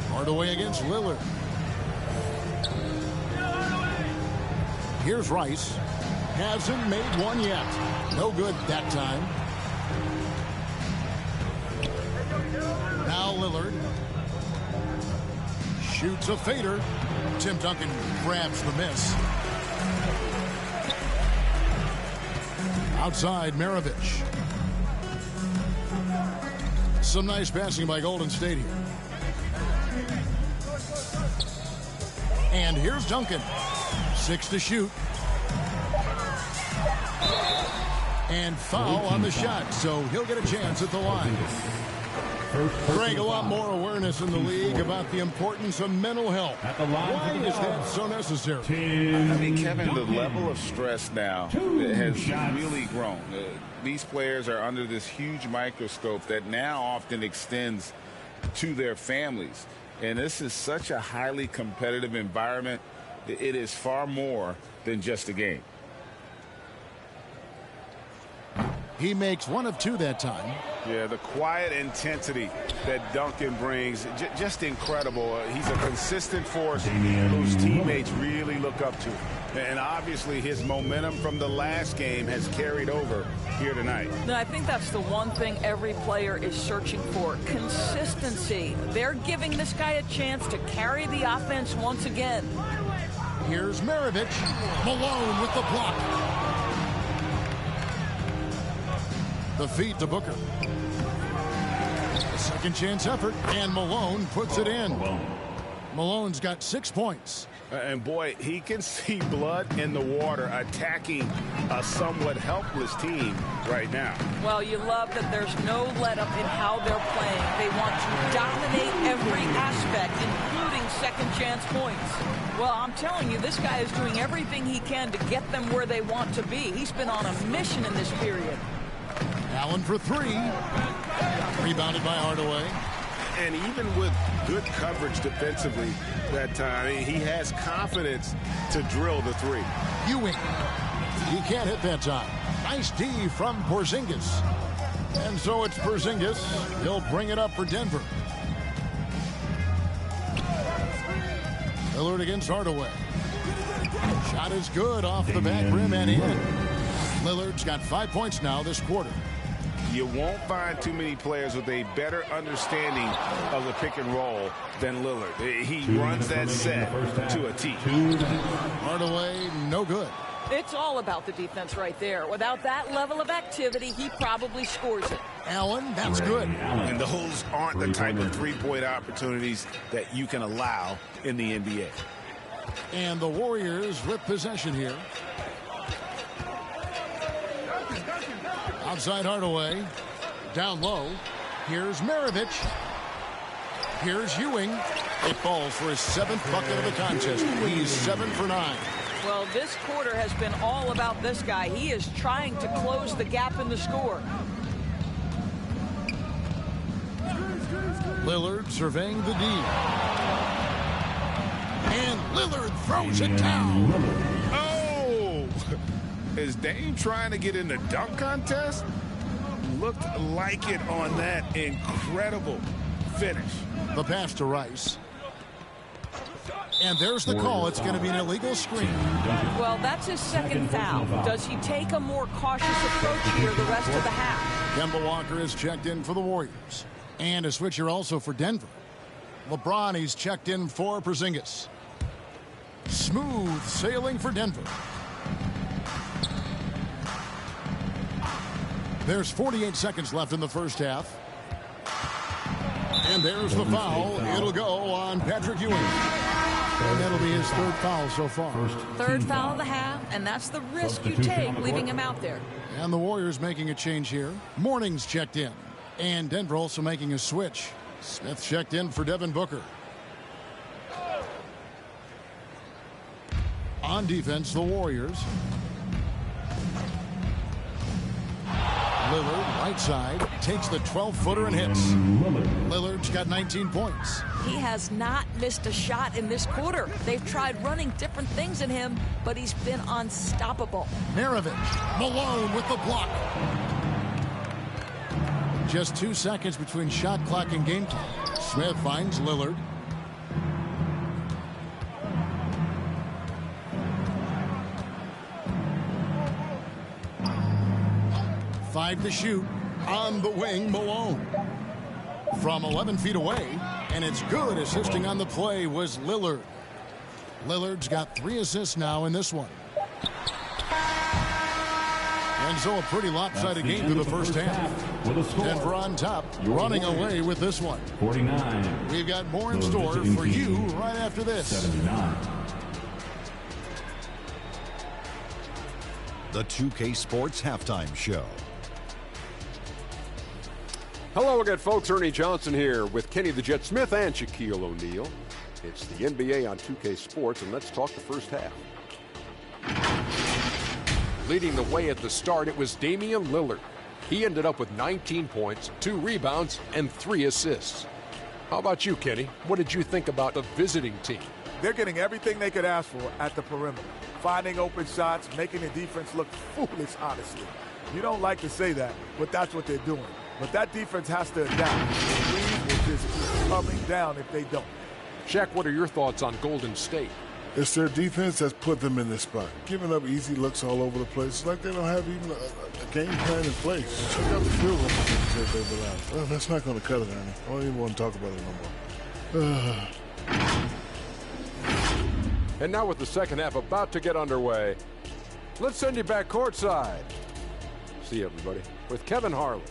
Hardaway against Lillard. Here's Rice. Hasn't made one yet. No good that time. Now Lillard. Shoots a fader. Tim Duncan grabs the miss. Outside, Maravich. Some nice passing by Golden State here. And here's Duncan. 6 to shoot. And foul on the shot, so he'll get a chance at the line. Greg, a lot more awareness in the league about the importance of mental health. Why is that so necessary? I mean, Kevin, the level of stress now has really grown. These players are under this huge microscope that now often extends to their families. And this is such a highly competitive environment. It is far more than just a game. He makes 1 of 2 that time. Yeah, the quiet intensity that Duncan brings, just incredible. He's a consistent force whose teammates really look up to. And obviously his momentum from the last game has carried over here tonight. No, I think that's the one thing every player is searching for, consistency. They're giving this guy a chance to carry the offense once again. Here's Maravich. Malone with the block. The feed to Booker. A second chance effort, and Malone puts it in. Malone's got 6 points. And boy, he can see blood in the water attacking a somewhat helpless team right now. Well, you love that there's no let-up in how they're playing. They want to dominate every aspect, including second-chance points. Well, I'm telling you, this guy is doing everything he can to get them where they want to be. He's been on a mission in this period. Allen for 3. Rebounded by Hardaway. And even with good coverage defensively that time, he has confidence to drill the 3. Ewing. He can't hit that time. Nice D from Porzingis. And so it's Porzingis. He'll bring it up for Denver. Lillard against Hardaway. Shot is good off the back rim and in. Lillard's got 5 points now this quarter. You won't find too many players with a better understanding of the pick and roll than Lillard. He runs that set to a T. Hardaway, no good. It's all about the defense right there. Without that level of activity, he probably scores it. Allen, that's good. And those aren't the type of three-point opportunities that you can allow in the NBA. And the Warriors with possession here. Outside Hardaway. Down low. Here's Maravich. Here's Ewing. It falls for his 7th bucket of the contest. He's 7 for 9. Well, this quarter has been all about this guy. He is trying to close the gap in the score. Lillard surveying the D. And Lillard throws it down. Oh! Is Dame trying to get in the dunk contest? Looked like it on that incredible finish. The pass to Rice. And there's the call. It's going to be an illegal screen. Well, that's his 2nd foul. Does he take a more cautious approach here the rest of the half? Kemba Walker is checked in for the Warriors. And a switcher also for Denver. LeBron, he's checked in for Porzingis. Smooth sailing for Denver. There's 48 seconds left in the first half. And there's the foul. It'll go on Patrick Ewing. And that'll be his 3rd foul so far. 3rd foul of the half, and that's the risk you take leaving him out there. And the Warriors making a change here. Morning's checked in. And Denver also making a switch. Smith checked in for Devin Booker. On defense, the Warriors. Lillard, right side, takes the 12-footer and hits. Lillard's got 19 points. He has not missed a shot in this quarter. They've tried running different things in him, but he's been unstoppable. Maravich, Malone with the block. Just 2 seconds between shot clock and game clock. Smith finds Lillard. Five to shoot. On the wing, Malone. From 11 feet away, and it's good. Assisting on the play was Lillard. Lillard's got 3 assists now in this one. And so a pretty lopsided game to the first half. Denver on top, running away with this one. 49. We've got more in store for you right after this. 79. The 2K Sports Halftime Show. Hello again, folks. Ernie Johnson here with Kenny the Jet Smith and Shaquille O'Neal. It's the NBA on 2K Sports, and let's talk the first half. Leading the way at the start, it was Damian Lillard. He ended up with 19 points, 2 rebounds, and 3 assists. How about you, Kenny? What did you think about the visiting team? They're getting everything they could ask for at the perimeter. Finding open shots, making the defense look foolish, honestly. You don't like to say that, but that's what they're doing. But that defense has to adapt. The lead will just keep coming down if they don't. Shaq, what are your thoughts on Golden State? It's their defense that's put them in this spot. Giving up easy looks all over the place. It's like they don't have even a game plan in place. Check out the field goal that they've allowed. Well, that's not going to cut it, Ernie. I don't even want to talk about it no more. And now with the second half about to get underway, let's send you back courtside. See you, everybody, with Kevin Harlan.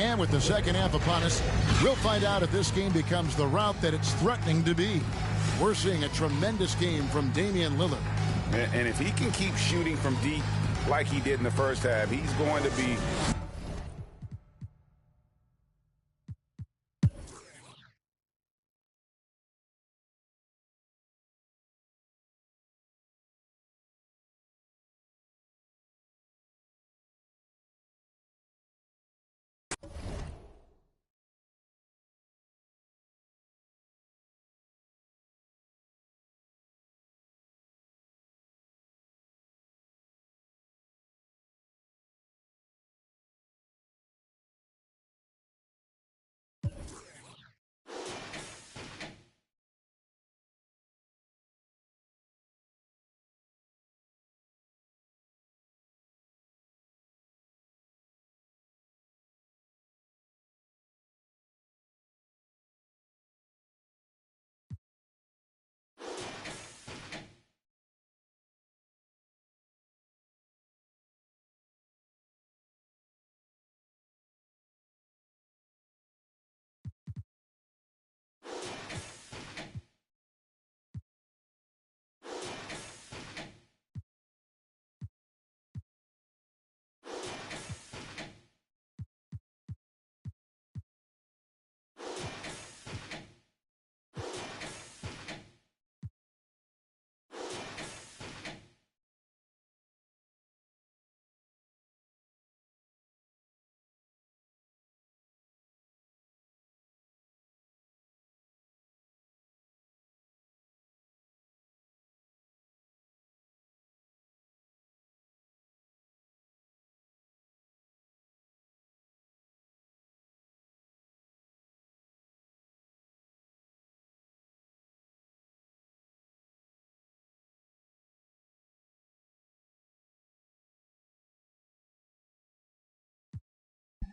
And with the second half upon us, we'll find out if this game becomes the route that it's threatening to be. We're seeing a tremendous game from Damian Lillard. And if he can keep shooting from deep like he did in the first half, he's going to be...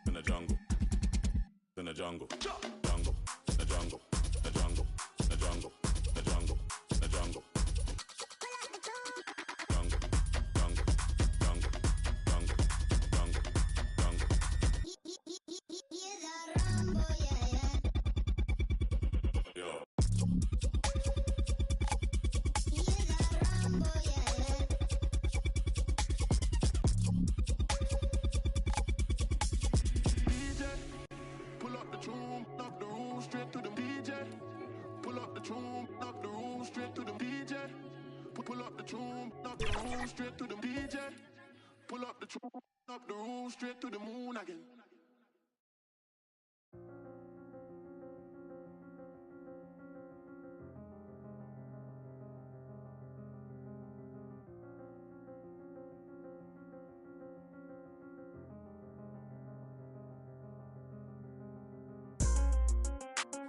In the jungle, in the jungle, jungle, the jungle, the jungle, the jungle, the jungle, the jungle. Straight to the DJ. Pull up the tune, up the room, straight to the moon again.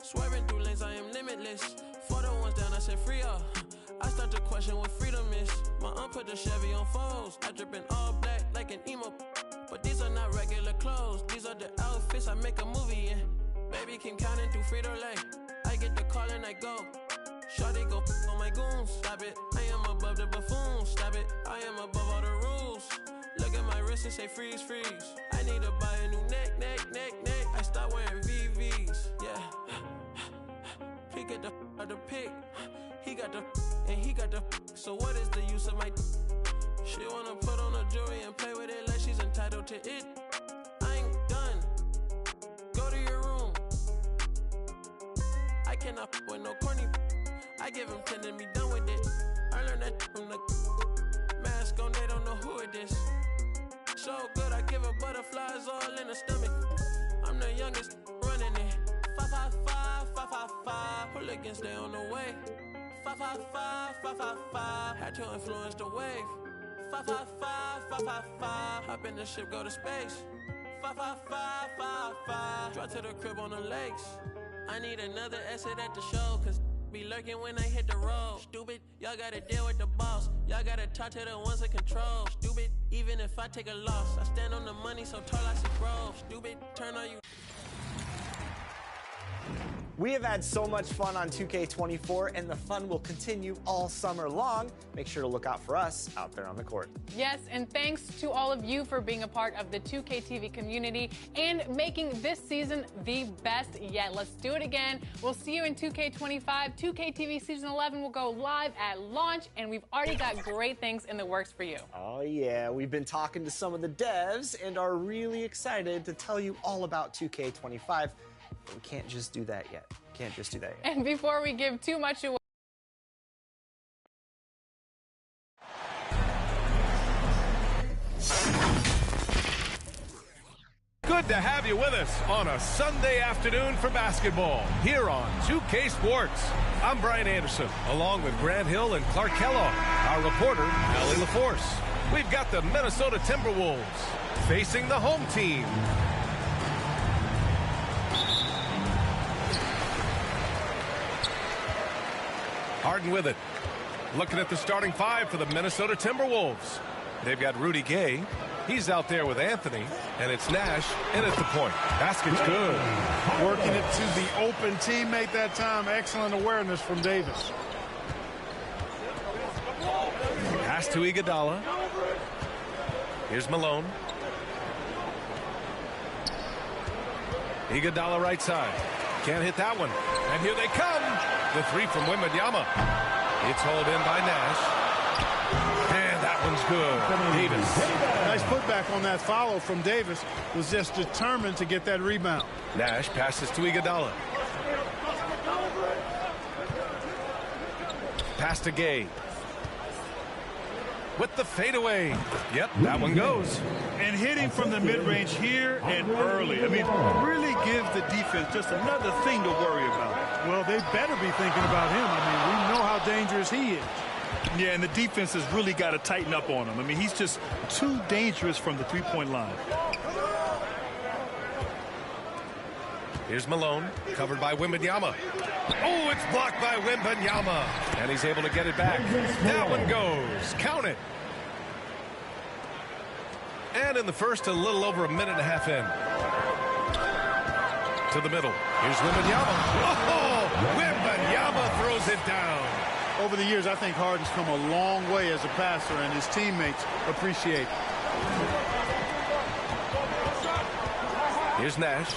Swerving through lanes, I am limitless. For the ones down, I said free up. I start to question what freedom is. My aunt put the Chevy on foes. I drip in all black like an emo. But these are not regular clothes. These are the outfits I make a movie in. Baby keep counting through Frito-Lay. I get the call and I go. Shawty go on my goons. Stop it, I am above the buffoons. Stop it, I am above all the rules. Look at my wrist and say freeze, freeze. I need to buy a new neck. I start wearing VVs, yeah. He get the out the pick. He got the and he got the. So what is the use of my? She wanna put on a jewelry and play with it like she's entitled to it. I ain't done. Go to your room. I cannot with no corny. I give him 10 and be done with it. I learned that from the mask on. They don't know who it is. So good, I give her butterflies all in the stomach. I'm the youngest running it. 555, 555. Hooligans, they on the way. 555, 555. Had to influence the wave. 555, 555. Hop in the ship, go to space. 555, 555. Drive to the crib on the lakes. I need another exit at the show, cause be lurking when I hit the road. Stupid, y'all gotta deal with the boss. Y'all gotta talk to the ones in control. Stupid, even if I take a loss, I stand on the money so tall I see grow. Stupid, turn on you. We have had so much fun on 2K24, and the fun will continue all summer long. Make sure to look out for us out there on the court. Yes, and thanks to all of you for being a part of the 2K TV community and making this season the best yet. Let's do it again. We'll see you in 2K25. 2K TV Season 11 will go live at launch, and we've already got great things in the works for you. Oh, yeah. We've been talking to some of the devs and are really excited to tell you all about 2K25. But we can't just do that yet. Can't just do that yet. And before we give too much away, Good to have you with us on a Sunday afternoon for basketball here on 2K Sports. I'm Brian Anderson, along with Grant Hill and Clark Kellogg, our reporter, Allie LaForce. We've got the Minnesota Timberwolves facing the home team. Harden with it. Looking at the starting five for the Minnesota Timberwolves. They've got Rudy Gay. He's out there with Anthony, and it's Nash in at the point. Basket's good. Working it to the open teammate that time. Excellent awareness from Davis. Pass to Iguodala. Here's Malone. Iguodala right side. Can't hit that one. And here they come. The three from Wembanyama. It's hauled in by Nash. And that one's good. Davis. Nice putback on that follow from Davis. Was just determined to get that rebound. Nash passes to Iguodala. Pass to Gay. With the fadeaway. Yep, that one goes. And hitting from the mid-range here and early. I mean, really gives the defense just another thing to worry about. Well, they better be thinking about him. I mean, we know how dangerous he is. Yeah, and the defense has really got to tighten up on him. I mean, he's just too dangerous from the three-point line. Here's Malone, covered by Wembanyama. Oh, it's blocked by Wembanyama. And he's able to get it back. That one goes. Count it. And in the first, a little over a minute and a half in. To the middle. Here's Wembanyama. Oh, Wembanyama throws it down. Over the years, I think Harden's come a long way as a passer, and his teammates appreciate it. Here's Nash.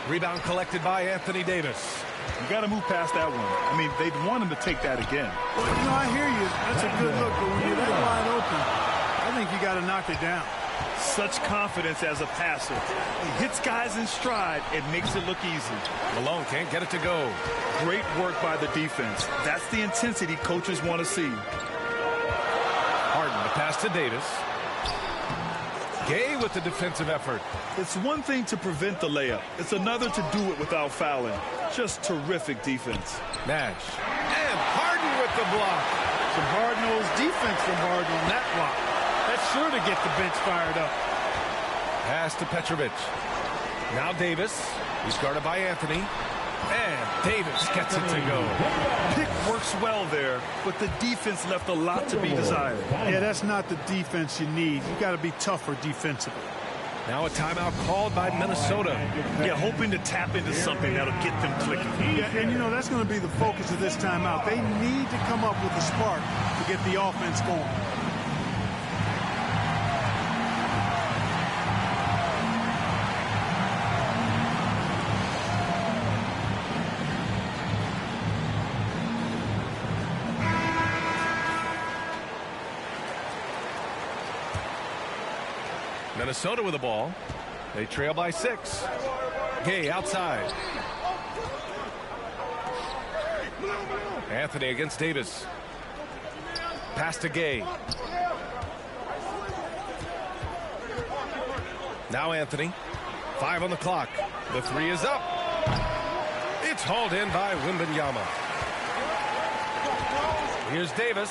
Rebound collected by Anthony Davis. You got to move past that one. I mean, they'd want him to take that again. Well, you know, I hear you. That's a good look, but when you're that wide open, I think you got to knock it down. Such confidence as a passer. He hits guys in stride. It makes it look easy. Malone can't get it to go. Great work by the defense. That's the intensity coaches want to see. Harden, the pass to Davis. Gay with the defensive effort. It's one thing to prevent the layup. It's another to do it without fouling. Just terrific defense. Nash. And Harden with the block. Some hard-nosed defense from Harden on that block. That's sure to get the bench fired up. Pass to Petrovic. Now Davis. He's guarded by Anthony. And Davis gets it to go. Pick works well there, but the defense left a lot to be desired. Yeah, that's not the defense you need. You got to be tougher defensively. Now a timeout called by Minnesota. Yeah, hoping to tap into something that'll get them clicking. Yeah, and you know, that's going to be the focus of this timeout. They need to come up with a spark to get the offense going. Minnesota with the ball. They trail by 6. Gay outside. Anthony against Davis. Pass to Gay. Now Anthony. 5 on the clock. The 3 is up. It's hauled in by Wembanyama. Here's Davis.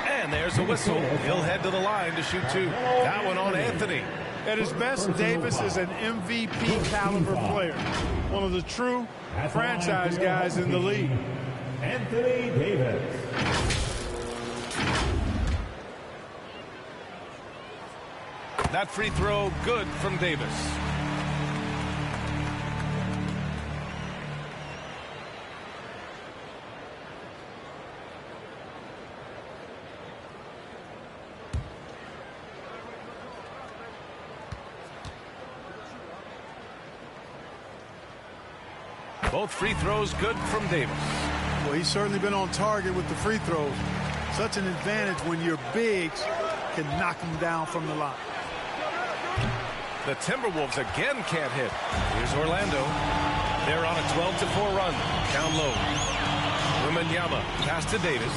And there's a whistle. He'll head to the line to shoot 2. That one on Anthony. At his best, Davis is an MVP caliber player. One of the true franchise guys in the league. Anthony Davis. That free throw good from Davis. Both free throws good from Davis. Well, he's certainly been on target with the free throws. Such an advantage when your bigs can knock them down from the line. The Timberwolves again can't hit. Here's Orlando. They're on a 12-4 run. Down low. Wembanyama pass to Davis,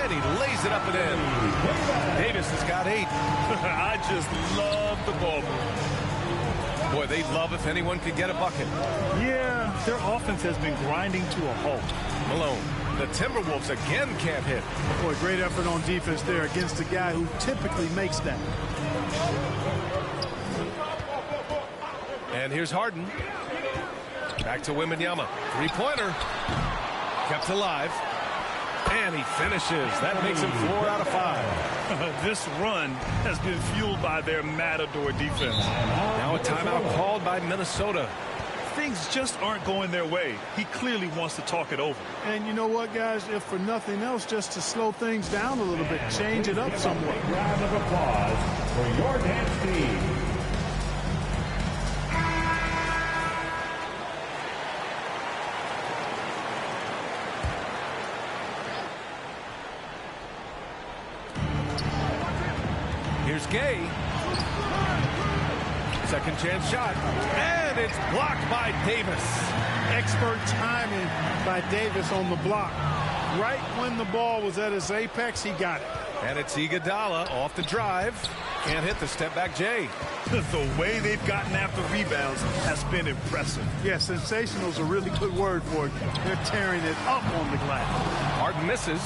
and he lays it up and in. Davis has got 8. I just love the ball. Boy, they'd love if anyone could get a bucket. Yeah, their offense has been grinding to a halt. Malone. The Timberwolves again can't hit. Boy, great effort on defense there against a guy who typically makes that. And here's Harden. Back to Wembanyama. Three-pointer. Kept alive. And he finishes. That makes him 4 out of 5. This run has been fueled by their Matador defense. Now a timeout called by Minnesota. Things just aren't going their way. He clearly wants to talk it over. And you know what, guys? If for nothing else, just to slow things down a little bit, change it up somewhat. Round of applause for your dance team. Here's Gay. Second chance shot. And it's blocked by Davis. Expert timing by Davis on the block. Right when the ball was at its apex, he got it. And it's Iguodala off the drive. Can't hit the step back Jay. The way they've gotten after rebounds has been impressive. Yeah, sensational is a really good word for it. They're tearing it up on the glass. Harden misses.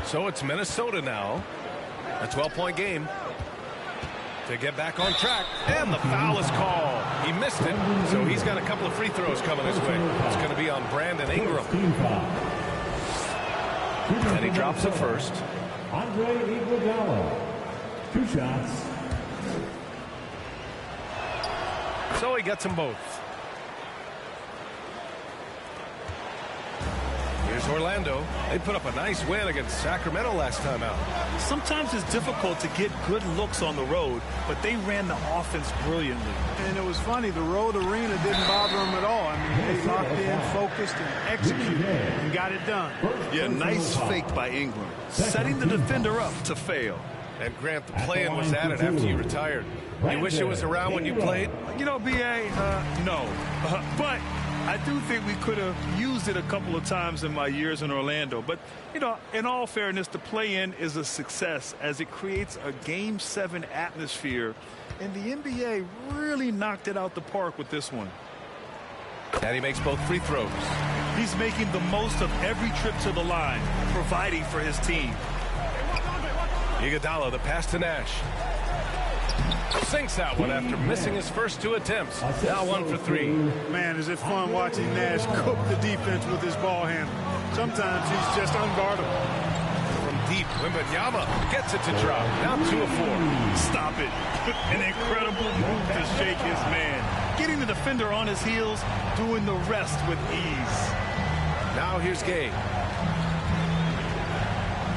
So it's Minnesota now. A 12-point game to get back on track. And the foul is called. He missed it, so he's got a couple of free throws coming his way. It's going to be on Brandon Ingram. And he drops it first. Andre Iguodala. 2 shots. So he gets them both. Here's Orlando. They put up a nice win against Sacramento last time out. Sometimes it's difficult to get good looks on the road, but they ran the offense brilliantly. And it was funny, the road arena didn't bother them at all. I mean, they locked in, focused, and executed, and got it done. Yeah, nice fake by Ingram, setting the defender up to fail. And Grant, the play-in was added after you retired. You wish it was around when you played? You know, B.A., no. But I do think we could have used it a couple of times in my years in Orlando. But, you know, in all fairness, the play-in is a success as it creates a Game 7 atmosphere. And the NBA really knocked it out the park with this one. And he makes both free throws. He's making the most of every trip to the line, providing for his team. Iguodala, the pass to Nash. Sinks that one after missing his first 2 attempts. Now 1 for 3. Man, is it fun watching Nash cook the defense with his ball handle. Sometimes he's just unguardable. From deep, Wembanyama gets it to drop. Now 2 of 4. Stop it. An incredible move to shake his man. Getting the defender on his heels, doing the rest with ease. Now here's Gay.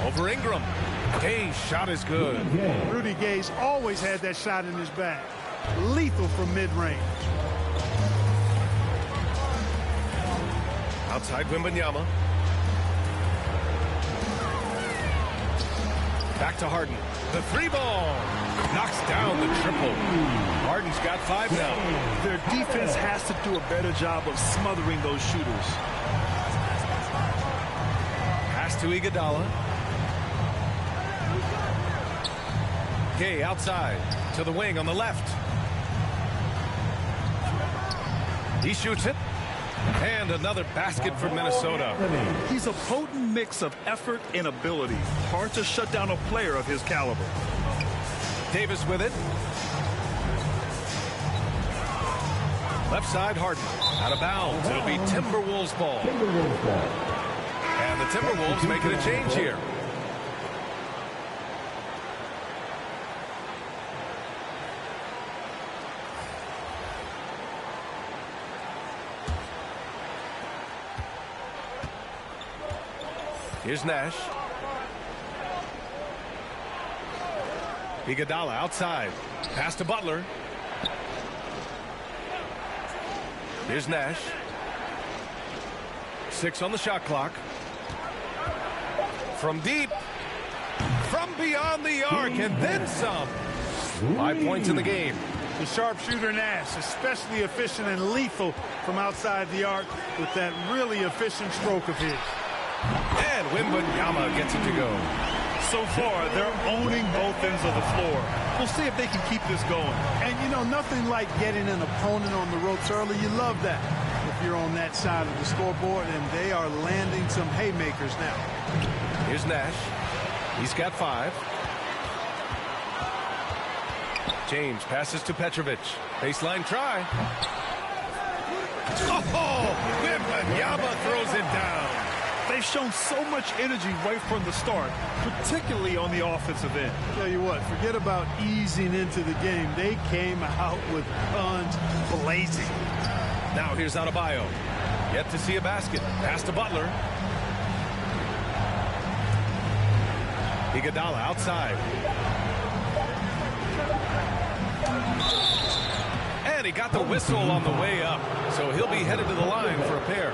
Over Ingram. Gay's shot is good. Rudy Gay's always had that shot in his bag. Lethal from mid-range. Outside Wembanyama. Back to Harden. The 3 ball. Knocks down the triple. Harden's got 5 now. Their defense has to do a better job of smothering those shooters. Pass to Iguodala. Gay outside to the wing on the left. He shoots it. And another basket for Minnesota. He's a potent mix of effort and ability. Hard to shut down a player of his caliber. Davis with it. Left side, Harden. Out of bounds. It'll be Timberwolves ball. And the Timberwolves making a change here. Here's Nash. Iguodala outside. Pass to Butler. Here's Nash. 6 on the shot clock. From deep. From beyond the arc, and then some. 5 points in the game. The sharpshooter Nash, especially efficient and lethal from outside the arc with that really efficient stroke of his. And Wembanyama gets it to go. So far, they're owning both ends of the floor. We'll see if they can keep this going. And, you know, nothing like getting an opponent on the ropes early. You love that if you're on that side of the scoreboard, and they are landing some haymakers now. Here's Nash. He's got 5. James passes to Petrovic. Baseline try. Oh, Wembanyama throws it down. They've shown so much energy right from the start, particularly on the offensive end. Tell you what, forget about easing into the game. They came out with guns blazing. Now here's Adebayo. Yet to see a basket. Pass to Butler. Iguodala outside. And he got the whistle on the way up, so he'll be headed to the line for a pair.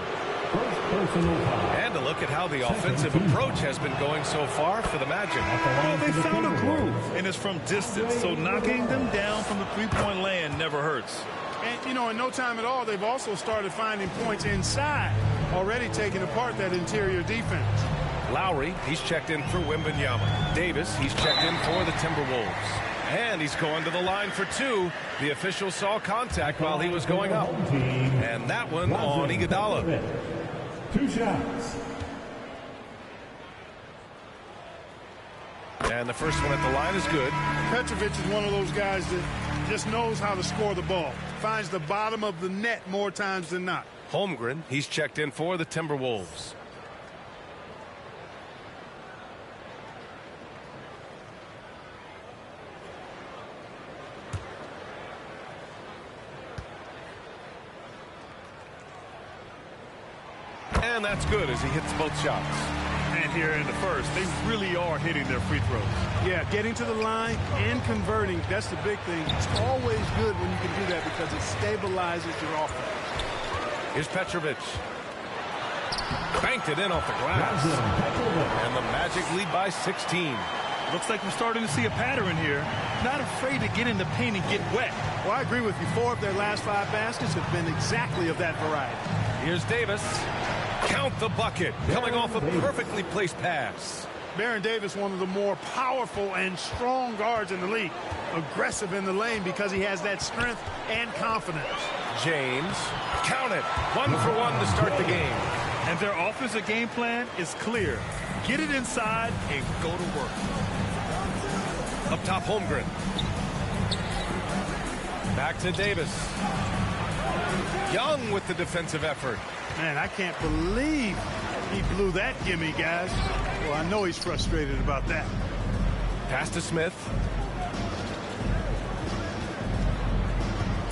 And a look at how the offensive approach has been going so far for the Magic. Well, they found a groove, and it's from distance, so knocking them down from the three-point land never hurts. And, you know, in no time at all, they've also started finding points inside, already taking apart that interior defense. Lowry, he's checked in for Wembanyama. Davis, he's checked in for the Timberwolves. And he's going to the line for 2. The official saw contact while he was going up. And that one on Iguodala. 2 shots. And the first one at the line is good. Petrovic is one of those guys that just knows how to score the ball. Finds the bottom of the net more times than not. Holmgren, he's checked in for the Timberwolves. And that's good as he hits both shots. And here in the first, they really are hitting their free throws. Yeah, getting to the line and converting, that's the big thing. It's always good when you can do that because it stabilizes your offense. Here's Petrovic. Banked it in off the glass. And the Magic lead by 16. Looks like we're starting to see a pattern here. Not afraid to get in the paint and get wet. Well, I agree with you. 4 of their last 5 baskets have been exactly of that variety. Here's Davis. Count the bucket. Coming off a perfectly placed pass. Baron Davis, one of the more powerful and strong guards in the league. Aggressive in the lane because he has that strength and confidence. James. Count it. 1 for 1 to start the game. And their offensive game plan is clear. Get it inside and go to work. Up top, Holmgren. Back to Davis. Young with the defensive effort. Man, I can't believe he blew that gimme, guys. Well, I know he's frustrated about that. Pass to Smith.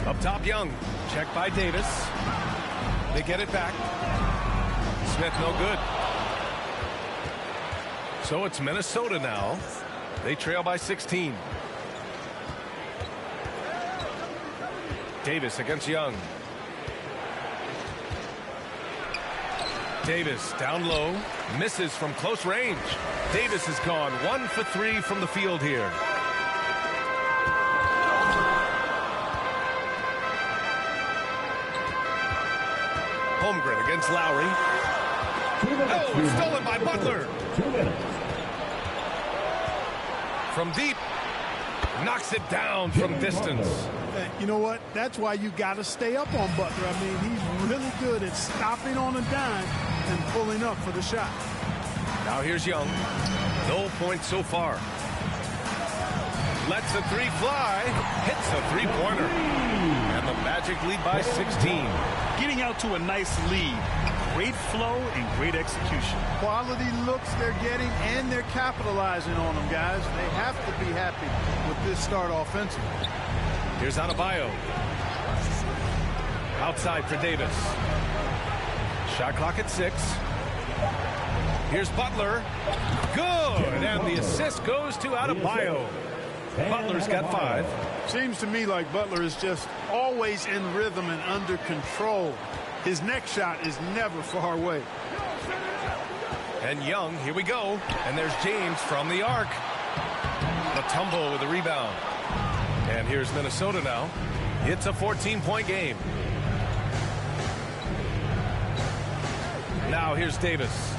Up top, Young. Checked by Davis. They get it back. Smith no good. So it's Minnesota now. They trail by 16. Davis against Young. Davis down low, misses from close range. Davis has gone 1 for 3 from the field here. Holmgren against Lowry. Oh, it's stolen by Butler. From deep, knocks it down from distance. You know what? That's why you got to stay up on Butler. I mean, he's really good at stopping on a dime and pulling up for the shot. Now here's Young. No points so far. Lets the 3 fly. Hits a 3-pointer. And the Magic lead by 16. Getting out to a nice lead. Great flow and great execution. Quality looks they're getting, and they're capitalizing on them, guys. They have to be happy with this start offensively. Here's Adebayo. Outside for Davis. Shot clock at 6. Here's Butler. Good. And the assist goes to Adebayo. Butler's got 5. Seems to me like Butler is just always in rhythm and under control. His next shot is never far away. And Young, here we go. And there's James from the arc. Mutombo with the rebound. And here's Minnesota now. It's a 14-point game. Now here's Davis.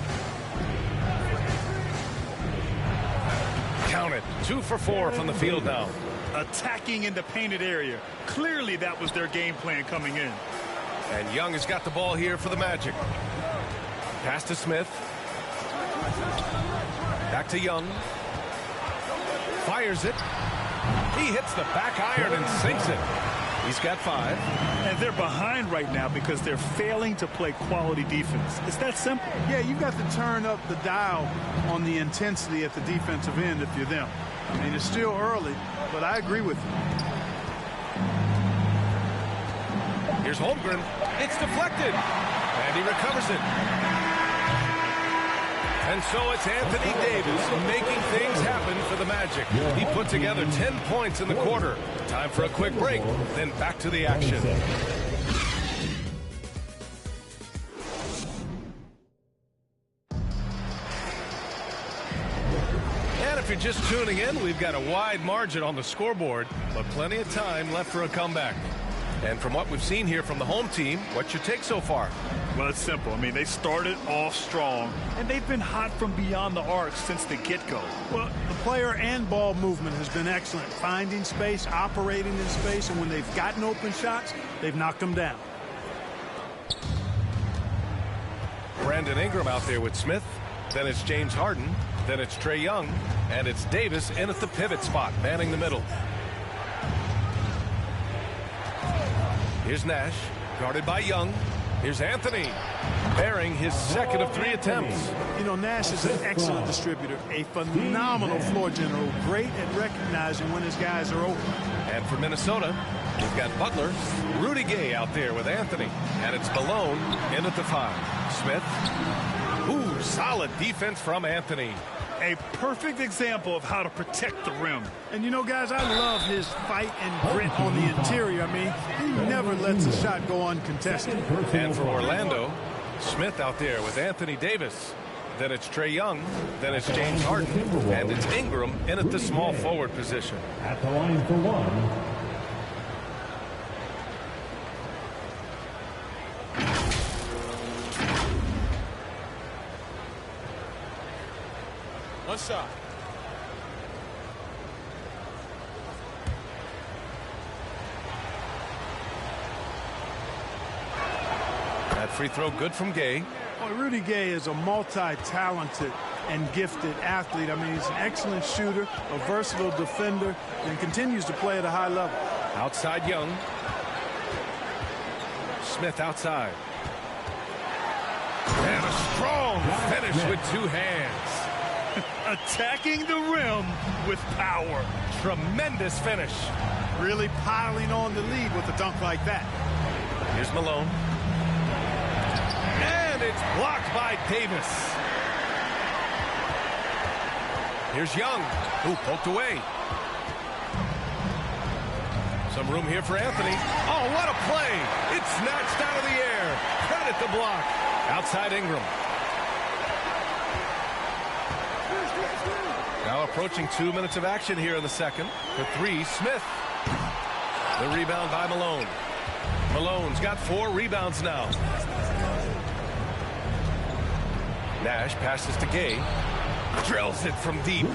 Count it. 2 for 4 from the field now. Attacking in the painted area. Clearly that was their game plan coming in. And Young has got the ball here for the Magic. Pass to Smith. Back to Young. Fires it. He hits the back iron and sinks it. He's got 5. And they're behind right now because they're failing to play quality defense. It's that simple. Yeah, you've got to turn up the dial on the intensity at the defensive end if you're them. I mean, it's still early, but I agree with you. Here's Holmgren. It's deflected. And he recovers it. And so it's Anthony Davis making things happen for the Magic. He put together 10 points in the quarter. Time for a quick break, then back to the action. And if you're just tuning in, we've got a wide margin on the scoreboard, but plenty of time left for a comeback. And from what we've seen here from the home team, what's your take so far? Well, it's simple. I mean, they started off strong, and they've been hot from beyond the arc since the get-go. Well, the player and ball movement has been excellent. Finding space, operating in space, and when they've gotten open shots, they've knocked them down. Brandon Ingram out there with Smith. Then it's James Harden. Then it's Trae Young. And it's Davis in at the pivot spot, manning the middle. Here's Nash, guarded by Young. Here's Anthony, bearing his second of 3 attempts. You know, Nash is an excellent distributor, a phenomenal floor general, great at recognizing when his guys are open. And for Minnesota, we've got Butler, Rudy Gay out there with Anthony. And it's Malone in at the 5. Smith. Ooh, solid defense from Anthony. A perfect example of how to protect the rim. And you know, guys, I love his fight and grit on the interior. I mean, he never lets a shot go uncontested. And for Orlando, Smith out there with Anthony Davis. Then it's Trae Young. Then it's James Harden. And it's Ingram in at the small forward position. At the line for 1. One shot. That free throw good from Gay. Well, Rudy Gay is a multi-talented and gifted athlete. I mean, he's an excellent shooter, a versatile defender, and continues to play at a high level. Outside Young. Smith outside. And a strong finish with 2 hands. Attacking the rim with power. Tremendous finish. Really piling on the lead with a dunk like that. Here's Malone. And it's blocked by Davis. Here's Young, who poked away. Some room here for Anthony. Oh, what a play. It's snatched out of the air. Credit the block. Outside Ingram. Now approaching 2 minutes of action here in the second. For 3, Smith. The rebound by Malone. Malone's got 4 rebounds now. Nash passes to Gay. Drills it from deep.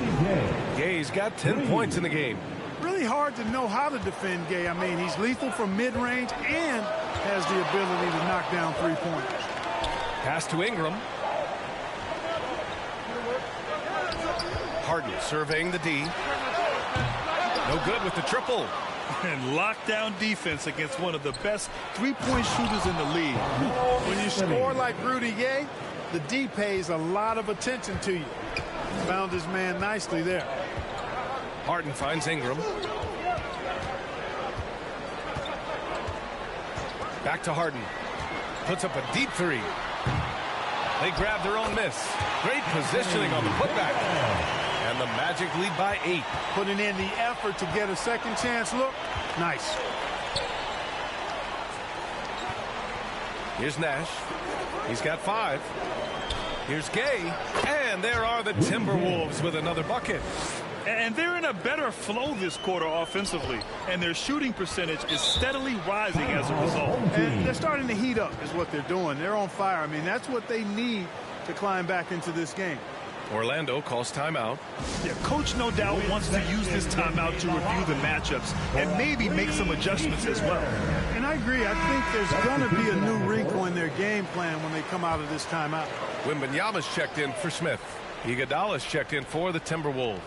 Gay's got 10 points in the game. Really hard to know how to defend Gay. I mean, he's lethal from mid-range and has the ability to knock down 3-pointers. Pass to Ingram. Harden surveying the D. No good with the triple. And lockdown defense against one of the best 3-point shooters in the league. When you score like Rudy Gay, the D pays a lot of attention to you. Found his man nicely there. Harden finds Ingram. Back to Harden. Puts up a deep 3. They grab their own miss. Great positioning on the putback. And the Magic lead by 8. Putting in the effort to get a second chance look. Nice. Here's Nash. He's got 5. Here's Gay. And there are the Timberwolves with another bucket. And they're in a better flow this quarter offensively. And their shooting percentage is steadily rising as a result. And they're starting to heat up is what they're doing. They're on fire. I mean, that's what they need to climb back into this game. Orlando calls timeout. Yeah, coach no doubt wants to use this timeout to review the matchups and maybe make some adjustments as well. And I agree. I think there's going to be a new wrinkle in their game plan when they come out of this timeout. Wembanyama's checked in for Smith. Iguodala's checked in for the Timberwolves.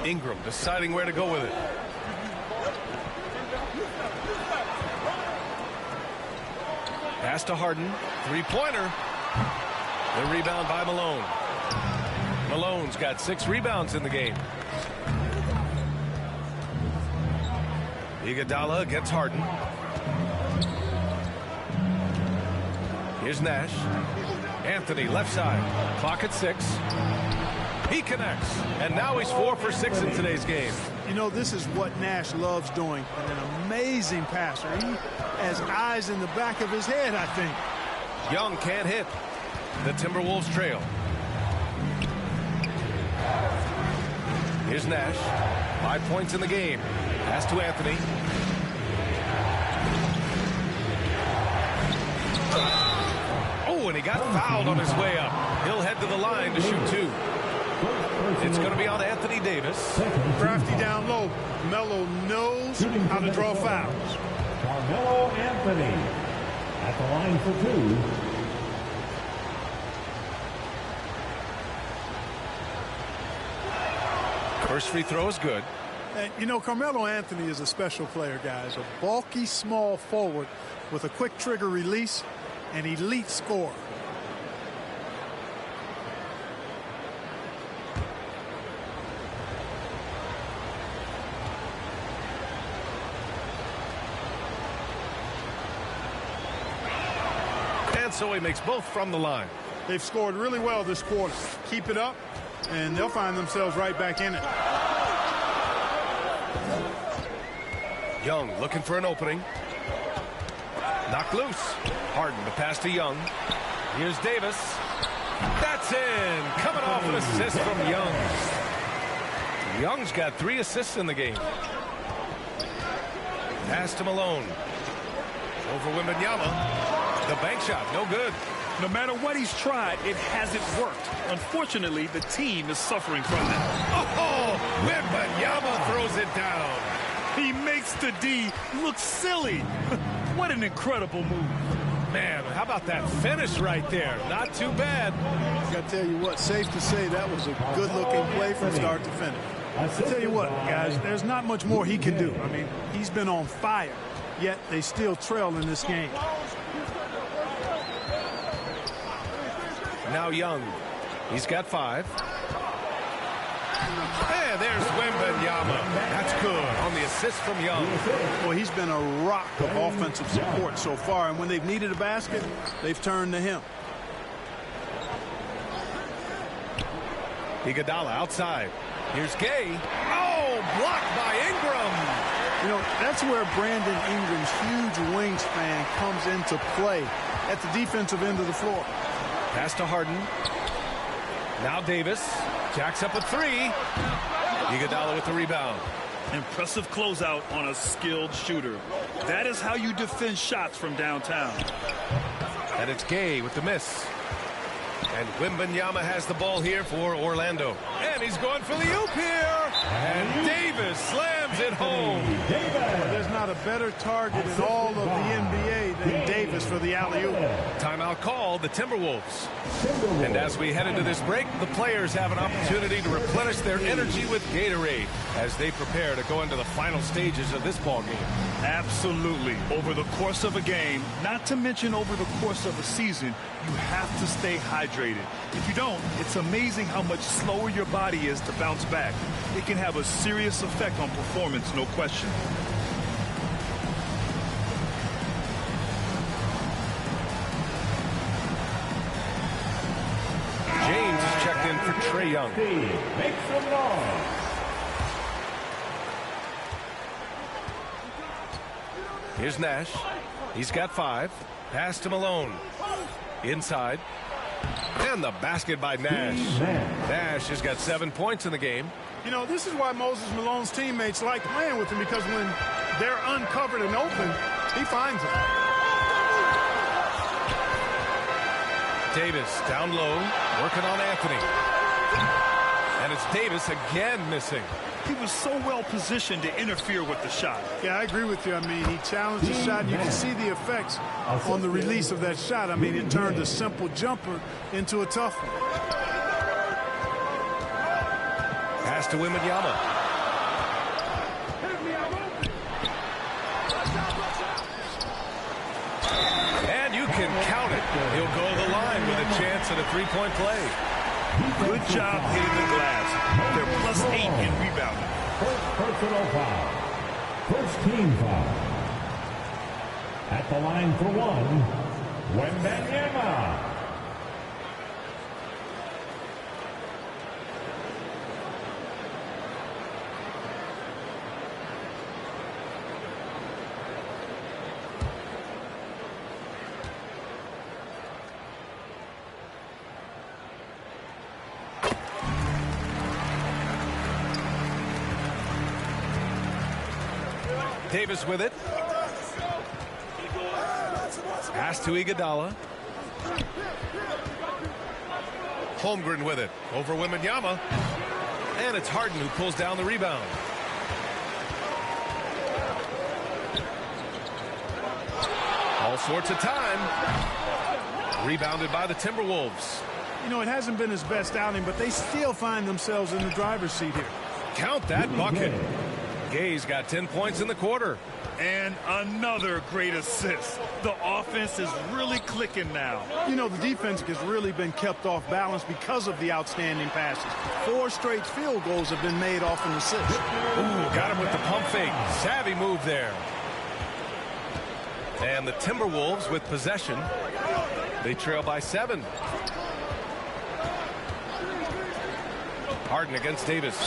Ingram deciding where to go with it. Pass to Harden. Three-pointer. The rebound by Malone. Malone's got 6 rebounds in the game. Iguodala against Harden. Here's Nash. Anthony left side. Clock at 6. He connects. And now he's 4 for 6 in today's game. You know, this is what Nash loves doing. An amazing passer. He has eyes in the back of his head, I think. Young can't hit. The Timberwolves trail. Here's Nash. 5 points in the game. Pass to Anthony. Oh, and he got fouled on his way up. He'll head to the line to shoot 2. It's going to be on Anthony Davis. Crafty down low. Melo knows how to draw fouls. Carmelo Anthony at the line for 2. First free throw is good. And, you know, Carmelo Anthony is a special player, guys. A bulky, small forward with a quick trigger release, an elite scorer. And so he makes both from the line. They've scored really well this quarter. Keep it up, and they'll find themselves right back in it. Young looking for an opening. Knocked loose. Harden the pass to Young. Here's Davis. That's in. Coming off an assist from Young. Young's got 3 assists in the game. Pass to Malone. Over Wembanyama. The bank shot, no good. No matter what he's tried, it hasn't worked. Unfortunately, the team is suffering from that. Oh, Wembanyama throws it down. He makes the D look silly. What an incredible move. Man, how about that finish right there? Not too bad. I got to tell you what, safe to say that was a good-looking play from start to finish. I tell you what, guys, there's not much more he can do. I mean, he's been on fire, yet they still trail in this game. Now Young. He's got 5. And there's Wembanyama. That's good on the assist from Young. Well, he's been a rock of offensive support so far, and when they've needed a basket, they've turned to him. Iguodala outside. Here's Gay. Oh, blocked by Ingram. You know, that's where Brandon Ingram's huge wingspan comes into play at the defensive end of the floor. Pass to Harden. Now Davis. Jacks up a 3. Iguodala with the rebound. Impressive closeout on a skilled shooter. That is how you defend shots from downtown. And it's Gay with the miss. And Wembanyama has the ball here for Orlando. And he's going for the oop here. And Davis slams it home. There's not a better target in all of the NBA than Davis for the alley-oop. Timeout called, the Timberwolves. And as we head into this break, the players have an opportunity to replenish their energy with Gatorade as they prepare to go into the final stages of this ball game. Absolutely. Over the course of a game, not to mention over the course of a season, you have to stay hydrated. If you don't, it's amazing how much slower your body is to bounce back. It can have a serious effect on performance, no question. James is checked in for Trae Young. Make some noise. Here's Nash. He's got 5. Pass to Malone. Inside. And the basket by Nash. Nash has got 7 points in the game. You know, this is why Moses Malone's teammates like playing with him, because when they're uncovered and open, he finds them. Davis down low, working on Anthony. And it's Davis again missing. He was so well positioned to interfere with the shot. Yeah, I agree with you. I mean, he challenged the shot, and you can see the effects on the release of that shot. I mean, it turned a simple jumper into a tough one. Pass to Wembanyama. And you can count it. He'll go to the line with a chance at a 3-point play. Good job hitting the glass. They're +8 in rebounding. First personal foul. First team foul. At the line for 1, Wembanyama. Davis with it. Pass to Iguodala. Holmgren with it over Wembanyama. And it's Harden who pulls down the rebound. All sorts of time. Rebounded by the Timberwolves. You know, it hasn't been his best outing, but they still find themselves in the driver's seat here. Count that bucket. Gay's got 10 points in the quarter. And another great assist. The offense is really clicking now. You know, the defense has really been kept off balance because of the outstanding passes. 4 straight field goals have been made off an assist. Ooh, got him with the pump fake. Savvy move there. And the Timberwolves with possession. They trail by 7. Harden against Davis.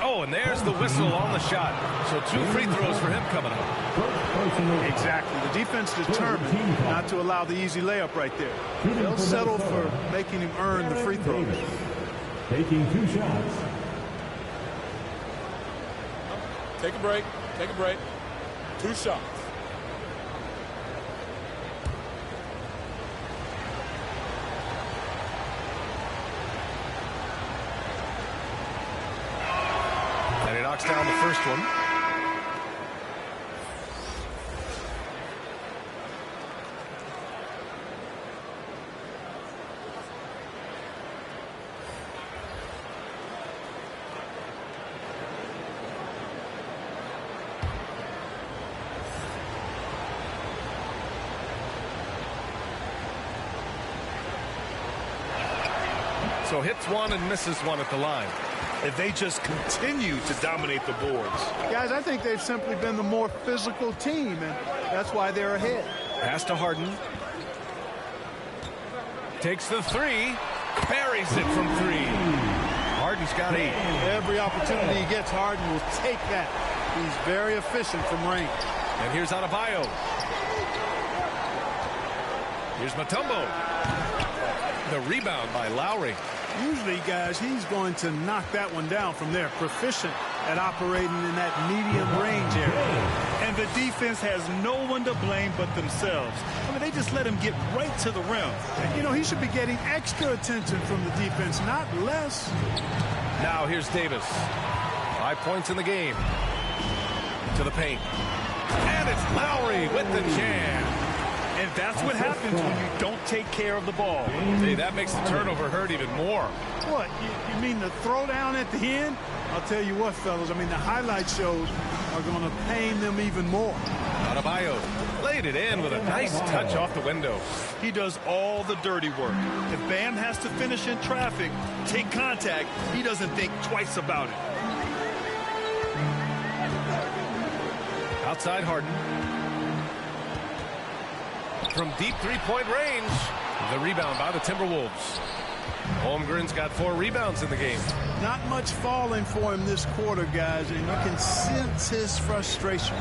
Oh, and there's the whistle on the shot. So 2 free throws for him coming up. Exactly. The defense determined not to allow the easy layup right there. They'll settle for making him earn the free throws. Taking 2 shots. Take a break. Take a break. 2 shots. And he knocks down the first one. So hits 1 and misses 1 at the line. And they just continue to dominate the boards. Guys, I think they've simply been the more physical team, and that's why they're ahead. Pass to Harden. Takes the 3. Buries it from 3. Harden's got 8. Every opportunity he gets, Harden will take that. He's very efficient from range. And here's Adebayo. Here's Mutombo. The rebound by Lowry. Usually, guys, he's going to knock that one down from there. Proficient at operating in that medium range area. And the defense has no one to blame but themselves. I mean, they just let him get right to the rim. And, you know, he should be getting extra attention from the defense, not less. Now here's Davis. 5 points in the game. To the paint. And it's Lowry with the jam. And that's what happens when you don't take care of the ball. Hey, that makes the turnover hurt even more. What, you mean the throwdown at the end? I'll tell you what, fellas, I mean, the highlight shows are going to pain them even more. Adebayo laid it in with a nice touch off the window. He does all the dirty work. If Bam has to finish in traffic, take contact, he doesn't think twice about it. Outside Harden. From deep 3-point range. The rebound by the Timberwolves. Holmgren's got 4 rebounds in the game. Not much falling for him this quarter, guys, and you can sense his frustration.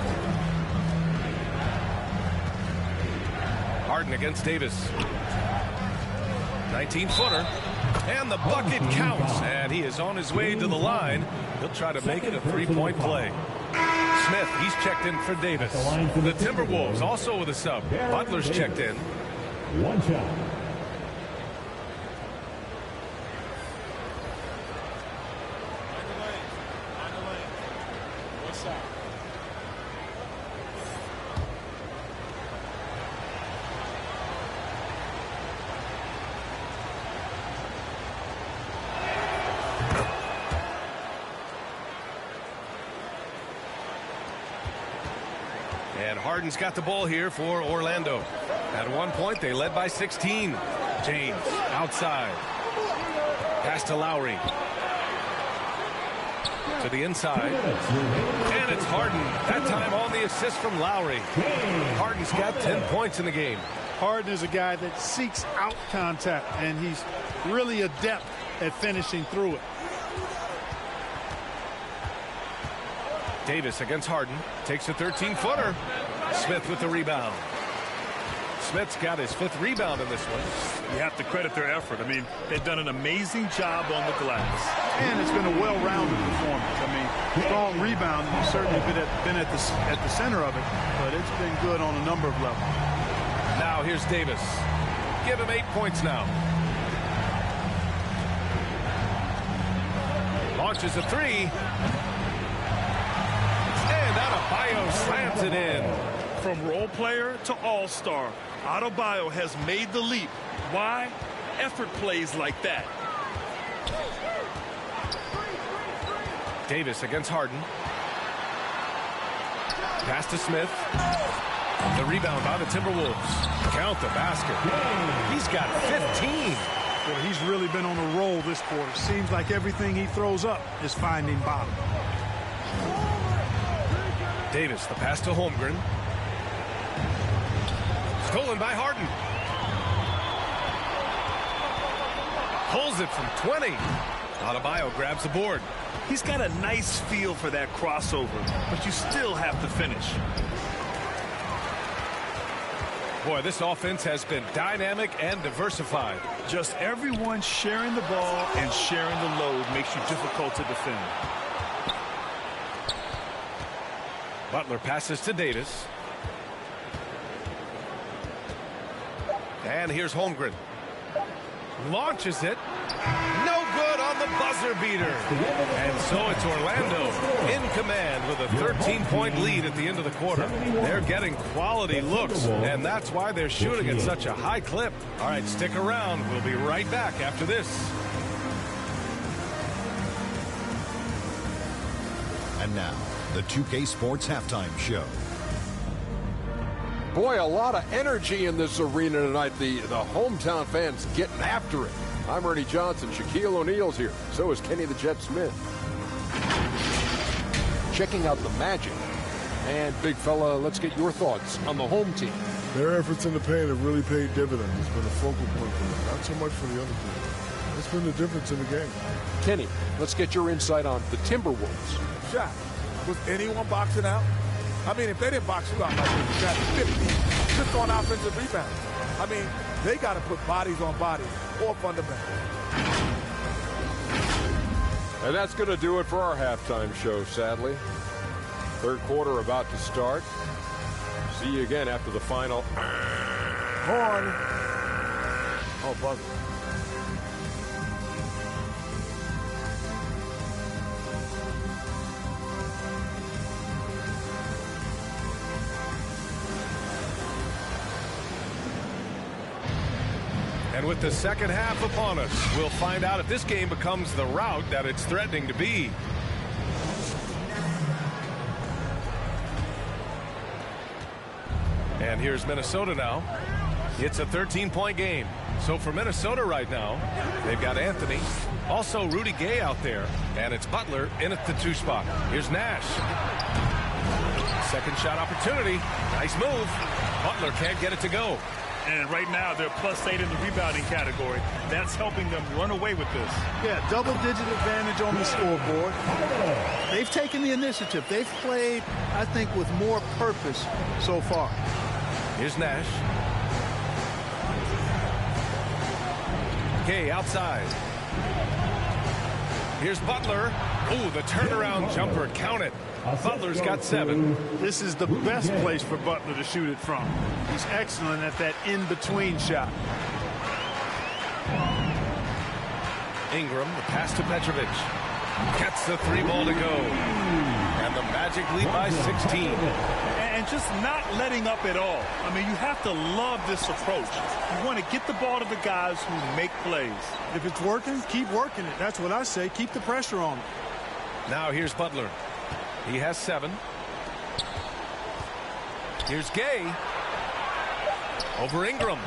Harden against Davis. 19-footer. And the bucket counts. And he is on his way to the line. He'll try to make it a three-point play. Smith, he's checked in for Davis. The Timberwolves also with a sub. Butler's checked in. One shot. And Harden's got the ball here for Orlando. At one point, they led by 16. James outside. Pass to Lowry. To the inside. And it's Harden. That time on the assist from Lowry. Harden's got 10 points in the game. Harden is a guy that seeks out contact, and he's really adept at finishing through it. Davis against Harden. Takes a 13-footer. Smith with the rebound. Smith's got his 5th rebound in this one. You have to credit their effort. I mean, they've done an amazing job on the glass. And it's been a well-rounded performance. I mean, strong rebound, and he's certainly been at the center of it, but it's been good on a number of levels. Now here's Davis. Give him 8 points now. Launches a 3. And Adebayo slams it in. From role player to all-star, Adebayo has made the leap. Why? Effort plays like that. Davis against Harden. Pass to Smith. The rebound by the Timberwolves. Count the basket. He's got 15. Well, he's really been on a roll this quarter. Seems like everything he throws up is finding bottom. Davis, the pass to Holmgren. Stolen by Harden. Pulls it from 20. Adebayo grabs the board. He's got a nice feel for that crossover, but you still have to finish. Boy, this offense has been dynamic and diversified. Just everyone sharing the ball and sharing the load makes you difficult to defend. Butler passes to Davis. And here's Holmgren. Launches it. No good on the buzzer beater. And so it's Orlando in command with a 13-point lead at the end of the quarter. They're getting quality looks, and that's why they're shooting at such a high clip. All right, stick around. We'll be right back after this. And now, the 2K Sports Halftime Show. Boy, a lot of energy in this arena tonight. The hometown fans getting after it. I'm Ernie Johnson. Shaquille O'Neal's here. So is Kenny the Jet Smith. Checking out the Magic. And, big fella, let's get your thoughts on the home team. Their efforts in the paint have really paid dividends. It's been a focal point for them. Not so much for the other team. It's been the difference in the game. Kenny, let's get your insight on the Timberwolves. Shot. Was anyone boxing out? I mean, if they didn't box you out like this, you got 50 just on offensive rebounds. I mean, they got to put bodies on bodies or fundamentals. And that's going to do it for our halftime show, sadly. Third quarter about to start. See you again after the final. Horn. Oh, buzzer. And with the second half upon us, we'll find out if this game becomes the rout that it's threatening to be. And here's Minnesota now. It's a 13-point game. So for Minnesota right now, they've got Anthony, also Rudy Gay out there, and it's Butler in at the 2 spot. Here's Nash. Second shot opportunity. Nice move. Butler can't get it to go. And right now, they're +8 in the rebounding category. That's helping them run away with this. Yeah, double-digit advantage on the scoreboard. They've taken the initiative. They've played, I think, with more purpose so far. Here's Nash. 2K outside. Here's Butler. Ooh, the turnaround jumper. Count it. Butler's got 7. This is the best place for Butler to shoot it from. He's excellent at that in-between shot. Ingram, the pass to Petrovic. Gets the 3 ball to go. And the Magic lead by 16. And just not letting up at all. I mean, you have to love this approach. You want to get the ball to the guys who make plays. If it's working, keep working it. That's what I say. Keep the pressure on them. Now here's Butler. He has 7. Here's Gay. Over Ingram.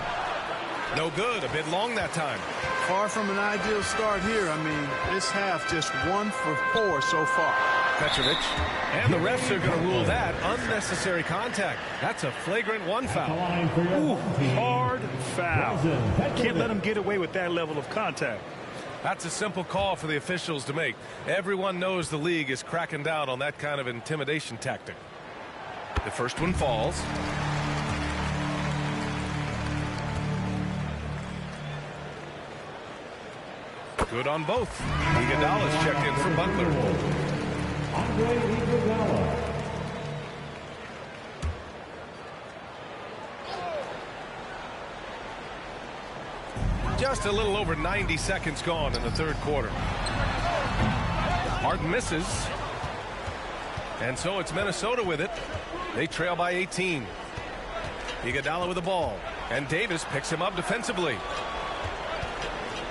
No good. A bit long that time. Far from an ideal start here. I mean, this half just 1 for 4 so far. Petrovic. And the refs are going to rule that unnecessary contact. That's a flagrant 1 foul. Ooh, hard foul. Can't let him get away with that level of contact. That's a simple call for the officials to make. Everyone knows the league is cracking down on that kind of intimidation tactic. The first one falls. Good on both. Iguodala's checked in for Butler. Just a little over 90 seconds gone in the 3rd quarter. Harden misses. And so it's Minnesota with it. They trail by 18. Iguodala with the ball. And Davis picks him up defensively.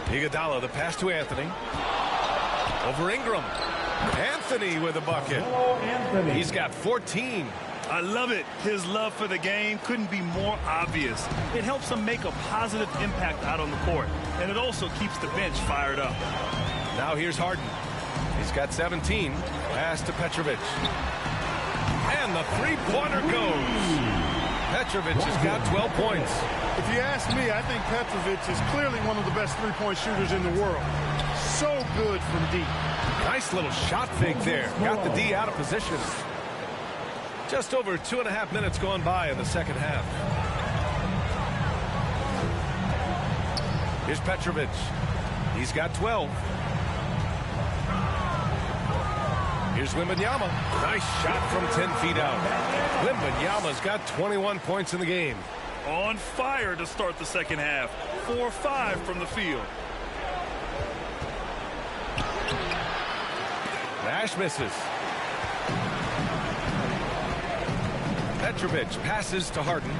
Iguodala, the pass to Anthony. Over Ingram. Anthony with a bucket. He's got 14. I love it. His love for the game couldn't be more obvious. It helps him make a positive impact out on the court. And it also keeps the bench fired up. Now here's Harden. He's got 17. Pass to Petrovic. And the 3-pointer goes. Petrovic has got 12 points. If you ask me, I think Petrovic is clearly one of the best 3-point shooters in the world. So good from deep. Nice little shot fake there. Got the D out of position. Just over 2.5 minutes gone by in the 2nd half. Here's Petrovic. He's got 12. Here's Wembanyama. Nice shot from 10 feet out. Wembanyama's got 21 points in the game. On fire to start the 2nd half. 4-5 from the field. Nash misses. Petrovic passes to Harden.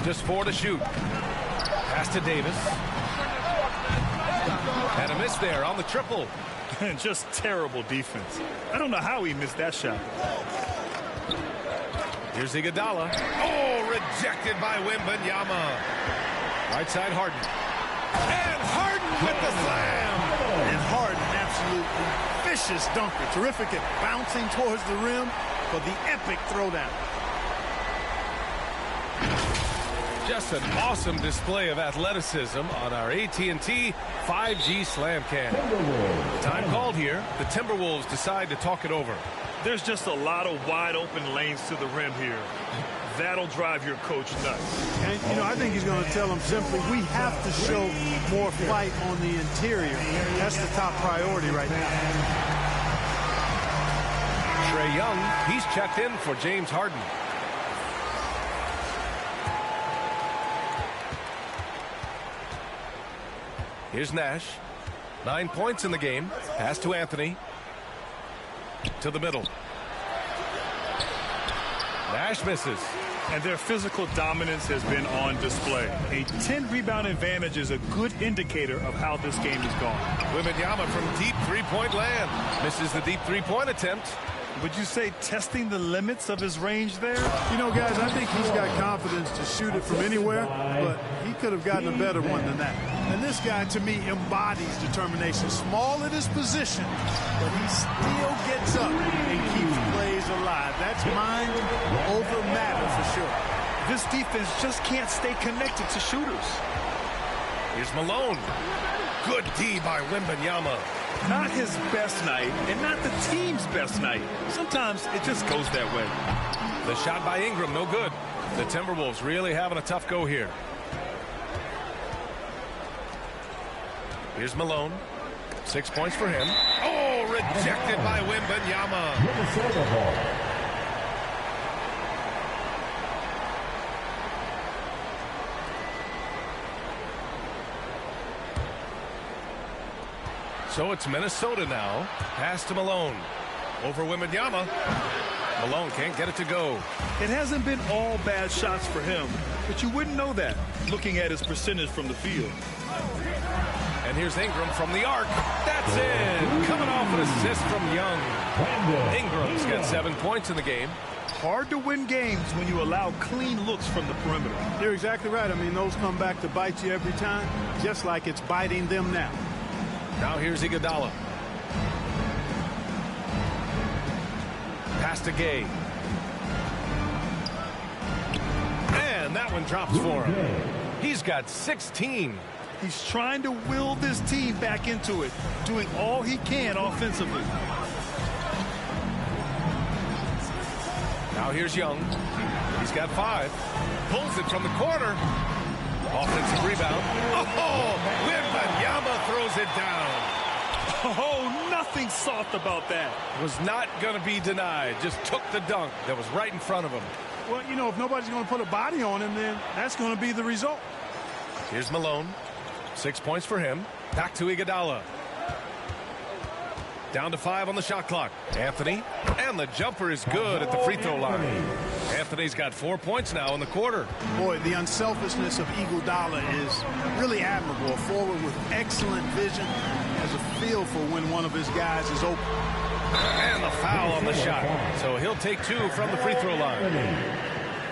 Just 4 to shoot. Pass to Davis. And a miss there on the triple. Just terrible defense. I don't know how he missed that shot. Here's Iguodala. Oh, rejected by Wembanyama. Right side Harden. And Harden with the slam. And Harden, absolutely vicious dunker. Terrific at bouncing towards the rim for the epic throwdown. Just an awesome display of athleticism on our AT&T 5G slam cam. Time called here. The Timberwolves decide to talk it over. There's just a lot of wide open lanes to the rim here. That'll drive your coach nuts. And, you know, I think he's going to tell them simply, we have to show more fight on the interior. That's the top priority right now. Trae Young, he's checked in for James Harden. Here's Nash. 9 points in the game. Pass to Anthony. To the middle. Nash misses. And their physical dominance has been on display. A 10-rebound advantage is a good indicator of how this game is going. Wembanyama from deep three-point land. Misses the deep three-point attempt. Would you say testing the limits of his range there? You know, guys, I think he's got confidence to shoot it from anywhere, but he could have gotten a better one than that. And this guy, to me, embodies determination. Small at his position, but he still gets up and keeps plays alive. That's mind over matter for sure. This defense just can't stay connected to shooters. Here's Malone. Good D by Wembanyama. Not his best night, and not the team's best night. Sometimes it just goes that way. The shot by Ingram, no good. The Timberwolves really having a tough go here. Here's Malone. 6 points for him. Oh, rejected by Wembanyama. Minnesota ball. So it's Minnesota now. Pass to Malone. Over Wembanyama. Malone can't get it to go. It hasn't been all bad shots for him, but you wouldn't know that looking at his percentage from the field. And here's Ingram from the arc. That's in. Coming off an assist from Young. Ingram's got 7 points in the game. Hard to win games when you allow clean looks from the perimeter. You're exactly right. I mean, those come back to bite you every time, just like it's biting them now. Now here's Iguodala. Pass to Gay. And that one drops for him. He's got 16. He's trying to will this team back into it, doing all he can offensively. Now here's Young. He's got 5. Pulls it from the corner. Offensive rebound. Oh, Wembanyama throws it down. Oh, nothing soft about that. Was not going to be denied. Just took the dunk that was right in front of him. Well, you know, if nobody's going to put a body on him, then that's going to be the result. Here's Malone. 6 points for him. Back to Iguodala. Down to 5 on the shot clock. Anthony. And the jumper is good at the free throw line. Anthony's got 4 points now in the quarter. Boy, the unselfishness of Iguodala is really admirable. A forward with excellent vision, has a feel for when one of his guys is open. And the foul on the shot. So he'll take 2 from the free throw line.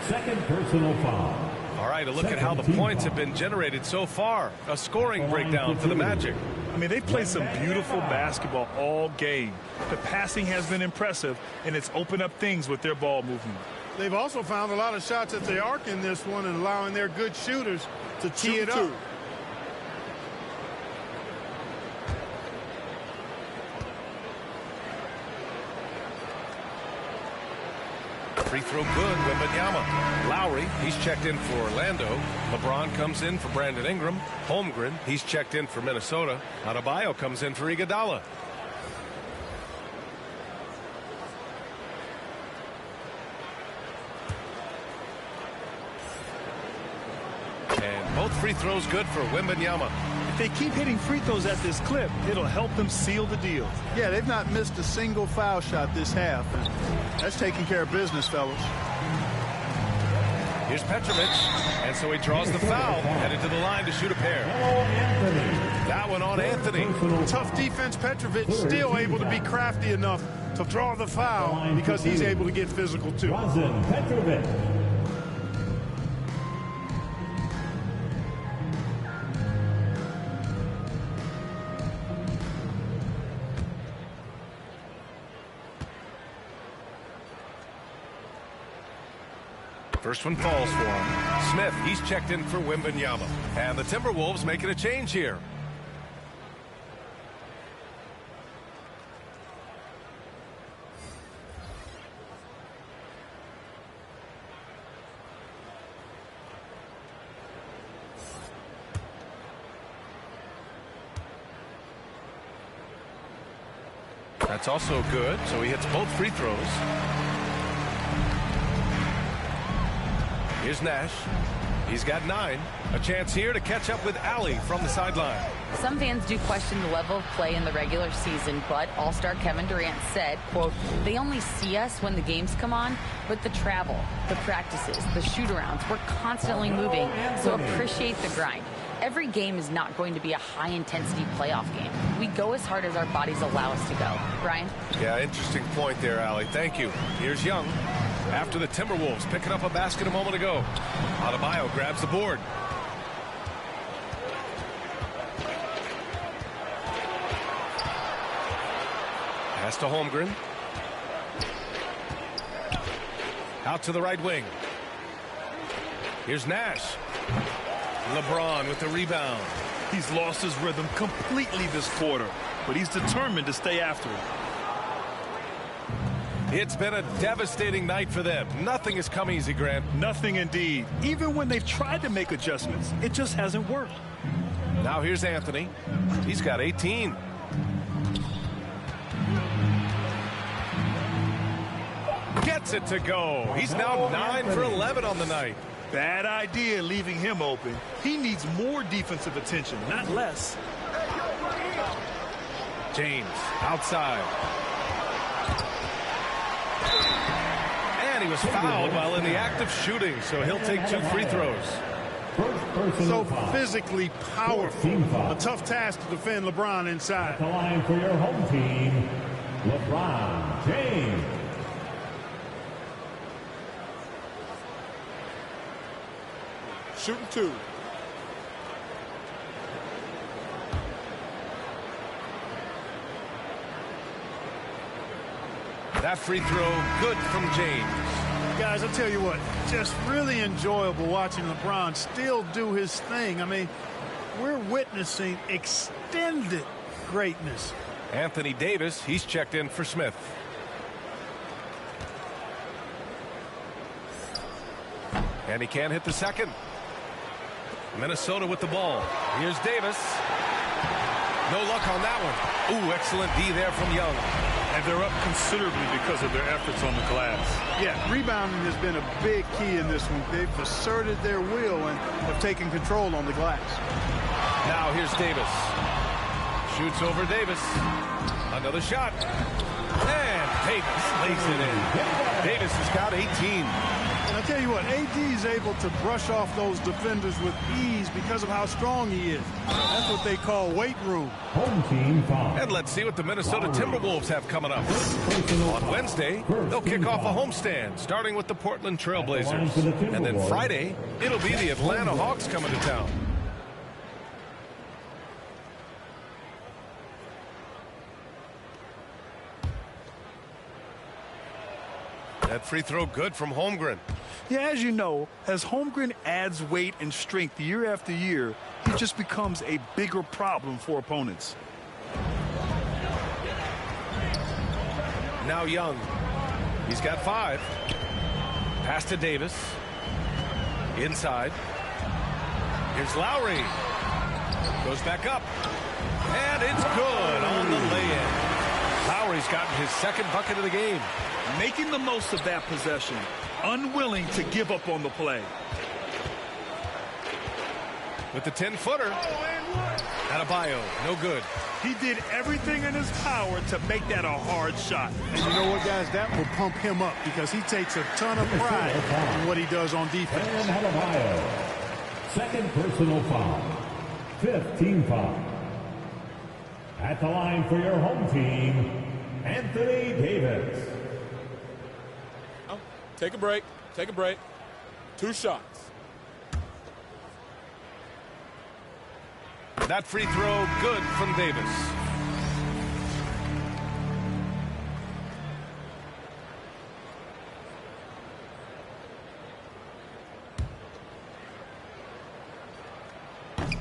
Second personal foul. All right, a look at how the points have been generated so far. A scoring breakdown for the Magic. I mean, they played some beautiful basketball all game. The passing has been impressive, and it's opened up things with their ball movement. They've also found a lot of shots at the arc in this one and allowing their good shooters to tee it up. Free throw good, Wembanyama. Lowry, he's checked in for Orlando. LeBron comes in for Brandon Ingram. Holmgren, he's checked in for Minnesota. Adebayo comes in for Iguodala. And both free throws good for Wembanyama. If they keep hitting free throws at this clip, it'll help them seal the deal. Yeah, they've not missed a single foul shot this half. That's taking care of business, fellas. Here's Petrovic, and so he draws the foul, headed to the line to shoot a pair. That one on Anthony. Tough defense. Petrovic still able to be crafty enough to draw the foul because he's able to get physical too. Petrovic. First one falls for him. Smith, he's checked in for Wembanyama. And the Timberwolves making a change here. That's also good, so he hits both free throws. Here's Nash. He's got 9. A chance here to catch up with Allie from the sideline. Some fans do question the level of play in the regular season, but All-Star Kevin Durant said, quote, they only see us when the games come on, but the travel, the practices, the shoot-arounds, we're constantly moving, so appreciate the grind. Every game is not going to be a high-intensity playoff game. We go as hard as our bodies allow us to go. Brian? Yeah, interesting point there, Allie. Thank you. Here's Young. After the Timberwolves picking up a basket a moment ago. Adebayo grabs the board. Pass to Holmgren. Out to the right wing. Here's Nash. LeBron with the rebound. He's lost his rhythm completely this quarter. but he's determined to stay after it. It's been a devastating night for them. Nothing has come easy, Grant. Nothing indeed. Even when they've tried to make adjustments, it just hasn't worked. Now here's Anthony. He's got 18. Gets it to go. He's now 9 for 11 on the night. Bad idea leaving him open. He needs more defensive attention, not less. James outside. And he was fouled while in the act of shooting, so he'll take 2 free throws. So physically powerful. A tough task to defend LeBron inside. At the line for your home team, LeBron James. Shooting 2. That free throw, good from James. Guys, I'll tell you what, just really enjoyable watching LeBron still do his thing. I mean, we're witnessing extended greatness. Anthony Davis, he's checked in for Smith. And he can't hit the second. Minnesota with the ball. Here's Davis. No luck on that one. Ooh, excellent D there from Young. And they're up considerably because of their efforts on the glass. Yeah, rebounding has been a big key in this one. They've asserted their will and have taken control on the glass. Now here's Davis. Shoots over Davis. Another shot. And Davis lays it in. Davis has got 18. And I tell you what, AD is able to brush off those defenders with ease because of how strong he is. That's what they call weight room. Home team foul. And let's see what the Minnesota Timberwolves have coming up. On Wednesday, they'll kick off a homestand, starting with the Portland Trailblazers. And then Friday, it'll be the Atlanta Hawks coming to town. That free throw good from Holmgren. Yeah, as you know, as Holmgren adds weight and strength year after year, he just becomes a bigger problem for opponents. Now Young. He's got 5. Pass to Davis. Inside. Here's Lowry. Goes back up. And it's good on the lay-in. Lowry's gotten his second bucket of the game. Making the most of that possession. Unwilling to give up on the play. With the 10-footer. Adebayo, no good. He did everything in his power to make that a hard shot. And you know what, guys? That will pump him up because he takes a ton of pride in what he does on defense. And Adebayo. Second personal foul. 5th team foul. At the line for your home team, Anthony Davis. Take a break. Take a break. 2 shots. That free throw good from Davis.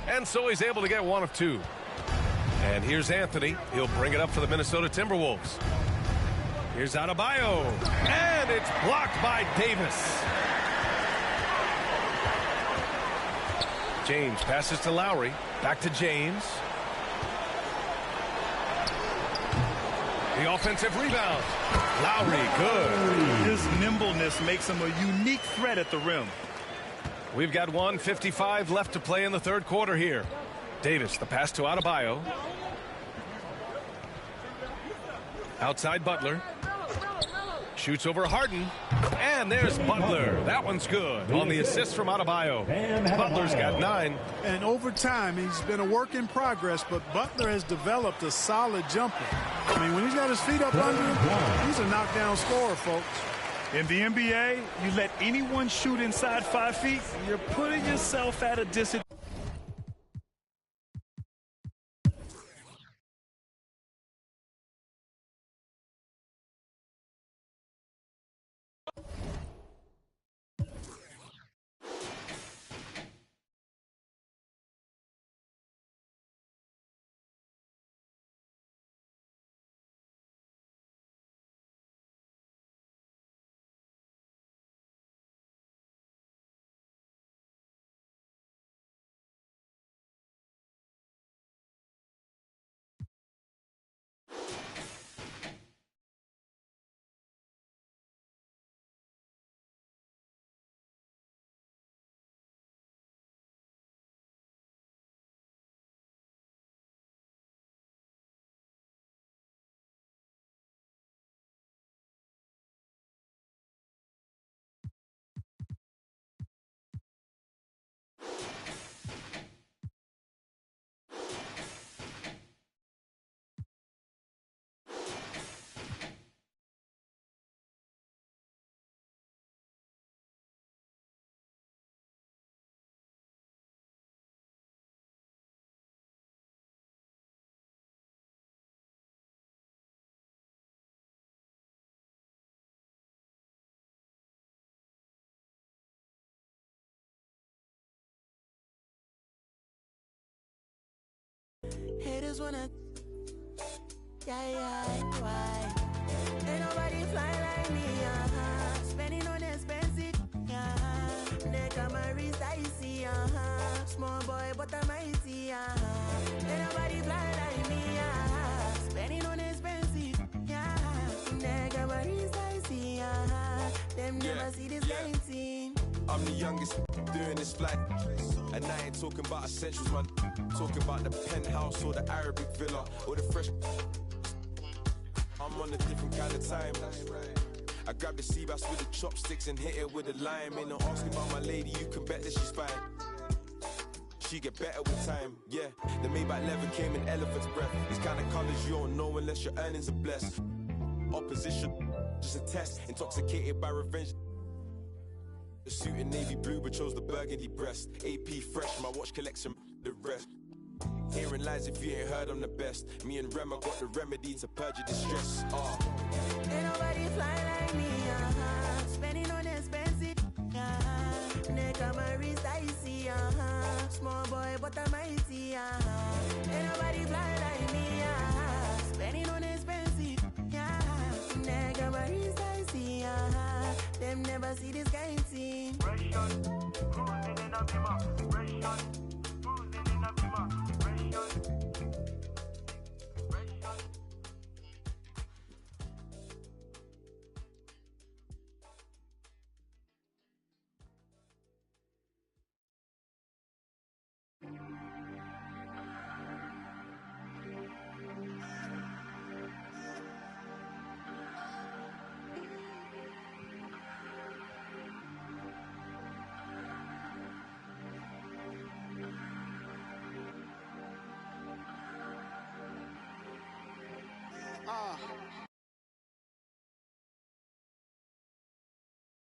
And so he's able to get 1 of 2. And here's Anthony. He'll bring it up for the Minnesota Timberwolves. Here's Adebayo. And it's blocked by Davis. James passes to Lowry. Back to James. The offensive rebound. Lowry, good. His nimbleness makes him a unique threat at the rim. We've got 1:55 left to play in the third quarter here. Davis, the pass to Adebayo. Outside Butler. Shoots over Harden. And there's Butler. That one's good on the assist from Adebayo. Butler's got 9. And over time, he's been a work in progress, but Butler has developed a solid jumper. I mean, when he's got his feet up under him, he's a knockdown scorer, folks. In the NBA, you let anyone shoot inside 5 feet, you're putting yourself at a disadvantage. haters wanna. Yeah, why? Ain't nobody fly like me, spending on expensive, neck on my wrist, I see, small boy, but I'm mighty, ain't nobody fly like me, spending on expensive, neck on my wrist, I see, them never see this game team. I'm the youngest doing this flight, and I ain't talking about essentials, man. Talking about the penthouse or the Arabic villa or the fresh. I'm on a different kind of time. I grab the sea bass with the chopsticks and hit it with a lime. Ain't no asking about my lady, you can bet that she's fine. She get better with time, yeah. The Maybach leather came in elephant's breath. These kind of colors you don't know unless your earnings are blessed. Opposition, just a test. Intoxicated by revenge. The suit in navy blue but chose the burgundy breast. AP fresh, my watch collection, the rest. Hearing lies if you ain't heard I'm the best. Me and Rema got the remedy to purge your distress. Ain't nobody fly like me, spending on expensive, neck on my wrist, I see, small boy, but I'm mighty, ain't nobody fly